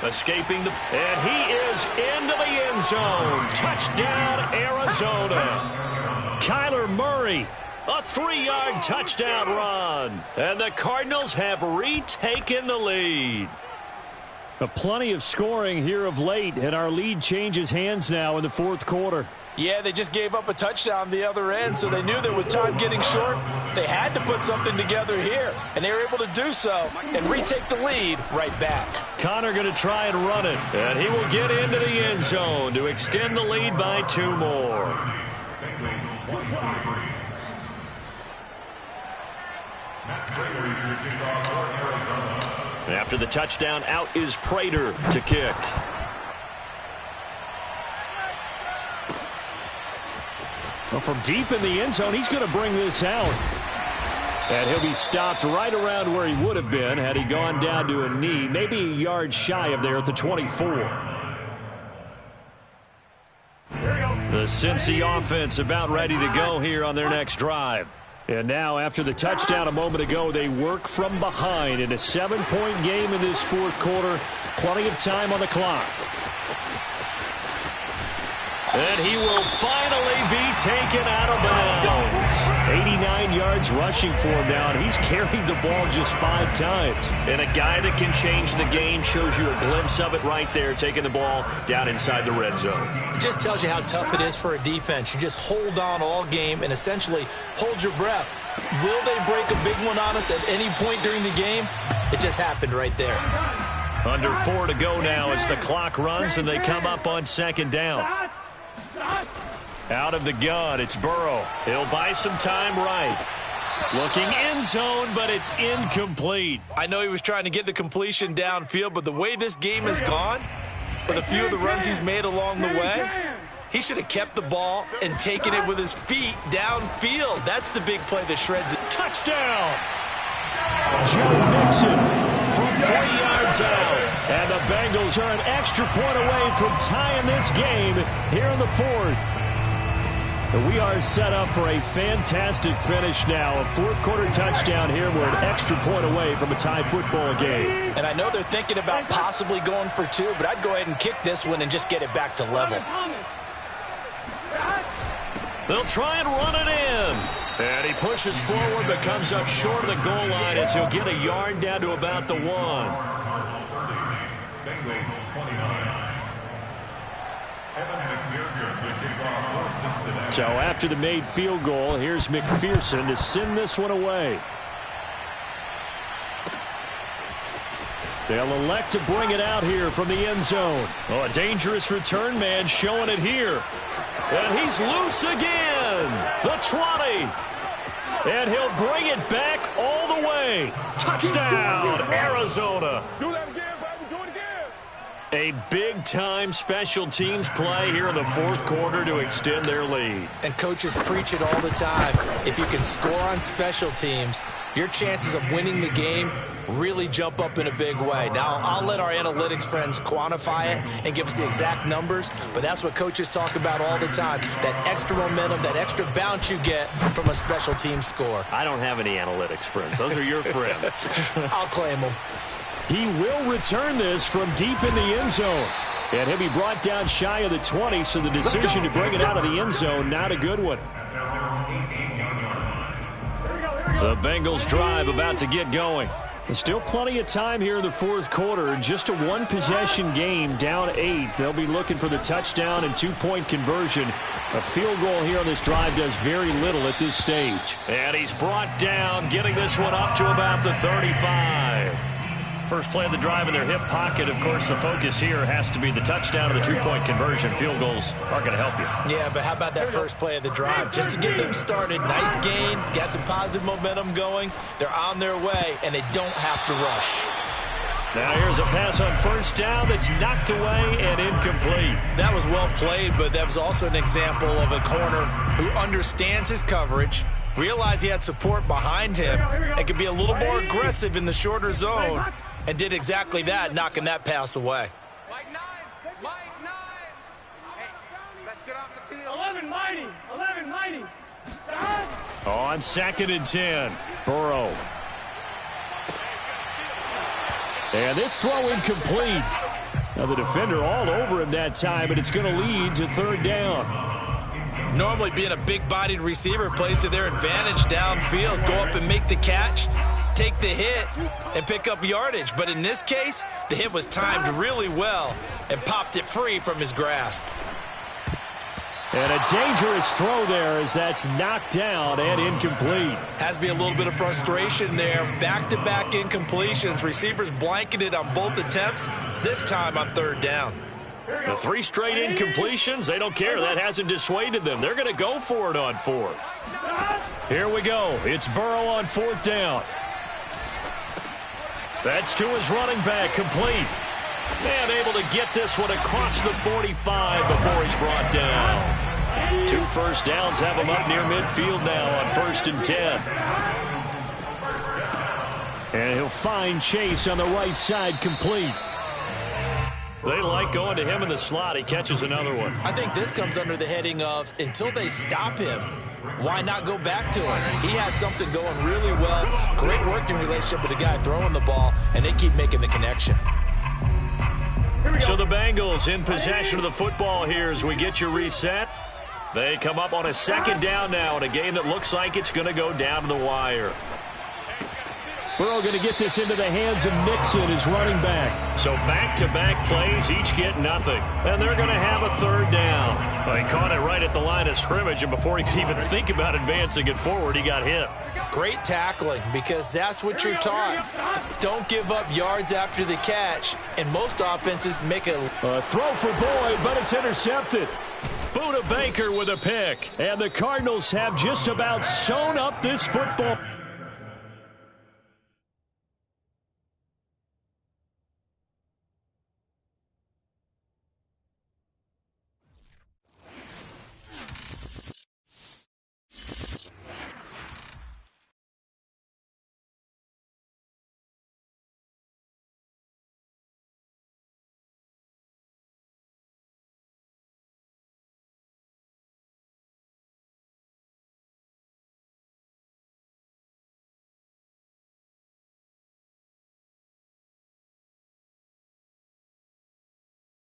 Escaping the... And he is into the end zone. Touchdown, Arizona. Kyler Murray A 3-yard touchdown run. And the Cardinals have retaken the lead. Plenty of scoring here of late, and our lead changes hands now in the fourth quarter. Yeah, they just gave up a touchdown the other end, so they knew that with time getting short, they had to put something together here, and they were able to do so and retake the lead right back. Connor going to try and run it, and he will get into the end zone to extend the lead by 2 more. After the touchdown, out is Prater to kick. Well, from deep in the end zone, he's going to bring this out. And he'll be stopped right around where he would have been had he gone down to a knee, maybe a yard shy of there at the 24. The Cincy offense about ready to go here on their next drive. And now, after the touchdown a moment ago, they work from behind in a 7-point game in this fourth quarter. Plenty of time on the clock. And he will finally be taken out of bounds. 89 yards rushing for him now, and he's carried the ball just 5 times. And a guy that can change the game shows you a glimpse of it right there, taking the ball down inside the red zone. It just tells you how tough it is for a defense. You just hold on all game and essentially hold your breath. Will they break a big one on us at any point during the game? It just happened right there. Under 4 to go now as the clock runs and they come up on second down. Out of the gun, it's Burrow. He'll buy some time right. Looking end zone, but it's incomplete. I know he was trying to get the completion downfield, but the way this game has gone, with a few of the runs he's made along the way, he should have kept the ball and taken it with his feet downfield. That's the big play that shreds it. Touchdown! Joe Mixon from 3 yards out. And the Bengals are an extra point away from tying this game here in the fourth. We are set up for a fantastic finish now. A fourth-quarter touchdown here. We're an extra point away from a tie football game. And I know they're thinking about possibly going for 2, but I'd go ahead and kick this one and just get it back to level. They'll try and run it in. And he pushes forward but comes up short of the goal line as he'll get a yard down to about the 1. Bengals 29. Evan McPherson will kick off for Cincinnati. So after the made field goal, here's McPherson to send this one away. They'll elect to bring it out here from the end zone. Oh, a dangerous return man showing it here. And he's loose again. The 20. And he'll bring it back all the way. Touchdown, Arizona. Do that again, baby. Do it again. A big-time special teams play here in the fourth quarter to extend their lead. And coaches preach it all the time. If you can score on special teams, your chances of winning the game really jump up in a big way. Now, I'll let our analytics friends quantify it and give us the exact numbers, but that's what coaches talk about all the time, that extra momentum, that extra bounce you get from a special team score. I don't have any analytics friends. Those are your friends. I'll claim them. He will return this from deep in the end zone. And he'll be brought down shy of the 20, so the decision to bring it out of the end zone, not a good one. The Bengals drive about to get going. There's still plenty of time here in the fourth quarter. Just a one-possession game, down 8. They'll be looking for the touchdown and 2-point conversion. A field goal here on this drive does very little at this stage. And he's brought down, getting this one up to about the 35. First play of the drive in their hip pocket. Of course, the focus here has to be the touchdown and the 2-point conversion. Field goals aren't going to help you. Yeah, but how about that first play of the drive? Just to get them started, nice gain, got some positive momentum going. They're on their way, and they don't have to rush. Now here's a pass on first down that's knocked away and incomplete. That was well played, but that was also an example of a corner who understands his coverage, realized he had support behind him, and could be a little more aggressive in the shorter zone, and did exactly that, knocking that pass away. Mike 9. Hey, let's get off the field. 11 mighty. On 2nd and 10, Burrow. And this throw incomplete. Now the defender all over him that time, but it's going to lead to 3rd down. Normally, being a big-bodied receiver plays to their advantage downfield. Go up and make the catch, take the hit, and pick up yardage. But in this case, the hit was timed really well and popped it free from his grasp. And a dangerous throw there as that's knocked down and incomplete. Has to be a little bit of frustration there. Back-to-back incompletions. Receivers blanketed on both attempts, this time on third down. The 3 straight incompletions, they don't care. That hasn't dissuaded them. They're going to go for it on 4th. Here we go. It's Burrow on 4th down. That's to his running back, complete. And able to get this one across the 45 before he's brought down. 2 first downs have him up near midfield now on 1st and 10. And he'll find Chase on the right side, complete. They like going to him in the slot. He catches another one. I think this comes under the heading of, until they stop him, why not go back to him? He has something going really well. Great working relationship with the guy throwing the ball, and they keep making the connection. So the Bengals in possession of the football here as we get you reset. They come up on a 2nd down now in a game that looks like it's going to go down to the wire. Burrow going to get this into the hands of Mixon, his running back. So back-to-back plays, each get nothing. And they're going to have a 3rd down. Well, he caught it right at the line of scrimmage, and before he could even think about advancing it forward, he got hit. Great tackling, because that's what you're taught. Don't give up yards after the catch, and most offenses make a throw for Boyd, but it's intercepted. Buda Baker with a pick. And the Cardinals have just about sewn up this football.